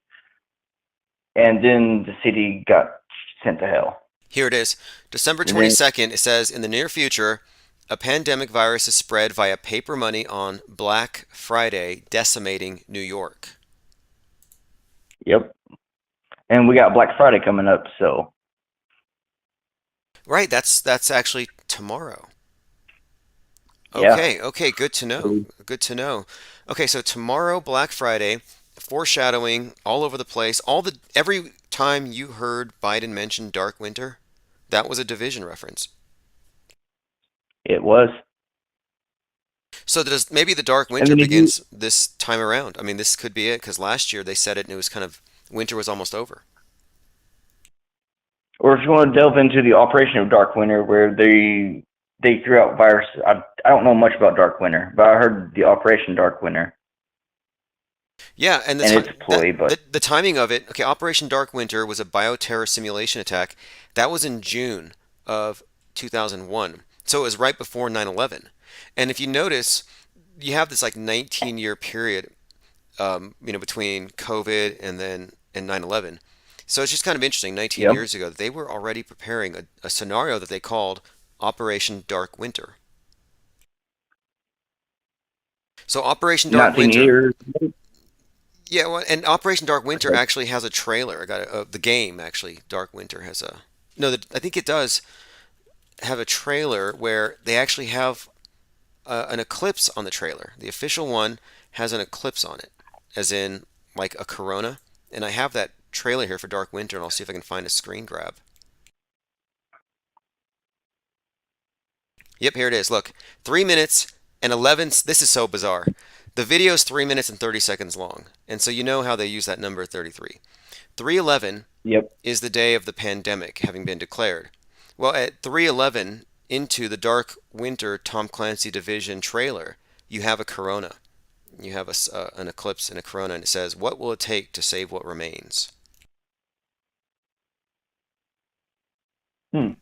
and then the city got sent to hell. here it is, December And then 22nd, it says, in the near future, a pandemic virus is spread via paper money on Black Friday, decimating New York. Yep. And we got Black Friday coming up, so Right, that's actually tomorrow. yeah. Okay, good to know. Good to know. Okay, so tomorrow, Black Friday, foreshadowing all over the place. Every time you heard Biden mention Dark Winter, that was a Division reference. It was. So does maybe the Dark And Winter then if you, begins this time around? I mean, this could be it because last year they said it and it was kind of winter was almost over. or if you want to delve into the operation of Dark Winter, where they threw out virus. I don't know much about Dark Winter, but I heard the Operation Dark Winter Yeah, and and its ploy. But the timing of it. Okay, Operation Dark Winter was a bioterror simulation attack. That was in June of 2001. So it was right before 9/11. And if you notice, you have this like 19-year period, between COVID and 9/11. So it's just kind of interesting. 19 yep, years ago, they were already preparing a scenario that they called Operation Dark Winter. So Operation Dark 19 Winter. years. Yeah, well, and Operation Dark Winter actually has a trailer. I got the game actually. Dark Winter has a no. I think it does have a trailer where they actually have an eclipse on the trailer. The official one has an eclipse on it, as in like a corona. And I have that trailer here for Dark Winter, and I'll see if I can find a screen grab. Yep, here it is. Look, 3 minutes and 11. This is so bizarre. The video is 3 minutes and 30 seconds long, and so you know how they use that number 33. 3/11 Yep. is the day of the pandemic having been declared. Well, at 3/11 into the Dark Winter Tom Clancy Division trailer, you have a corona. You have an eclipse and a corona, and it says, "What will it take to save what remains?" Hmm.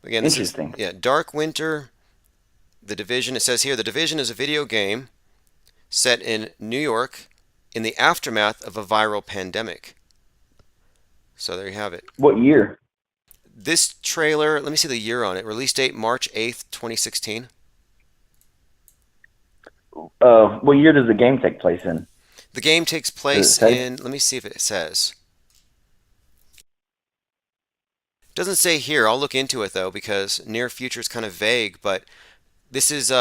Again, this is Interesting. Dark Winter, the Division. It says here, the Division is a video game set in New York in the aftermath of a viral pandemic. So there you have it. What year? This trailer, let me see the year on it. Release date March 8th, 2016. What year does the game take place in? The game takes Does it place say? in, let me see if it says. Doesn't say here. I'll look into it though because near future is kind of vague, but this is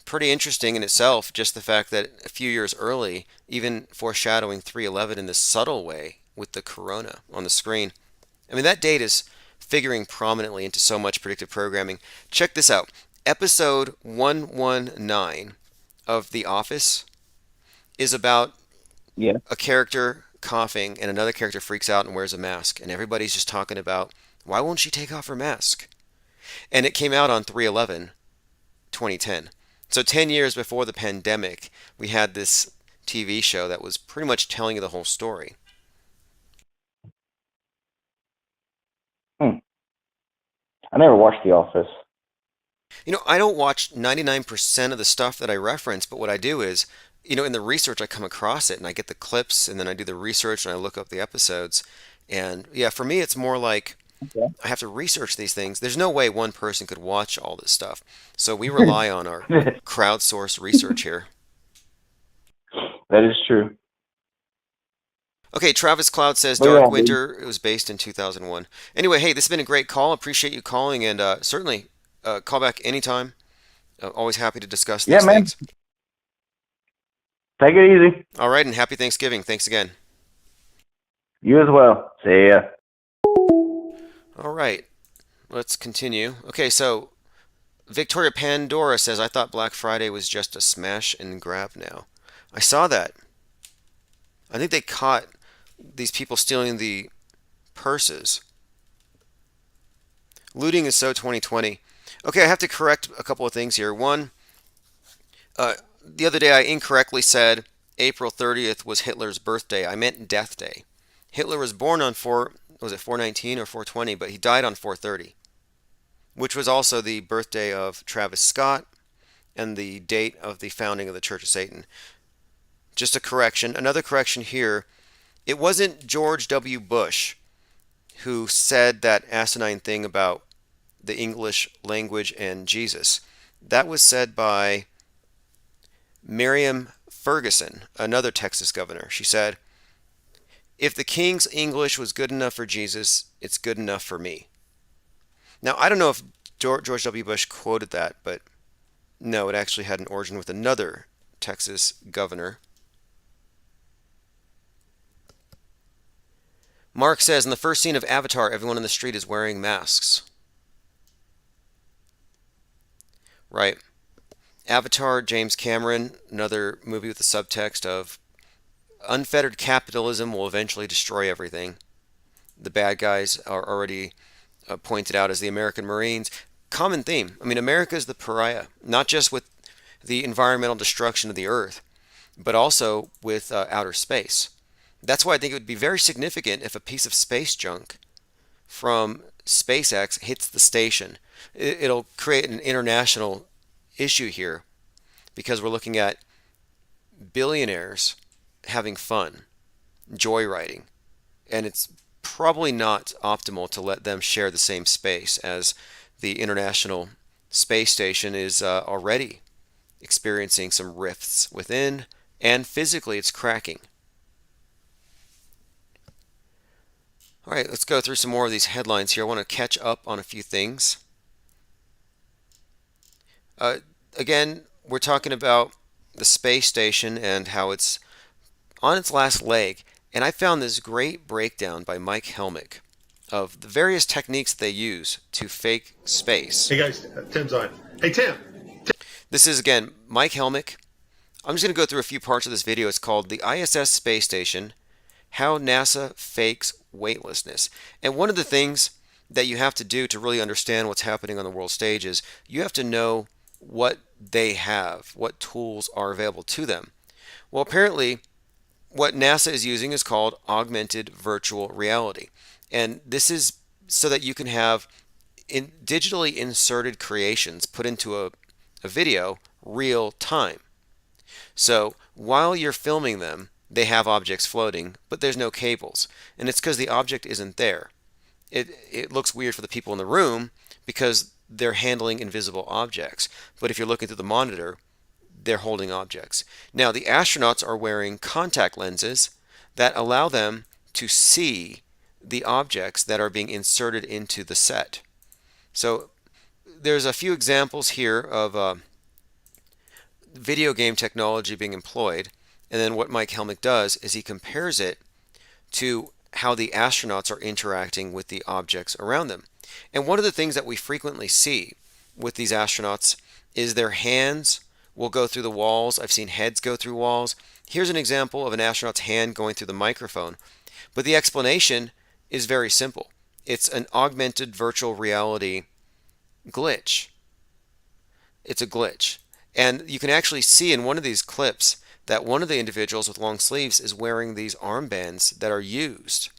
pretty interesting in itself, just the fact that a few years early, even foreshadowing 3/11 in this subtle way with the corona on the screen. I mean, that date is figuring prominently into so much predictive programming. Check this out. Episode 119 of The Office is about Yeah. a character coughing and another character freaks out and wears a mask, and everybody's just talking about why won't she take off her mask? And it came out on 3/11 2010. So 10 years before the pandemic, we had this TV show that was pretty much telling you the whole story. Hmm. I never watched The Office. I don't watch 99% of the stuff that I reference, but what I do is, in the research I come across it and I get the clips and then I do the research and I look up the episodes. And yeah, for me, it's more like Okay. I have to research these things. There's no way one person could watch all this stuff. So we rely on our crowdsourced research here. That is true. Okay, Travis Cloud says But yeah, Dark dude. Winter. It was based in 2001. Anyway, hey, this has been a great call. Appreciate you calling, and certainly call back anytime. Always happy to discuss Yeah, these man. things. Take it easy. All right, and happy Thanksgiving. Thanks again. You as well. See ya. All right, let's continue. Okay, so Victoria Pandora says, I thought Black Friday was just a smash and grab now. I saw that. I think they caught these people stealing the purses. Looting is so 2020. Okay, I have to correct a couple of things here. One, the other day I incorrectly said April 30th was Hitler's birthday. I meant death day. Hitler was born on 419 or 420, but he died on 430, which was also the birthday of Travis Scott and the date of the founding of the Church of Satan. Just a correction. Another correction here. It wasn't George W. Bush who said that asinine thing about the English language and Jesus. That was said by Miriam Ferguson, another Texas governor. She said, if the king's English was good enough for Jesus, it's good enough for me. Now, I don't know if George W. Bush quoted that, but no, it actually had an origin with another Texas governor. Mark says, in the first scene of Avatar, everyone on the street is wearing masks. Right. Avatar, James Cameron, another movie with the subtext of unfettered capitalism will eventually destroy everything. The bad guys are already pointed out as the American Marines. Common theme. I mean, America is the pariah, not just with the environmental destruction of the earth, but also with outer space. That's why I think it would be very significant if a piece of space junk from SpaceX hits the station. It'll create an international issue here because we're looking at billionaires having fun, joyriding, and it's probably not optimal to let them share the same space as the International Space Station is already experiencing some rifts within, and physically it's cracking. All right, let's go through some more of these headlines here. I want to catch up on a few things. Again, we're talking about the space station and how it's on its last leg. And I found this great breakdown by Mike Helmick of the various techniques they use to fake space. Hey guys, Tim's on. Hey Tim. This is, again, Mike Helmick. I'm just going to go through a few parts of this video. It's called The ISS Space Station, How NASA Fakes Weightlessness. And one of the things that you have to do to really understand what's happening on the world stage is you have to know what they have, what tools are available to them. Well, apparently, what NASA is using is called augmented virtual reality. And this is so that you can have digitally inserted creations put into a video real time. So while you're filming them, they have objects floating, but there's no cables. And it's because the object isn't there. It looks weird for the people in the room because they're handling invisible objects. But if you're looking through the monitor, they're holding objects. Now, the astronauts are wearing contact lenses that allow them to see the objects that are being inserted into the set. So there's a few examples here of video game technology being employed. And then what Mike Helmick does is he compares it to how the astronauts are interacting with the objects around them. And one of the things that we frequently see with these astronauts is their hands will go through the walls. I've seen heads go through walls. Here's an example of an astronaut's hand going through the microphone. But the explanation is very simple. It's an augmented virtual reality glitch. It's a glitch. And you can actually see in one of these clips that one of the individuals with long sleeves is wearing these armbands that are used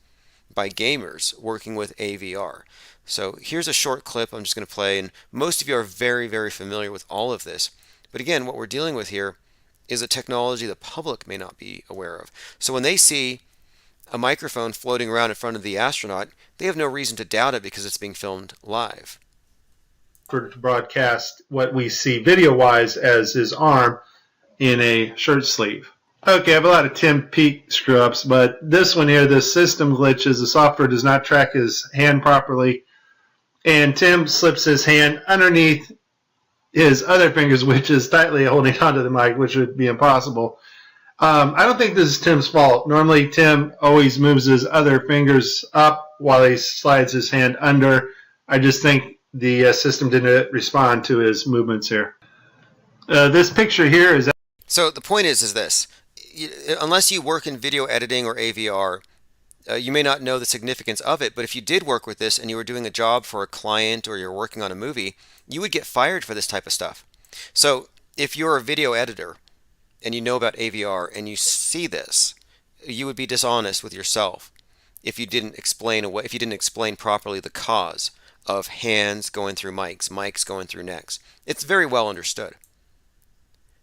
by gamers working with AVR. So here's a short clip I'm just going to play, and most of you are very, very familiar with all of this. But again, what we're dealing with here is a technology the public may not be aware of. So when they see a microphone floating around in front of the astronaut, they have no reason to doubt it because it's being filmed live. For to broadcast what we see video-wise as his arm in a shirt sleeve. Okay, I have a lot of Tim Peake screw-ups, but this one here, the system glitches, the software does not track his hand properly, and Tim slips his hand underneath his other fingers, which is tightly holding onto the mic, which would be impossible. I don't think this is Tim's fault. Normally, Tim always moves his other fingers up while he slides his hand under. I just think the system didn't respond to his movements here. This picture here is... So the point is this. Unless you work in video editing or AVR, you may not know the significance of it, but if you did work with this and you were doing a job for a client or you're working on a movie, you would get fired for this type of stuff. So if you're a video editor and you know about AVR and you see this, you would be dishonest with yourself if you didn't explain properly the cause of hands going through mics, mics going through necks. It's very well understood.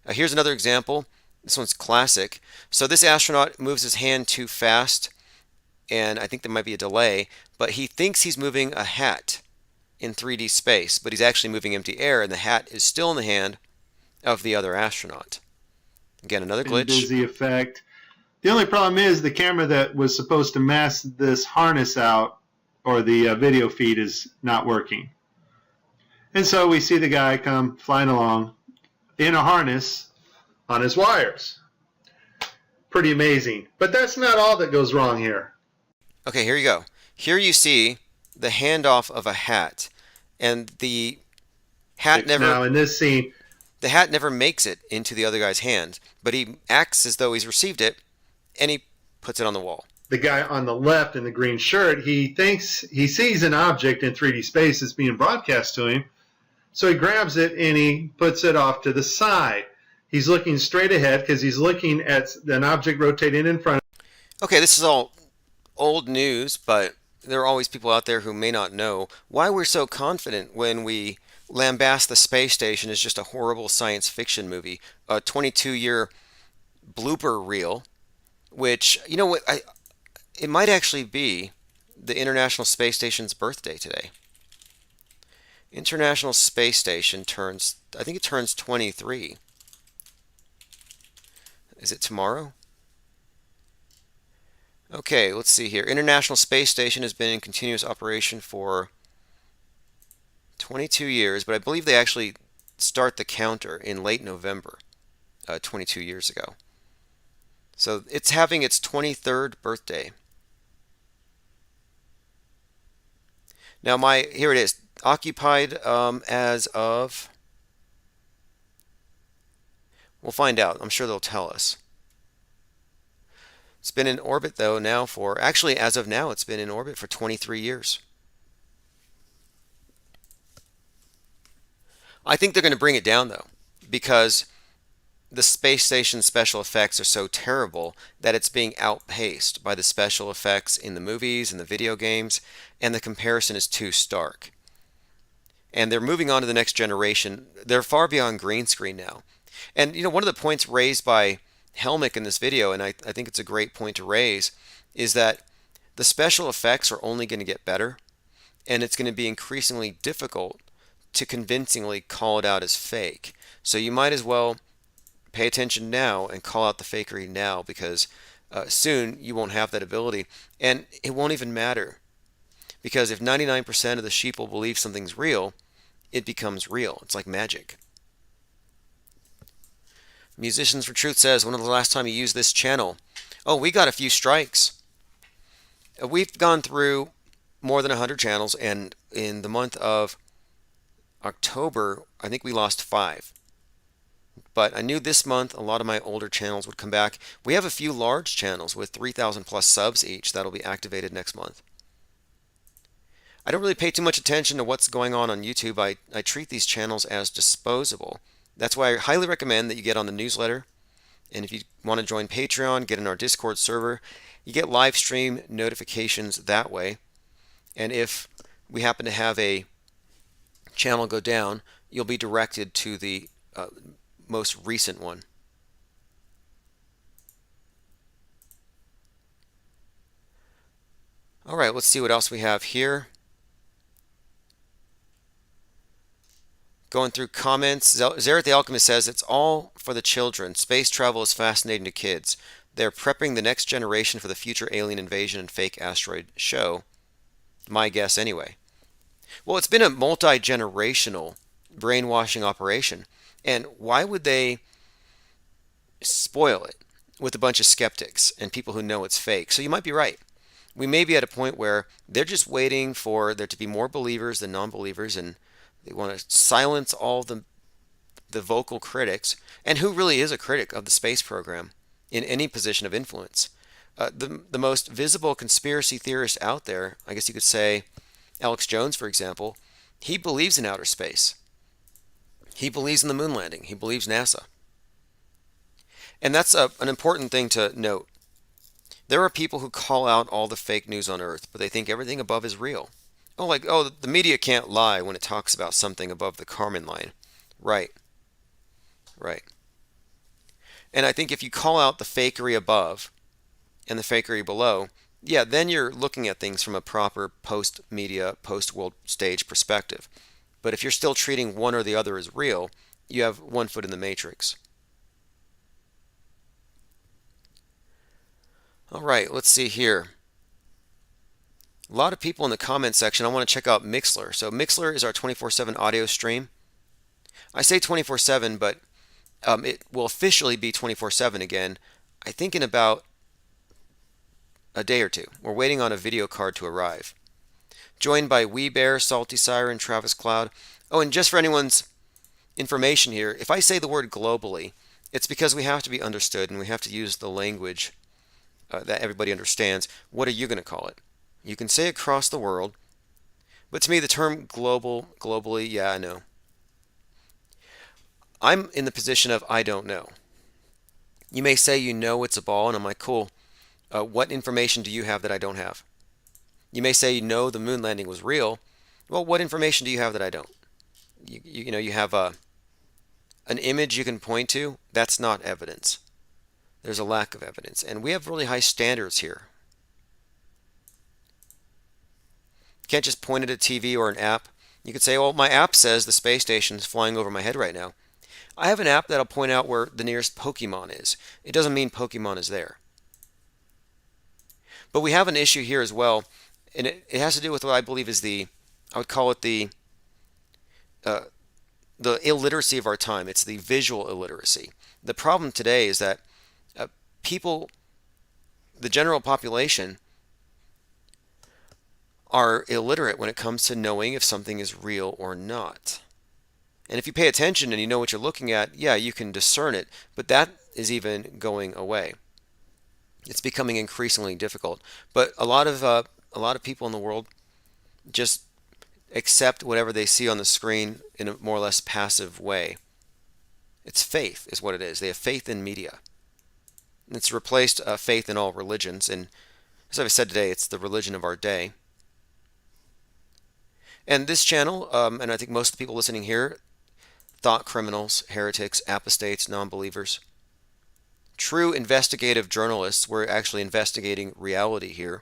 Here's another example. This one's classic. So this astronaut moves his hand too fast, and I think there might be a delay, but he thinks he's moving a hat in 3D space, but he's actually moving empty air, and the hat is still in the hand of the other astronaut. Again, another glitch. Busy effect. The only problem is the camera that was supposed to mask this harness out, or the video feed, is not working. And so we see the guy come flying along in a harness on his wires. Pretty amazing. But that's not all that goes wrong here. Okay, here you go. Here you see the handoff of a hat, and the hat never... Now in this scene... The hat never makes it into the other guy's hand, but he acts as though he's received it, and he puts it on the wall. The guy on the left in the green shirt, he thinks he sees an object in 3D space that's being broadcast to him, so he grabs it and he puts it off to the side. He's looking straight ahead because he's looking at an object rotating in front of him. Okay, this is all old news, but there are always people out there who may not know why we're so confident when we lambast the space station as just a horrible science fiction movie, a 22-year blooper reel, which, you know what, it might actually be the International Space Station's birthday today. International Space Station turns 23. Is it tomorrow? Okay, let's see here. International Space Station has been in continuous operation for 22 years, but I believe they actually start the counter in late November, 22 years ago. So it's having its 23rd birthday. Now here it is, occupied as of... We'll find out. I'm sure they'll tell us. It's been in orbit, though, now for... Actually, as of now, it's been in orbit for 23 years. I think they're going to bring it down, though, because the space station special effects are so terrible that it's being outpaced by the special effects in the movies and the video games, and the comparison is too stark. And they're moving on to the next generation. They're far beyond green screen now. And, you know, one of the points raised by Helmick in this video, and I think it's a great point to raise, is that the special effects are only going to get better, and it's going to be increasingly difficult to convincingly call it out as fake. So you might as well pay attention now and call out the fakery now, because soon you won't have that ability, and it won't even matter. Because if 99% of the sheeple believe something's real, it becomes real. It's like magic. Musicians for Truth says, when was the last time you used this channel? Oh, we got a few strikes. We've gone through more than 100 channels, and in the month of October, I think we lost 5. But I knew this month a lot of my older channels would come back. We have a few large channels with 3,000 plus subs each that'll be activated next month. I don't really pay too much attention to what's going on YouTube. I treat these channels as disposable. That's why I highly recommend that you get on the newsletter. And if you want to join Patreon, get in our Discord server, you get live stream notifications that way. And if we happen to have a channel go down, you'll be directed to the most recent one. All right, let's see what else we have here. Going through comments, Zareth the Alchemist says, it's all for the children. Space travel is fascinating to kids. They're prepping the next generation for the future alien invasion and fake asteroid show. My guess anyway. Well, it's been a multi-generational brainwashing operation. And why would they spoil it with a bunch of skeptics and people who know it's fake? So you might be right. We may be at a point where they're just waiting for there to be more believers than non-believers, and they want to silence all the vocal critics. And who really is a critic of the space program in any position of influence? The most visible conspiracy theorist out there, I guess you could say, Alex Jones, for example, he believes in outer space. He believes in the moon landing. He believes NASA. And that's an important thing to note. There are people who call out all the fake news on Earth, but they think everything above is real. Oh, the media can't lie when it talks about something above the Kármán line. Right. Right. And I think if you call out the fakery above and the fakery below, yeah, then you're looking at things from a proper post-media, post-world stage perspective. But if you're still treating one or the other as real, you have one foot in the matrix. All right, let's see here. A lot of people in the comment section. I want to check out Mixler. So Mixler is our 24/7 audio stream. I say 24/7, but it will officially be 24/7 again, I think in about a day or two. We're waiting on a video card to arrive. Joined by Wee Bear, Salty Siren, Travis Cloud. Oh, and just for anyone's information here, if I say the word globally, it's because we have to be understood and we have to use the language that everybody understands. What are you going to call it? You can say across the world, but to me the term globally, yeah, I know. I'm in the position of I don't know. You may say you know it's a ball, and I'm like, cool. What information do you have that I don't have? You may say you know the moon landing was real. Well, what information do you have that I don't? You know, you have an image you can point to. That's not evidence. There's a lack of evidence, and we have really high standards here. You can't just point at a TV or an app. You could say, well, my app says the space station is flying over my head right now. I have an app that'll point out where the nearest Pokemon is. It doesn't mean Pokemon is there. But we have an issue here as well, and it has to do with what I believe is I would call it the illiteracy of our time. It's the visual illiteracy. The problem today is that people, the general population, are illiterate when it comes to knowing if something is real or not. And if you pay attention and you know what you're looking at, yeah, you can discern it, but that is even going away. It's becoming increasingly difficult. But a lot of people in the world just accept whatever they see on the screen in a more or less passive way. It's faith is what it is. They have faith in media. It's replaced faith in all religions, and as I've said today, it's the religion of our day. And this channel, and I think most of the people listening here, thought criminals, heretics, apostates, non-believers, true investigative journalists. We're actually investigating reality here,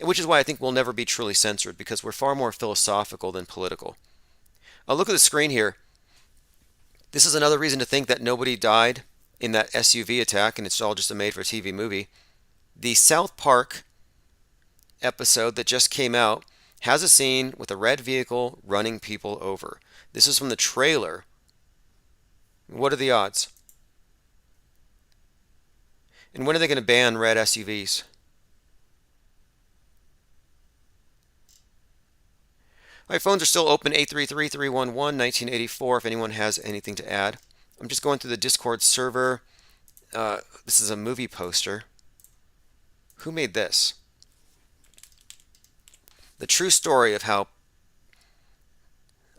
which is why I think we'll never be truly censored, because we're far more philosophical than political. Look at the screen here. This is another reason to think that nobody died in that SUV attack, and it's all just a made-for-TV movie. The South Park episode that just came out has a scene with a red vehicle running people over. This is from the trailer. What are the odds? And when are they going to ban red SUVs? My phones are still open, 833-311-1984, if anyone has anything to add. I'm just going through the Discord server. This is a movie poster. Who made this? The true story of how...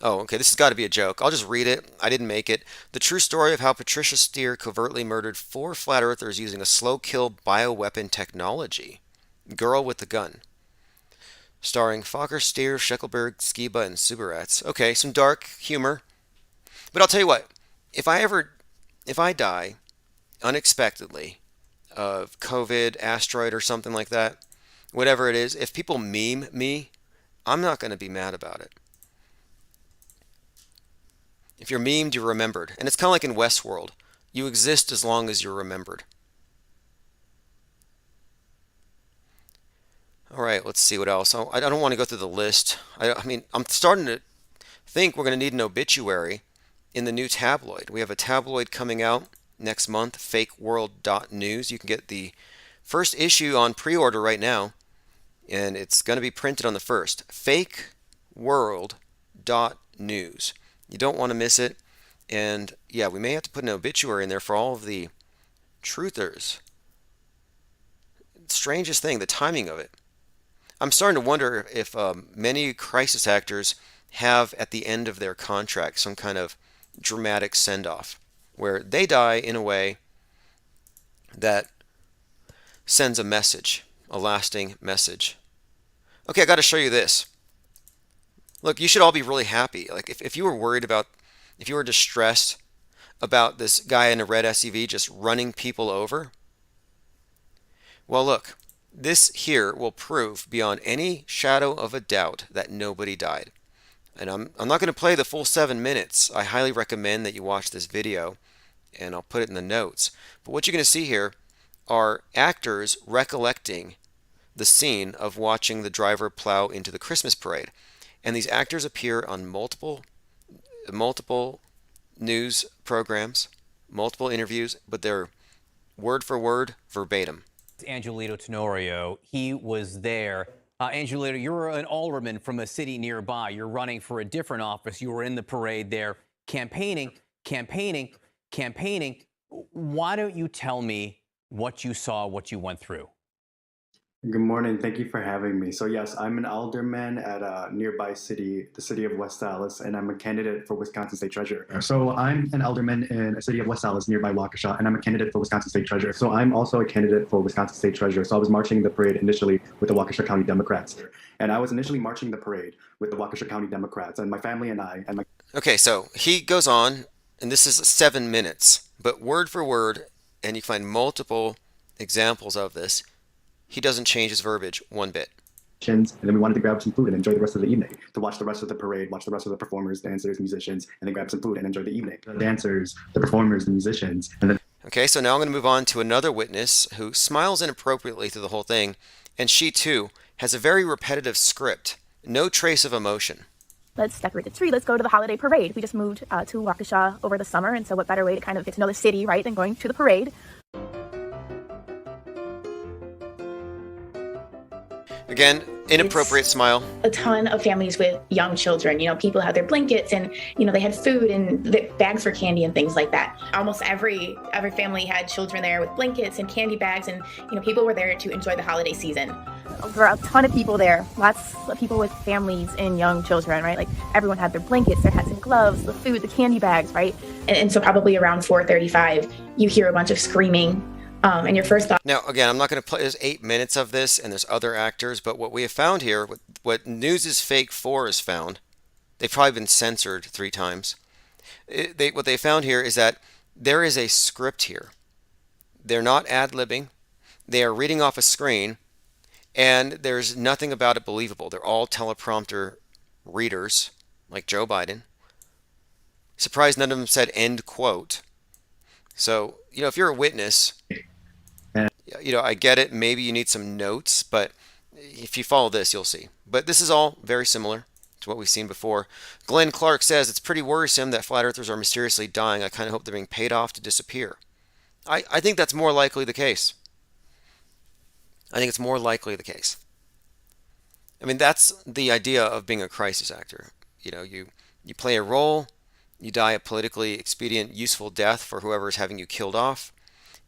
Oh, okay, this has got to be a joke. I'll just read it. I didn't make it. The true story of how Patricia Steere covertly murdered 4 flat earthers using a slow kill bioweapon technology. Girl with the Gun. Starring Fokker, Steere, Scheckelberg, Skiba, and Subarats. Okay, some dark humor. But I'll tell you what. If I die unexpectedly of COVID, asteroid, or something like that, whatever it is, if people meme me, I'm not going to be mad about it. If you're memed, you're remembered. And it's kind of like in Westworld. You exist as long as you're remembered. All right, let's see what else. I don't want to go through the list. I mean, I'm starting to think we're going to need an obituary in the new tabloid. We have a tabloid coming out next month, fakeworld.news. You can get the first issue on pre-order right now. and it's going to be printed on the 1st. fakeworld.news. You don't want to miss it. And yeah, we may have to put an obituary in there for all of the truthers. Strangest thing, the timing of it. I'm starting to wonder if many crisis actors have at the end of their contract some kind of dramatic send-off where they die in a way that sends a message, a lasting message. Okay, I got to show you this. Look, you should all be really happy. Like if you were worried about, if you were distressed about this guy in a red SUV just running people over, well, look, this here will prove beyond any shadow of a doubt that nobody died. And I'm not going to play the full 7 minutes. I highly recommend that you watch this video, and I'll put it in the notes. But what you're going to see here are actors recollecting the scene of watching the driver plow into the Christmas parade. And these actors appear on multiple news programs, multiple interviews, but they're word for word, verbatim. Angelito Tenorio, he was there. Angelito, you're an alderman from a city nearby. You're running for a different office. You were in the parade there campaigning. Why don't you tell me what you saw, what you went through? Good morning. Thank you for having me. So yes, I'm an alderman at a nearby city, the city of West Allis, and I'm a candidate for Wisconsin State Treasurer. So I'm an alderman in a city of West Allis nearby Waukesha, and I'm a candidate for Wisconsin State Treasurer. So I'm also a candidate for Wisconsin State Treasurer. So I was marching the parade initially with the Waukesha County Democrats. And I was initially marching the parade with the Waukesha County Democrats, and my family and I and my... Okay, so he goes on, and this is 7 minutes, but word for word, and you find multiple examples of this. He doesn't change his verbiage one bit. And then we wanted to grab some food and enjoy the rest of the evening, to watch the rest of the parade, watch the rest of the performers, dancers, musicians, and then grab some food and enjoy the evening. The dancers, the performers, the musicians, and then... Okay, so now I'm going to move on to another witness who smiles inappropriately through the whole thing, and she too has a very repetitive script, no trace of emotion. Let's decorate the tree. Let's go to the holiday parade. We just moved to Waukesha over the summer, and so what better way to kind of get to know the city, right, than going to the parade. Again, inappropriate smile. A ton of families with young children, people had their blankets and, they had food and the bags for candy and things like that. Almost every family had children there with blankets and candy bags and, people were there to enjoy the holiday season. There were a ton of people there, lots of people with families and young children, right? Like everyone had their blankets, their hats and gloves, the food, the candy bags, right? And so probably around 4:35, you hear a bunch of screaming. And your first thought. Now, again, I'm not going to play. There's 8 minutes of this, and there's other actors. But what we have found here, what News is Fake 4 has found, they've probably been censored 3 times. What they found here is that there is a script here. They're not ad-libbing. They are reading off a screen, and there's nothing about it believable. They're all teleprompter readers, like Joe Biden. Surprised none of them said end quote. So, if you're a witness... I get it. Maybe you need some notes, but if you follow this, you'll see. But this is all very similar to what we've seen before. Glenn Clark says, it's pretty worrisome that flat earthers are mysteriously dying. I kind of hope they're being paid off to disappear. I think that's more likely the case. I think it's more likely the case. I mean, that's the idea of being a crisis actor. You play a role, you die a politically expedient, useful death for whoever is having you killed off,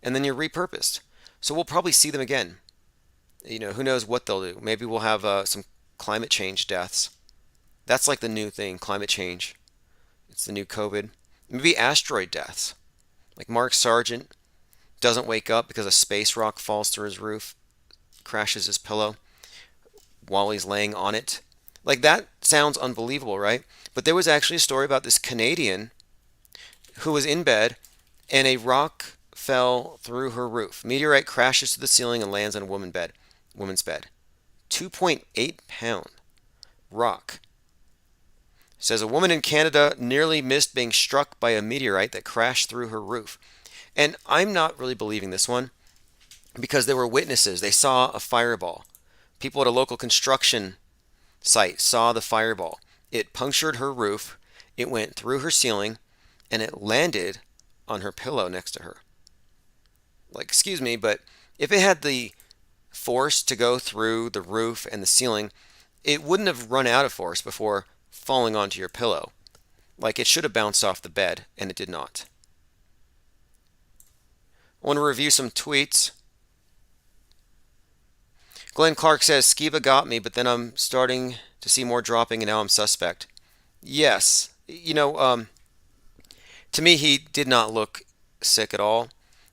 and then you're repurposed. So we'll probably see them again. Who knows what they'll do. Maybe we'll have some climate change deaths. That's like the new thing, climate change. It's the new COVID. Maybe asteroid deaths. Like Mark Sargent doesn't wake up because a space rock falls through his roof, crashes his pillow while he's laying on it. Like that sounds unbelievable, right? But there was actually a story about this Canadian who was in bed and a rock fell through her roof. Meteorite crashes to the ceiling and lands on a woman's bed. 2.8 pound rock. Says a woman in Canada nearly missed being struck by a meteorite that crashed through her roof. And I'm not really believing this one because there were witnesses. They saw a fireball. People at a local construction site saw the fireball. It punctured her roof. It went through her ceiling and it landed on her pillow next to her. Like, excuse me, but if it had the force to go through the roof and the ceiling, it wouldn't have run out of force before falling onto your pillow. Like it should have bounced off the bed, and it did not. I want to review some tweets. Glenn Clark says, Skiba got me, but then I'm starting to see more dropping, and now I'm suspect. Yes. To me, he did not look sick at all.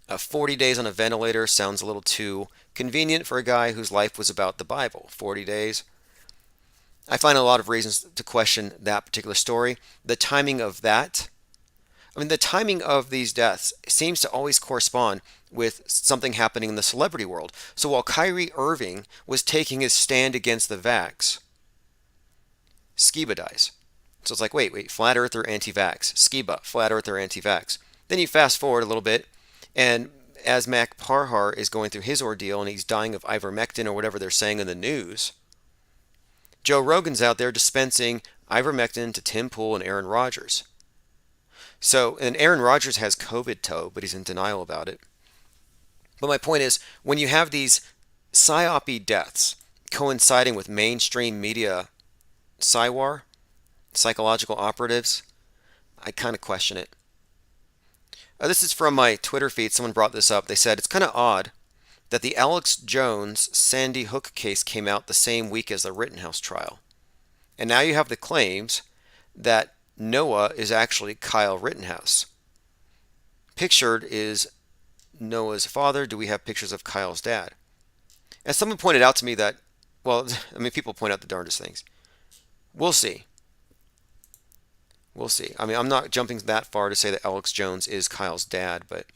40 days on a ventilator sounds a little too convenient for a guy whose life was about the Bible. 40 days. I find a lot of reasons to question that particular story. The timing of that, the timing of these deaths seems to always correspond with something happening in the celebrity world. So while Kyrie Irving was taking his stand against the vax, Skiba dies. So it's like, wait, flat earth or anti-vax? Skiba, flat earth or anti-vax? Then you fast forward a little bit, and as Mac Parhar is going through his ordeal and he's dying of ivermectin or whatever they're saying in the news, Joe Rogan's out there dispensing ivermectin to Tim Pool and Aaron Rodgers. So, and Aaron Rodgers has COVID toe, but he's in denial about it. But my point is, when you have these psyope deaths coinciding with mainstream media psychological operatives, I kind of question it. This is from my Twitter feed. Someone brought this up. They said, it's kind of odd that the Alex Jones Sandy Hook case came out the same week as the Rittenhouse trial. And now you have the claims that Noah is actually Kyle Rittenhouse. Pictured is Noah's father. Do we have pictures of Kyle's dad? As someone pointed out to me that, people point out the darndest things. We'll see. We'll see. I'm not jumping that far to say that Alex Jones is Kyle's dad, but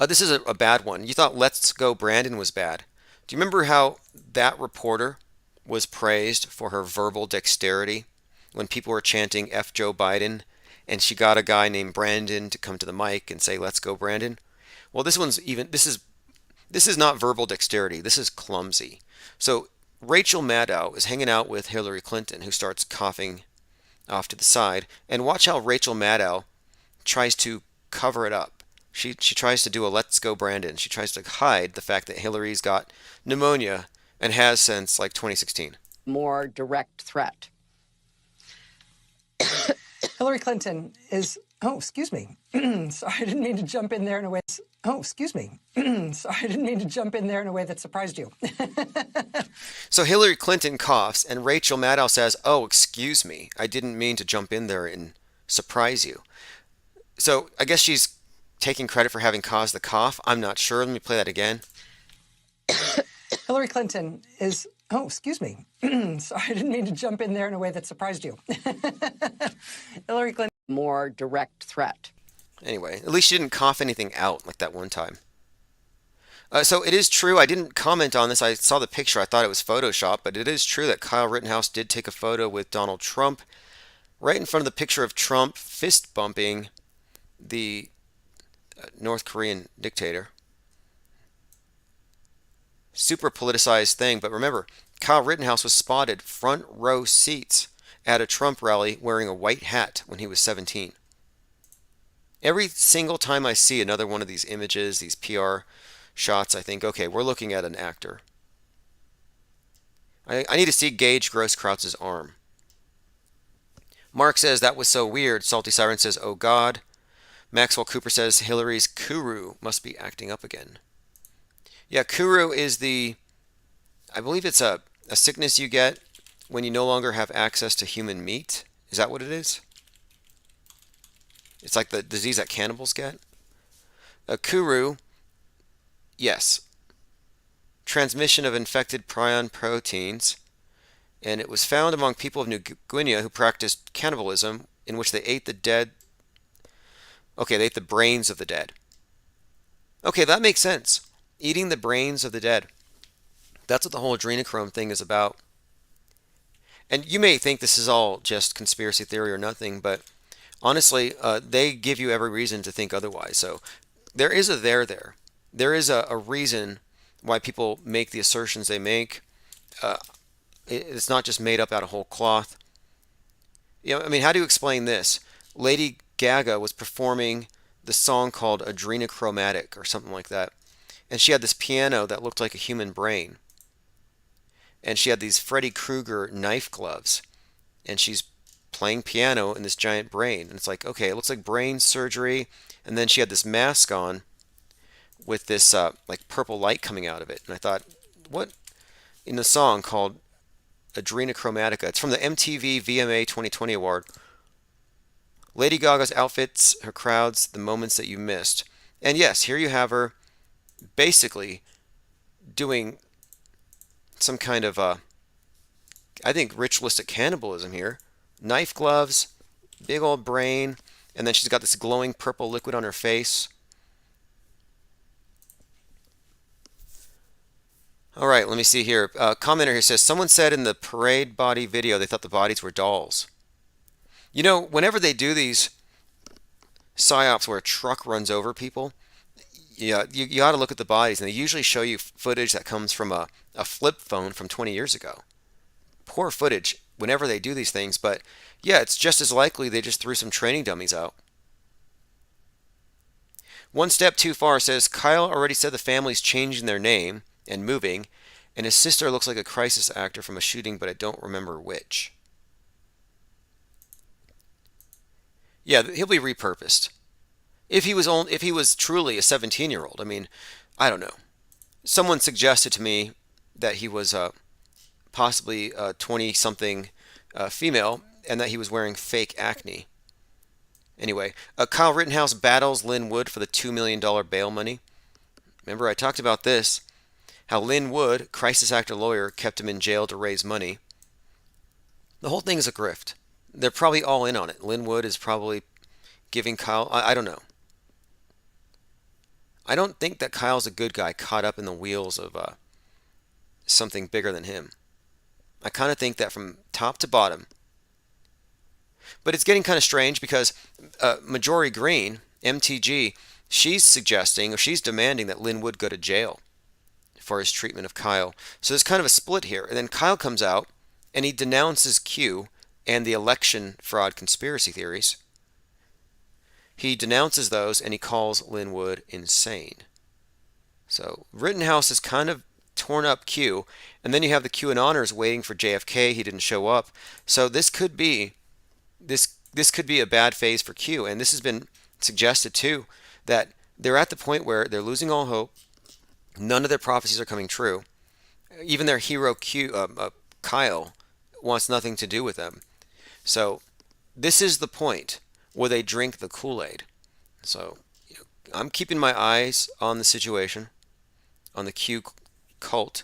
this is a bad one. You thought Let's Go Brandon was bad. Do you remember how that reporter was praised for her verbal dexterity when people were chanting F Joe Biden, and she got a guy named Brandon to come to the mic and say, "Let's go, Brandon"? Well, this is not verbal dexterity. This is clumsy. So Rachel Maddow is hanging out with Hillary Clinton, who starts coughing off to the side, and watch how Rachel Maddow tries to cover it up. She tries to do a "Let's go, Brandon." She tries to hide the fact that Hillary's got pneumonia and has since like 2016. More direct threat. Hillary Clinton is, excuse me. Sorry, I didn't mean to jump in there in a way. Excuse me. Sorry, I didn't mean to jump in there in a way that surprised you. So Hillary Clinton coughs, and Rachel Maddow says, "Oh, excuse me. I didn't mean to jump in there and surprise you." So I guess she's taking credit for having caused the cough. I'm not sure. Let me play that again. Hillary Clinton is, excuse me. Sorry, I didn't mean to jump in there in a way that surprised you. Hillary Clinton. More direct threat. Anyway, at least she didn't cough anything out like that one time. So it is true. I didn't comment on this. I saw the picture. I thought it was Photoshop, but it is true that Kyle Rittenhouse did take a photo with Donald Trump right in front of the picture of Trump fist bumping the North Korean dictator. Super politicized thing, but remember, Kyle Rittenhouse was spotted front row seats at a Trump rally wearing a white hat when he was 17. Every single time I see another one of these images, these PR shots, I think, okay, we're looking at an actor. I need to see Gage Grosskreuz's arm. Mark says, that was so weird. Salty Siren says, oh God. Maxwell Cooper says, Hillary's Kuru must be acting up again. Yeah, Kuru is I believe it's a sickness you get when you no longer have access to human meat. Is that what it is? It's like the disease that cannibals get. Kuru, yes. Transmission of infected prion proteins. And it was found among people of New Guinea who practiced cannibalism, in which they ate the dead. Okay, they ate the brains of the dead. Okay, that makes sense. Eating the brains of the dead. That's what the whole adrenochrome thing is about. And you may think this is all just conspiracy theory or nothing, but honestly, they give you every reason to think otherwise. So there is a there. There is a reason why people make the assertions they make. It's not just made up out of whole cloth. How do you explain this? Lady Gaga was performing the song called Adrenochromatic or something like that. and she had this piano that looked like a human brain. And she had these Freddy Krueger knife gloves, and she's playing piano in this giant brain. And it's like, okay, it looks like brain surgery. And then she had this mask on with this like purple light coming out of it. And I thought, what? In the song called Adrenochromatica. It's from the MTV VMA 2020 award. Lady Gaga's outfits, her crowds, the moments that you missed. And yes, here you have her basically doing some kind of, I think, ritualistic cannibalism here. Knife gloves, big old brain, and then she's got this glowing purple liquid on her face. All right, let me see here. Commenter here says, someone said in the parade body video they thought the bodies were dolls. You know, whenever they do these psyops where a truck runs over people, yeah, you ought to look at the bodies, and they usually show you footage that comes from a flip phone from 20 years ago. Poor footage whenever they do these things, but yeah, it's just as likely they just threw some training dummies out. One Step Too Far says, Kyle already said the family's changing their name and moving, and his sister looks like a crisis actor from a shooting, but I don't remember which. Yeah, he'll be repurposed. If he was truly a 17-year-old, I mean, I don't know. Someone suggested to me that he was possibly a 20-something female, and that he was wearing fake acne. Anyway, Kyle Rittenhouse battles Lynn Wood for the $2 million bail money. Remember, I talked about this, how Lynn Wood, crisis actor lawyer, kept him in jail to raise money. The whole thing is a grift. They're probably all in on it. Lynn Wood is probably giving Kyle, I don't know. I don't think that Kyle's a good guy caught up in the wheels of something bigger than him. I kind of think that from top to bottom. But it's getting kind of strange because Marjorie Greene, MTG, she's suggesting, or she's demanding that Lynn Wood go to jail for his treatment of Kyle. So there's kind of a split here. And then Kyle comes out and he denounces Q and the election fraud conspiracy theories. He denounces those and he calls Lynn Wood insane. So Rittenhouse has kind of torn up Q, and then you have the QAnoners waiting for JFK. He didn't show up. So this could be a bad phase for Q, and this has been suggested too, that they're at the point where they're losing all hope. None of their prophecies are coming true. Even their hero Kyle wants nothing to do with them. So this is the point where they drink the Kool-Aid. So I'm keeping my eyes on the situation, on the Q cult,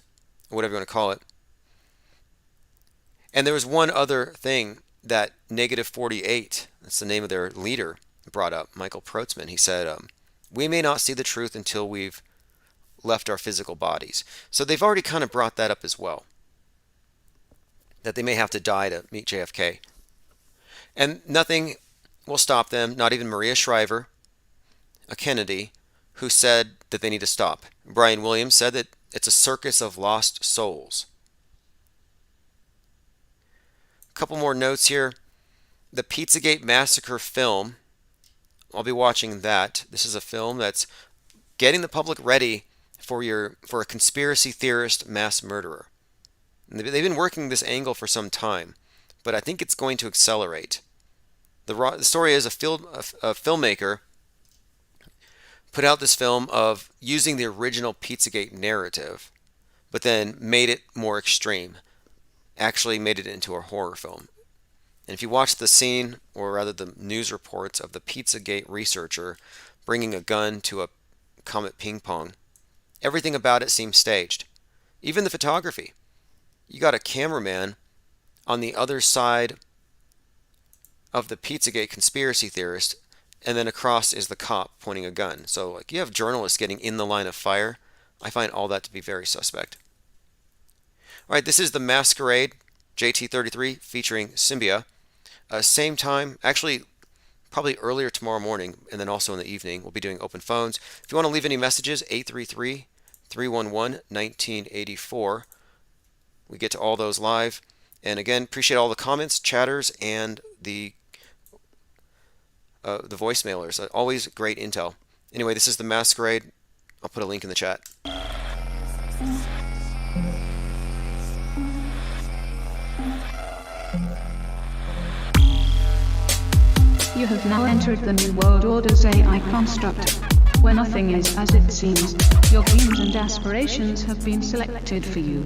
whatever you want to call it. And there was one other thing that Negative 48, that's the name of their leader, brought up, Michael Protzman. He said, we may not see the truth until we've left our physical bodies. So they've already kind of brought that up as well, that they may have to die to meet JFK. And nothing will stop them, not even Maria Shriver, a Kennedy, who said that they need to stop. Brian Williams said that it's a circus of lost souls. A couple more notes here. The Pizzagate Massacre film, I'll be watching that. This is a film that's getting the public ready for a conspiracy theorist mass murderer. And they've been working this angle for some time, but I think it's going to accelerate. The story is a filmmaker put out this film of using the original Pizzagate narrative, but then made it more extreme. Actually made it into a horror film. And if you watch the scene, or rather the news reports of the Pizzagate researcher bringing a gun to a Comet ping pong, everything about it seems staged. Even the photography. You got a cameraman on the other side of the Pizzagate conspiracy theorist, and then across is the cop pointing a gun. So like you have journalists getting in the line of fire. I find all that to be very suspect. All right, this is The Masquerade, JT33, featuring Symbia. Same time, actually probably earlier tomorrow morning, and then also in the evening, we'll be doing open phones. If you want to leave any messages, 833-311-1984. We get to all those live. And again, appreciate all the comments, chatters, and the voicemailers. Always great intel. Anyway, this is The Masquerade. I'll put a link in the chat. You have now entered the New World Order's AI construct, where nothing is as it seems. Your dreams and aspirations have been selected for you.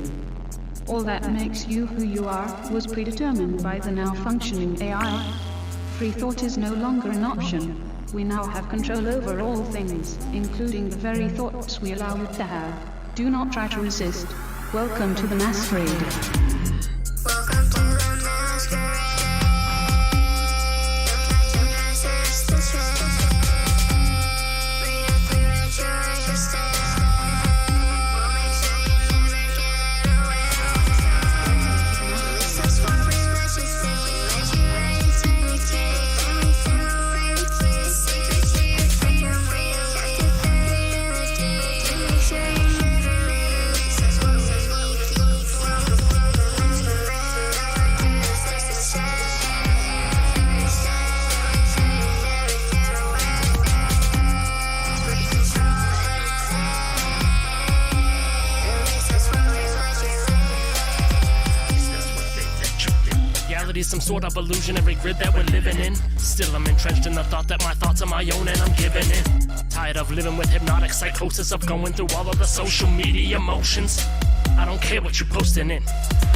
All that makes you who you are was predetermined by the now functioning AI. Free thought is no longer an option. We now have control over all things, including the very thoughts we allow you to have. Do not try to resist. Welcome to the masquerade. Welcome to the masquerade. Some sort of illusionary grid that we're living in. Still I'm entrenched in the thought that my thoughts are my own and I'm giving in. Tired of living with hypnotic psychosis of going through all of the social media motions. I don't care what you're posting in.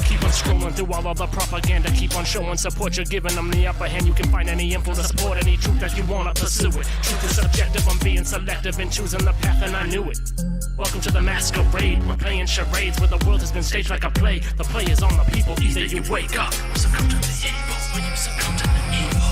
Keep on scrolling through all of the propaganda. Keep on showing support. You're giving them the upper hand. You can find any info to support any truth that you want to pursue it. Truth is subjective. I'm being selective and choosing the path and I knew it. Welcome to the masquerade. We're playing charades where the world has been staged like a play. The play is on the people. Either you wake up or succumb to the evil. When you succumb to the evil.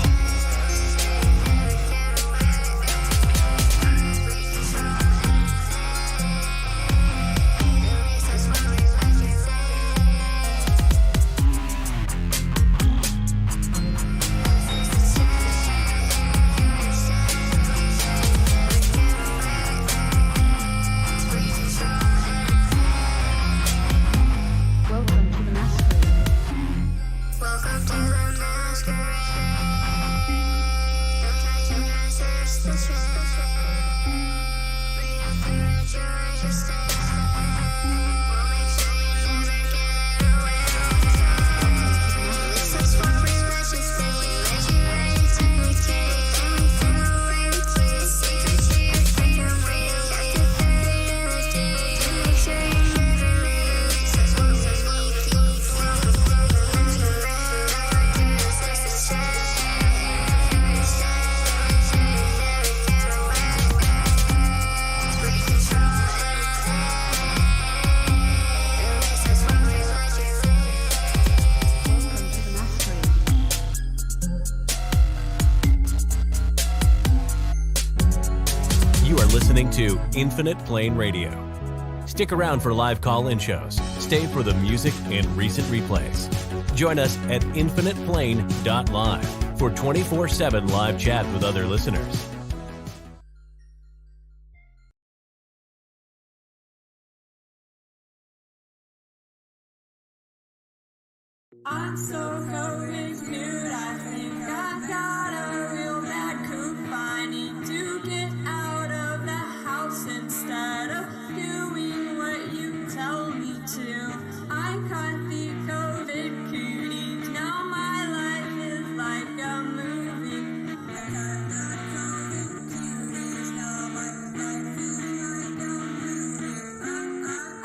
To Infinite Plane Radio. Stick around for live call-in shows. Stay for the music and recent replays. Join us at infiniteplane.live for 24/7 live chat with other listeners. I'm so COVID dude, I think I've got a real bad coop. I need to get out of the house instead of doing what you tell me to. I caught the COVID cooties, now my life is like a movie. I got the COVID cooties, now my life is like a movie.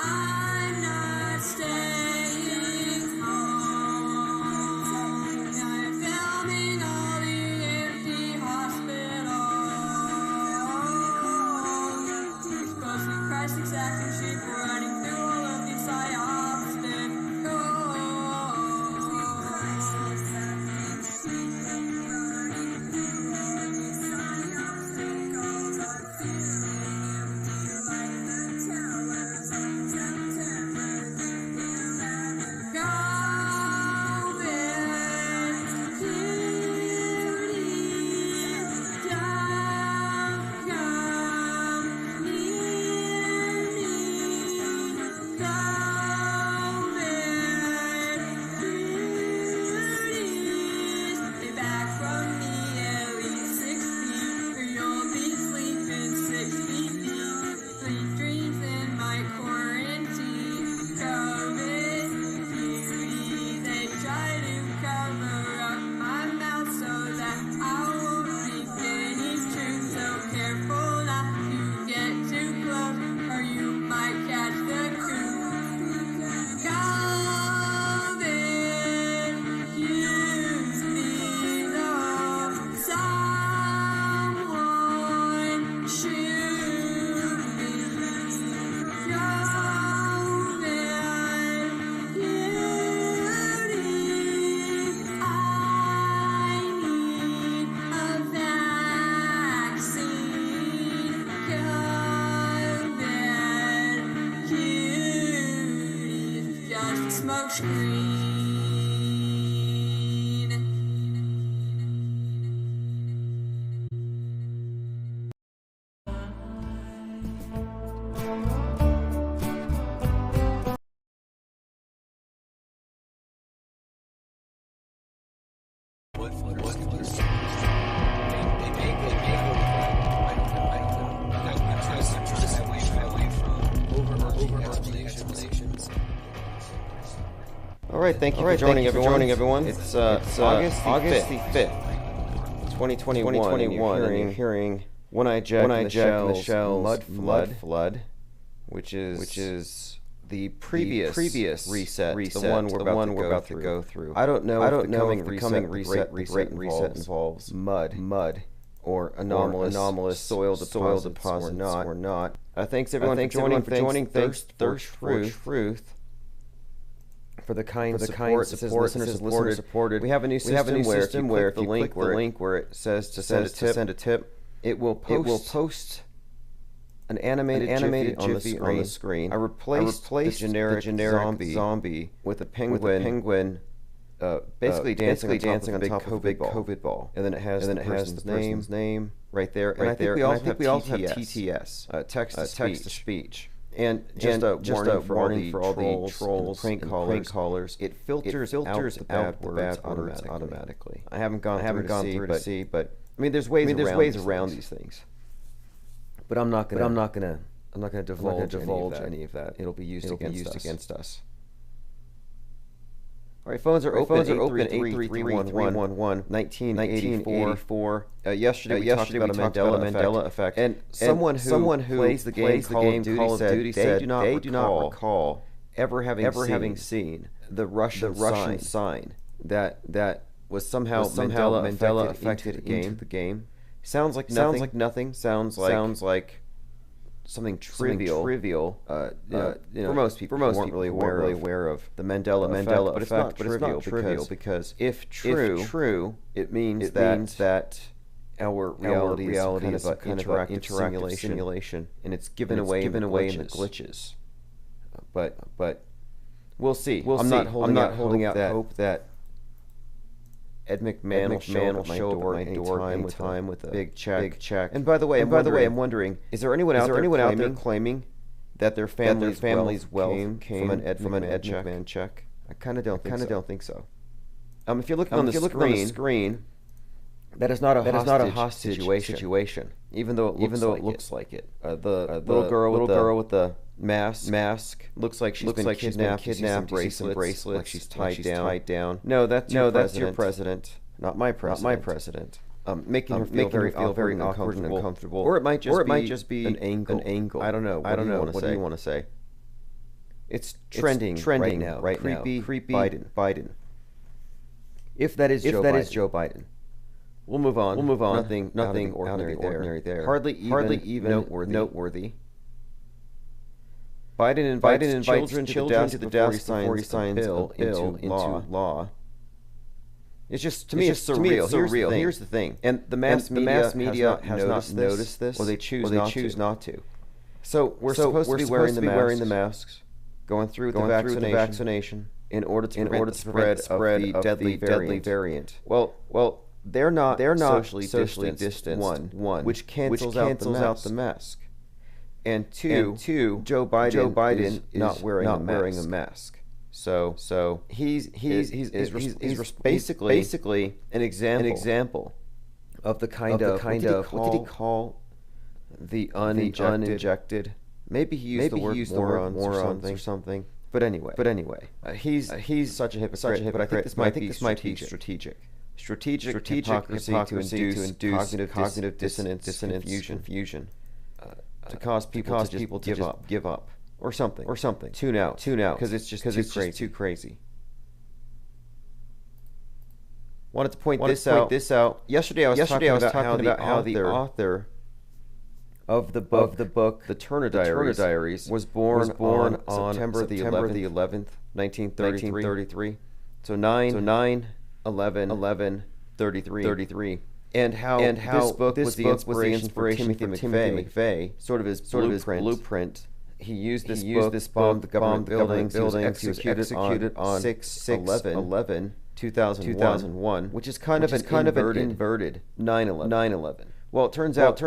I'm not staying home. I'm filming all the All right, thank you for joining everyone. It's August the 5th, 2021. And you're hearing One-Eyed Jack and the Shell's Mud Flood, which is the previous reset, the one we're about to go through. I don't know if the coming reset involves mud or anomalous soil deposits or not. Thanks everyone for joining. Thanks for Truth. For the kind support, listener supported. We have a new system where if you click the link where it says to send a tip, it will post an animated jiffy on the screen. I replaced the generic zombie with a penguin basically dancing on top of a big COVID ball. And then it has the person's name right there. And I think we also have TTS, text to speech. And just a warning for all the trolls and prank callers. It filters out the bad words automatically. I haven't gone through to see, but I mean, there's ways around these things. But I'm not gonna divulge any of that. It'll be used against us. All right, phones are open 833-111 1984. Yesterday we talked about a Mandela effect. And someone who plays the game Call of Duty said they do not recall ever having seen the Russian sign that was somehow Mandela affected into the game. Sounds like nothing. Sounds like something trivial. For most people who weren't really aware of the Mandela effect, but it's not trivial because if true, it means that our reality is kind of an interactive simulation, and it's given away in the glitches. But we'll see. I'm not holding out hope that Ed McMahon will show up at my door anytime with a big check. And by the way, I'm wondering, is there anyone out there claiming that their family's wealth came from an Ed McMahon check? I kind of don't think so. If you're looking on the screen, that is not a hostage situation. Even though it looks like it. The little girl with the mask looks like she's been kidnapped, bracelets, like she's tied down. No, that's your president, not my president. Making her feel very awkward and uncomfortable. Or it might just be an angle. I don't know. What do you want to say? It's trending right now. Creepy Biden. If that is Joe Biden. We'll move on. Nothing out of the ordinary there. Hardly even noteworthy. Biden invites children to the death before he signs a bill into law. It's just to me it's surreal. Here's the thing. And the mass media has not noticed this, or they choose not to. So we're supposed to be wearing the masks, going through the vaccination in order to prevent the spread of the deadly variant. Well, they're not socially distanced. One, which cancels out the mask. And two, Joe Biden is not wearing a mask. So he's basically an example of the kind of what did he call the uninjected? Maybe he used the word morons or something. But anyway, he's such a hypocrite. But I think this might be strategic hypocrisy to induce cognitive dissonance, confusion. To cause people to give up or something. Tune out because it's just too crazy. Wanted to point this out. Yesterday I was talking about how the author of the book The Turner Diaries was born on September the 11th, 1933. So 9/11/33. And how this book was the inspiration for Timothy McVeigh, sort of his blueprint He used this bomb the government buildings. He was executed on 6/11/2001, which is kind of an inverted 9/11. Well, it turns out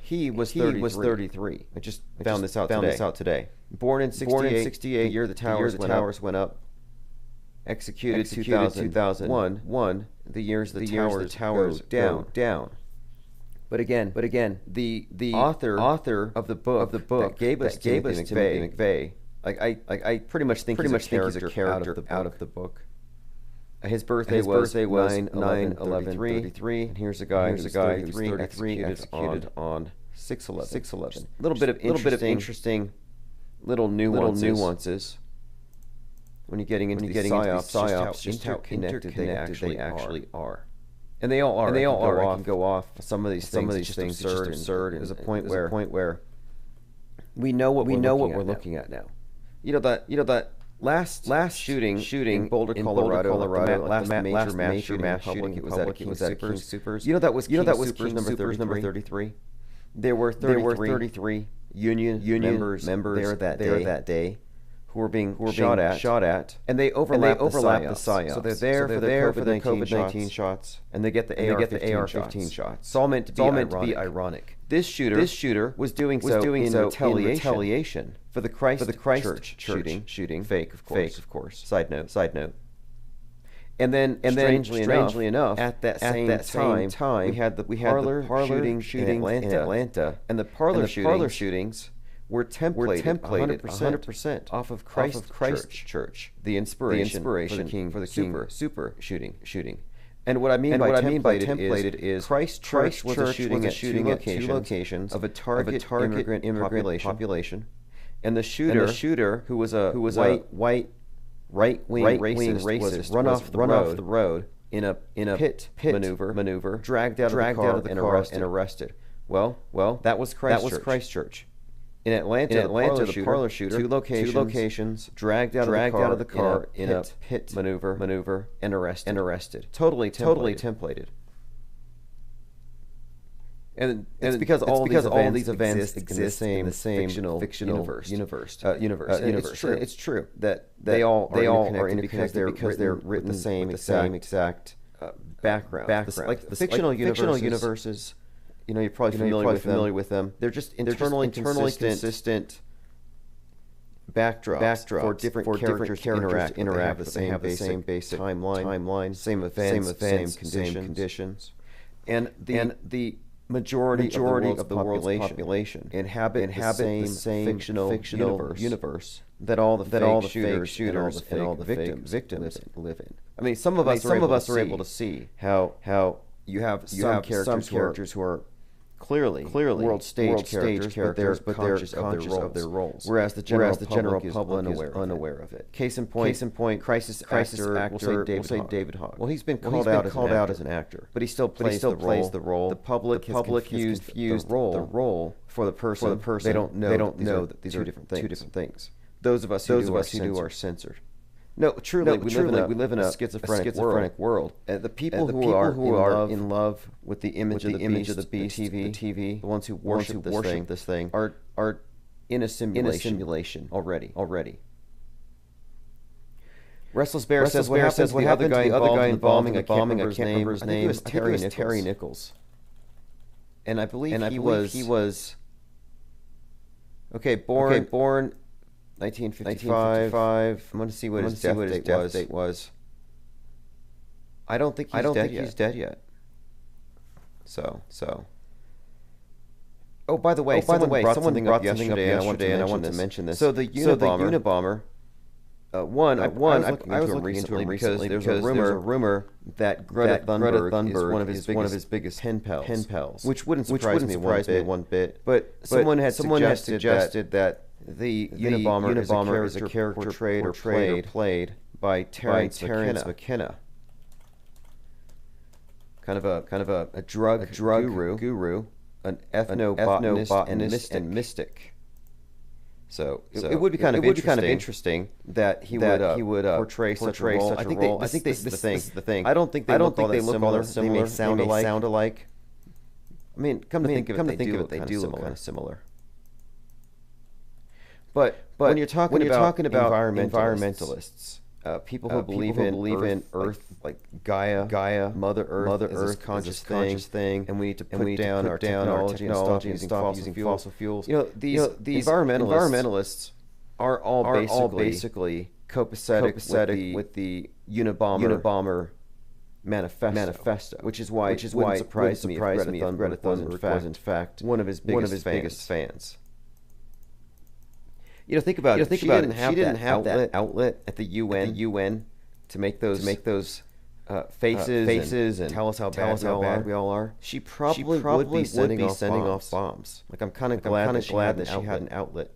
he was 33. I just found this out today. Born in 68, the year the towers went up. Executed 2001, the years the towers go down. But again, the author of the book that gave us Timothy McVeigh, I pretty much think he's a character out of the book. His birthday was 9/11/33, and here's a guy who's 33 executed on 6/11. A little bit of interesting little nuances when you're getting into the psyops, just how connected they actually are. And they all are. I can go off some of these things. It's just absurd. There's a point where we know what we're looking at now. You know that last shooting in Boulder, Colorado, last major mass shooting. It was at King Soopers. You know that was King Soopers number 33. There were 33 union members there that day who were being shot at, and they overlap the psyops. So they're there for the COVID-19 shots, and they get the AR-15 shots. It's all meant to be ironic. This shooter was doing so in retaliation for the Christchurch shooting. Fake, of course. Side note. And then strangely enough, at that same time, we had the parlor shooting in Atlanta, and the parlor shootings were templated 100% off of Christchurch, the inspiration for the King Super shooting. And what I mean by templated is Christchurch was a shooting at two locations of a target immigrant population, and the shooter who was a white right-wing racist was run off the road in a pit maneuver, dragged out of the car and arrested. Well, that was Christchurch. In Atlanta, the parlor shooter, two locations, dragged out of the car in a pit maneuver, and arrested. Totally templated. And it's because all these events exist in the same fictional universe. It's true that they all are interconnected because they're written the same exact background. Like the fictional universes. You're probably familiar with them. They're just internally consistent backdrops for different characters to interact. They have the same basic timeline, same events, same conditions, and the majority of the world's population inhabit the same fictional universe that all the fake shooters and all the victims live in. I mean, some of us are able to see how you have some characters who are clearly world stage characters, but they're conscious of their roles. Whereas the general public is unaware of it. Case in point, crisis actor, we'll say David Hogg. Well, he's been called out as an actor, but he still plays the role. The public has confused the role for the person. They don't know that these are two different things. Those of us who do are censored. No, truly, we live in a schizophrenic world. The people who are in love with the image of the beast, the TV, the ones who worship this thing, are in a simulation already. Restless Bear says what happened to the other guy involved in the bombing. I can't remember his name. I think it was Terry Nichols. And I believe he was born 1955. I'm going to see what his death date was. I don't think he's dead yet. So. Oh, by the way, someone brought something up yesterday, and I wanted to mention this. So the Unabomber. I was looking into him recently because there's a rumor that Greta Thunberg is one of his biggest pen pals, which wouldn't surprise me one bit. But someone had suggested that the Unabomber is a character played by Terrence McKenna. Kind of a drug guru, an ethnobotanist and mystic. So it would be kind of interesting that he would portray such a role. I think this is the thing. I don't think they look all that similar. They may sound alike. I mean, come to think of it, they do look kind of similar. But when you're talking about environmentalists, people who believe in Earth, like Gaia, Mother Earth is a conscious thing, and we need to put down our technology and stop using fossil fuels. These environmentalists are all basically copacetic with the Unabomber manifesto, which is why it wouldn't surprise me if Greta Thunberg was in fact one of his biggest fans. Think about it. She didn't have that outlet at the UN to make those faces and tell us how bad we all are. She probably would be sending off bombs. Like, I'm kind of glad that she had an outlet.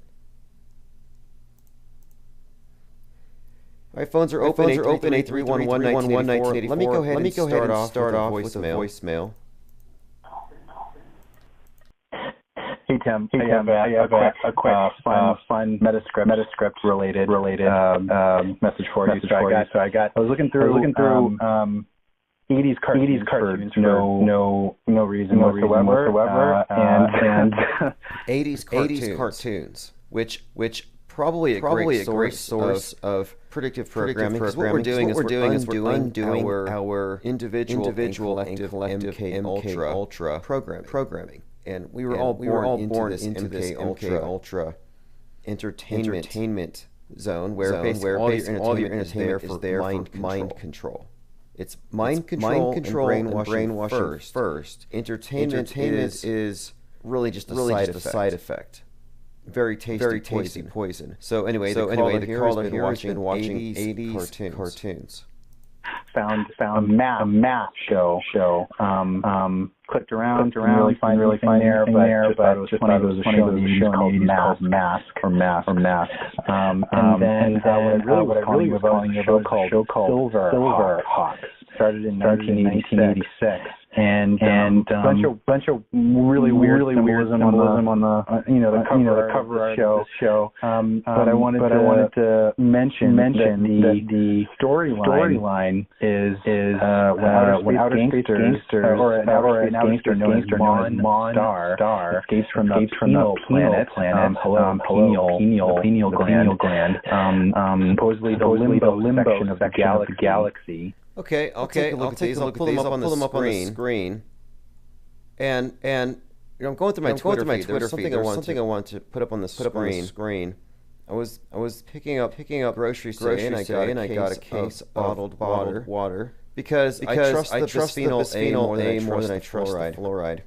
All right, phones are open. 833-111-1984. Let me go ahead and start off with a voicemail. Hey Tim, I have a quick fun METASCRIPT related message for you. I was looking through 80s cartoons for no reason whatsoever, and 80s cartoons, which probably a great source of predictive programming. Because what we're doing is undoing our individual and collective MK Ultra programming. And we were all born into this MK Ultra entertainment zone where all your entertainment is there for mind control. It's mind control and brainwashing first. Entertainment is really just a side effect. Very tasty poison. So anyway, the caller here has been watching 80s cartoons. Found a math show. Clicked around, didn't really find there, but it was funny. It was a show in the 80s called Mask. And then what I really was calling a show called Silver Hawks. Started in 1986. And bunch of really weird symbolism on the cover of the show. But I wanted to mention that the storyline is when outer space gangsters or an outer space gangster known as Mon Star escapes from the pineal planet. The pineal gland. Supposedly the limbo section of the galaxy. Okay, I'll take a look at these. I'll pull them up on the screen. And I'm going through my Twitter feed. There's something I want to put up on the screen. I was picking up groceries today, and I got a case of bottled water because I trust the bisphenol A more than I trust the fluoride.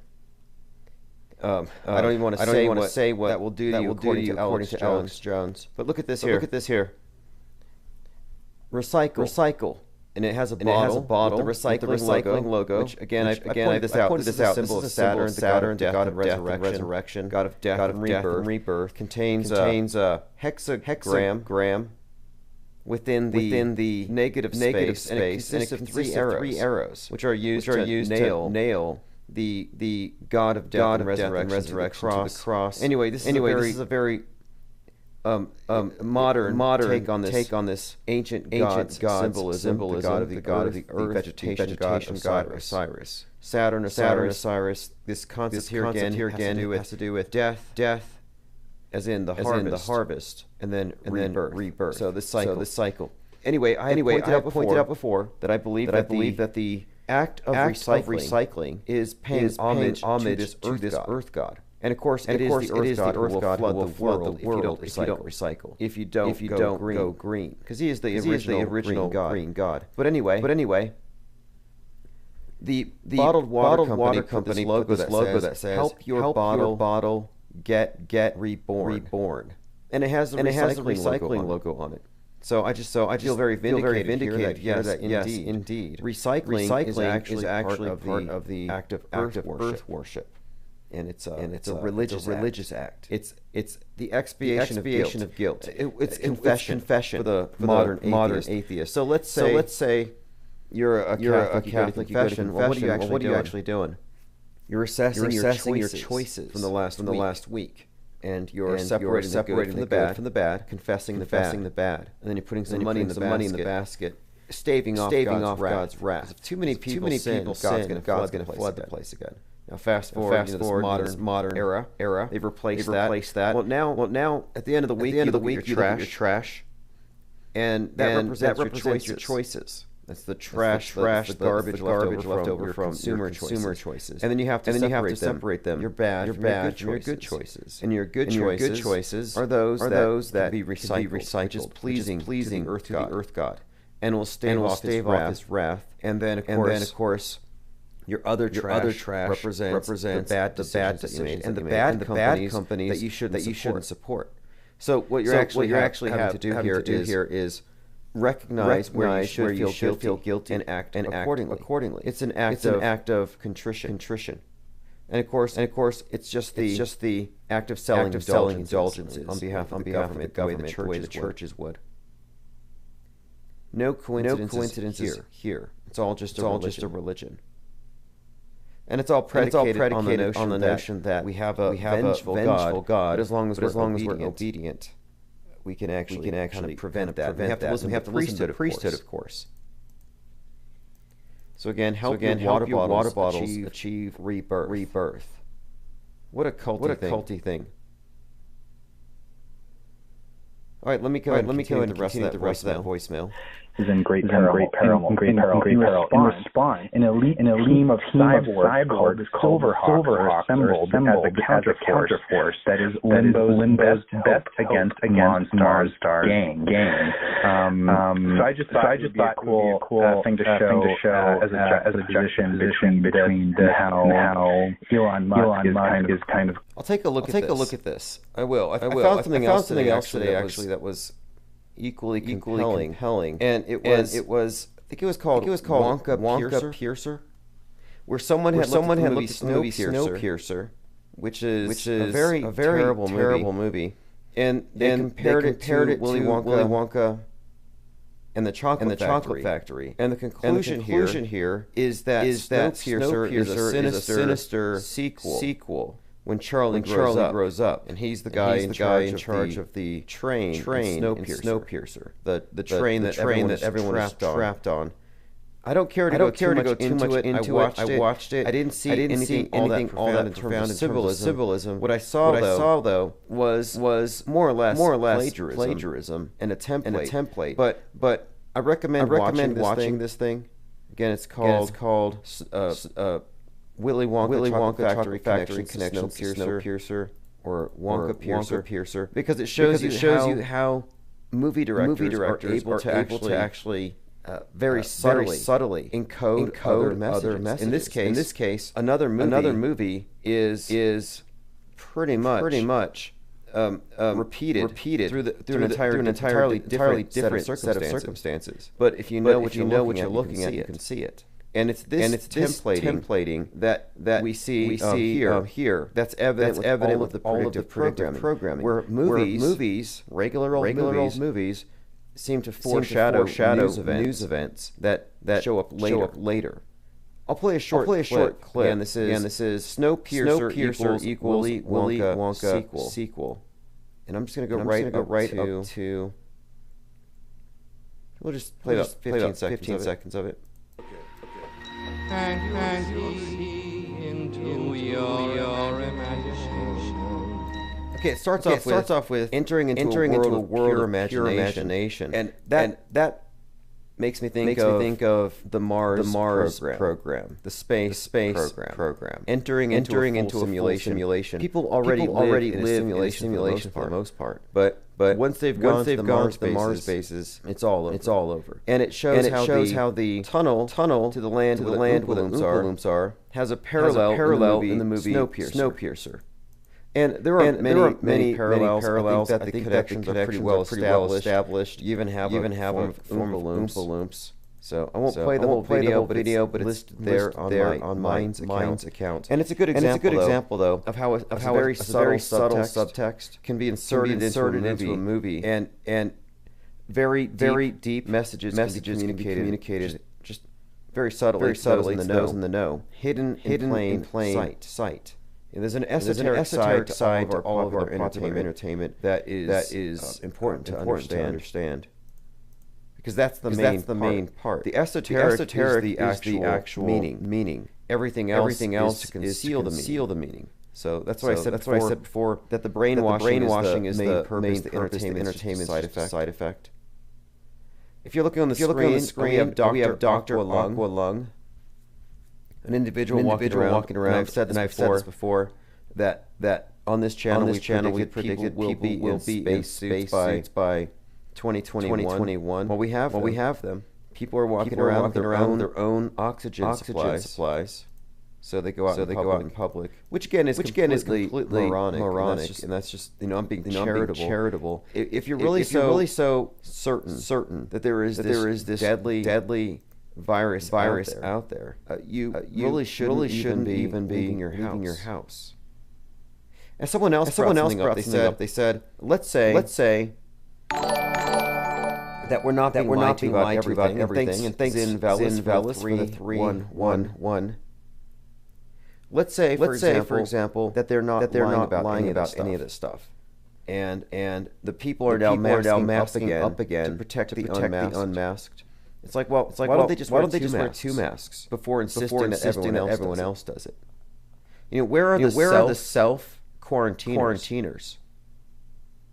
I don't even want to say what that will do to you according to Alex Jones. But look at this here. Recycle. And it has a bottle with the recycling logo. Which again, I pointed this out. This is a symbol of Saturn, the god of death and resurrection, god of death and rebirth. Contains a hexagram within the negative space, and it consists of three arrows, which are used to nail the god of death and resurrection to the cross. Anyway, this is a very modern take on this ancient god symbolism, the god of the earth, vegetation god Osiris. Saturn, Osiris. This concept here again has to do with death, as in the harvest, and then rebirth. So this cycle. Anyway, I pointed out before that I believe that the act of recycling is paying homage to this earth god. And of course, it is the earth god who will flood the world if you don't recycle. If you don't go green. Because he is the original green god. But anyway, the bottled water company put this logo that says help your bottle get reborn. And it has the recycling logo on it. So I feel very vindicated here that yes, indeed. Recycling is actually part of the act of earth worship. And it's a religious act. It's the expiation of guilt. It's confession for the modern atheist. So let's say you're a Catholic. You go to confession. Well, what are you actually doing? You're assessing your choices from the last week, and you're separating the good from the bad, confessing the bad, and then you're putting some money in the basket, staving off God's wrath. If too many people sin, God's going to flood the place again. Now fast forward, this modern era. They've replaced that. Well, now at the end of the week, you look at your trash, and that represents your choices. That's the trash, the garbage left over from consumer choices. And then you have to separate them. Your bad from your good choices. And your good choices are those that can be recycled, which is pleasing to the earth god, and will stave off his wrath. And then of course. Your other trash represents the bad decisions that you made, and the bad companies that you shouldn't support. So what you're actually having to do here is recognize where you should feel guilty and act accordingly. It's an act of contrition. And of course, it's just the act of selling indulgences on behalf of the government, the way the churches would. No coincidences here. It's all just a religion. And it's all predicated on the notion that we have a vengeful God, but as long as we're obedient, we can actually kind of prevent that. We have to listen to the priesthood, of course. So again, help your water bottles achieve rebirth. What a culty thing. All right, let me go and continue the rest of that voicemail. Is in great peril. In response, an elite team of cyborgs, Silverhawks, are assembled as a counterforce that is Limbo's best against Monstar's gang. So I just thought it would be a cool thing to show as a juxtaposition between how Elon Musk is kind of. I'll take a look at this. I will. I found something else today actually that was equally compelling, and it was I think it was called Wonka Piercer, where someone had looked at the movie Snowpiercer, which is a very terrible movie, and they compared it to Willy Wonka and the Chocolate Factory. And the conclusion here is that Snowpiercer is a sinister sequel. When Charlie grows up, and he's the guy in charge of the train in Snowpiercer, the train that everyone is trapped on. I don't care to go too much into it. I watched it. I didn't see anything all that profound in terms of symbolism. What I saw though was more or less plagiarism and a template. But I recommend watching this thing. Again, it's called Willy Wonka Factory Connection Snowpiercer, or Wonka Piercer, because it shows you how movie directors are able to actually very subtly encode other messages. In this case, another movie is pretty much repeated through an entirely different set of circumstances. But if you know what you're looking at, you can see it. And it's this templating that we see here. That's evident with all of the programming. Where movies, regular old movies, seem to foreshadow news events that show up later. I'll play a short clip. And this is Snowpiercer equals Willy Wonka sequel. And I'm just going to go right up to. We'll just play about 15 seconds of it. And you'll see into your imagination. Okay, it starts off with entering into a world of pure imagination, and that makes me think of the Mars program, the space program. Entering into a simulation. People already live in a simulation for the most part, but once they've gone to the Mars bases, it's all over. And it shows how the tunnel to the land where the Oompa Loomps are has a parallel in the movie Snowpiercer. And there are many parallels. I think that the connections are pretty well established. You even have a form of Oompa Loomps. So I won't play the whole video, but it's there on Mine's account. And it's a good example though of how a very subtle subtext can be inserted into a movie, and very deep messages can be communicated just very subtly. It's those in the know, hidden in plain sight. And there's an esoteric side to all of our entertainment that is important to understand. Because that's the main part. The esoteric is the actual meaning. everything else is to conceal the meaning. So that's why I said before that the brainwashing is the main purpose, the entertainment side effect. If you're looking on the screen, we have Dr. Aqua Lung, an individual walking around. And I've said this before that on this channel we predicted people will be in space by 2021. Well, we have them. People are walking around with their own oxygen supplies. So they go out in public, which again is completely moronic, and that's just I'm being charitable. If you're really so certain that there is this deadly virus out there, you really shouldn't even be leaving your house. And someone else brought something up. They said, let's say that we're not being lied to about everything, and thanks Zinvalis for the 311. Let's say, for example, that they're not lying about any of this stuff, and the people are now masking up again to protect the unmasked. It's like, why don't they just wear two masks before insisting that everyone else does it? Where are the self-quarantiners?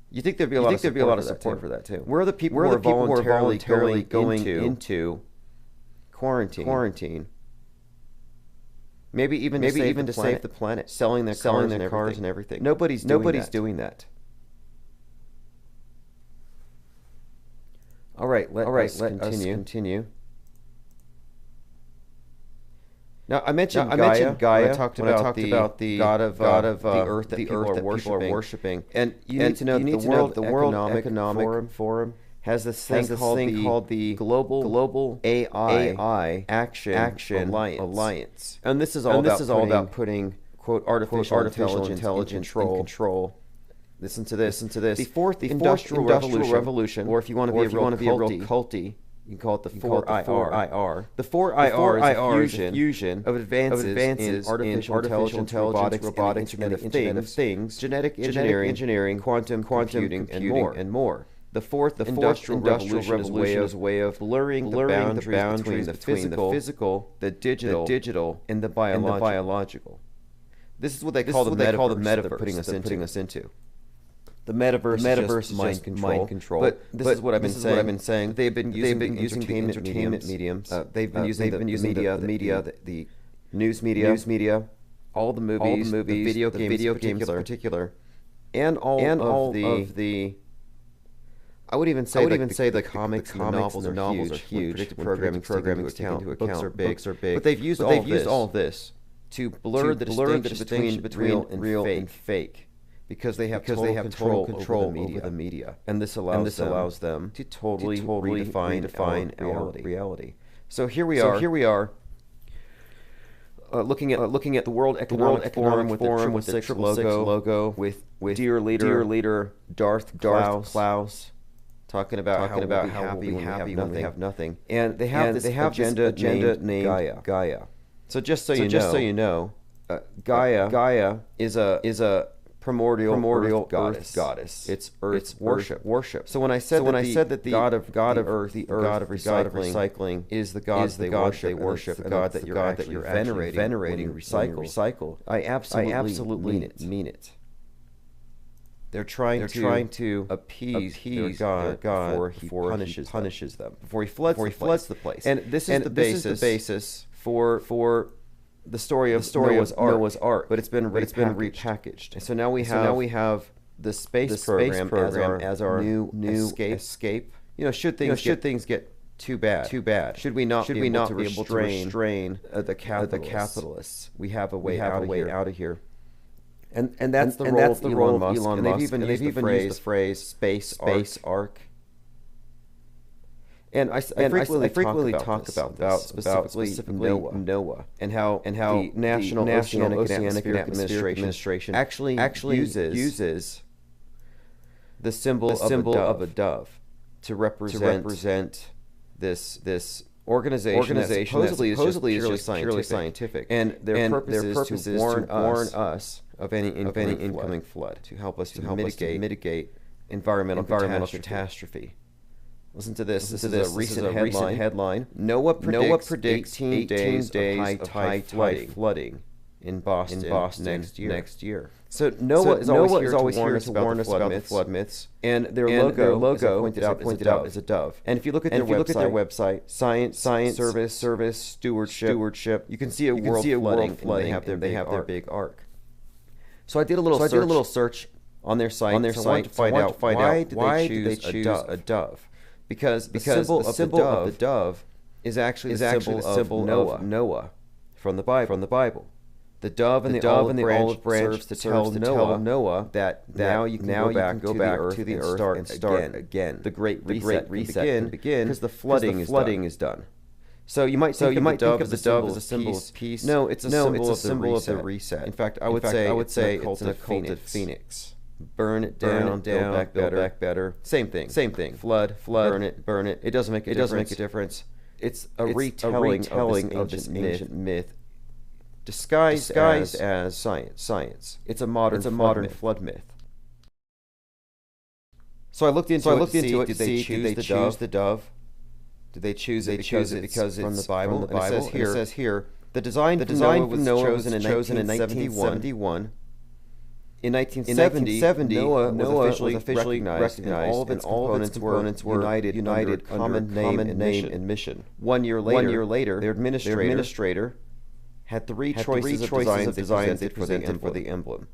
You think there'd be a lot of support for that too? Where are the people who are voluntarily going into quarantine? Maybe even to save the planet, selling their cars and everything. Nobody's doing that. All right, let us continue. Now I mentioned Gaia. I talked about the god of the earth that people are worshiping. And you need to know the World Economic Forum has this thing called the Global AI Action Alliance. And this is all about putting quote artificial intelligence in control. Listen to this. The fourth industrial revolution, or if you want to be a real culty, you can call it the 4IR. The 4IR is a fusion of advances in artificial intelligence, robotics, Internet of Things, genetic engineering, quantum computing, and more. The fourth industrial revolution is a way of blurring the boundaries between the physical, the digital, and the biological. This is what they call the metaverse they're putting us into. The metaverse is mind control. But this is what I've been saying. They've been using entertainment mediums. They've been using the media, the news media, all the movies, the video games in particular, and all of the I would even say the comics and the novels are huge. Predictive programming taken into account. Books are big. But they've used all this to blur the distinction between real and fake. Because they have total control over the media. And this allows them to totally redefine our reality. So here we are. Looking at the World Economic Forum with the 666 logo, with dear leader Darth Klaus, talking about how we'll be happy when we have nothing. And they have this agenda named Gaia. So just so you know, Gaia is a primordial goddess. It's Earth's worship. So when I said that the god of earth, the god of recycling is the god they worship, the god that you're venerating, recycle. I absolutely mean it. They're trying to appease their god before he punishes them, before he floods the place. And this is the basis for the story of Noah's Ark, but it's been repackaged. And so now we have the space program as our new escape. Should things get too bad, should we not be able to restrain the capitalists? We have a way out of here. And that's the role of Elon Musk. And they've even used the phrase space ark. And I frequently talk about specifically NOAA and how the National Oceanic and Atmospheric Administration actually uses the symbol of a dove to represent this organization that supposedly is just purely scientific. And their purpose is to warn us of any incoming flood, to help us to mitigate environmental catastrophe. Listen to this. This is a recent headline. NOAA predicts 18 days of high flooding in Boston next year. So NOAA is always here to warn us about the flood myths. And their logo, as I pointed out, is a dove. And if you look at their website, science, service, stewardship, you can see a world flooding. And they have their big arc. So I did a little search on their site to find out why did they choose a dove. Because the symbol of the dove is actually the symbol of Noah from the Bible. The dove and the olive branch serves to tell Noah that now you can go back to the earth and start again. The Great Reset can begin because the flooding is done. So you might think of the dove as a symbol of peace. No, it's a symbol of the reset. In fact, I would say it's an occulted phoenix. Burn it down, build back better. Same thing. Flood, burn it. It doesn't make a difference. It's a retelling of this ancient myth, disguised as science. It's a modern flood myth. So I looked into it. Did they choose the dove? Did they choose it because it's from the Bible? It says here, the design for Noah was chosen in 1971. In 1970, Noah was officially recognized and all of its components were united under a common name and mission. 1 year later, their administrator had three choices of designs they presented for the emblem.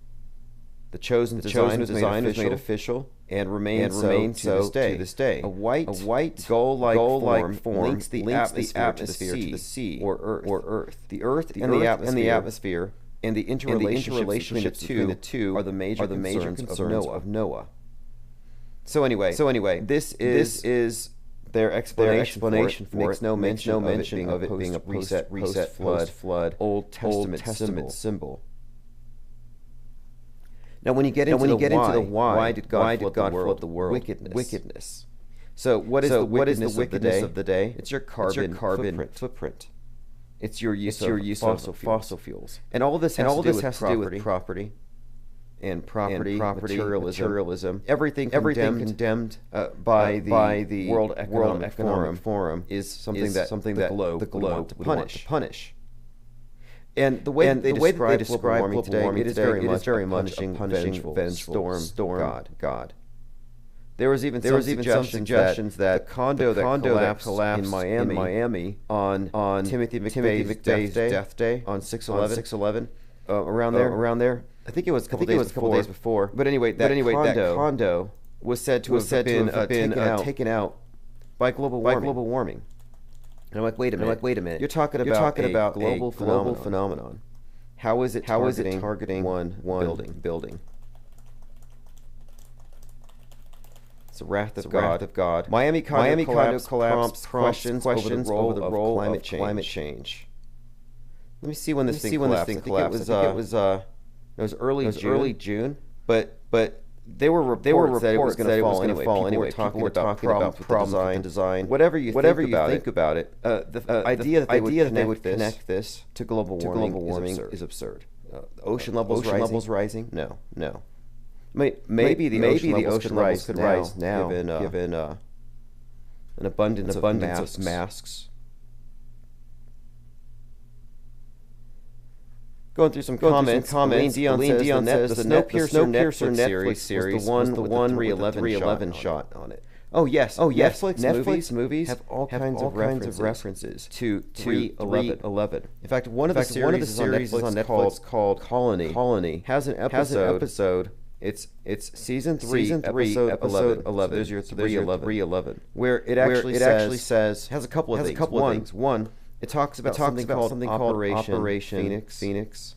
The chosen design was made official and remains to this day. A white gull-like form links the atmosphere to the sea or earth. The earth and the atmosphere and the interrelationships between the two are the major concerns of Noah. So anyway, this is their explanation for it. Makes no mention of it being a post-flood Old Testament symbol. Now, when you get into the why did God flood the world? Wickedness. So what is the wickedness of the day? It's your carbon footprint. It's your use of fossil fuels. And all this has to do with property and materialism. Everything condemned by the World Economic Forum is something that the globe would want to punish. And the way they describe global warming today, it is very much a punishing storm God. There was even some suggestions that the condo that collapsed in Miami on Timothy McVeigh's death day on 6/11, around there. I think it was a couple days before. But anyway, that condo was said to have been taken out by global warming. And I'm like, wait a minute. You're talking about a global phenomenon. How is it targeting one building? It's the wrath of God. Miami condo collapse questions over the role of climate change. Let me see when this thing collapsed. I think it was early June, but there were reports that it was going to fall anyway. People were talking about problems with the design. Whatever you think about it, the idea that they would connect this to global warming is absurd. Ocean levels rising? No. Maybe the ocean levels could rise now, given an abundance of masks. Going through some comments. Dion says the Snowpiercer Netflix series was the one with the 311 shot on it. Oh yes. Netflix movies have all kinds of references to 311. In fact, one of the series on Netflix called Colony has an episode. It's season 3, episode 11. There's your 311. Where it actually says has a couple of things. One, it talks about something called Operation Phoenix.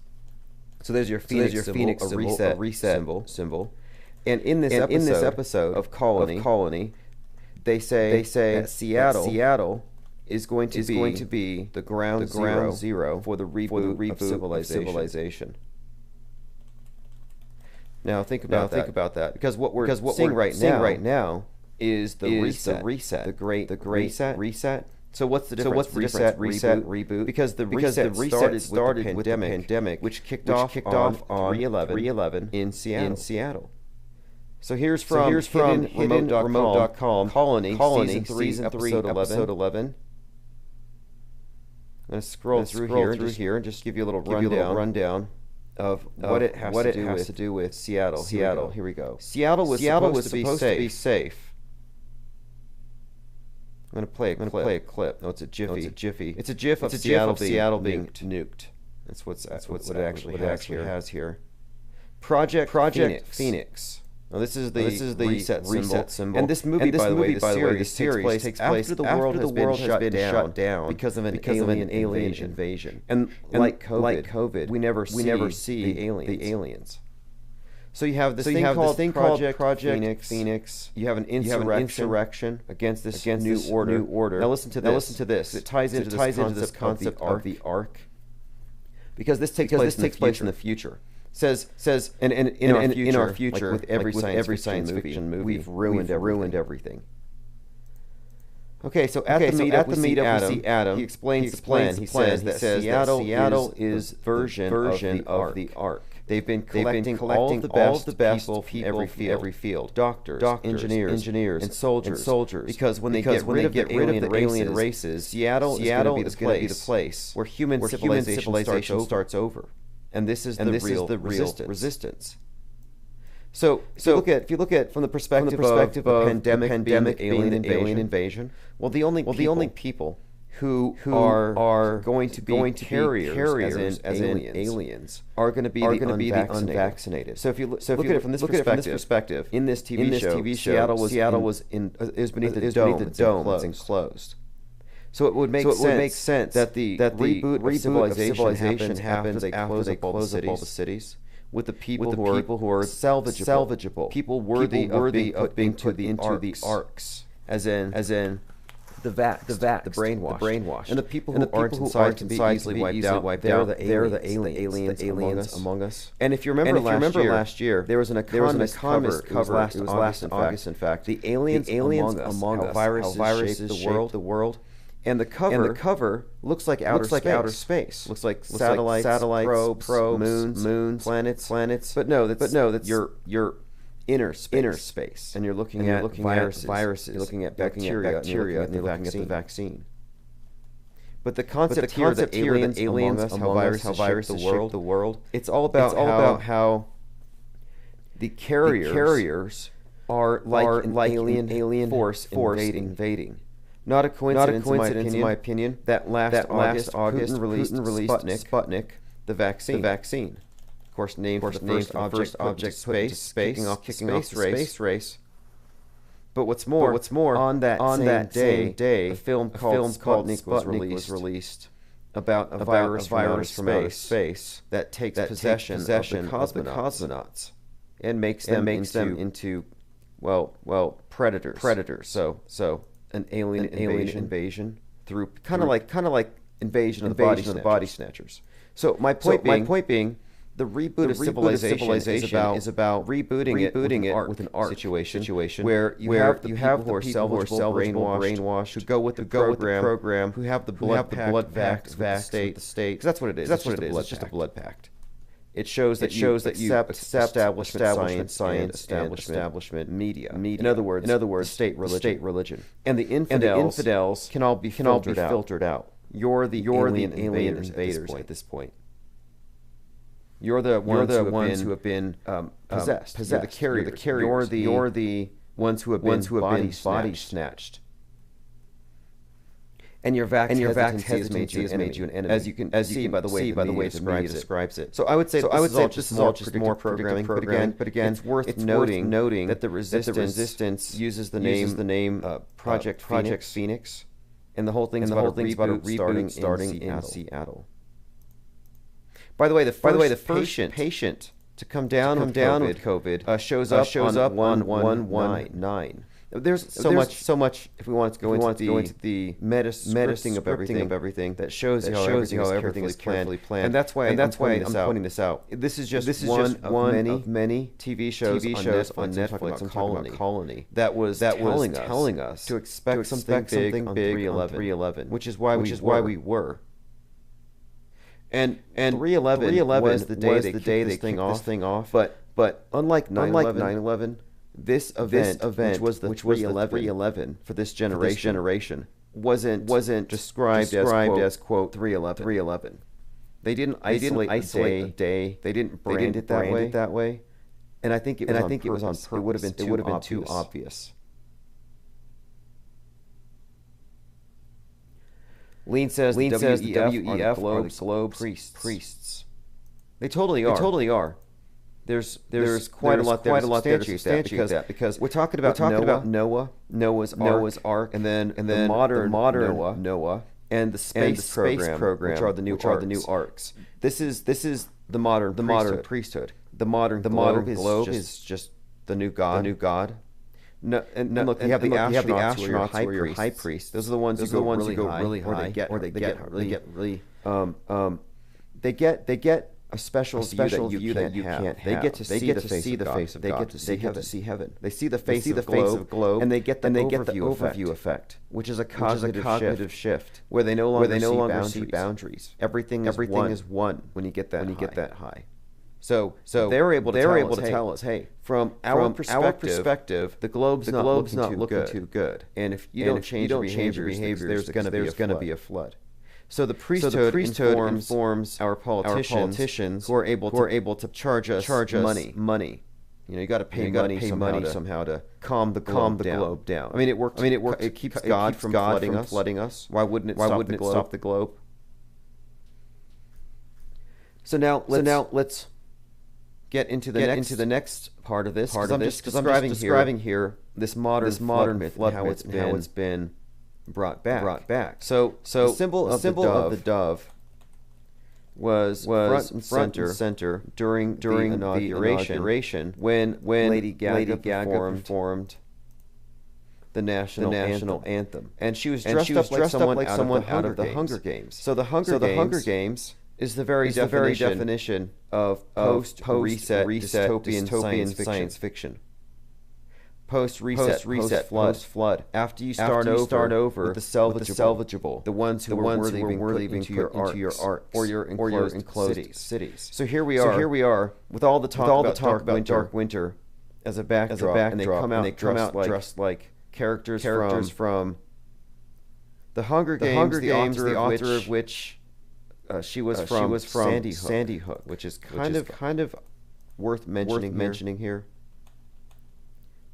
So there's your Phoenix symbol, a reset symbol. And in this episode of Colony, they say that Seattle is going to be the ground zero for the reboot of civilization. Now think about that, because what we're seeing right now is the reset, the great reset. So what's the difference? Reset, reboot. Because the reset started with the pandemic, which kicked off on 3/11 in Seattle. So here's from hiddenremote.com, Colony, season 3, episode 11. I'm going to scroll through here and just give you a little rundown of what it has to do with Seattle. Here we go. Seattle was supposed to be safe. I'm going to play a clip. No, it's a jiffy. It's a gif of Seattle being nuked. That's what it actually has here. Project Phoenix. Now this is the reset symbol. And this movie, by the way, the series takes place after the world has been shut down because of an alien invasion. And like COVID, we never see the aliens. So you have this thing called Project Phoenix. You have an insurrection against this new order. Now listen to this. It ties into this concept of the Ark. Because this takes place in the future. Says in our future, like with every science fiction movie, we've ruined everything. Okay, so at the meetup we see Adam. He explains the plan. He says that Seattle is version of the Ark. They've been collecting all the best people from every field. Doctors, engineers, and soldiers. Because when they get rid of the alien races, Seattle is going to be the place where human civilization starts over. And this is the real resistance. So if you look at from the perspective of pandemic being an alien invasion, well, the only people who are going to be carriers as in aliens are going to be the unvaccinated. So if you look at it from this perspective, in this TV show, Seattle was beneath the dome. It's enclosed. So it would make sense that the reboot of civilization happens after they close up all the cities, with the people who are salvageable, people worthy of being put into the arcs, as in the brainwash, and the people who aren't inside can be easily wiped out. They're the aliens among us. And if you remember last year, there was an Economist cover. It was last August, in fact. The aliens among us, how viruses shape the world. And the cover looks like outer space. Looks like satellites, probes, moons, planets. But no, that's your inner space. And you're looking at viruses. You're looking at bacteria, and you're looking at the vaccine. But the concept here that aliens among us, how viruses shape the world. It's all about how the carriers are like an alien force invading. Not a coincidence, in my opinion, that last August Putin released Sputnik, the vaccine. Of course, named for the first object space, kicking off the space race. But what's more, on that same day, a film called Sputnik was released about a virus from outer space that takes possession of the cosmonauts and makes them into predators. So an alien invasion through kind of like invasion of the body snatchers. So my point being, the reboot of civilization is about rebooting it with an art situation where you have the people who are brainwashed, who go with the program, who have the blood pact with the state. Because that's what it is. It's just a blood pact. It shows that you accept establishment science, establishment media. In other words, state religion. And the infidels can all be filtered out. You're the alien invaders at this point. You're the ones who have been possessed. You're the carriers. You're the ones who have been body snatched. And your vax hesitancy has made you an enemy, as you can see by the way the describes it. So I would say this is all just more programming. But again, it's worth noting that the resistance uses the name Project Phoenix, and the whole thing is about a reboot starting in Seattle. By the way, the first patient to come down with COVID shows up on 119. There's so much. If we want to go into the metascripting of everything that shows you how everything is carefully planned, and that's why I'm pointing this out. This is just one of many TV shows on Netflix and Colony that was telling us to expect something big on 3/11, which is why we were. And 3/11 was the day they kicked this thing off. But unlike 9/11. This event, which was the 311 for this generation, wasn't described as quote 311. They didn't isolate the day. They didn't brand it that way. And I think it was on purpose. It would have been too obvious. Lean says the WEF are the Globe's priests. They totally are. There's quite a lot there to substantiate that because we're talking about Noah's Ark, and then the modern Noah, and the space program, which are the new arcs. This is the modern priesthood. The modern globe is just the new god. No, and look, you have the astronauts who are your high priests. Those are the ones who go really high, or they get really. They get a special view that you can't have. They get to see the face of God. They get to see heaven. They see the face of the globe, and they get the overview effect, which is a cognitive shift, where they no longer see boundaries. Everything is one when you get that high. So they're able to tell us, hey, from our perspective, the globe's not looking too good. And if you don't change your behaviors, there's going to be a flood. So the priesthood informs our politicians who are able to charge us money. You know, you got to pay money somehow to calm the globe down. I mean, it works. It keeps God from flooding us. Why wouldn't it stop the globe? So now let's get into the next part of this, because I'm just describing here this modern myth, how it's been brought back. So the symbol of the dove was front and center during the inauguration when Lady Gaga performed the national anthem, and she was dressed up like someone out of the Hunger Games. So the Hunger Games is the very definition of post-reset dystopian science fiction. Post-reset, post-flood. After you start over with the salvageable, the ones who were worthy being put into your arcs or your enclosed cities. So here we are with all the talk about dark winter as a backdrop, and they come out dressed like characters from the Hunger Games, the author of which she was from Sandy Hook, which is kind of worth mentioning here.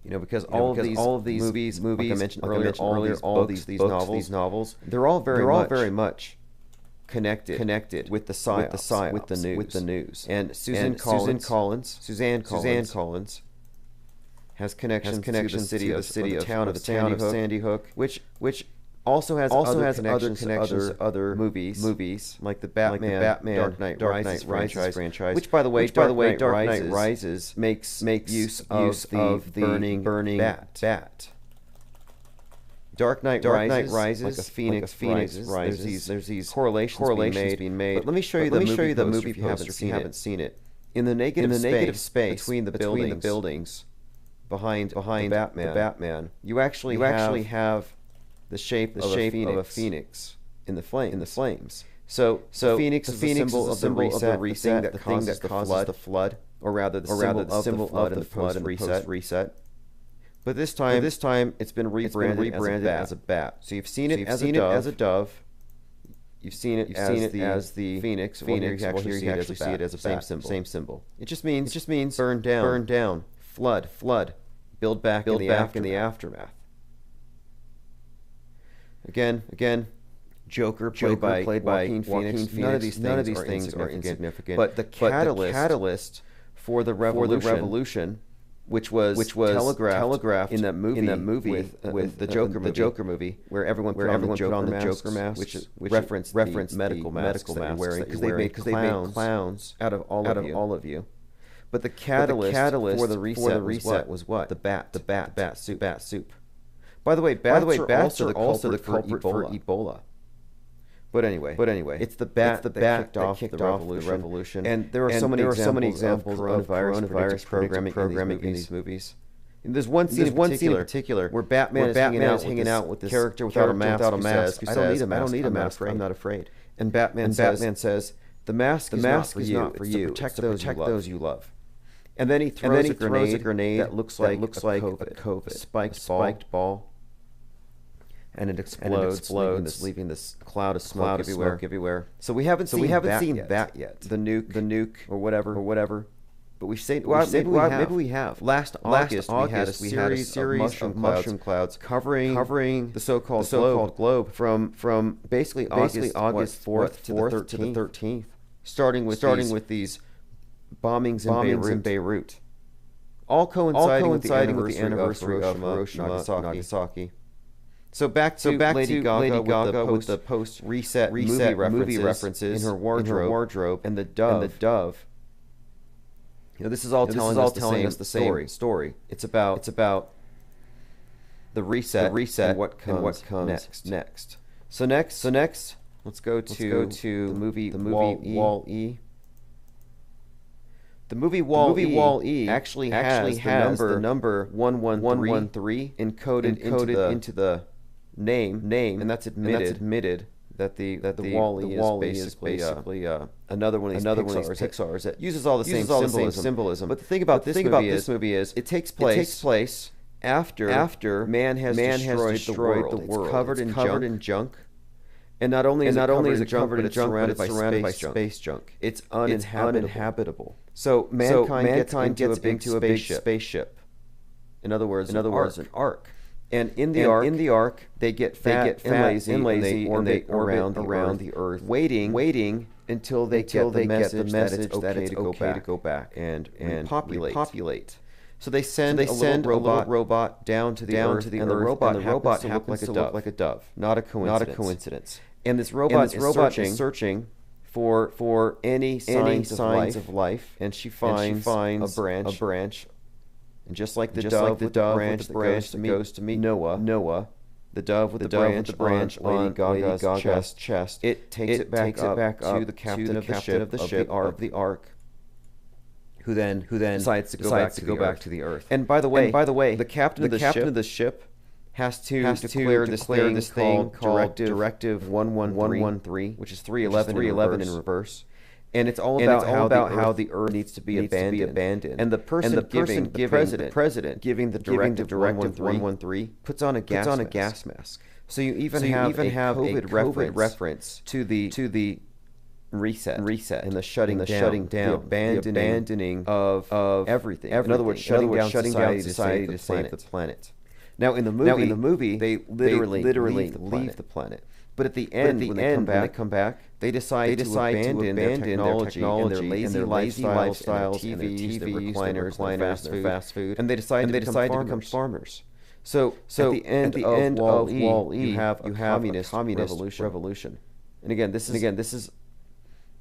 You know, because all of these movies, like I mentioned earlier, all these novels, they're all very much connected with the psyops, with the news. And Suzanne Collins has connections to the town of Sandy Hook, which also has other connections to other movies like the Batman Dark Knight Rises franchise, which by the way Dark Knight Rises makes use of the burning bat. Dark Knight Rises, like a phoenix rises. There's these correlations being made. But let me show you the movie if you haven't seen it. In the negative space between the buildings behind the Batman, you actually have the shape of a phoenix in the flames. So Phoenix is the symbol of the reset, the thing that causes the flood, or rather the symbol of the post-reset. But this time it's been rebranded as a bat. So you've seen it as a dove. You've seen it as the phoenix. Here you actually see it as a same symbol. It just means burn down, flood, build back in the aftermath. Again, Joker played by Joaquin Phoenix. None of these things are insignificant. But the catalyst for the revolution, which was telegraphed in that movie with the Joker movie, where everyone put on the Joker mask, which referenced the medical masks that you're wearing, because they made clowns out of all of you. But the catalyst for the reset was what? The bat soup. By the way, bats are also the culprit for Ebola. But anyway, it's the bat that kicked off the revolution. And there are so many examples of coronavirus programming in these movies. And there's one scene in particular where Batman is hanging out with this character without a mask who says, I don't need a mask, I'm not afraid. And Batman says, the mask is not for you, it's to protect those you love. And then he throws, a grenade that looks like a COVID, spiked ball. And it explodes, leaving this cloud of smoke everywhere. So we haven't seen that yet. The nuke, or whatever. But maybe we have. Last August, we had a series of mushroom clouds covering the so-called globe from basically August 4th to the 13th, starting with these bombings in Beirut, all coinciding with the anniversary of Hiroshima, Nagasaki. So back to Lady Gaga with the post-reset movie references in her wardrobe and the dove. This is all telling us the same story. It's about the reset and what comes next. So next, let's go to the movie Wall-E. The movie Wall-E actually has the number 113 encoded into the name, and that's admitted that the Wall-E is basically another one of these Pixars that uses all the same symbolism. But the thing about this movie is it takes place after man has destroyed the world. It's covered in junk. And not only is it covered in junk, but it's surrounded by space junk. It's uninhabitable. So mankind gets into a big spaceship. In other words, an ark. And in the ark, they get fat and lazy, and they orbit around the Earth, waiting until they get the message that it's okay to go back and populate. So they send a little robot down to the Earth, and the robot happens to look like a dove. Not a coincidence. And this robot is searching for any signs of life, and she finds a branch. And just like the dove with the branch that goes to meet Noah, the dove with the branch on Lady Gaga's chest, it takes it back up to the captain of the ark, who then decides to go back to the Earth. And by the way, the captain of the ship has to declare this thing called Directive 113, which is 311 in reverse. And it's all about how the Earth needs to be abandoned. And the president giving the Directive 113 puts on a gas mask. So you even have a COVID reference to the reset and the shutting down, the abandoning of everything. In other words, shutting down society to save the planet. Now in the movie, they literally leave the planet. But at the end, when they come back, they decide to abandon their technology and their lazy lifestyles, and their TVs, their recliners, their fast food, and they decide to become farmers. So at the end of Wall-E, you have a communist revolution. And again, this is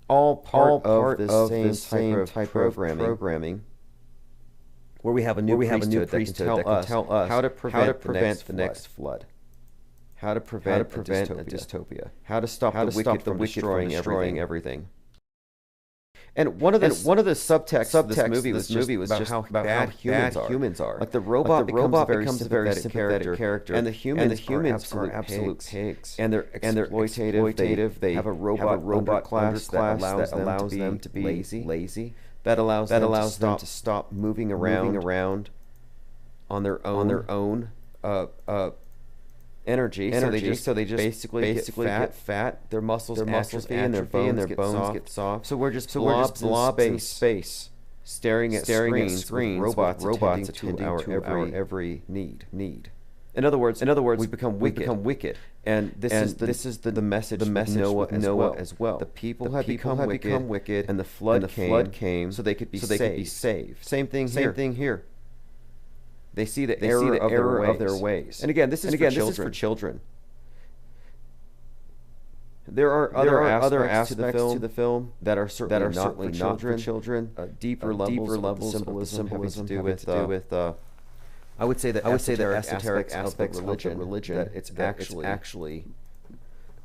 all part of the same type of programming, where we have a new priesthood that can tell us how to prevent the next flood. How to prevent a dystopia. How to stop the wicked from destroying everything. And one of the subtexts of this movie was just how bad humans are. Like the robot becomes a very sympathetic character, and the humans are absolute pigs. And they're exploitative. They have a robot class that allows them to be lazy. That allows them to stop moving around on their own. Energy. So they just basically get fat. Their muscles atrophy, and their bones get soft. So we're just blobs in space, staring at screens with robots attending to our every need. In other words, we become wicked. And this is the message of Noah as well. The people have become wicked, and the flood came so they could be saved. Same thing here. They see the error of their ways. And again, this is for children. There are other aspects to the film that are certainly not for children. Deeper levels of symbolism having to do with I would say the esoteric aspects of religion that it's actually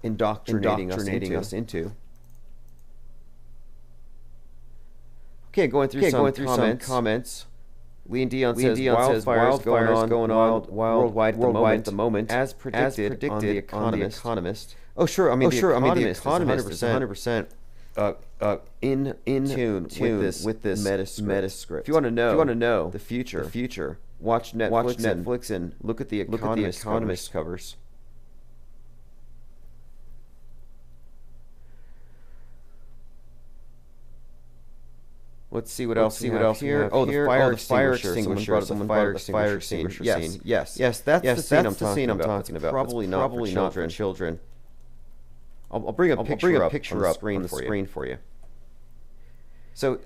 indoctrinating us into. Okay, going through some comments. Lee and Dion says wildfires going on worldwide at the moment, as predicted on The Economist. Oh, sure. I mean, The Economist is 100% in tune with this metascript. If you want to know the future, watch Netflix and look at the Economist covers. Let's see what else here. Oh, the fire extinguisher. Someone brought up the fire extinguisher scene. Yes. That's the scene I'm talking about. Probably not for children. I'll bring a picture up on the screen for you. So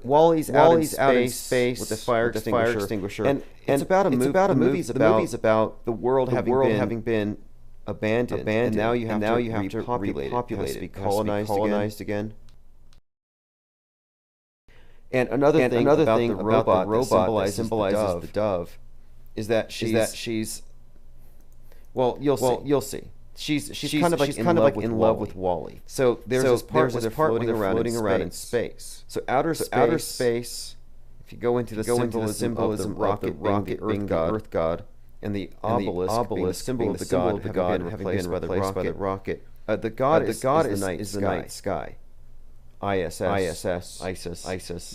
Wally's out in space with the fire extinguisher, and it's about a movie. The movie's about the world having been abandoned, and now you have to repopulate it. It has to be colonized again. And another thing about the robot that symbolizes the dove is that she's well, you'll see. She's kind of like in love with Wally. So there's this part where they're floating around in space. So outer space. If you go into the symbolism of the rocket being the Earth God, and the obelisk being the symbol of the god having been replaced by the rocket. The god is the night sky. ISS.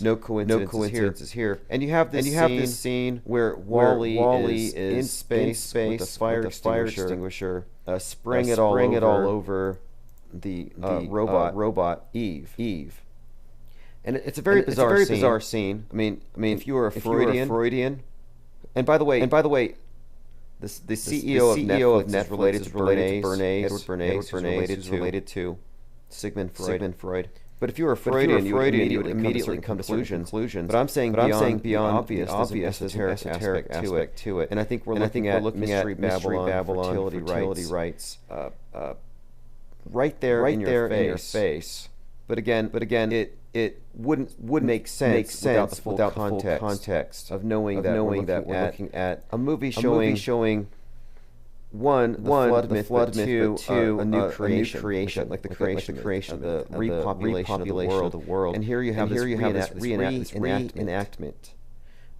No coincidences here. And you have this scene where Wally is in space with a fire extinguisher, spraying it all over the robot Eve. And it's a very bizarre scene. I mean, if you were a Freudian, and by the way, the CEO of Netflix is related to Bernays. Edward Bernays is related to Sigmund Freud. But if you were a Freudian, you would immediately come to conclusions. But I'm saying beyond the obvious, there's an esoteric aspect to it. And I think we're looking at Mystery Babylon, fertility rights, right there in your face. But again, it wouldn't make sense without the full context of knowing that we're looking at a movie showing one, the flood myth, but two, a new creation, like the creation, the repopulation of the world. And here you have this reenactment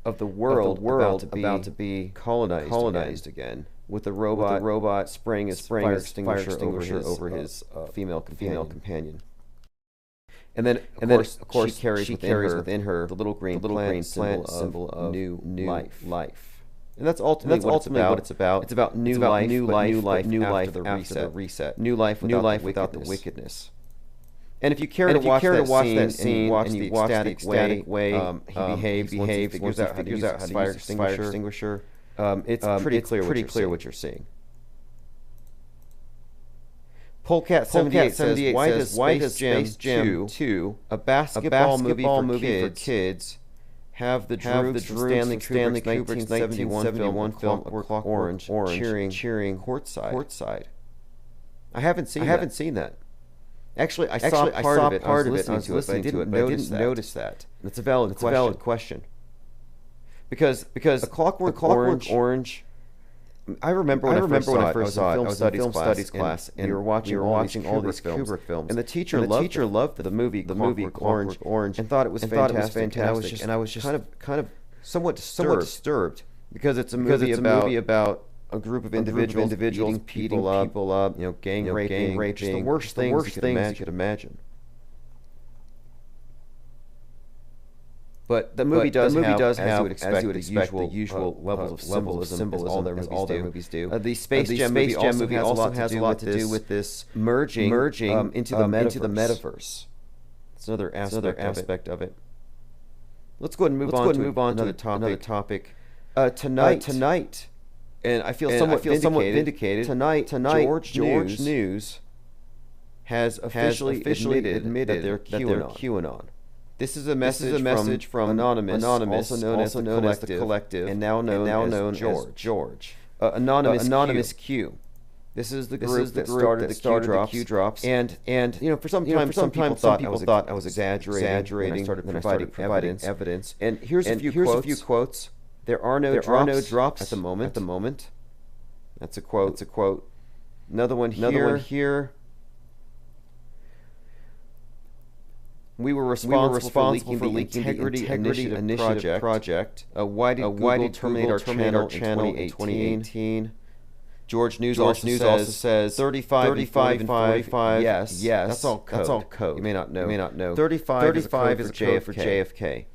of the world about to be colonized again, with the robot spraying his fire extinguisher over his female companion. And then of course she carries within her the little green plant symbol of new life. And that's ultimately what it's about. It's about new life after the reset. New life without the wickedness. And if you care to watch that scene, watch the ecstatic way he behaves, figures out how to use fire extinguisher, it's pretty clear what you're seeing. Polecat 78 says, why does Space Jam 2, a basketball movie for kids, have the Droogs from Stanley Kubrick's 1971 film Clockwork Orange cheering courtside? I haven't seen that. Actually, I saw part of it. I was listening to it, but I didn't notice that. That's a valid question. Because a Clockwork Orange. I remember when I first saw it. I was in film studies class, and we were watching all these Kubrick films. And the teacher loved the movie Clockwork Orange, and thought it was fantastic. And I was just kind of somewhat disturbed because it's a movie about a group of individuals beating people up, gang raping, just the worst things you could imagine. But the movie does have, as you would expect, the usual levels of symbolism as all their movies do. The Space Jam movie also has a lot to do with this merging into the metaverse. It's another aspect of it. Let's go ahead and move on to another topic. Tonight, and I feel somewhat vindicated. Tonight, George News has officially admitted that they're QAnon. This is a message from Anonymous, also known as the Collective, and now known as George. Anonymous Q. This is the group that started the Q drops, and for some time some people thought I was exaggerating, and I started providing evidence. And here's a few quotes. There are no drops at the moment. That's a quote. Another one here. We were responsible for leaking the Integrity Initiative project. Why did Google terminate our channel in 2018? George News also says 35 and 45. Yes. That's all code. You may not know. 35 is a code for JFK.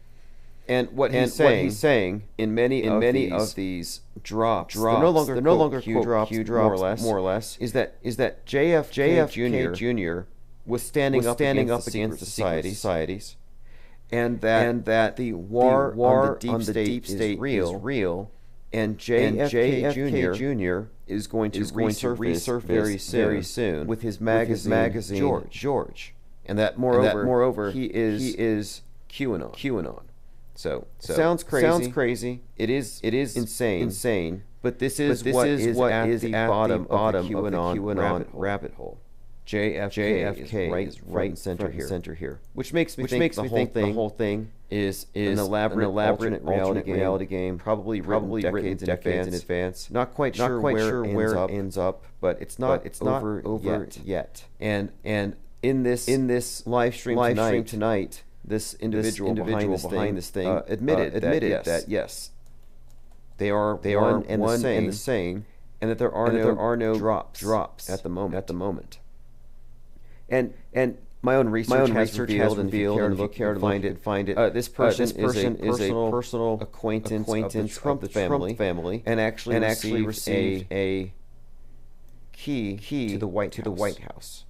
And what he's saying in many of these drops, they're no longer Q drops, more or less, is that JFK Jr. was standing up against the societies, and that the war on the deep state is real, and JFK Jr. is going to resurface very soon with his magazine George, and that moreover he is QAnon. So sounds crazy. It is insane. But this is what is at the bottom of the QAnon rabbit hole. JFK is right and center here. Which makes me think the whole thing is an elaborate reality game, probably written decades in advance. Not quite sure where it ends up, but it's not over yet. And in this live stream tonight, this individual behind this thing admitted that yes, they are one and the same, and that there are no drops at the moment. And my own research has revealed, and if you care to find it, this person is a personal acquaintance of the Trump family, and actually received a key to the White House.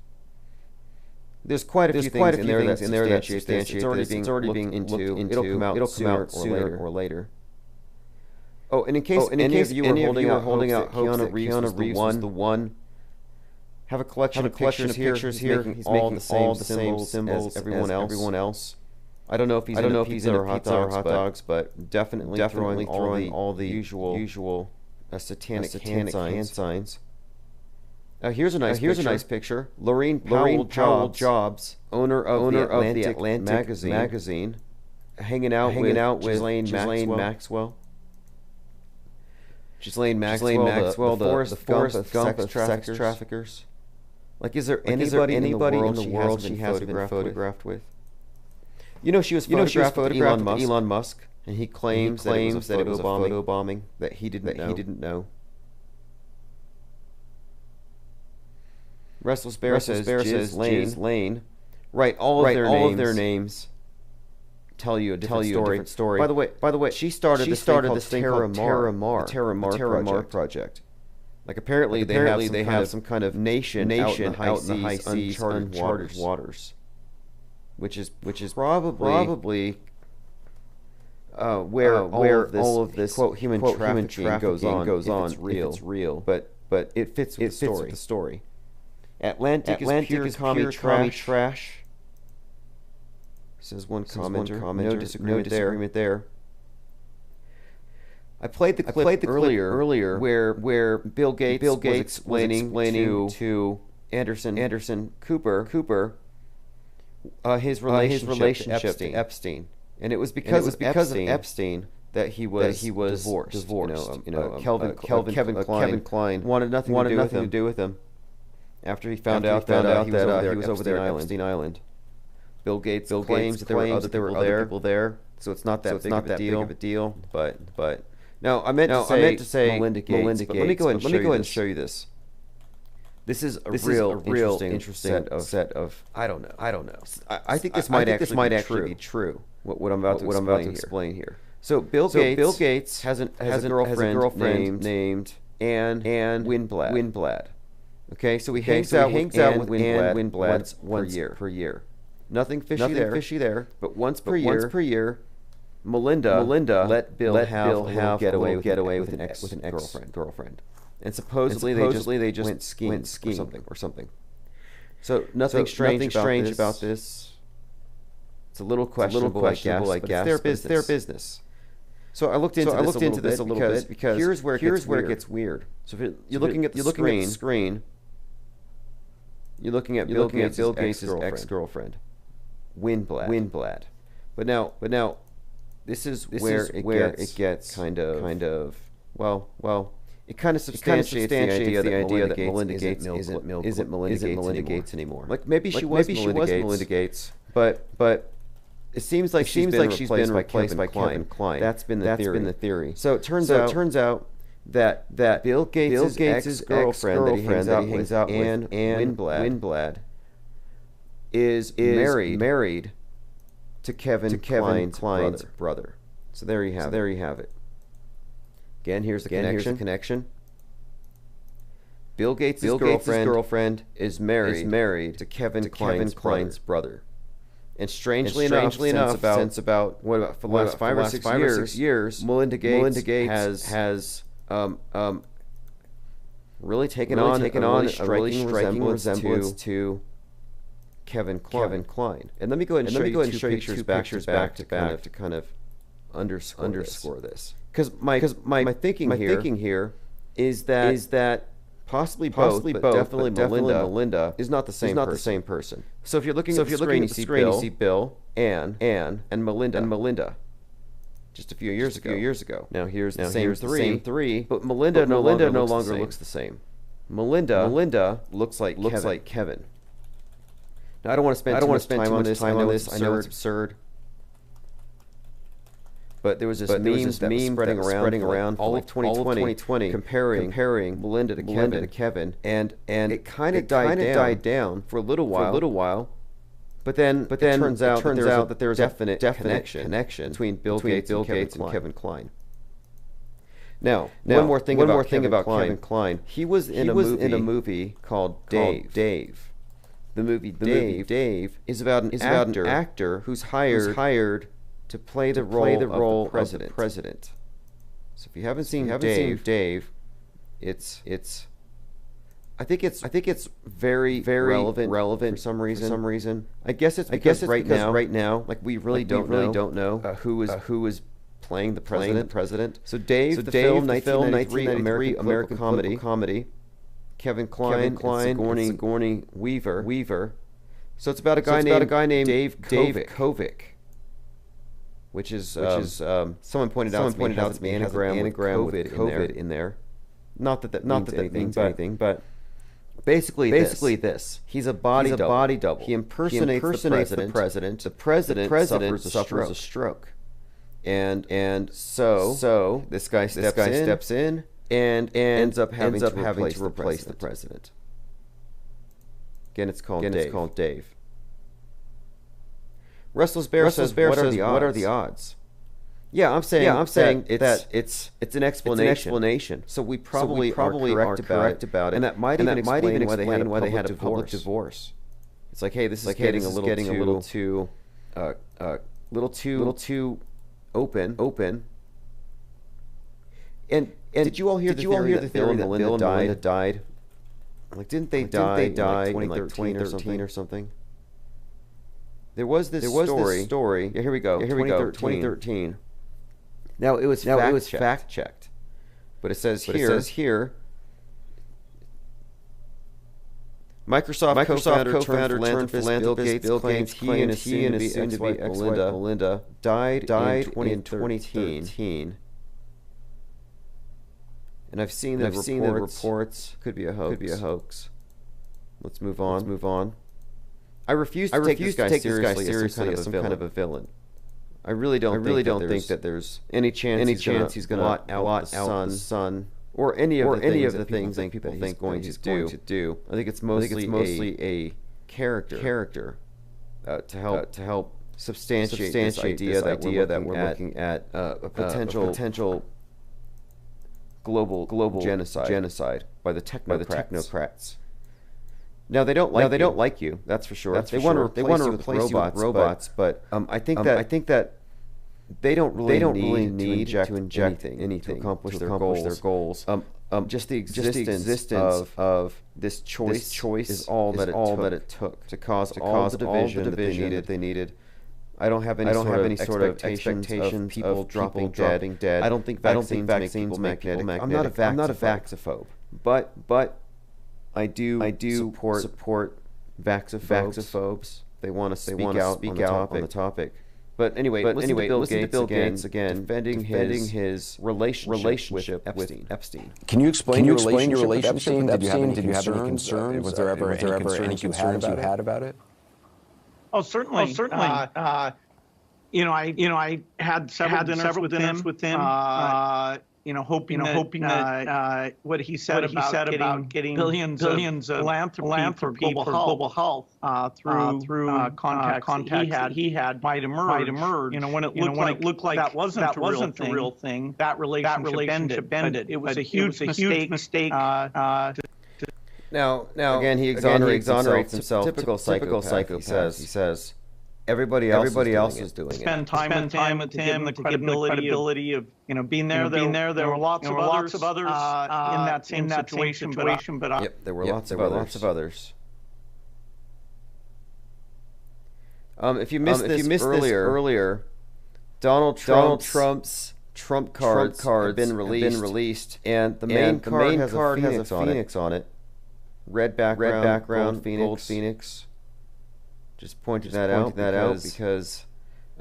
There's quite a few things in there that substantiate this. It's already being looked into. It'll come out sooner or later. Oh, and in case any of you are holding out hopes that Keanu Reeves was the one, have a collection of pictures here. He's making all the same symbols as everyone else. I don't know if he's into pizza or hot dogs, but definitely throwing all the usual satanic hand signs. Here's a nice picture. Lorraine Powell Jobs, owner of the Atlantic magazine, hanging out with Ghislaine Maxwell. Ghislaine Maxwell, the Forrest Gump of sex traffickers. Like, is there anybody in the world she hasn't been photographed with? You know, she was photographed with Elon Musk, and he claims that it was a photo bombing that he didn't know. Restless Bear says Jizz Lane. Right, all of their names tell you a different story. By the way, she started this thing called Terra Mar Project. Like apparently they have some kind of nation out in the high seas, uncharted waters, which is probably where all of this quote human trafficking goes on. If it's real, but it fits with the story. Atlantic is pure commie trash. Says one commenter. No disagreement there. I played the clip earlier where Bill Gates was explaining to Anderson Cooper his relationship to Epstein, and it was because of Epstein that he was divorced. Kevin Kline wanted nothing to do with him. After he found out that he was over there at Epstein Island. Bill Gates claims that there were other people there, so it's not that big of a deal. But no, I meant to say Melinda Gates. But let me go ahead and show you this. This is a real interesting set of I don't know. I think this might actually be true. What I'm about to explain here. So Bill Gates has a girlfriend named Ann Winblad. Okay, so he hangs out with Ann Winblad once per year. Nothing fishy there. But once per year, Melinda let Bill have a getaway with an ex-girlfriend. And supposedly they just went skiing or something. So nothing strange about this. It's a little questionable, I guess. It's their business. So I looked into this a little bit because here's where it gets weird. So if you're looking at the screen, you're looking at Bill Gates' ex-girlfriend, Winblad. But now, this is where it gets kind of well. It kind of substantiates the idea that Melinda Gates isn't Melinda Gates anymore. Like maybe she was Melinda Gates, but it seems like she's been replaced by Kevin Kline. That's been the theory. So it turns out that Bill Gates' ex-girlfriend that he hangs out with, Anne Winblad, is married to Kevin Kline's brother. So there you have it. Again, here's the connection. Bill Gates' girlfriend is married to Kevin Kline's brother. And strangely enough, since about for the last 5 or 6 years, Melinda Gates has really taken on a striking resemblance to Kevin Kline. And let me go ahead and show you two pictures back to kind of underscore this. Because my thinking here is that possibly both, but definitely Melinda is not the same person. So if you're looking at the screen, you see Bill, Anne, and Melinda. Just a few years ago. Now here's the same three, but Melinda no longer looks the same. Melinda looks like Kevin. Now I don't want to spend too much time on this. I know it's absurd. But there was this meme spreading around all of 2020 comparing Melinda to Kevin, and it kind of died down for a little while. But then it turns out that there's a definite connection between Bill Gates and Kevin Kline. Now one more thing about Kevin Kline. He was in a movie called Dave. The movie Dave is about an actor who's hired to play the role of the president. So if you haven't seen Dave, it's I think it's very relevant for some reason. I guess it's because right now, like we really don't know who is playing the president. So Dave, the film 1993 American comedy. Kevin Kline, Sigourney Weaver. So it's about a guy named Dave Kovic. Which is someone pointed out to me it has an anagram with COVID in there. Not that means anything, but basically this. He's a body double. He impersonates the president. The president suffers a stroke. And so this guy steps in and ends up having to replace the president. Again, it's called Dave. Restless Bear says, "What are the odds?" Yeah, I'm saying that it's an explanation. So we probably are correct about it, and that might even explain why they had a public divorce. It's like, hey, this is getting a little too open. And did you all hear the theory that Bill and Melinda died? Like, didn't they die in like 2013 or something? There was this story. Yeah, here we go. 2013. Now it was fact checked, but it says here. Microsoft co-founder turned philanthropist Bill Gates claims he and his soon-to-be ex-wife Melinda died in 2013. And I've seen the reports. Could be a hoax. Let's move on. I refuse to take this guy seriously as some kind of a villain. I really don't think that there's any chance he's going to blot out the sun or any of the things that people think he's going to do. I think it's mostly a character to help substantiate this idea that we're looking at a potential global genocide by the technocrats. Now they don't like you. That's for sure. They want to replace you with robots. But I think that they don't really need to inject anything to accomplish their goals. Just the existence of this choice is all that it took to cause all the division that they needed. I don't have any sort of expectations of people dropping dead. I don't think vaccines make people magnetic. I'm not a vaxophobe, but I do support vaxophobes. They want to speak out on the topic. But anyway, listen to Bill Gates again defending his relationship with Epstein. Can you explain your relationship with Epstein? Did you have any concerns? Was there ever any concerns you had about it? Oh, certainly. I had several dinners with him. hoping that what he said about getting billions of philanthropy for global health through contacts that he had might emerge. When it looked like that wasn't the real thing, that relationship ended. It was a huge mistake. Now, again, he exonerates himself. Typical psychopath. He says, everybody else is doing it. Spend time with him, the credibility of being there. There were lots of others in that same situation. But there were lots of others. If you missed this earlier, Donald Trump's Trump cards have been released, and the main card has a phoenix on it. Red background, gold phoenix. Just pointed that out because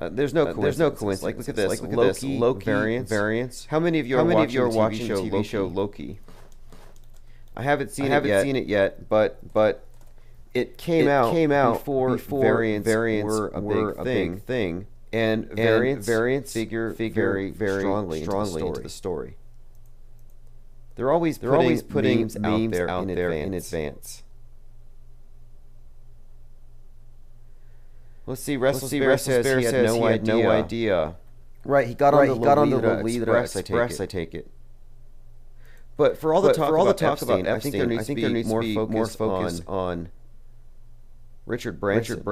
there's no coincidence. Like look at this, Loki variants. How many of you are watching the TV show Loki? I haven't seen it yet, but it came out before variants were a big thing, and variants figure very strongly into the story. They're always putting memes out there in advance. Let's see. Restless Bear says he had no idea. Right, he got on the Lolita Express. I take it. But for all the talk about Epstein, I think there needs to be more focus on Richard Branson.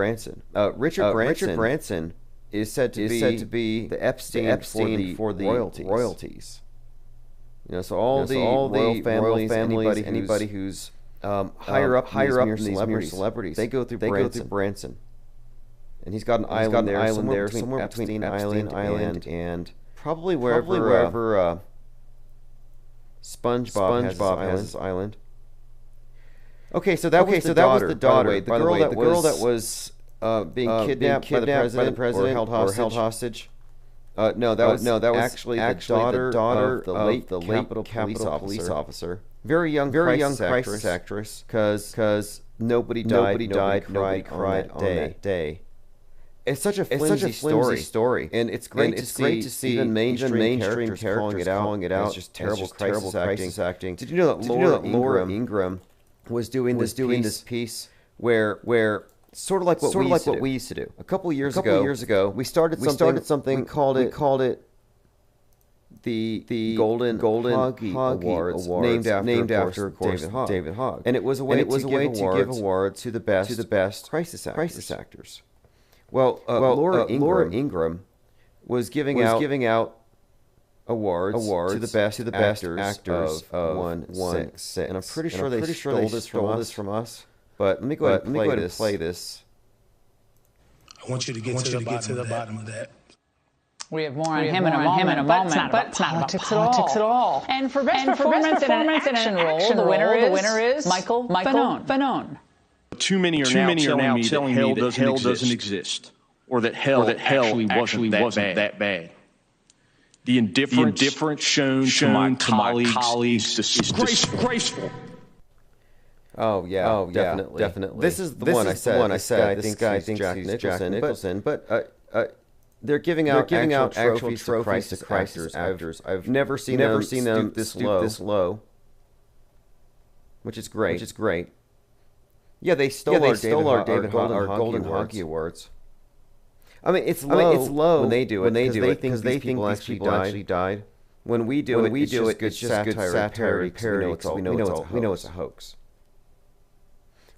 Richard Branson is said to be the Epstein for the royalties. So all the royal families, anybody who's higher up in these mere celebrities, they go through Branson. And he's got an island there, somewhere between Epstein Island and probably wherever SpongeBob has his island. Okay, so that was the daughter. By the way, the girl that was being kidnapped by the president or held hostage. No, that was actually the daughter of the late Capitol police officer. Very young crisis actress. Because nobody died, nobody cried on that day. It's such a flimsy story, and it's great to see even mainstream characters calling it out. It's just terrible crisis acting. Did you know that Laura Ingraham was doing this piece where sort of like what we used to do a couple years ago? We started something. We called it the Golden Hoggy Awards, named after of course, David Hogg, and it was a way to give awards to the best crisis actors. Well, Laura Ingraham was giving out awards to the best actors of one set, and I'm pretty sure they stole this from us. But let me go ahead and play this. I want you to get to the bottom of that. We have more on him in a moment, but it's not about politics at all. And for best performance in an action role, the winner is Michael Fanone. Too many are now telling me that hell doesn't exist, or that hell actually wasn't that bad. The indifference shown to my colleagues is disgraceful. Oh yeah, definitely. This is the one I said. This guy thinks he's Jack Nicholson, but they're giving out actual trophies to crisis actors. I've never seen them stoop this low, which is great. Yeah, they stole our Golden Hoggy Awards. I mean, it's low when they do it because they think these people actually died. When we do it, it's just good satire, parody. We know it's a hoax.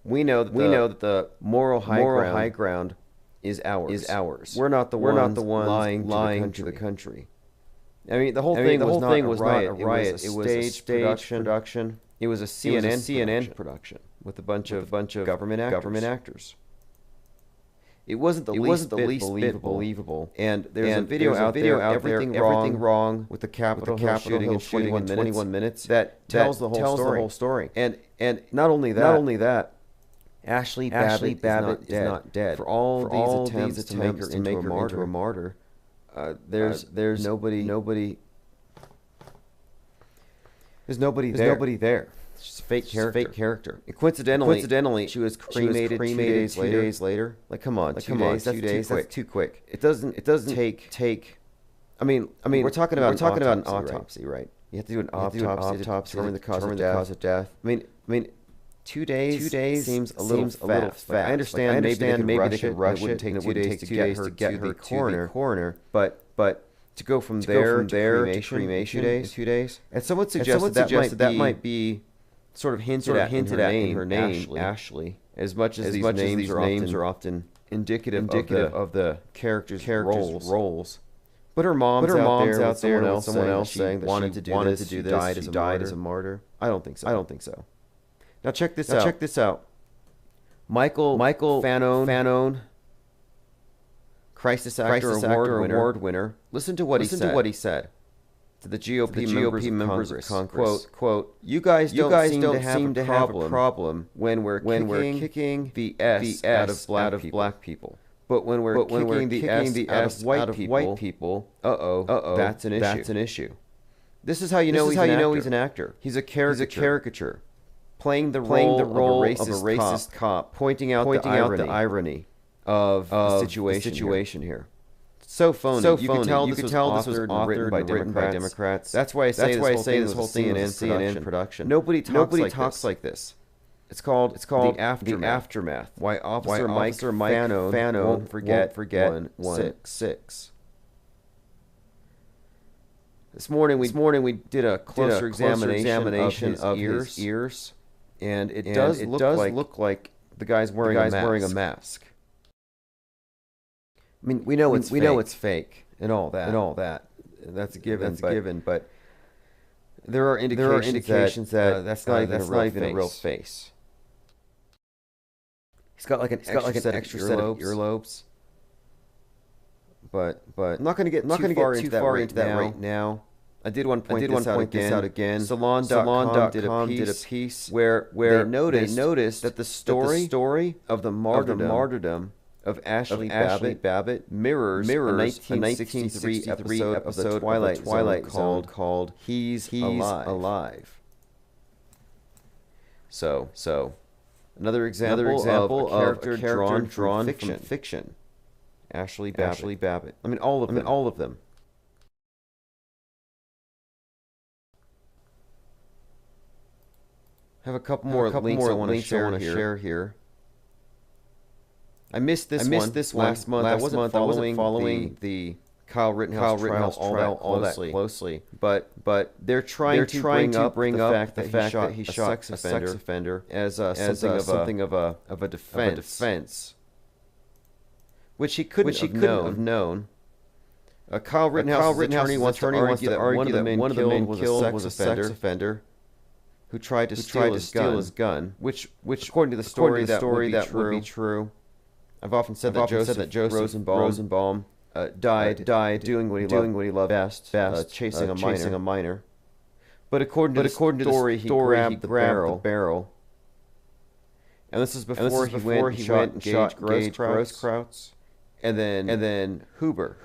We know that the moral high ground is ours. We're not the ones lying to the country. I mean, the whole thing was not a riot. It was a staged production. It was a CNN production with a bunch of government actors. It wasn't the least bit believable. And there's a video out there, everything wrong with the Capitol shooting in 21 minutes that tells the whole story. And not only that, Ashley Babbitt is not dead. For all these attempts to make her into a martyr, there's nobody there. It's just a fake character. And coincidentally, she was cremated 2 days later. Like, come on, 2 days. That's too quick. It doesn't take. I mean, we're talking about an autopsy, right? You have to do an autopsy to determine the cause of death. I mean, 2 days seems a little fast. Like, I understand maybe they could rush it. It wouldn't take 2 days to get her to the coroner. But to go from there to cremation in 2 days. And someone suggested that might be sort of hinted at in her name, Ashley. As much as these names are often indicative of the characters' roles. But her mom's out there, someone else saying that wanted to do this, she died as a martyr. I don't think so. Now check this out. Michael Fanone, Crisis Actor Award winner. Listen to what he said to the GOP members of Congress. Quote, you guys don't seem to have a problem when we're kicking the S out of black people. But when we're kicking the S out of white people, that's an issue. This is how you know he's an actor. He's a caricature. Playing the role of a racist cop, pointing out the irony of the situation here. So phony. You can tell this was authored and written by Democrats. That's why I say this whole thing was CNN production. Nobody talks like this. It's called the aftermath. Why Officer Mike Fanone won't forget 116. This morning we did a closer examination of his ears, and it does look like the guy's wearing a mask. I mean, we know it's fake and all that. That's a given. But there are indications that that's not even a real face. He's got like an extra set of earlobes. But I'm not going to get too far into that right now. I did want to point this out again. Salon.com did a piece where they noticed that the story of the martyrdom of Ashley Babbitt mirrors a 1963 episode of the Twilight Zone called He's Alive. So another example of a character drawn from fiction. Ashley Babbitt. I mean, all of them. I have a couple more links I want to share here. I missed this last month. I wasn't following the Kyle Rittenhouse trial all that closely. But they're trying to bring up the fact that he shot a sex offender as something of a defense. Which he couldn't have known. Kyle Rittenhouse's attorney wants to argue that one of the men killed was a sex offender who tried to steal his gun, which according to the story that would be true. I've often said that Joseph Rosenbaum died doing what he loved best, chasing a minor. But according to the story, he grabbed the barrel. And this is before he went and shot Grosskreutz. And then Anthony Huber.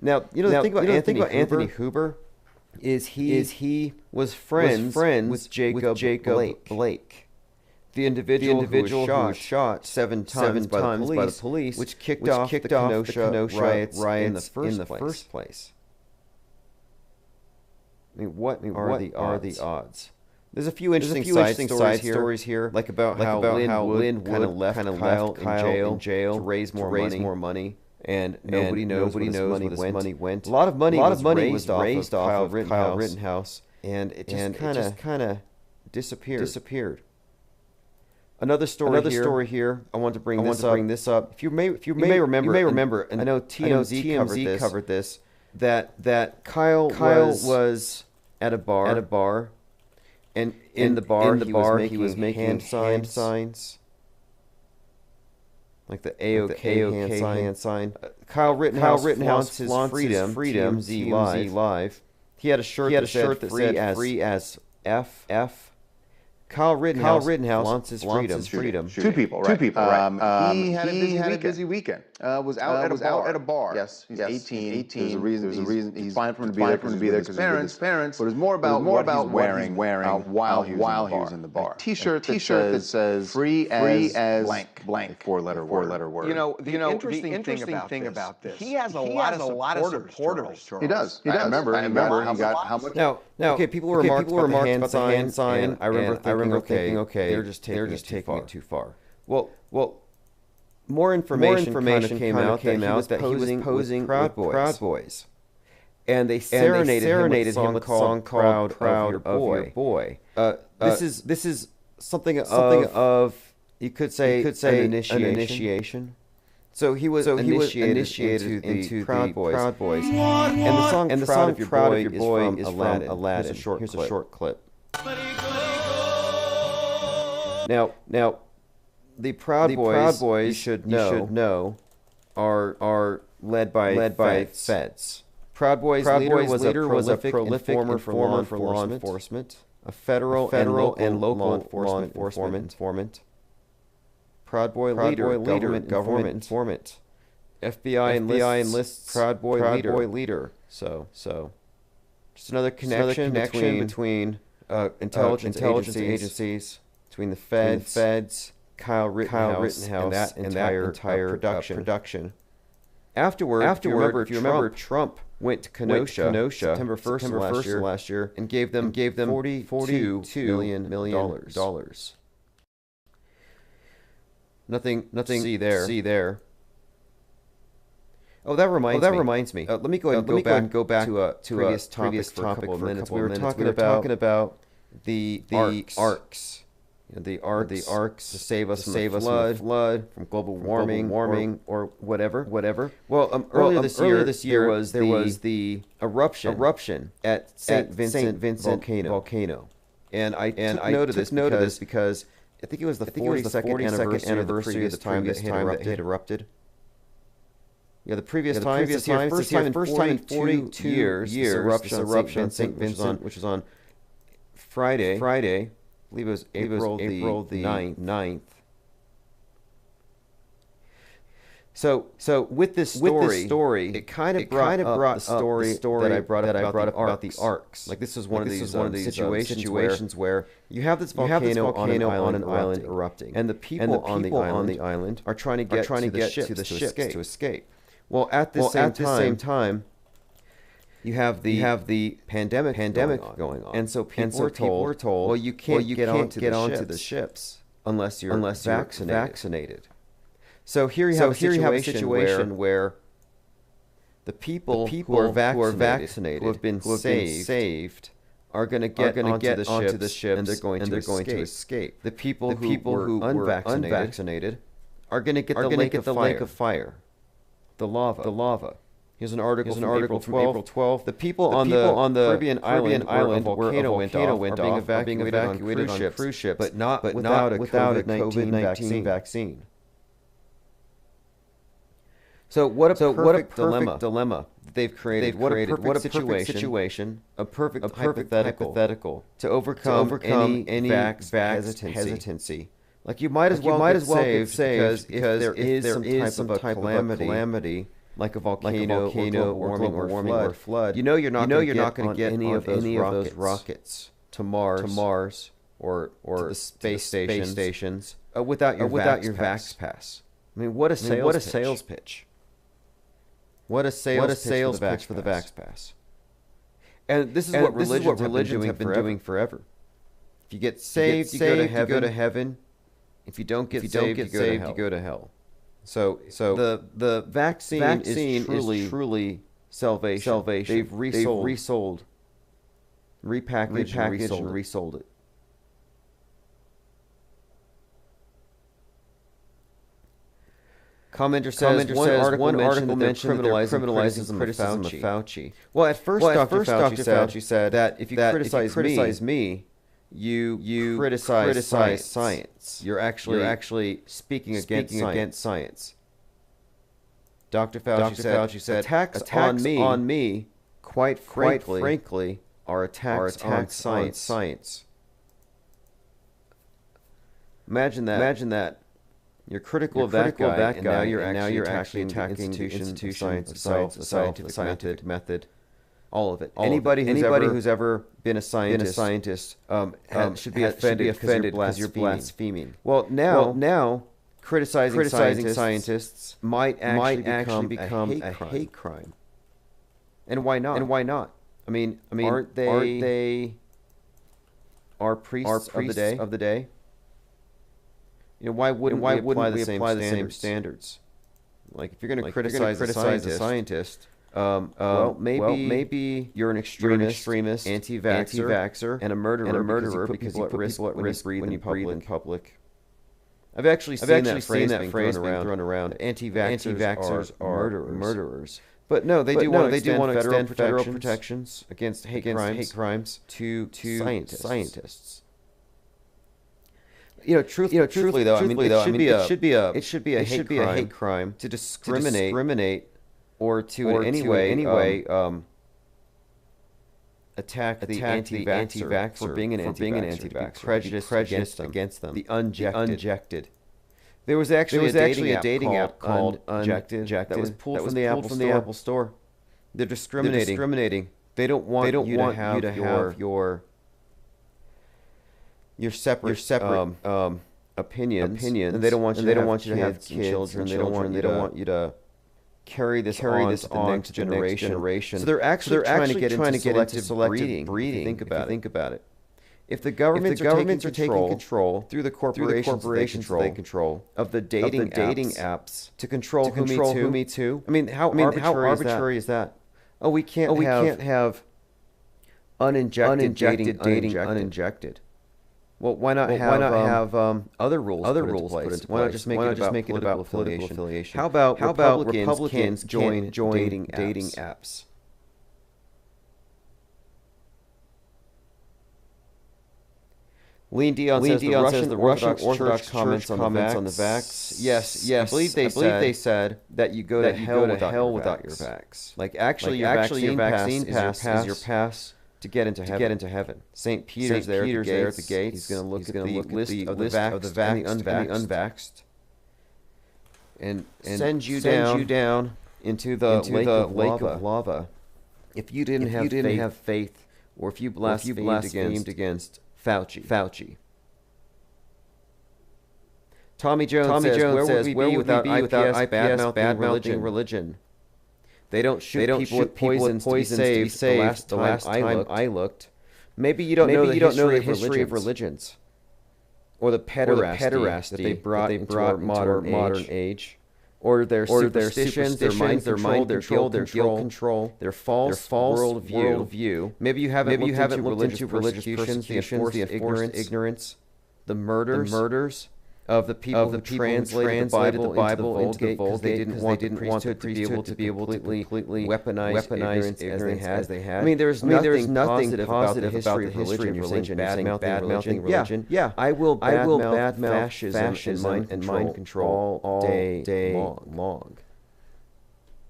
Now, the thing about Anthony Huber is he was friends with Jacob Blake, the individual who was shot seven times by the police, which kicked off the Kenosha riots in the first place. I mean, what are the odds? There's a few interesting side stories here, like about how Lynn kind of left Kyle in jail to raise more money, and nobody knows where this money went. A lot of money was raised off of Kyle Rittenhouse, and it just kind of disappeared. Another story here. I want to bring this up. If you may remember, and I know TMZ covered this. That Kyle was at a bar. And in the bar, he was making hand signs, like the AOK hand sign. Kyle Rittenhouse flaunts his freedom. TMZ Live. He had a shirt that said free as F. Kyle Rittenhouse flaunts his freedom. Two people, right? He had a busy weekend. was out at a bar. Yes, he's 18. There's a reason. He's fine for him to be there because he's with his parents. But it's more about what he's wearing while he was in the bar. A T-shirt that says "free as blank" four-letter word. You know, the interesting thing about this, he has a lot of supporters. He does. I remember he got how much? Now, okay, people remarked about the hand sign. And I remember thinking, okay, they're just taking it too far. Well, more information kind of came out that he was posing with Proud Boys. And they serenaded him with a song called Proud of Your Boy. This is something of you could say an initiation. So he was initiated into the Proud Boys. And the song Proud of Your Boy is from Aladdin. Here's a short clip. Now, the Proud Boys, you should know, are led by feds. Proud Boys' leader was a prolific informer for law enforcement, a federal and local law enforcement informant. Proud Boy leader, government informant. FBI enlists Proud Boy leader. So just another connection between intelligence agencies, between the feds, Kyle Rittenhouse and that entire production. Afterward, if you remember, Trump went to Kenosha September 1st last year and gave them $42 million. Nothing. See there. Oh, that reminds me. Let me go ahead and go back to a previous topic for a couple of minutes. We were talking about the arcs. The arcs to save us from the flood, from global warming, or whatever. Well, earlier this year there was the eruption at St. Vincent volcano, and I took note of this because I think it was the 42nd anniversary of the time that it erupted. Yeah, the previous time, first time in 42 years, this eruption at St. Vincent, which was on Friday. I believe it was April the 9th. So with this story, it kind of brought up the story that I brought up about the arcs. Like this was one of these situations where you have this volcano on an island erupting, and the people on the island are trying to get to the ships to escape. Well, at the same time, you have the pandemic going on, and so people are told, well, you can't get onto the ships unless you're vaccinated. So here you have a situation where the people who are vaccinated, who have been saved, are going to get onto the ships, and they're going to escape. The people who were unvaccinated are going to get the lake of fire, the lava. Here's an article from April 12th. The people on the Caribbean island where a volcano went off are being evacuated on cruise ships, but not without a COVID-19 vaccine. So what a perfect dilemma they've created. What a perfect situation. A perfect hypothetical to overcome any vax hesitancy. Like you might as well get saved because if there is some type of a calamity, like a volcano or global warming or flood, you're not going to get any of those rockets to Mars or to the space stations without your vax pass. I mean, what a sales pitch. What a sales pitch for the vax pass. And this is what religions have been doing forever. If you get saved, you go to heaven. If you don't get saved, you go to hell. So the vaccine is truly salvation. They've resold, repackaged and resold it. Commenter says one article mentioned criminalizing criticism of Fauci. Well, at first Dr. Fauci said that if you criticize me, you criticize science. You're actually speaking against science. Dr. Fauci said attacks on me, quite frankly, are attacks on science. Imagine that. You're critical of that guy, and now you're actually attacking institutions of science, the scientific method, all of it. Anybody who's ever been a scientist should be offended because you're blaspheming. Well, now criticizing scientists might actually become a hate crime. And why not? I mean, aren't they our priests of the day? You know, why wouldn't we apply the same standards? Like, if you're going to criticize a scientist, well, maybe you're an extremist, anti-vaxxer, and a murderer because you put people at risk when you breathe in public. I've actually seen that phrase being thrown around. Anti-vaxxers are murderers. But no, they do want to extend federal protections against hate crimes to scientists. You know, truthfully though, it should be a hate crime to discriminate or to in any way attack the anti-vaxxer for being an anti-vaxxer, be prejudiced against them, the unjected. There was actually a dating app called Unjected that was pulled from the Apple Store. They're discriminating. They don't want you to have your separate opinions, and they don't want you to have kids, children. They don't want you to carry this on to the next generation. So they're actually trying to get into selective breeding. Think about it. If the governments are taking control through the corporations they control of the dating apps to control who me too. I mean, how arbitrary is that? Oh, we can't have uninjected dating uninjected. Well, why not have other rules put into place? Why not just make it about political affiliation? How about Republicans join dating apps? Lean Dion says the Russian Orthodox comments on the vax. Yes. I believe they said that you go to hell without your vax. Like actually your vaccine pass is your pass to get into heaven. St. Peter's there at the gates. He's going to look at the list of the vaxxed and the unvaxxed, and send you down into the lake of lava. If you didn't have faith, or if you blasphemed against Fauci. Tommy Jones says, where would we be without IPS bad-mouthing religion? They don't shoot people with poisons to be saved the last time I looked. Maybe you don't know the history of religions. Or the pederasty that they brought into our modern age. Or their superstitions, their mind control, their guilt control, their false worldview. Maybe you haven't looked into persecutions, the enforced ignorance, the murders of the people who translated the Bible into the Vulgate because they didn't want the priesthood to be able to completely weaponize ignorance as they had. I mean, there's nothing positive about the history of religion. You're saying bad-mouthing religion. Yeah. I will bad-mouth fascism and mind control all day long.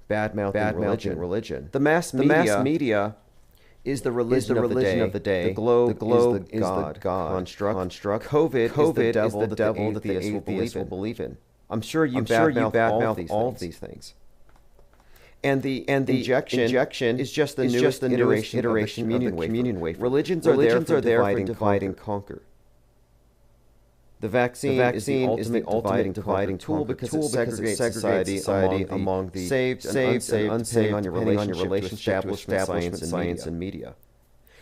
Bad-mouthing religion. The mass media is the religion of the day. The globe is the God construct. COVID is the devil that the atheists will believe in. I'm sure you badmouth all of these things. And the injection is just the newest iteration of the communion wafer. Religions are there for divide and conquer. The vaccine is the ultimate dividing tool because it segregates society among the saved and unsaved on your relationship to establishment, science, and media.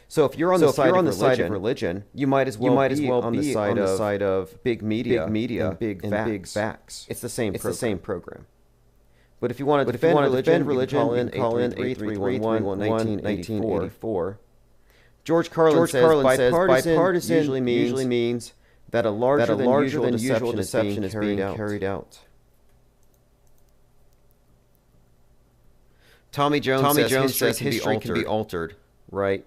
So if you're on the side of religion, you might as well be on the side of big media and big vax. It's the same program. But if you want to defend religion, call in 833-111-1984. George Carlin says bipartisan usually means that a larger than usual deception is being carried out. Tommy Jones says history can be altered. Right.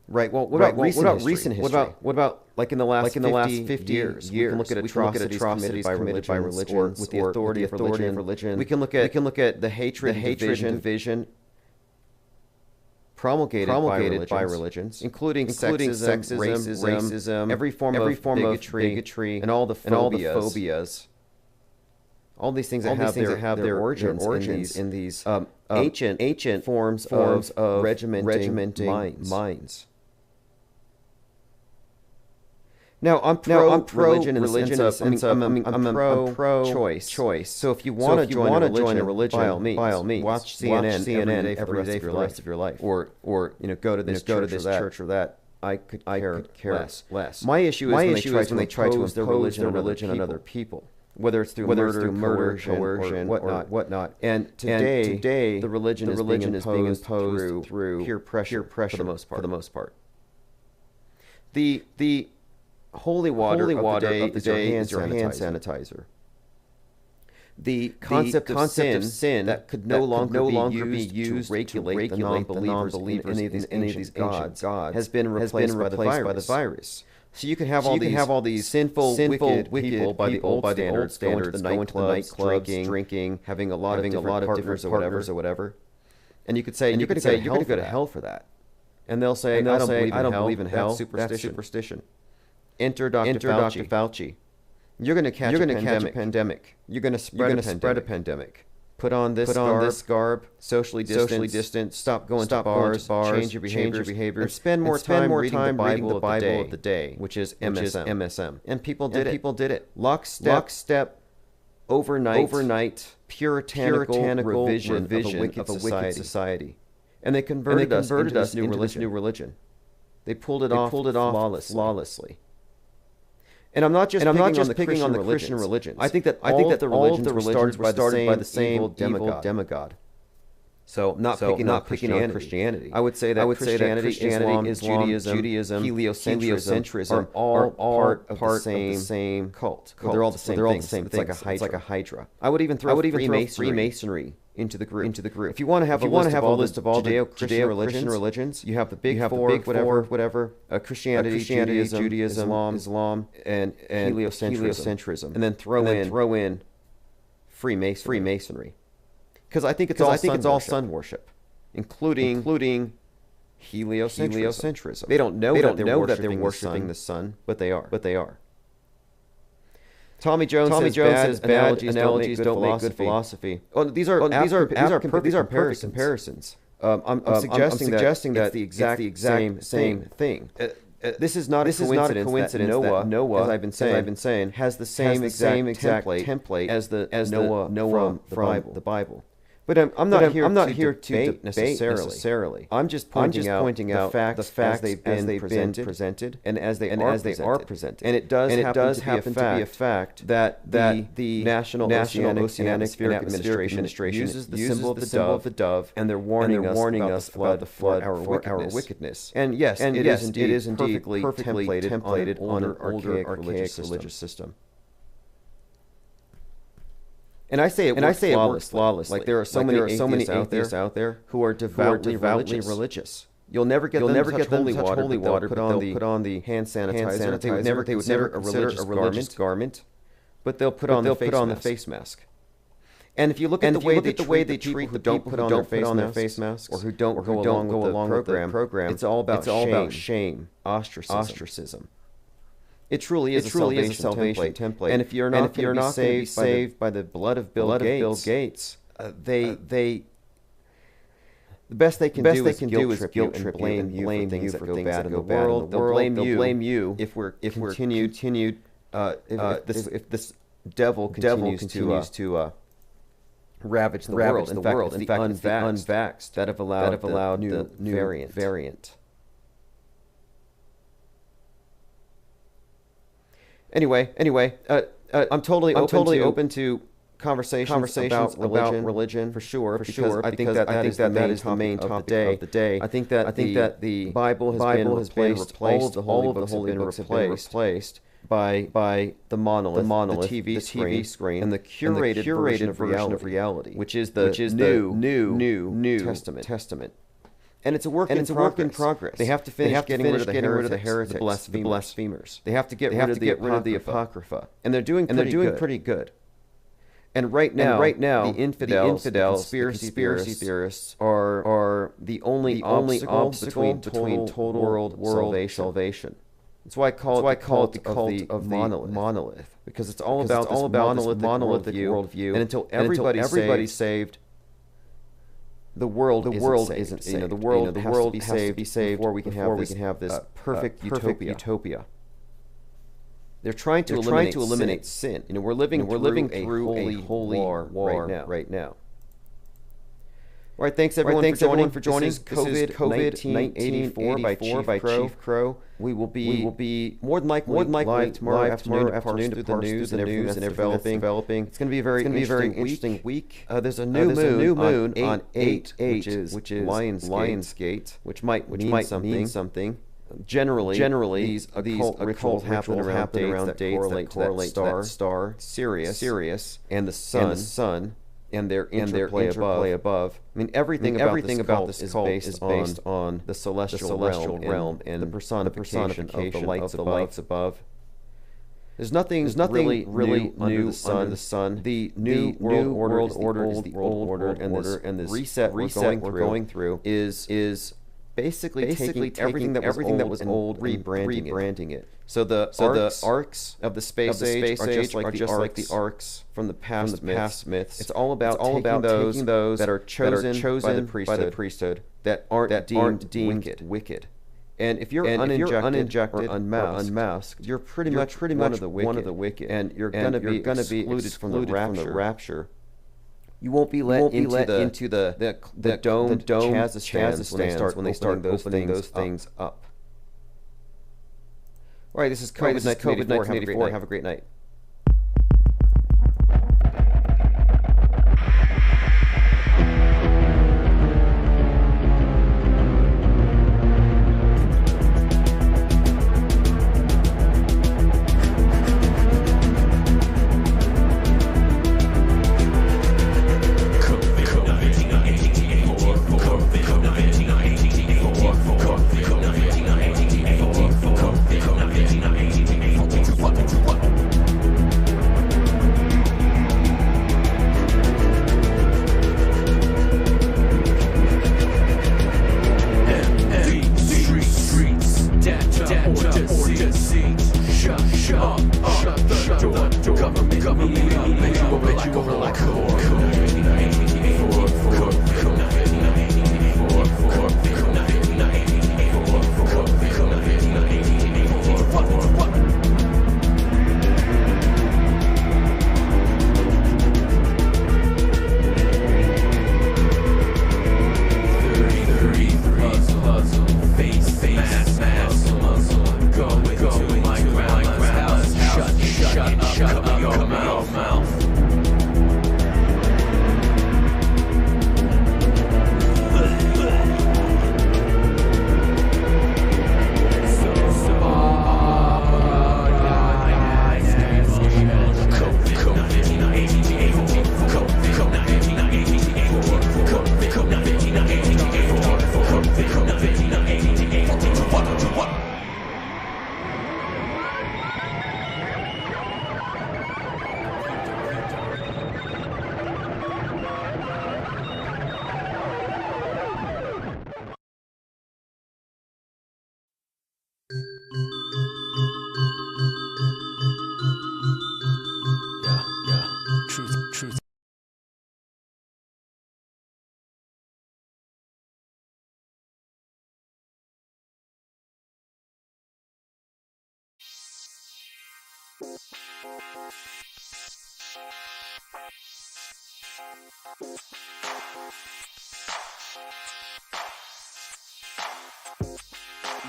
Well, what about recent history? What about like in the last 50 years? We can look at atrocities committed by religions or with the authority of religion. We can look at the hatred and division promulgated by religions, including sexism, racism, every form of bigotry, and all the phobias. All these things that have their origins in these ancient forms of regimenting minds. Now, I'm pro religion in the sense of I'm pro choice. So if you want to join a religion, by all means, watch CNN every day for the rest of your life, or go to this church or that. I could care less. My issue is when they try to impose their religion on other people, whether it's through murder, coercion, or whatnot. And today the religion is being imposed through peer pressure for the most part. The holy water of the day is your hand sanitizer. The concept of sin that could no longer be used to regulate the non-believers in any of these ancient gods has been replaced by the virus. So you can have all these sinful, wicked people by the old standards, going to the nightclubs, drinking, having a lot of different partners or whatever. And you could say you're going to go to hell for that. And they'll say, I don't believe in hell. That's superstition. Enter Dr. Fauci. You're going to catch a pandemic. You're going to spread a pandemic. Put on this garb, socially distance, stop going to bars, change your behavior, and spend more time reading the Bible of the day, which is MSM. And people did it. Lockstep, overnight, puritanical revision of a wicked society. And they converted us into this new religion. They pulled it off flawlessly. And I'm not just picking on the Christian religions. I think that all of the religions were started by the same evil demigod. So not picking on Christianity. I would say that Christianity, Islam, Judaism, heliocentrism are all part of the same cult. They're all the same. It's like a hydra. I would even throw Freemasonry into the group. If you want to have a list of all Judeo-Christian religions, you have the big four, whatever, Christianity, Judaism, Islam, and heliocentrism, and then throw in Freemasonry. Because I think it's all sun worship, including heliocentrism. They don't know that they're worshiping the sun, but they are. Tommy Jones says analogies don't make good philosophy. Oh, these are perfect comparisons. I'm suggesting that it's the exact same thing. This is not a coincidence that Noah, as I've been saying, has the same exact template as Noah from the Bible. But I'm not here to debate necessarily. I'm just pointing out the facts as they've been presented and as they are presented. And it does happen to be a fact that the National Oceanic and Atmospheric Administration uses the symbol of the dove, and they're warning us about the flood, our wickedness. And yes, it is indeed perfectly templated on an archaic religious system. And I say it works flawlessly. Like there are so many atheists out there who are devoutly religious. You'll never get them to touch holy water, but they'll put on the hand sanitizer. They would never consider a religious garment, but they'll put on the face mask. And if you look at the way they treat who don't put on their face masks, or who don't go along with the program, it's all about shame, ostracism. It truly is a salvation template. And if you're not going to be saved by the blood of Bill Gates, the best they can do is guilt trip you and blame things that go bad in the world. They'll blame you if this devil continues to ravage the world. In fact, it's the unvaxxed that have allowed the new variant. Anyway, I'm totally open to conversations about religion for sure. I think that is the main topic of the day. I think that the Bible has been replaced. All of the holy books have been replaced by the monolith, the TV screen, and the curated version of reality, which is the New Testament. And it's a work in progress. They have to finish getting rid of the heretics, the blasphemers. They have to get rid of the Apocrypha. And they're doing pretty good. And right now, the infidels, conspiracy theorists are the only obstacle between total world salvation. That's why I call it the cult of monolith, because it's all about this monolithic worldview. And until everybody's saved, the world isn't saved. The world has to be saved before we can have this perfect utopia. They're trying to eliminate sin. We're living through a holy war right now. All right, thanks everyone for joining. This is COVID 1984 by Chief Crow. We will be more than likely live tomorrow afternoon to parse through the news and everything developing. It's going to be a very interesting week. There's a new moon on 8, which is Lionsgate, which might mean something. Generally, these occult rituals happen around dates that correlate to that star, Sirius, and the sun. And their interplay above. I mean, everything about this cult is based on the celestial realm and the personification of the lights above. There's nothing really new under the sun. The new world order is the old order, and this reset we're going through is basically taking everything that was old, rebranding it. So the arcs of the space age are just like the arcs from the past myths. It's all about taking those that are chosen by the priesthood that aren't deemed wicked. And if you're uninjected or unmasked, you're pretty much one of the wicked, and you're gonna be excluded from the rapture. You won't be let into the domed chazza when they start opening those things up. All right, this is COVID 1984. Have a great night.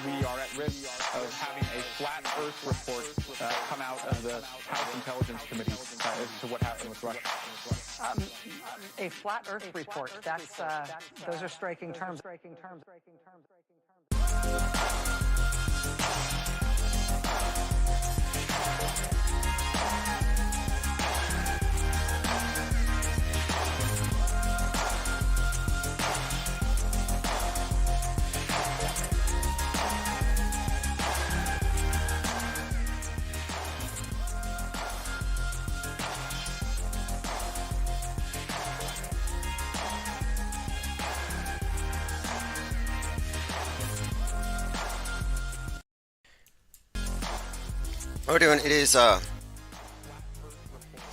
We are at risk of having a flat Earth report come out of the House Intelligence Committee as to what happened with Russia. A flat Earth report. That's those are striking terms. How are we doing? It is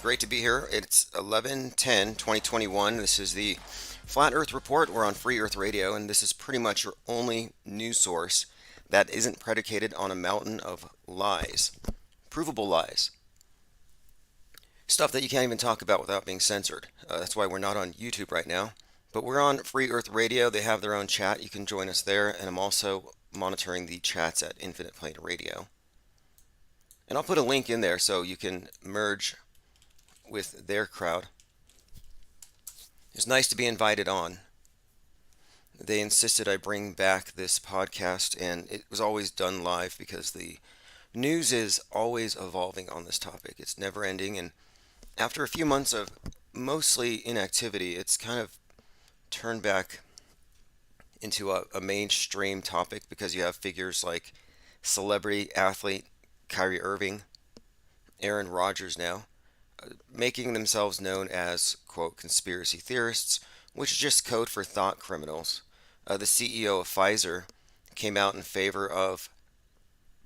great to be here. It's 11/10/2021. This is the Flat Earth Report. We're on Free Earth Radio, and this is pretty much your only news source that isn't predicated on a mountain of lies, provable lies, stuff that you can't even talk about without being censored. That's why we're not on YouTube right now, but we're on Free Earth Radio. They have their own chat. You can join us there, and I'm also monitoring the chats at Infinite Plane Radio. And I'll put a link in there so you can merge with their crowd. It's nice to be invited on. They insisted I bring back this podcast, and it was always done live because the news is always evolving on this topic. It's never ending, and after a few months of mostly inactivity, it's kind of turned back into a mainstream topic because you have figures like celebrity athlete Kyrie Irving, Aaron Rodgers now, making themselves known as, quote, conspiracy theorists, which is just code for thought criminals. The CEO of Pfizer came out in favor of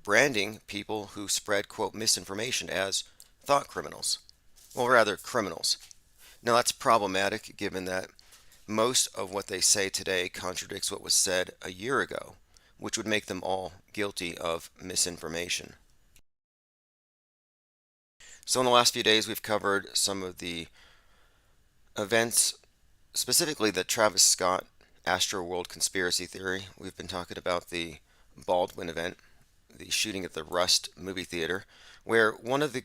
branding people who spread, quote, misinformation as thought criminals. Well, rather, criminals. Now, that's problematic given that most of what they say today contradicts what was said a year ago, which would make them all guilty of misinformation. So in the last few days, we've covered some of the events, specifically the Travis Scott Astroworld conspiracy theory. We've been talking about the Baldwin event, the shooting at the Rust movie theater, where one of the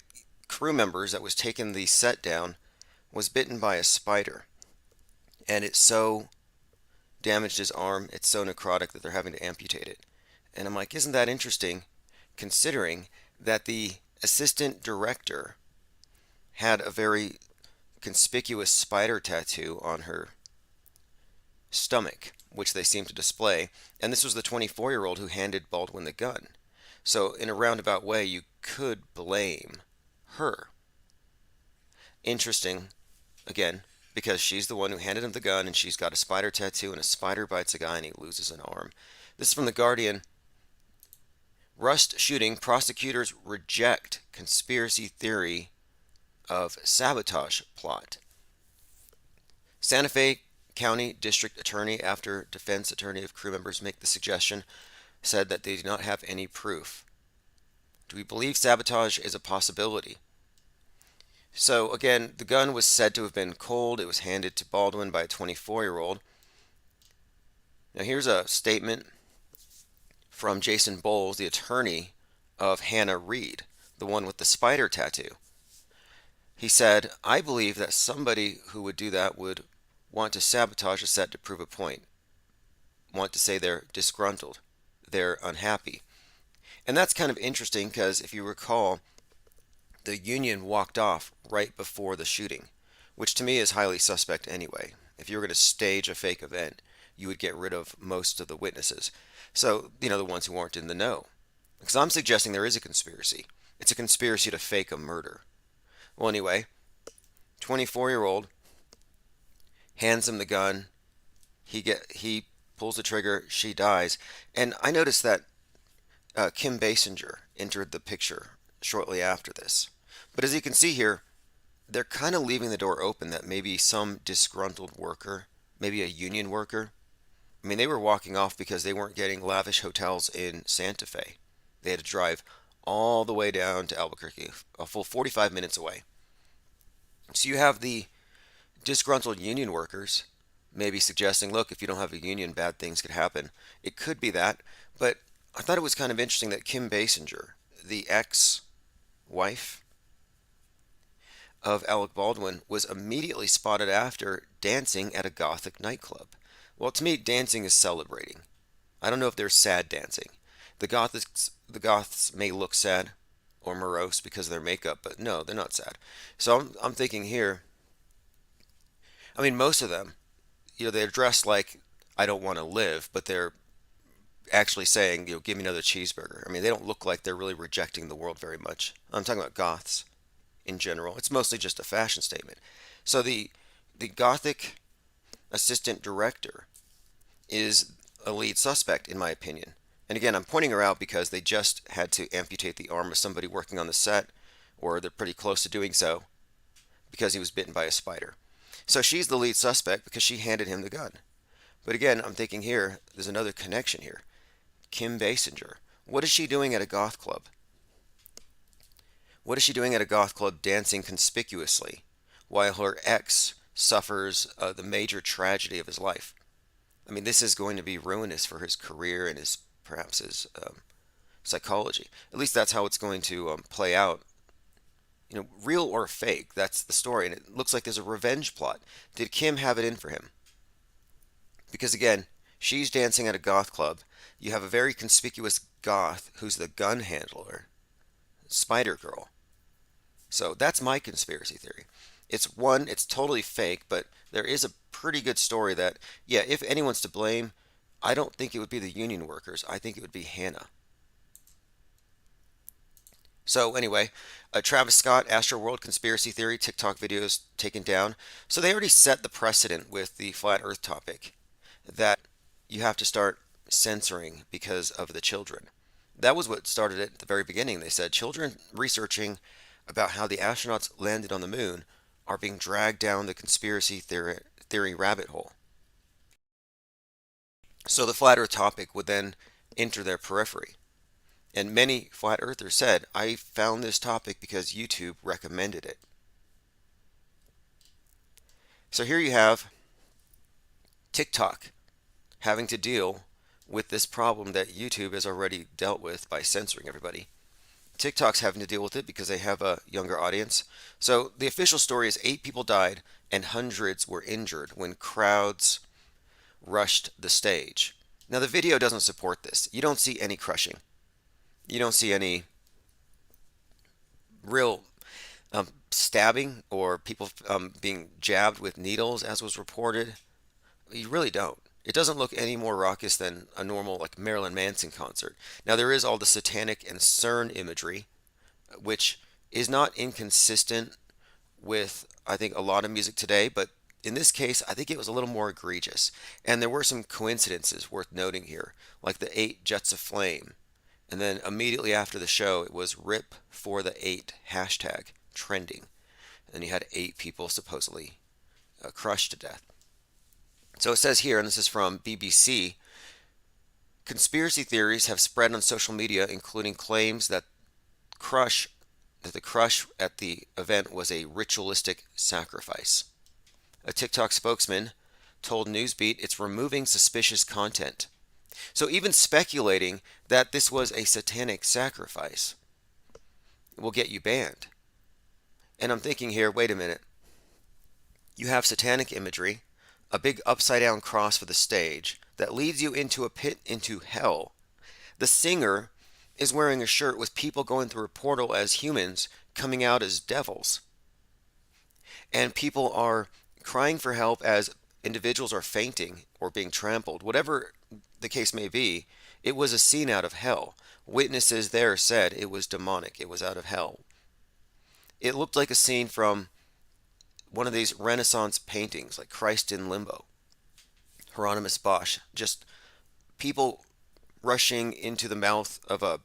crew members that was taking the set down was bitten by a spider. And it so damaged his arm, it's so necrotic that they're having to amputate it. And I'm like, isn't that interesting, considering that the assistant director had a very conspicuous spider tattoo on her stomach, which they seemed to display, and this was the 24-year-old who handed Baldwin the gun. So in a roundabout way, you could blame her. Interesting, again, because she's the one who handed him the gun, and she's got a spider tattoo, and a spider bites a guy and he loses an arm. This is from The Guardian. Rust shooting, prosecutors reject conspiracy theory of sabotage plot. Santa Fe County District Attorney, after defense attorney of crew members make the suggestion, said that they do not have any proof. Do we believe sabotage is a possibility? So again, the gun was said to have been cold. It was handed to Baldwin by a 24-year-old. Now here's a statement from Jason Bowles, the attorney of Hannah Reed, the one with the spider tattoo. He said, I believe that somebody who would do that would want to sabotage a set to prove a point, want to say they're disgruntled, they're unhappy. And that's kind of interesting because if you recall, the union walked off right before the shooting, which to me is highly suspect anyway. If you were going to stage a fake event, you would get rid of most of the witnesses. So, the ones who aren't in the know. Because I'm suggesting there is a conspiracy. It's a conspiracy to fake a murder. Well, anyway, 24-year-old hands him the gun. He pulls the trigger. She dies. And I noticed that Kim Basinger entered the picture shortly after this. But as you can see here, they're kind of leaving the door open that maybe some disgruntled worker, maybe a union worker. I mean, they were walking off because they weren't getting lavish hotels in Santa Fe. They had to drive all the way down to Albuquerque, a full 45 minutes away. So you have the disgruntled union workers maybe suggesting, look, if you don't have a union, bad things could happen. It could be that, but I thought it was kind of interesting that Kim Basinger, the ex-wife of Alec Baldwin, was immediately spotted after dancing at a Gothic nightclub. Well, to me, dancing is celebrating. I don't know if they're sad dancing. The Goths may look sad or morose because of their makeup, but no, they're not sad. So I'm thinking here, I mean, most of them, they're dressed like I don't want to live, but they're actually saying, give me another cheeseburger. I mean, they don't look like they're really rejecting the world very much. I'm talking about Goths in general. It's mostly just a fashion statement. So the Gothic assistant director is a lead suspect, in my opinion. And again, I'm pointing her out because they just had to amputate the arm of somebody working on the set, or they're pretty close to doing so, because he was bitten by a spider. So she's the lead suspect because she handed him the gun. But again, I'm thinking here, there's another connection here. Kim Basinger. What is she doing at a goth club? What is she doing at a goth club dancing conspicuously while her ex suffers the major tragedy of his life? I mean, this is going to be ruinous for his career and perhaps his psychology. At least that's how it's going to play out. You know, real or fake, that's the story. And it looks like there's a revenge plot. Did Kim have it in for him? Because again, she's dancing at a goth club. You have a very conspicuous goth who's the gun handler, Spider Girl. So that's my conspiracy theory. It's totally fake, but there is a pretty good story that, yeah, if anyone's to blame, I don't think it would be the union workers. I think it would be Hannah. So anyway, Travis Scott, Astroworld conspiracy theory, TikTok videos taken down. So they already set the precedent with the flat Earth topic that you have to start censoring because of the children. That was what started it at the very beginning. They said children researching about how the astronauts landed on the moon are being dragged down the conspiracy theory rabbit hole. So the flat Earth topic would then enter their periphery. And many flat earthers said, I found this topic because YouTube recommended it. So here you have TikTok having to deal with this problem that YouTube has already dealt with by censoring everybody. TikTok's having to deal with it because they have a younger audience. So the official story is 8 people died and hundreds were injured when crowds rushed the stage. Now the video doesn't support this. You don't see any crushing. You don't see any real stabbing or people being jabbed with needles, as was reported. You really don't. It doesn't look any more raucous than a normal like Marilyn Manson concert. Now there is all the satanic and CERN imagery, which is not inconsistent with, I think, a lot of music today, but in this case, I think it was a little more egregious. And there were some coincidences worth noting here, like the 8 jets of flame. And then immediately after the show, it was RIP for the 8 hashtag trending. And you had 8 people supposedly crushed to death. So it says here, and this is from BBC, conspiracy theories have spread on social media, including claims that the crush at the event was a ritualistic sacrifice. A TikTok spokesman told Newsbeat it's removing suspicious content. So even speculating that this was a satanic sacrifice will get you banned. And I'm thinking here, wait a minute. You have satanic imagery, a big upside down cross for the stage that leads you into a pit into hell. The singer is wearing a shirt with people going through a portal as humans coming out as devils. And people are crying for help as individuals are fainting or being trampled. Whatever the case may be, it was a scene out of hell. Witnesses there said it was demonic. It was out of hell. It looked like a scene from one of these Renaissance paintings, like Christ in Limbo, Hieronymus Bosch. Just people rushing into the mouth of a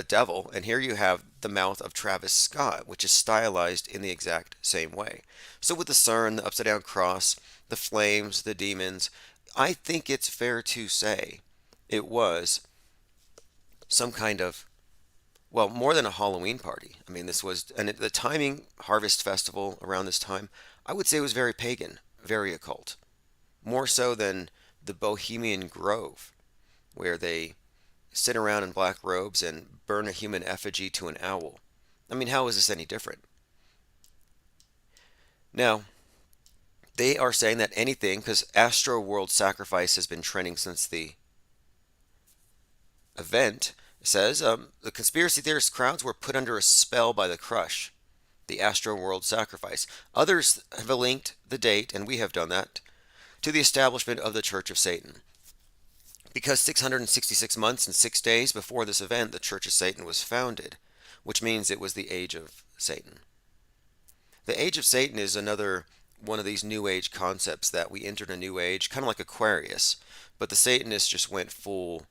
devil, and here you have the mouth of Travis Scott, which is stylized in the exact same way. So with the CERN, the upside down cross, the flames, the demons, I think it's fair to say it was some kind of, well, more than a Halloween party. I mean, this was, and the timing, Harvest Festival around this time, I would say it was very pagan, very occult. More so than the Bohemian Grove, where they sit around in black robes and burn a human effigy to an owl. I mean, how is this any different? Now, they are saying that anything, because Astro World Sacrifice has been trending since the event, says the conspiracy theorist crowds were put under a spell by the crush, the Astro World Sacrifice. Others have linked the date, and we have done that, to the establishment of the Church of Satan. Because 666 months and 6 days before this event, the Church of Satan was founded, which means it was the Age of Satan. The Age of Satan is another one of these new age concepts that we entered a new age, kind of like Aquarius, but the Satanists just went full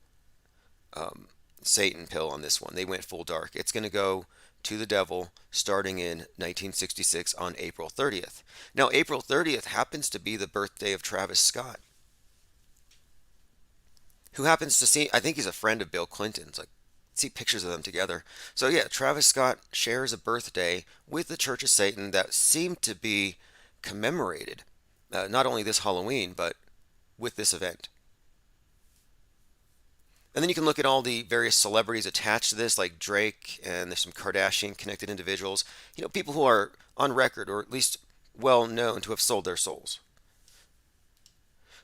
Satan pill on this one. They went full dark. It's going to go to the devil starting in 1966 on April 30th. Now, April 30th happens to be the birthday of Travis Scott, who happens to see, I think he's a friend of Bill Clinton's. Like, see pictures of them together. So yeah, Travis Scott shares a birthday with the Church of Satan that seemed to be commemorated, not only this Halloween, but with this event. And then you can look at all the various celebrities attached to this, like Drake, and there's some Kardashian connected individuals, people who are on record, or at least well known to have sold their souls.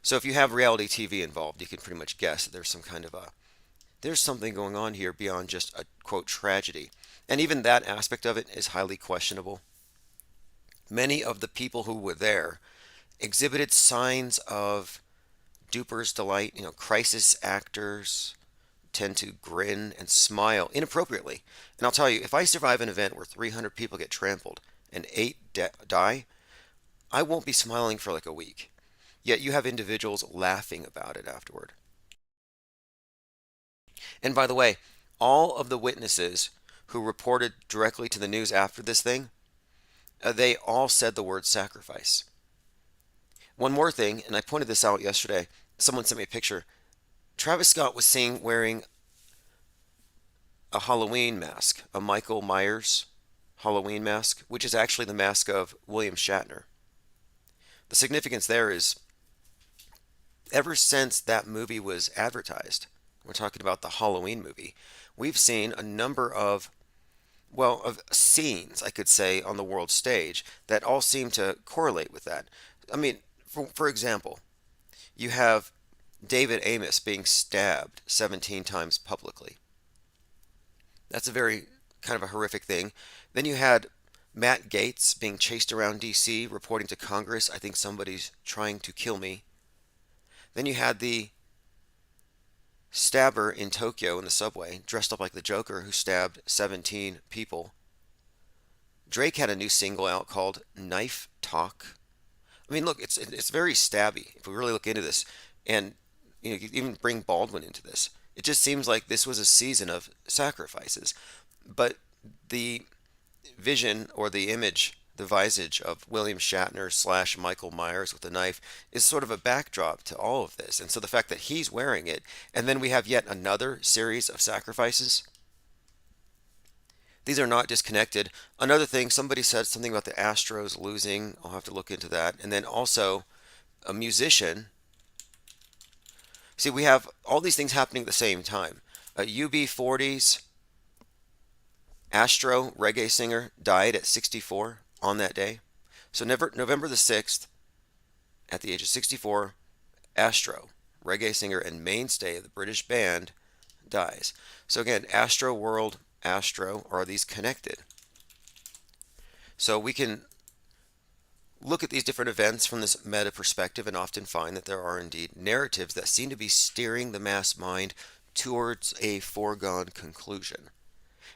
So if you have reality TV involved, you can pretty much guess that there's some kind of there's something going on here beyond just a, quote, tragedy. And even that aspect of it is highly questionable. Many of the people who were there exhibited signs of duper's delight. Crisis actors tend to grin and smile inappropriately. And I'll tell you, if I survive an event where 300 people get trampled and 8 die, I won't be smiling for like a week. Yet you have individuals laughing about it afterward. And by the way, all of the witnesses who reported directly to the news after this thing, they all said the word sacrifice. One more thing, and I pointed this out yesterday. Someone sent me a picture. Travis Scott was seen wearing a Halloween mask, a Michael Myers Halloween mask, which is actually the mask of William Shatner. The significance there is, ever since that movie was advertised, we're talking about the Halloween movie, we've seen a number of scenes, I could say, on the world stage that all seem to correlate with that. I mean, for example, you have David Amos being stabbed 17 times publicly. That's a very kind of a horrific thing. Then you had Matt Gaetz being chased around D.C., reporting to Congress, I think somebody's trying to kill me. Then you had the stabber in Tokyo in the subway, dressed up like the Joker, who stabbed 17 people. Drake had a new single out called Knife Talk. I mean, look, it's very stabby if we really look into this. And you even bring Baldwin into this. It just seems like this was a season of sacrifices. But the vision or the image, the visage of William Shatner / Michael Myers with a knife is sort of a backdrop to all of this. And so the fact that he's wearing it, and then we have yet another series of sacrifices, these are not disconnected. Another thing, somebody said something about the Astros losing. I'll have to look into that. And then also a musician. See, we have all these things happening at the same time. UB40's Astro reggae singer died at 64 on that day. So November the 6th, at the age of 64, Astro, reggae singer and mainstay of the British band, dies. So again, Astro World, Astro, are these connected? So we can look at these different events from this meta perspective and often find that there are indeed narratives that seem to be steering the mass mind towards a foregone conclusion.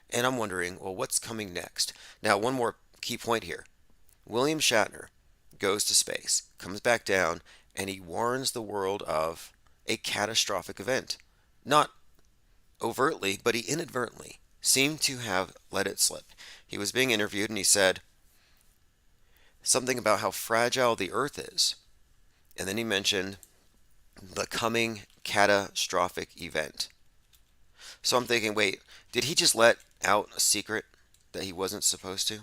And I'm wondering, well, what's coming next? Now, one more key point here. William Shatner goes to space, comes back down, and he warns the world of a catastrophic event. Not overtly, but he inadvertently seemed to have let it slip. He was being interviewed and he said something about how fragile the Earth is. And then he mentioned the coming catastrophic event. So I'm thinking, wait, did he just let out a secret that he wasn't supposed to?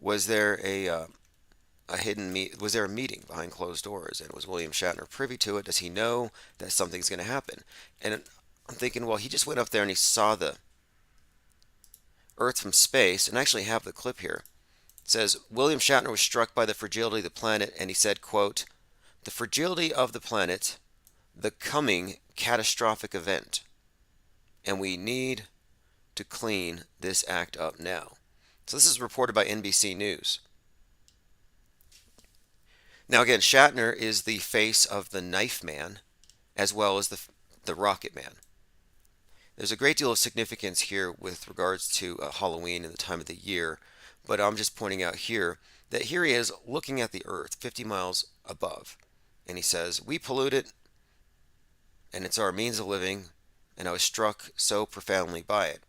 Was there a was there a meeting behind closed doors, and was William Shatner privy to it? Does he know that something's going to happen? And I'm thinking, well, he just went up there and he saw the Earth from space, and I actually have the clip here. It says, William Shatner was struck by the fragility of the planet, and he said, quote, "The fragility of the planet, the coming catastrophic event, and we need to clean this act up now." So this is reported by NBC News. Now again, Shatner is the face of the Knife Man, as well as the Rocket Man. There's a great deal of significance here with regards to Halloween and the time of the year, but I'm just pointing out here that here he is looking at the Earth 50 miles above, and he says, "We pollute it, and it's our means of living, and I was struck so profoundly by it."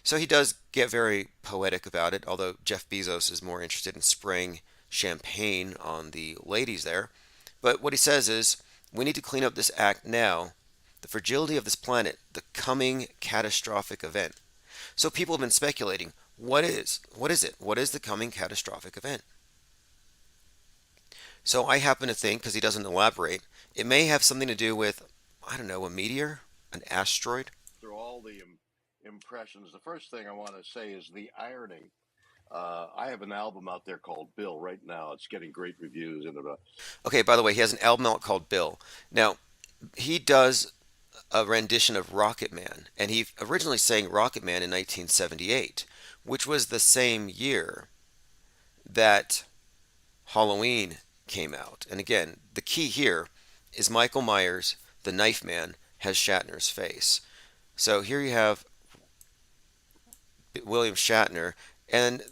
So he does get very poetic about it, although Jeff Bezos is more interested in spraying champagne on the ladies there. But what he says is, we need to clean up this act now, the fragility of this planet, the coming catastrophic event. So people have been speculating, what is it? What is the coming catastrophic event? So I happen to think, because he doesn't elaborate, it may have something to do with, I don't know, a meteor, an asteroid. Through all the impressions, the first thing I want to say is the irony. I have an album out there called Bill right now. It's getting great reviews. Okay, by the way, he has an album out called Bill. Now, he does a rendition of Rocket Man, and he originally sang Rocket Man in 1978, which was the same year that Halloween came out. And again, the key here is Michael Myers, the Knife Man, has Shatner's face. So here you have William Shatner, and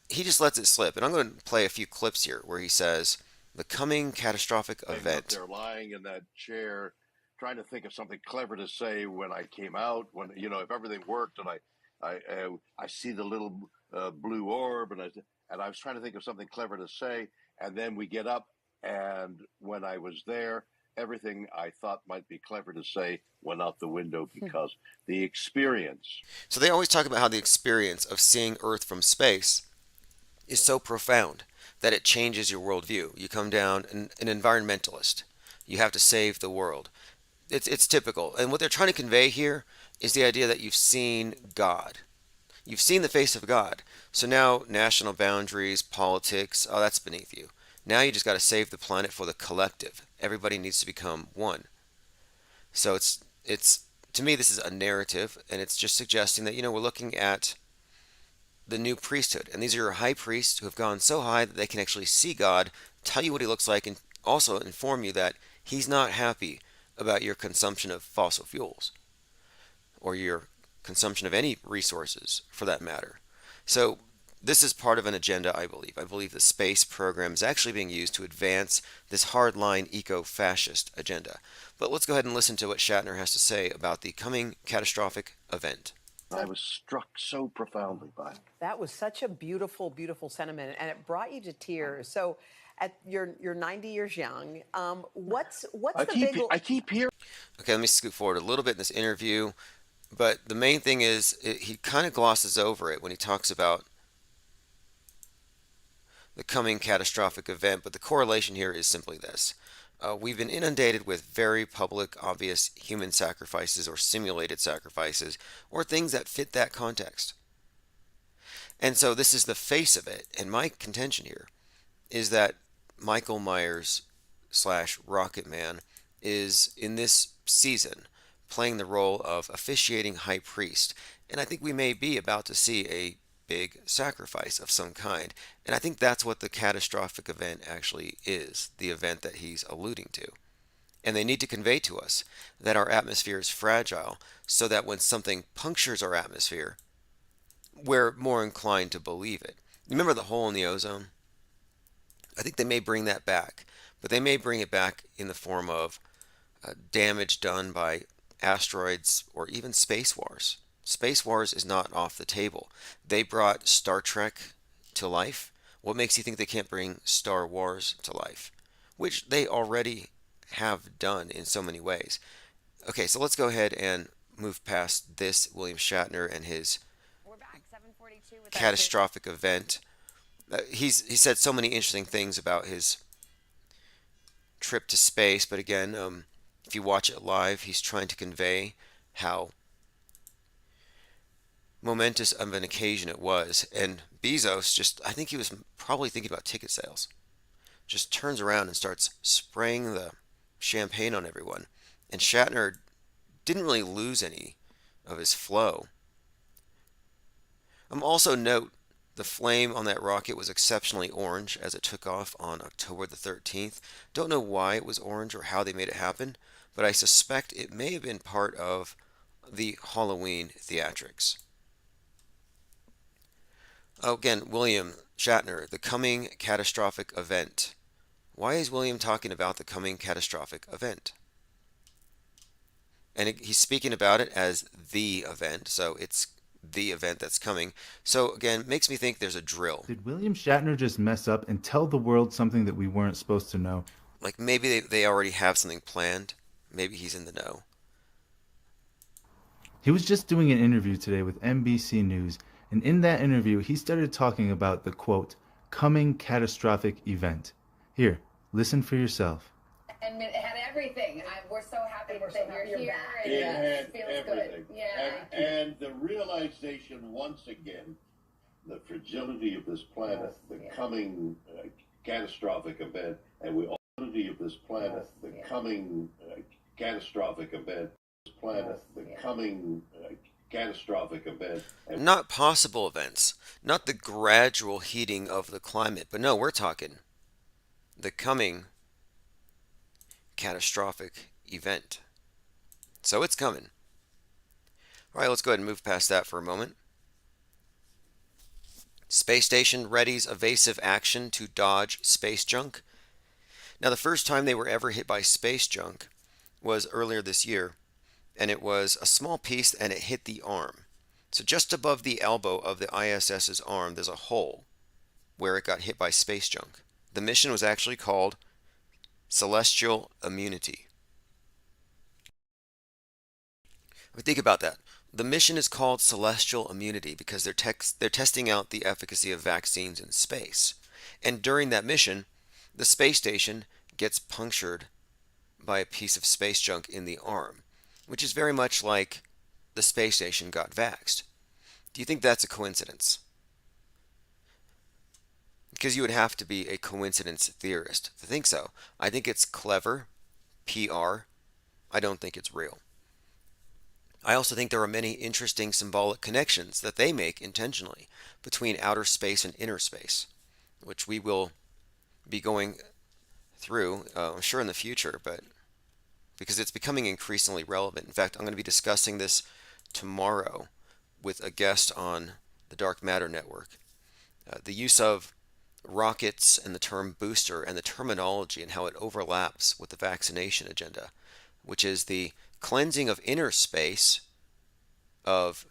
he just lets it slip. And I'm going to play a few clips here where he says, the coming catastrophic event. They're lying in that chair, trying to think of something clever to say when I came out, when, if everything worked, and I see the little blue orb, and I was trying to think of something clever to say, and then we get up, and when I was there, everything I thought might be clever to say went out the window because the experience. So they always talk about how the experience of seeing Earth from space is so profound that it changes your worldview. You come down an environmentalist. You have to save the world. It's typical. And what they're trying to convey here is the idea that you've seen God. You've seen the face of God. So now national boundaries, politics, oh, that's beneath you. Now you just got to save the planet for the collective. Everybody needs to become one. So it's to me, this is a narrative, and it's just suggesting that, we're looking at the new priesthood. And these are your high priests who have gone so high that they can actually see God, tell you what he looks like, and also inform you that he's not happy about your consumption of fossil fuels or your consumption of any resources for that matter. So this is part of an agenda, I believe. I believe the space program is actually being used to advance this hardline eco-fascist agenda. But let's go ahead and listen to what Shatner has to say about the coming catastrophic event. I was struck so profoundly by it. That was such a beautiful, beautiful sentiment, and it brought you to tears. So, you're 90 years young. What's I keep hearing. Okay, let me scoot forward a little bit in this interview, but the main thing is he kind of glosses over it when he talks about the coming catastrophic event. But the correlation here is simply this. We've been inundated with very public, obvious human sacrifices or simulated sacrifices or things that fit that context. And so this is the face of it. And my contention here is that Michael Myers / Rocket Man is in this season playing the role of officiating high priest. And I think we may be about to see a big sacrifice of some kind. And I think that's what the catastrophic event actually is, the event that he's alluding to. And they need to convey to us that our atmosphere is fragile so that when something punctures our atmosphere, we're more inclined to believe it. Remember the hole in the ozone? I think they may bring that back, but they may bring it back in the form of damage done by asteroids or even space wars. Space Wars is not off the table. They brought Star Trek to life. What makes you think they can't bring Star Wars to life? Which they already have done in so many ways. Okay, so let's go ahead and move past this William Shatner and his catastrophic event. He said so many interesting things about his trip to space, but again, if you watch it live, he's trying to convey how momentous of an occasion it was. And Bezos I think he was probably thinking about ticket sales, just turns around and starts spraying the champagne on everyone. And Shatner didn't really lose any of his flow. Also note the flame on that rocket was exceptionally orange as it took off on October the 13th. Don't know why it was orange or how they made it happen, but I suspect it may have been part of the Halloween theatrics. Oh, again, William Shatner, the coming catastrophic event. Why is William talking about the coming catastrophic event? And he's speaking about it as the event, so it's the event that's coming. So again, makes me think there's a drill. Did William Shatner just mess up and tell the world something that we weren't supposed to know? Like maybe they already have something planned. Maybe he's in the know. He was just doing an interview today with NBC News, and in that interview, he started talking about the, quote, coming catastrophic event. Here, listen for yourself. And it had everything. We're so happy that you're here. And It had feels everything. good. Yeah. And the realization once again, the fragility of this planet, the coming catastrophic event, and we all of this planet, the coming catastrophic event, coming catastrophic event. Not possible events, not the gradual heating of the climate, but no, we're talking the coming catastrophic event. So it's coming. All right, let's go ahead and move past that for a moment. Space station readies evasive action to dodge space junk. Now, the first time they were ever hit by space junk was earlier this year, and it was a small piece and it hit the arm. So just above the elbow of the ISS's arm, there's a hole where it got hit by space junk. The mission was actually called Celestial Immunity. Think about that. The mission is called Celestial Immunity because they're testing out the efficacy of vaccines in space. And during that mission, the space station gets punctured by a piece of space junk in the arm, which is very much like the space station got vaxxed. Do you think that's a coincidence? Because you would have to be a coincidence theorist to think so. I think it's clever PR. I don't think it's real. I also think there are many interesting symbolic connections that they make intentionally between outer space and inner space, which we will be going through, I'm sure in the future, but because it's becoming increasingly relevant. In fact, I'm going to be discussing this tomorrow with a guest on the Dark Matter Network. The use of rockets and the term booster and the terminology and how it overlaps with the vaccination agenda, which is the cleansing of inner space of,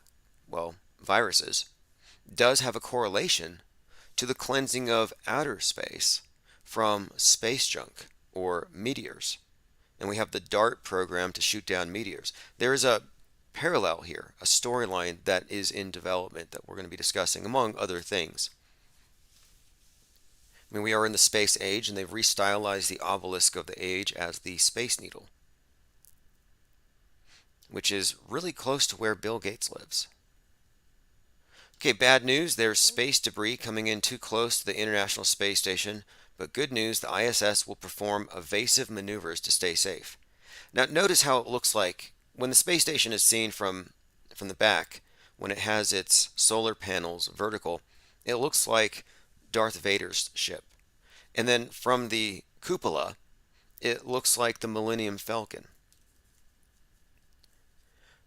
well, viruses, does have a correlation to the cleansing of outer space from space junk or meteors. And we have the DART program to shoot down meteors. There is a parallel here, a storyline that is in development that we're going to be discussing, among other things. I mean, we are in the space age, and they've restylized the obelisk of the age as the Space Needle, which is really close to where Bill Gates lives. Okay, bad news, there's space debris coming in too close to the International Space Station, but good news, the ISS will perform evasive maneuvers to stay safe. Now, notice how it looks like when the space station is seen from the back, when it has its solar panels vertical, it looks like Darth Vader's ship. And then from the cupola, it looks like the Millennium Falcon.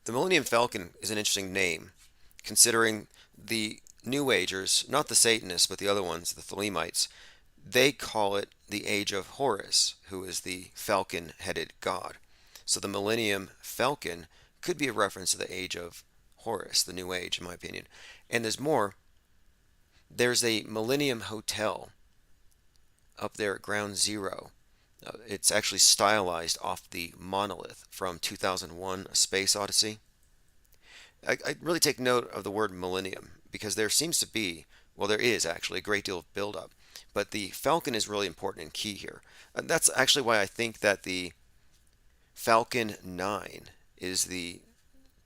The Millennium Falcon is an interesting name, considering the New Agers, not the Satanists, but the other ones, the Thelemites, they call it the Age of Horus, who is the falcon-headed god. So the Millennium Falcon could be a reference to the Age of Horus, the New Age, in my opinion. And there's more. There's a Millennium Hotel up there at Ground Zero. It's actually stylized off the monolith from 2001, A Space Odyssey. I really take note of the word millennium because there seems to be, well, there is actually a great deal of buildup. But the Falcon is really important and key here. And that's actually why I think that the Falcon 9 is the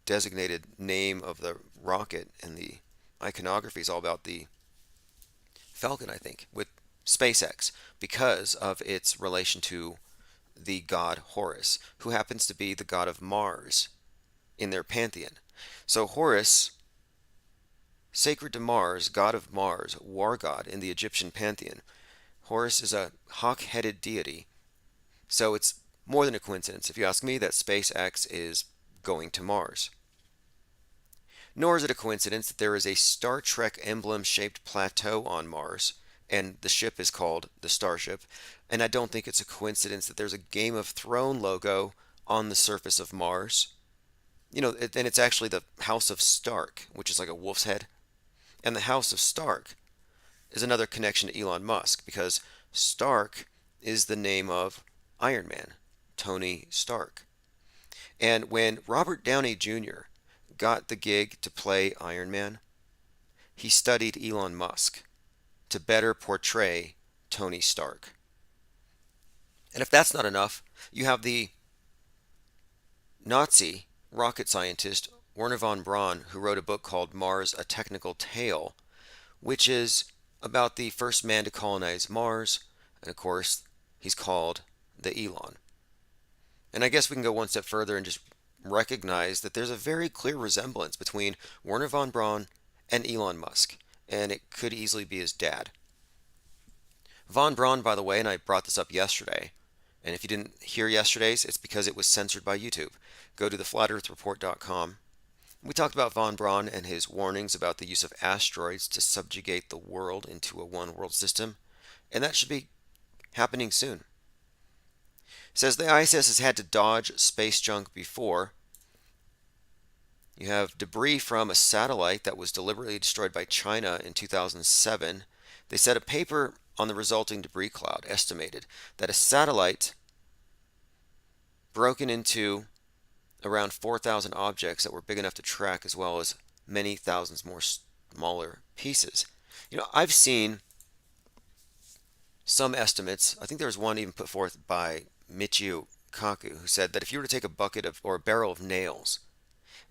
designated name of the rocket, and the iconography is all about the Falcon, I think, with SpaceX, because of its relation to the god Horus, who happens to be the god of Mars in their pantheon. So Horus, sacred to Mars, god of Mars, war god in the Egyptian pantheon. Horus is a hawk-headed deity, so it's more than a coincidence, if you ask me, that SpaceX is going to Mars. Nor is it a coincidence that there is a Star Trek emblem-shaped plateau on Mars, and the ship is called the Starship. And I don't think it's a coincidence that there's a Game of Thrones logo on the surface of Mars. And it's actually the House of Stark, which is like a wolf's head. And the House of Stark is another connection to Elon Musk, because Stark is the name of Iron Man, Tony Stark. And when Robert Downey Jr. got the gig to play Iron Man, he studied Elon Musk to better portray Tony Stark. And if that's not enough, you have the Nazi rocket scientist Wernher von Braun, who wrote a book called Mars, A Technical Tale, which is about the first man to colonize Mars, and of course, he's called the Elon. And I guess we can go one step further and just recognize that there's a very clear resemblance between Wernher von Braun and Elon Musk, and it could easily be his dad. Von Braun, by the way, and I brought this up yesterday, and if you didn't hear yesterday's, it's because it was censored by YouTube. Go to theflatearthreport.com. We talked about von Braun and his warnings about the use of asteroids to subjugate the world into a one-world system, and that should be happening soon. It says the ISS has had to dodge space junk before. You have debris from a satellite that was deliberately destroyed by China in 2007. They said a paper on the resulting debris cloud estimated that a satellite broken into around 4,000 objects that were big enough to track, as well as many thousands more smaller pieces. I've seen some estimates. I think there was one even put forth by Michio Kaku, who said that if you were to take a bucket of or a barrel of nails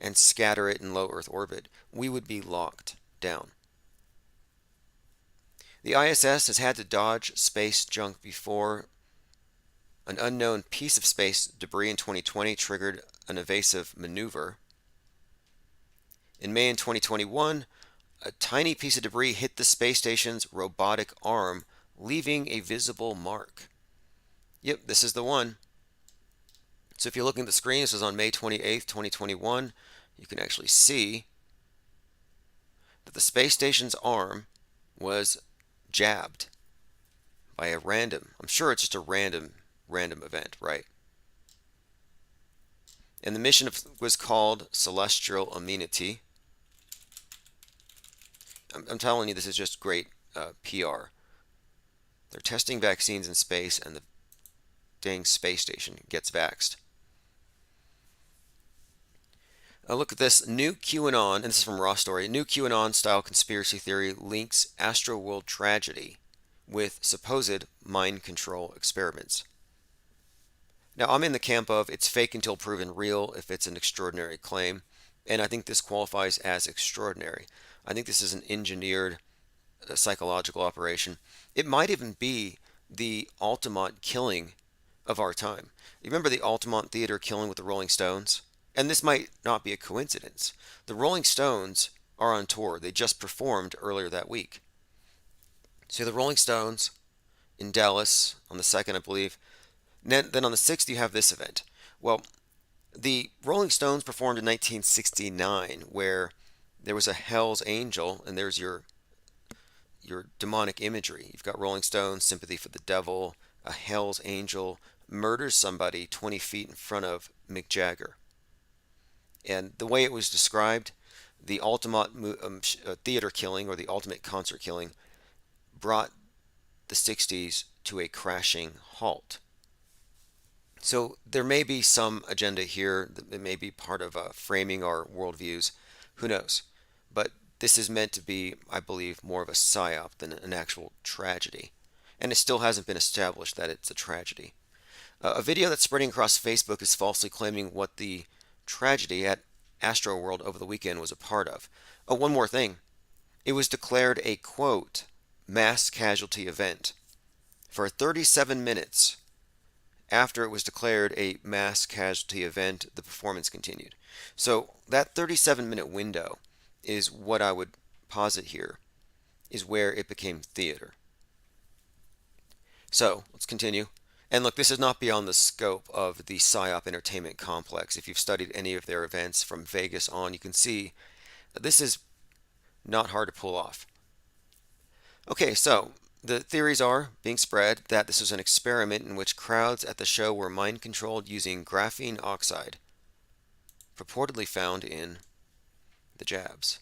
and scatter it in low Earth orbit, we would be locked down. The ISS has had to dodge space junk before. An unknown piece of space debris in 2020 triggered an evasive maneuver. In May in 2021, a tiny piece of debris hit the space station's robotic arm, leaving a visible mark. Yep, this is the one. So if you're looking at the screen, this was on May 28th, 2021. You can actually see that the space station's arm was jabbed by a random, I'm sure it's just a random event, right? And the mission was called Celestial Amenity. I'm telling you, this is just great PR. They're testing vaccines in space, and the dang space station gets vaxxed. Look at this. New QAnon, and this is from Raw Story, new QAnon-style conspiracy theory links Astroworld tragedy with supposed mind control experiments. Now, I'm in the camp of it's fake until proven real if it's an extraordinary claim, and I think this qualifies as extraordinary. I think this is an engineered psychological operation. It might even be the Altamont killing of our time. You remember the Altamont Theater killing with the Rolling Stones? And this might not be a coincidence. The Rolling Stones are on tour. They just performed earlier that week. So the Rolling Stones in Dallas on the 2nd, I believe. Then on the 6th, you have this event. Well, the Rolling Stones performed in 1969, where there was a Hell's Angel, and there's your demonic imagery. You've got Rolling Stones, Sympathy for the Devil, a Hell's Angel murders somebody 20 feet in front of Mick Jagger. And the way it was described, the ultimate theater killing, or the ultimate concert killing, brought the 60s to a crashing halt. So there may be some agenda here that may be part of framing our worldviews. Who knows? But this is meant to be, I believe, more of a psyop than an actual tragedy. And it still hasn't been established that it's a tragedy. A video that's spreading across Facebook is falsely claiming what the tragedy at Astroworld over the weekend was a part of. Oh, one more thing. It was declared a, quote, mass casualty event. For 37 minutes after it was declared a mass casualty event, the performance continued. So that 37-minute window is what I would posit here, is where it became theater. So let's continue. And look, this is not beyond the scope of the PSYOP entertainment complex. If you've studied any of their events from Vegas on, you can see This is not hard to pull off. Okay, so the theories are being spread that this was an experiment in which crowds at the show were mind controlled using graphene oxide, purportedly found in the jabs.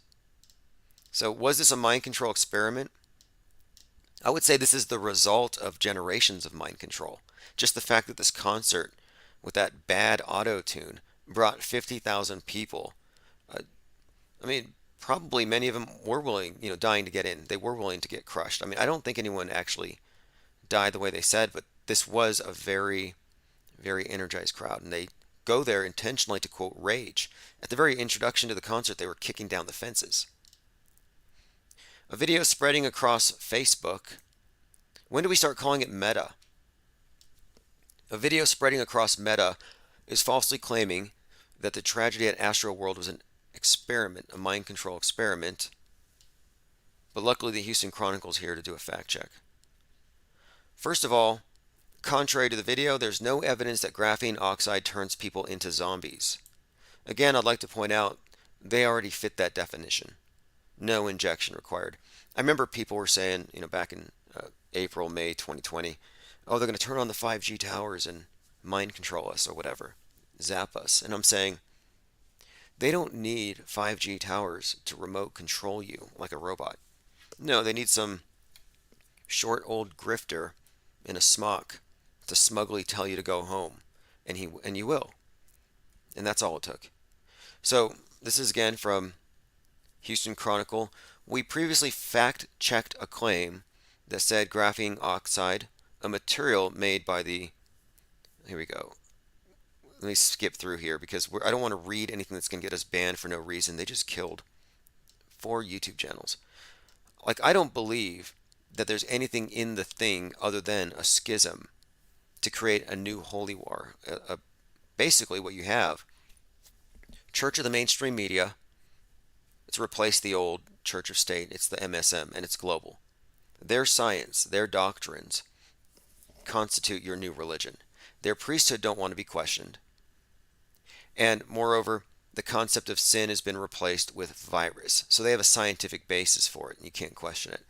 So was this a mind control experiment? I would say this is the result of generations of mind control. Just the fact that this concert with that bad auto tune brought 50,000 people. I mean, probably many of them were willing, dying to get in. They were willing to get crushed. I mean, I don't think anyone actually died the way they said, but this was a very, very energized crowd. And they go there intentionally to, quote, rage. At the very introduction to the concert, they were kicking down the fences. A video spreading across Facebook. When do we start calling it meta? A video spreading across Meta is falsely claiming that the tragedy at Astroworld was an experiment, a mind control experiment. But luckily the Houston Chronicle is here to do a fact check. First of all, contrary to the video, there's no evidence that graphene oxide turns people into zombies. Again, I'd like to point out they already fit that definition. No injection required. I remember people were saying, back in April, May 2020, oh, they're going to turn on the 5G towers and mind control us or whatever, zap us. And I'm saying, they don't need 5G towers to remote control you like a robot. No, they need some short old grifter in a smock to smugly tell you to go home, and you will. And that's all it took. So this is again from Houston Chronicle. We previously fact-checked a claim that said graphene oxide, a material made by the... Here we go. Let me skip through here because I don't want to read anything that's going to get us banned for no reason. They just killed 4 YouTube channels. I don't believe that there's anything in the thing other than a schism to create a new holy war. Basically what you have, Church of the mainstream media, it's replaced the old Church of State. It's the MSM, and it's global. Their science, their doctrines constitute your new religion. Their priesthood don't want to be questioned. And moreover, the concept of sin has been replaced with virus. So they have a scientific basis for it, and you can't question it.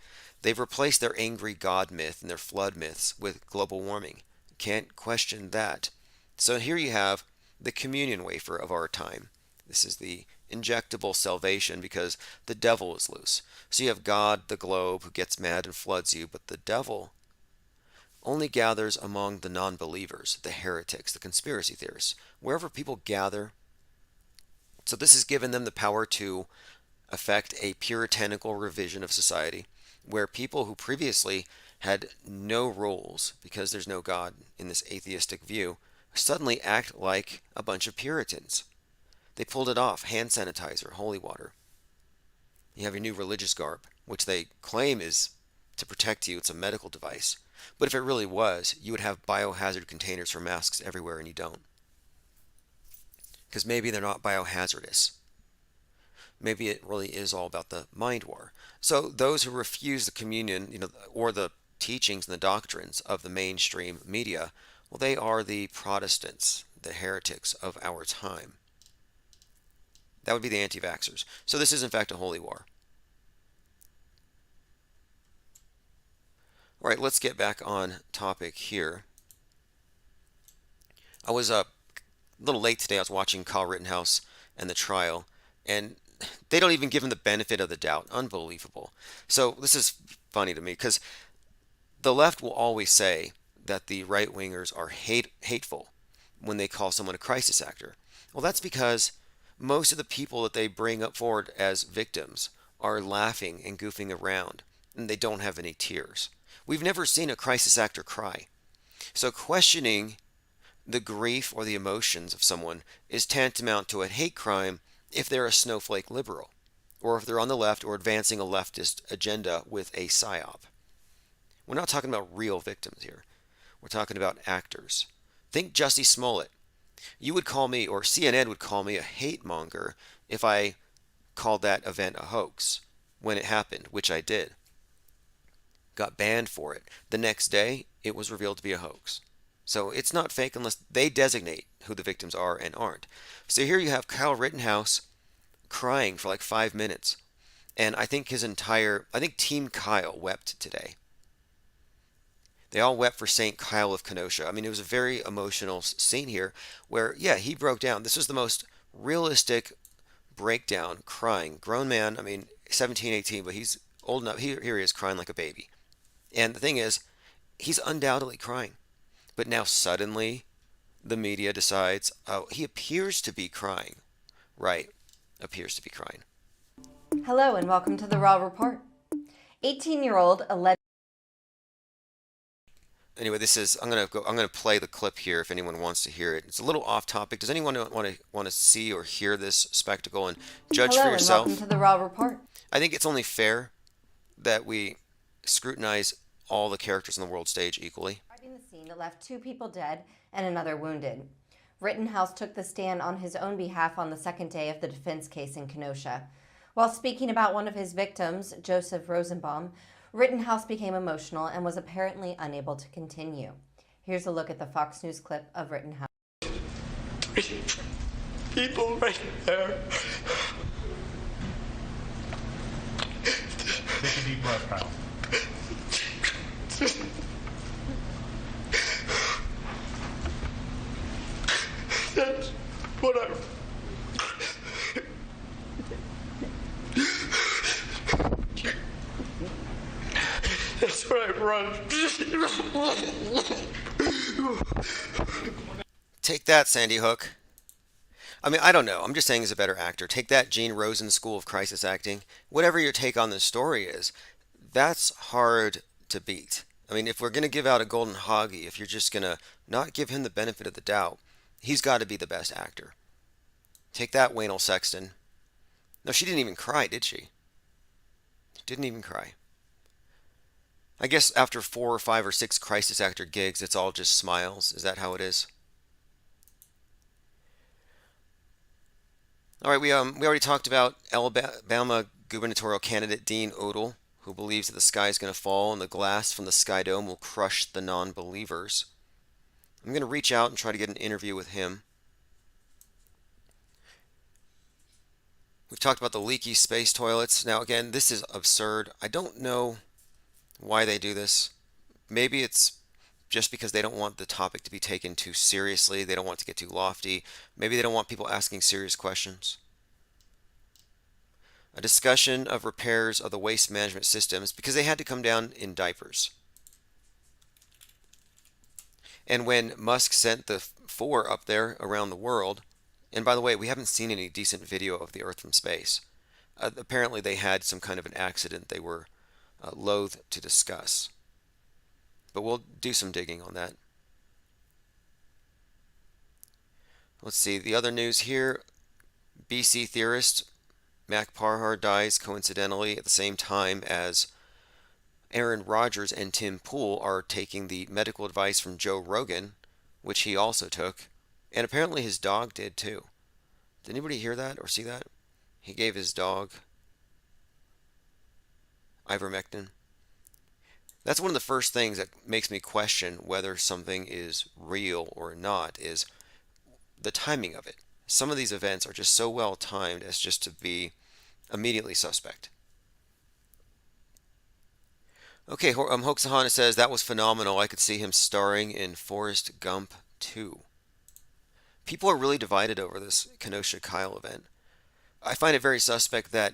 They've replaced their angry God myth and their flood myths with global warming. You can't question that. So here you have the communion wafer of our time. This is the injectable salvation because the devil is loose. So you have God, the globe, who gets mad and floods you, but the devil only gathers among the non-believers, the heretics, the conspiracy theorists, wherever people gather. So this has given them the power to effect a puritanical revision of society, where people who previously had no rules because there's no God in this atheistic view suddenly act like a bunch of Puritans. They pulled it off. Hand sanitizer, holy water. You have your new religious garb, which they claim is to protect you. It's a medical device. But if it really was, you would have biohazard containers for masks everywhere, and you don't. Because maybe they're not biohazardous. Maybe it really is all about the mind war. So those who refuse the communion, or the teachings and the doctrines of the mainstream media, well, they are the Protestants, the heretics of our time. That would be the anti-vaxxers. So this is in fact a holy war. All right, let's get back on topic here. I was a little late today. I was watching Kyle Rittenhouse and the trial, and they don't even give him the benefit of the doubt. Unbelievable. So this is funny to me because the left will always say that the right-wingers are hateful when they call someone a crisis actor. Well, that's because most of the people that they bring up forward as victims are laughing and goofing around, and they don't have any tears. We've never seen a crisis actor cry. So questioning the grief or the emotions of someone is tantamount to a hate crime if they're a snowflake liberal, or if they're on the left or advancing a leftist agenda with a psyop. We're not talking about real victims here. We're talking about actors. Think Jussie Smollett. You would call me, or CNN would call me, a hate monger if I called that event a hoax when it happened, which I did. Got banned for it. The next day, it was revealed to be a hoax. So it's not fake unless they designate who the victims are and aren't. So here you have Kyle Rittenhouse crying for like 5 minutes. And I think Team Kyle wept today. They all wept for St. Kyle of Kenosha. I mean, it was a very emotional scene here where, yeah, he broke down. This was the most realistic breakdown, crying. Grown man, I mean, 17, 18, but he's old enough. Here he is crying like a baby. And the thing is, he's undoubtedly crying. But now suddenly, the media decides, oh, he appears to be crying. Right, appears to be crying. Hello and welcome to the Raw Report. 18-year-old alleged. Anyway, I'm gonna play the clip here if anyone wants to hear it. It's a little off topic. Does anyone want to see or hear this spectacle and judge for yourself? Hello and welcome to the Raw Report. I think it's only fair that we scrutinize all the characters on the world stage equally. The scene that left 2 people dead and another wounded. Rittenhouse took the stand on his own behalf on the second day of the defense case in Kenosha. While speaking about one of his victims, Joseph Rosenbaum, Rittenhouse became emotional and was apparently unable to continue. Here's a look at the Fox News clip of Rittenhouse. People right there. Take a deep breath, Kyle. That's what I... That's what I run. Take that, Sandy Hook. I mean, I don't know. I'm just saying he's a better actor. Take that, Gene Rosen School of Crisis Acting. Whatever your take on the story is, that's hard to beat. I mean, if we're going to give out a golden hoggy, if you're just going to not give him the benefit of the doubt, he's got to be the best actor. Take that, Waynell Sexton. No, she didn't even cry, did she? Didn't even cry. I guess after 4 or 5 or 6 crisis actor gigs, it's all just smiles. Is that how it is? All right, we already talked about Alabama gubernatorial candidate Dean Odle, who believes that the sky is going to fall and the glass from the Sky Dome will crush the non-believers. I'm going to reach out and try to get an interview with him. We've talked about the leaky space toilets. Now, again, this is absurd. I don't know why they do this. Maybe it's just because they don't want the topic to be taken too seriously. They don't want it to get too lofty. Maybe they don't want people asking serious questions. A discussion of repairs of the waste management systems because they had to come down in diapers. And when Musk sent the 4 up there around the world, and by the way, we haven't seen any decent video of the Earth from space. Apparently they had some kind of an accident they were loath to discuss. But we'll do some digging on that. Let's see, the other news here. BC theorist Mac Parhar dies coincidentally at the same time as Aaron Rodgers and Tim Pool are taking the medical advice from Joe Rogan, which he also took, and apparently his dog did too. Did anybody hear that or see that? He gave his dog ivermectin. That's one of the first things that makes me question whether something is real or not, is the timing of it. Some of these events are just so well timed as just to be immediately suspect. Okay, Hoaxahana says, that was phenomenal. I could see him starring in Forrest Gump 2. People are really divided over this Kenosha Kyle event. I find it very suspect that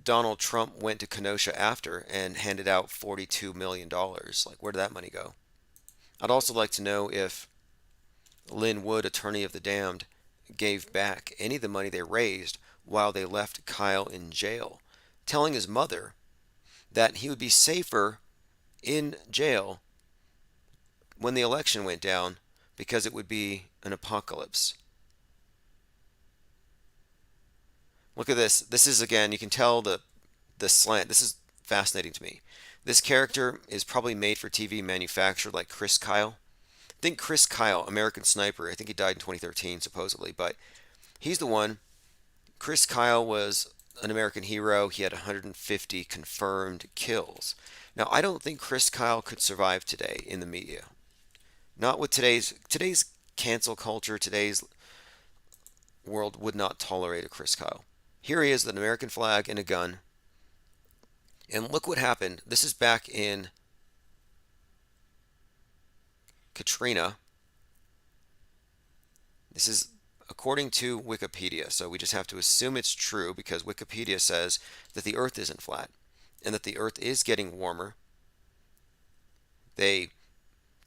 Donald Trump went to Kenosha after and handed out $42 million. Like, where did that money go? I'd also like to know if Lynn Wood, attorney of the damned, gave back any of the money they raised while they left Kyle in jail, telling his mother that he would be safer in jail when the election went down because it would be an apocalypse. Look at this. This is, again, you can tell the slant. This is fascinating to me. This character is probably made for TV, manufactured like Chris Kyle. Think Chris Kyle, American Sniper. I think he died in 2013, supposedly, but he's the one. Chris Kyle was an American hero. He had 150 confirmed kills. Now, I don't think Chris Kyle could survive today in the media. Not with today's cancel culture, today's world would not tolerate a Chris Kyle. Here he is with an American flag and a gun. And look what happened. This is back in Katrina. This is according to Wikipedia, so we just have to assume it's true because Wikipedia says that the Earth isn't flat and that the Earth is getting warmer. They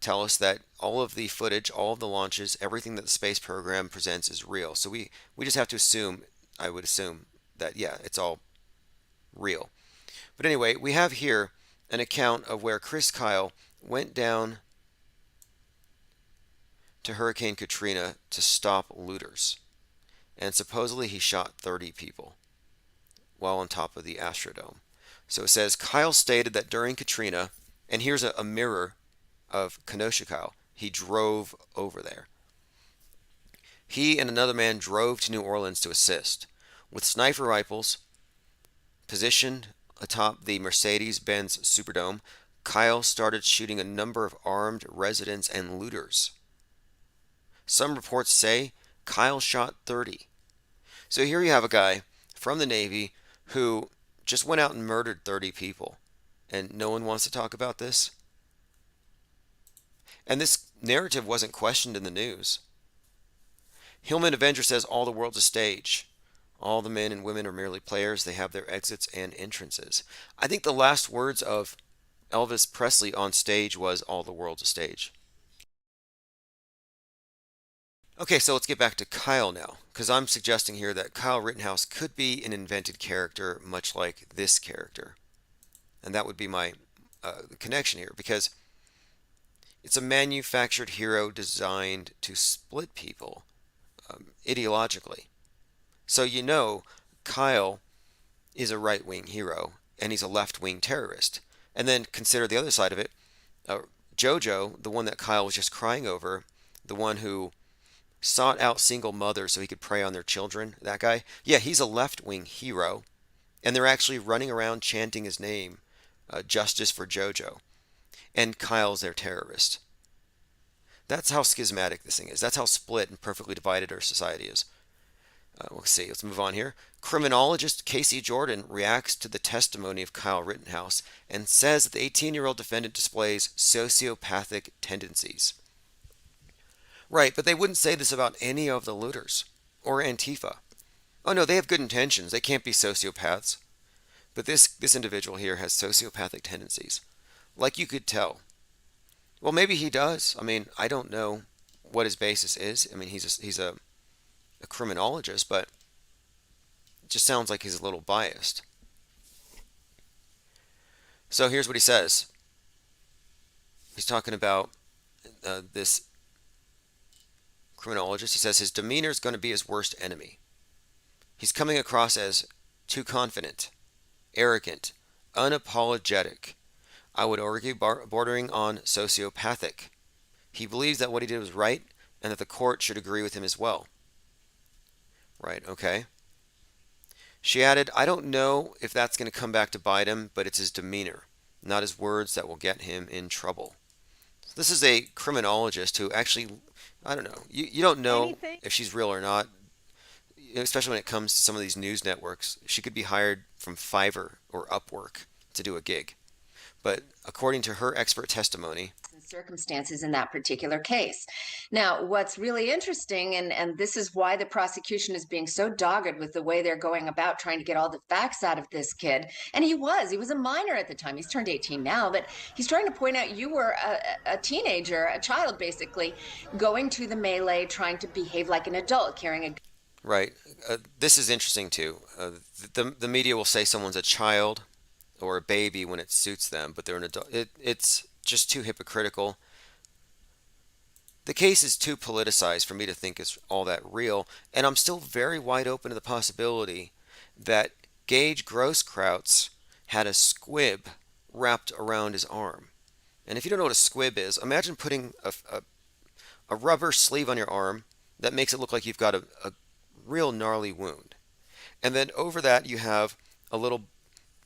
tell us that all of the footage, all of the launches, everything that the space program presents is real. So we just have to assume, I would assume, that yeah, it's all real. But anyway, we have here an account of where Chris Kyle went down to Hurricane Katrina to stop looters. And supposedly he shot 30 people while on top of the Astrodome. So it says Kyle stated that during Katrina, and here's a mirror of Kenosha Kyle. He drove over there. He and another man drove to New Orleans to assist. With sniper rifles positioned atop the Mercedes-Benz Superdome, Kyle started shooting a number of armed residents and looters. Some reports say Kyle shot 30. So here you have a guy from the Navy who just went out and murdered 30 people. And no one wants to talk about this. And this narrative wasn't questioned in the news. Hillman Avenger says all the world's a stage. All the men and women are merely players. They have their exits and entrances. I think the last words of Elvis Presley on stage was all the world's a stage. Okay, so let's get back to Kyle now, because I'm suggesting here that Kyle Rittenhouse could be an invented character, much like this character. And that would be my connection here, because it's a manufactured hero designed to split people ideologically. So you know Kyle is a right-wing hero, and he's a left-wing terrorist. And then consider the other side of it. Jojo, the one that Kyle was just crying over, the one who sought out single mothers so he could prey on their children, that guy, yeah, he's a left-wing hero, and they're actually running around chanting his name, Justice for Jojo, and Kyle's their terrorist. That's how schismatic this thing is. That's how split and perfectly divided our society is. Let's see, let's move on here. Criminologist Casey Jordan reacts to the testimony of Kyle Rittenhouse and says that the 18-year-old defendant displays sociopathic tendencies. Right, but they wouldn't say this about any of the looters or Antifa. Oh no, they have good intentions. They can't be sociopaths. But this individual here has sociopathic tendencies. Like you could tell. Well, maybe he does. I mean, I don't know what his basis is. I mean, he's a criminologist, but it just sounds like he's a little biased. So here's what he says. He's talking about this criminologist. He says his demeanor is going to be his worst enemy. He's coming across as too confident, arrogant, unapologetic. I would argue bordering on sociopathic. He believes that what he did was right and that the court should agree with him as well. Right, okay. She added, I don't know if that's going to come back to bite him, but it's his demeanor, not his words, that will get him in trouble. So this is a criminologist who actually, I don't know, you don't know if she's real or not, especially when it comes to some of these news networks. She could be hired from Fiverr or Upwork to do a gig. But according to her expert testimony, circumstances in that particular case. Now, what's really interesting, and this is why the prosecution is being so dogged with the way they're going about trying to get all the facts out of this kid, and he was a minor at the time. He's turned 18 now, but he's trying to point out you were a teenager, a child basically, going to the melee, trying to behave like an adult, carrying a... Right. This is interesting too. The media will say someone's a child or a baby when it suits them, but they're an adult. It's just too hypocritical. The case is too politicized for me to think it's all that real, and I'm still very wide open to the possibility that Gage Grosskreutz had a squib wrapped around his arm. And if you don't know what a squib is, imagine putting a rubber sleeve on your arm that makes it look like you've got a real gnarly wound. And then over that you have a little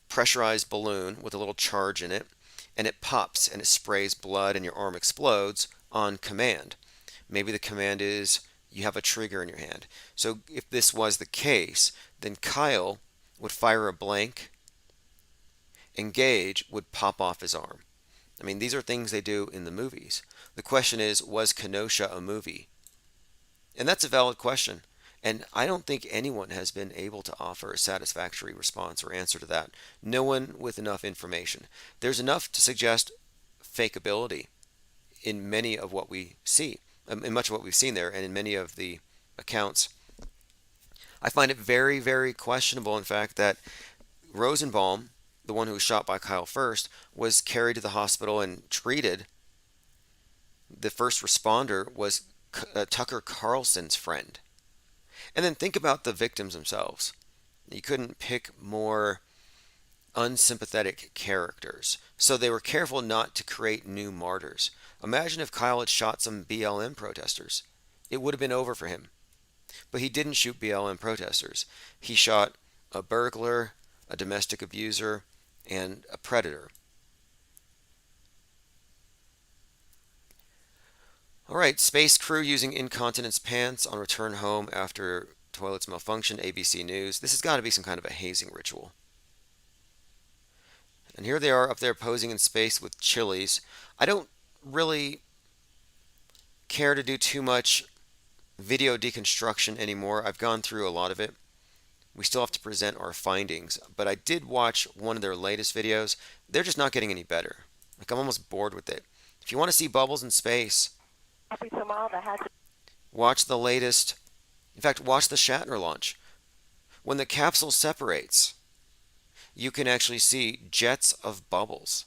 pressurized balloon with a little charge in it, and it pops and it sprays blood and your arm explodes on command. Maybe the command is you have a trigger in your hand. So if this was the case, then Kyle would fire a blank and Gage would pop off his arm. I mean, these are things they do in the movies. The question is, was Kenosha a movie? And that's a valid question. And I don't think anyone has been able to offer a satisfactory response or answer to that. No one with enough information. There's enough to suggest fakeability in many of what we see, in much of what we've seen there, and in many of the accounts. I find it very, very questionable, in fact, that Rosenbaum, the one who was shot by Kyle first, was carried to the hospital and treated. The first responder was Tucker Carlson's friend. And then think about the victims themselves. You couldn't pick more unsympathetic characters. So they were careful not to create new martyrs. Imagine if Kyle had shot some BLM protesters. It would have been over for him. But he didn't shoot BLM protesters. He shot a burglar, a domestic abuser, and a predator. All right, space crew using incontinence pants on return home after toilets malfunction, ABC News. This has got to be some kind of a hazing ritual. And here they are up there posing in space with chilies. I don't really care to do too much video deconstruction anymore. I've gone through a lot of it. We still have to present our findings, but I did watch one of their latest videos. They're just not getting any better. Like, I'm almost bored with it. If you want to see bubbles in space, watch the latest. In fact, watch the Shatner launch. When the capsule separates, you can actually see jets of bubbles.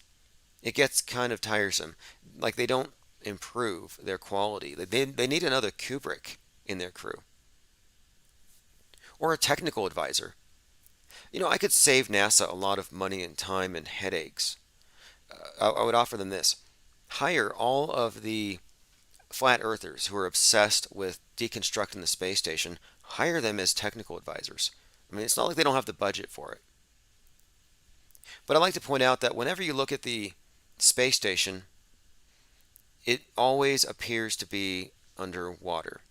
It gets kind of tiresome. Like, they don't improve their quality. They need another Kubrick in their crew. Or a technical advisor. You know, I could save NASA a lot of money and time and headaches. I would offer them this. Hire all of the flat earthers who are obsessed with deconstructing the space station. Hire them as technical advisors. I mean, it's not like they don't have the budget for it. But I'd like to point out that whenever you look at the space station, it always appears to be underwater.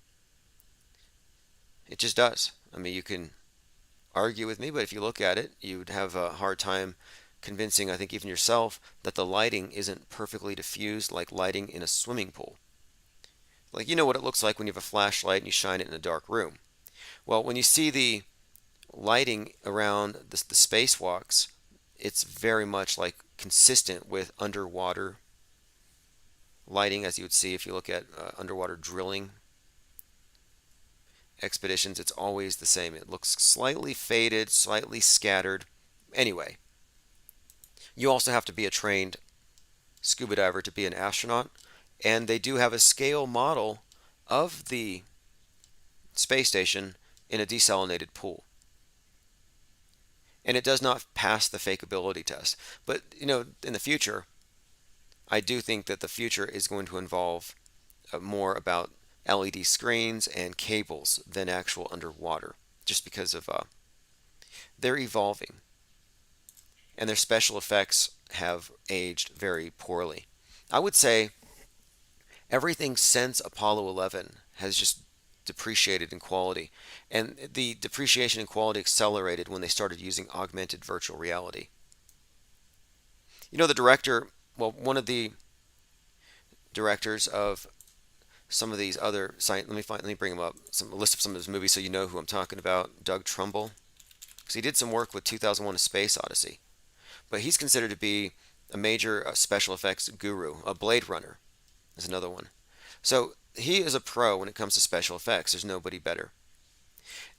It just does. I mean, you can argue with me, but if you look at it, you'd have a hard time convincing, I think, even yourself, that the lighting isn't perfectly diffused like lighting in a swimming pool. Like, you know what it looks like when you have a flashlight and you shine it in a dark room. Well, when you see the lighting around the spacewalks, it's very much like consistent with underwater lighting, as you would see if you look at underwater drilling expeditions. It's always the same. It looks slightly faded, slightly scattered. Anyway, you also have to be a trained scuba diver to be an astronaut, and they do have a scale model of the space station in a desalinated pool. And it does not pass the fakeability test. But, you know, in the future, I do think that the future is going to involve more about LED screens and cables than actual underwater, just because of they're evolving. And their special effects have aged very poorly. I would say everything since Apollo 11 has just depreciated in quality. And the depreciation in quality accelerated when they started using augmented virtual reality. You know, the director, well, one of the directors of some of these other science, let me bring him up, a list of some of his movies so you know who I'm talking about. Doug Trumbull. Because he did some work with 2001: A Space Odyssey. But he's considered to be a major special effects guru. A Blade Runner is another one. So he is a pro when it comes to special effects. There's nobody better.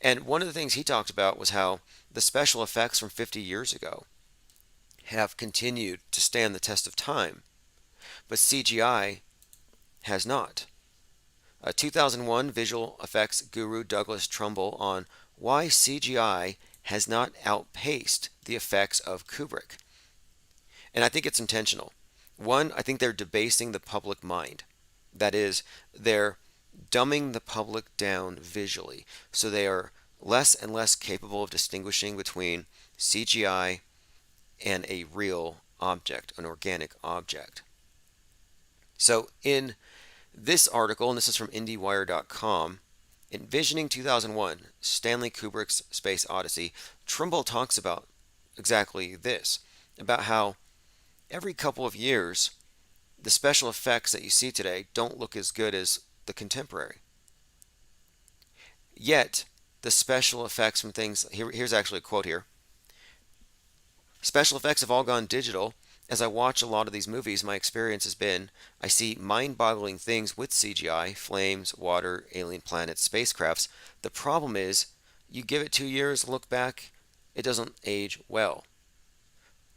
And one of the things he talked about was how the special effects from 50 years ago have continued to stand the test of time, but CGI has not. 2001 visual effects guru Douglas Trumbull on why CGI has not outpaced the effects of Kubrick. And I think it's intentional. One, I think they're debasing the public mind. That is, they're dumbing the public down visually, so they are less and less capable of distinguishing between CGI and a real object, an organic object. So in this article, and this is from IndieWire.com, Envisioning 2001, Stanley Kubrick's Space Odyssey, Trumbull talks about exactly this, about how every couple of years, the special effects that you see today don't look as good as the contemporary. Yet, the special effects from things, here's actually a quote here. Special effects have all gone digital. As I watch a lot of these movies, my experience has been, I see mind-boggling things with CGI, flames, water, alien planets, spacecrafts. The problem is, you give it 2 years, look back, it doesn't age well.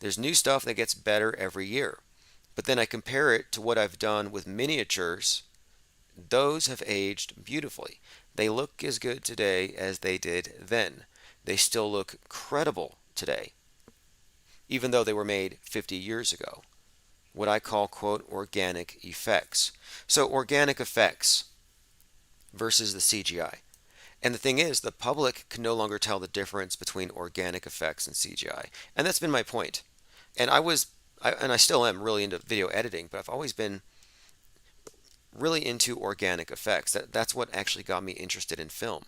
There's new stuff that gets better every year. But then I compare it to what I've done with miniatures. Those have aged beautifully. They look as good today as they did then. They still look credible today, even though they were made 50 years ago. What I call, quote, organic effects. So organic effects versus the CGI. And the thing is, the public can no longer tell the difference between organic effects and CGI. And that's been my point. And I still am really into video editing, but I've always been really into organic effects. That's what actually got me interested in film.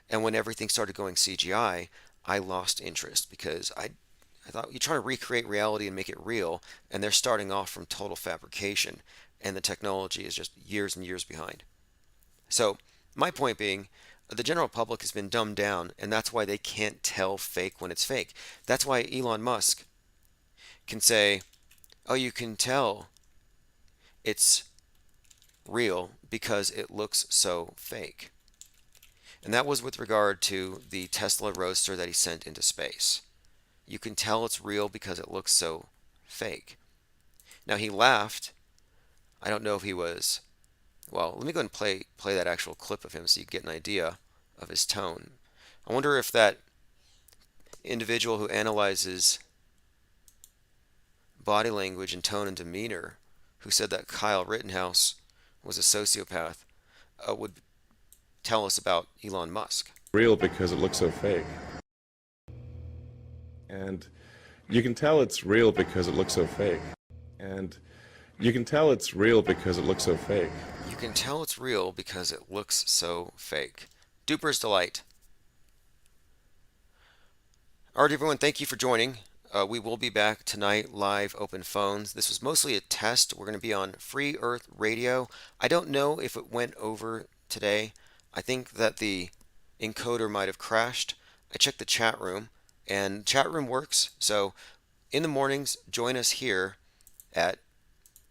And when everything started going CGI, I lost interest because I thought you're trying to recreate reality and make it real, and they're starting off from total fabrication, and the technology is just years and years behind. So my point being, the general public has been dumbed down, and that's why they can't tell fake when it's fake. That's why Elon Musk can say, oh, you can tell it's real because it looks so fake. And that was with regard to the Tesla Roadster that he sent into space. You can tell it's real because it looks so fake. Now, he laughed. I don't know if he was... Well, let me go and play that actual clip of him so you get an idea of his tone. I wonder if that individual who analyzes body language and tone and demeanor, who said that Kyle Rittenhouse was a sociopath, would tell us about Elon Musk. Real because it looks so fake. And you can tell it's real because it looks so fake. And you can tell it's real because it looks so fake. You can tell it's real because it looks so fake. Duper's Delight. All right, everyone, thank you for joining. We will be back tonight, live, open phones. This was mostly a test. We're going to be on Free Earth Radio. I don't know if it went over today. I think that the encoder might have crashed. I checked the chat room, and chat room works. So in the mornings, join us here at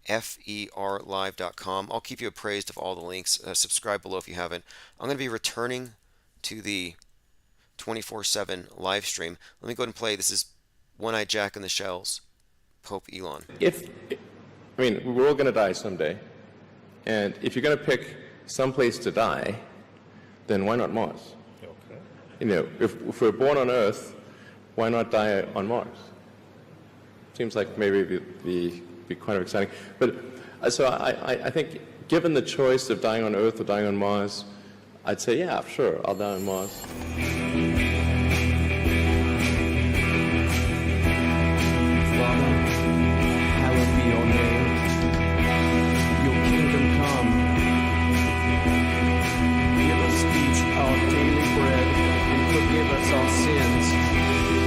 ferlive.com. I'll keep you appraised of all the links. Subscribe below if you haven't. I'm going to be returning to the 24/7 live stream. Let me go ahead and play. This is One-Eyed Jack and the Shells, Pope Elon. We're all going to die someday. And if you're going to pick some place to die, then why not Mars? Okay. If we're born on Earth, why not die on Mars? Seems like maybe it'd be kind of exciting. But so I think given the choice of dying on Earth or dying on Mars, I'd say, yeah, sure, I'll die on Mars. Father, hallowed be your name. Your kingdom come. Give us each our daily bread, and forgive us our sins.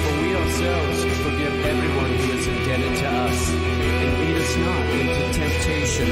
For we ourselves forgive everyone who is indebted to us. And lead us not into temptation.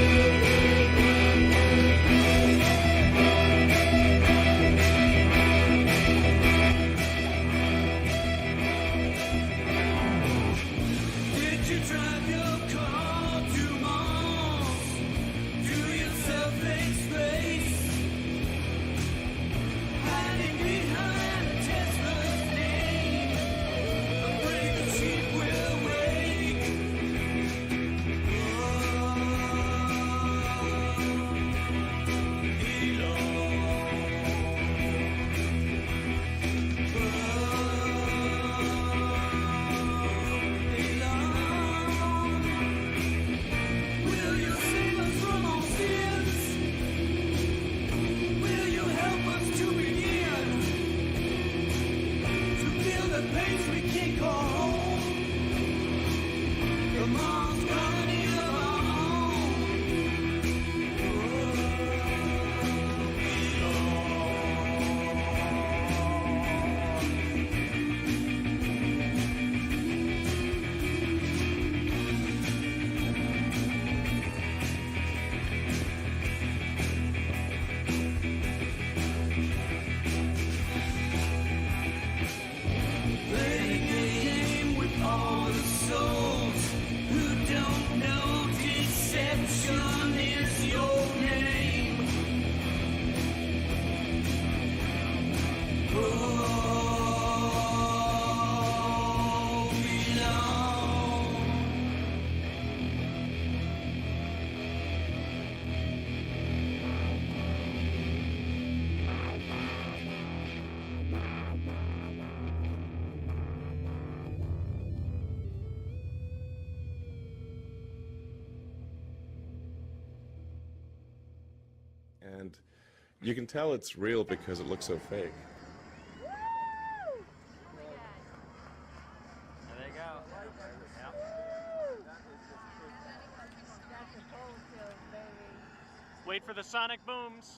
And you can tell it's real because it looks so fake. There they go. Wait for the sonic booms.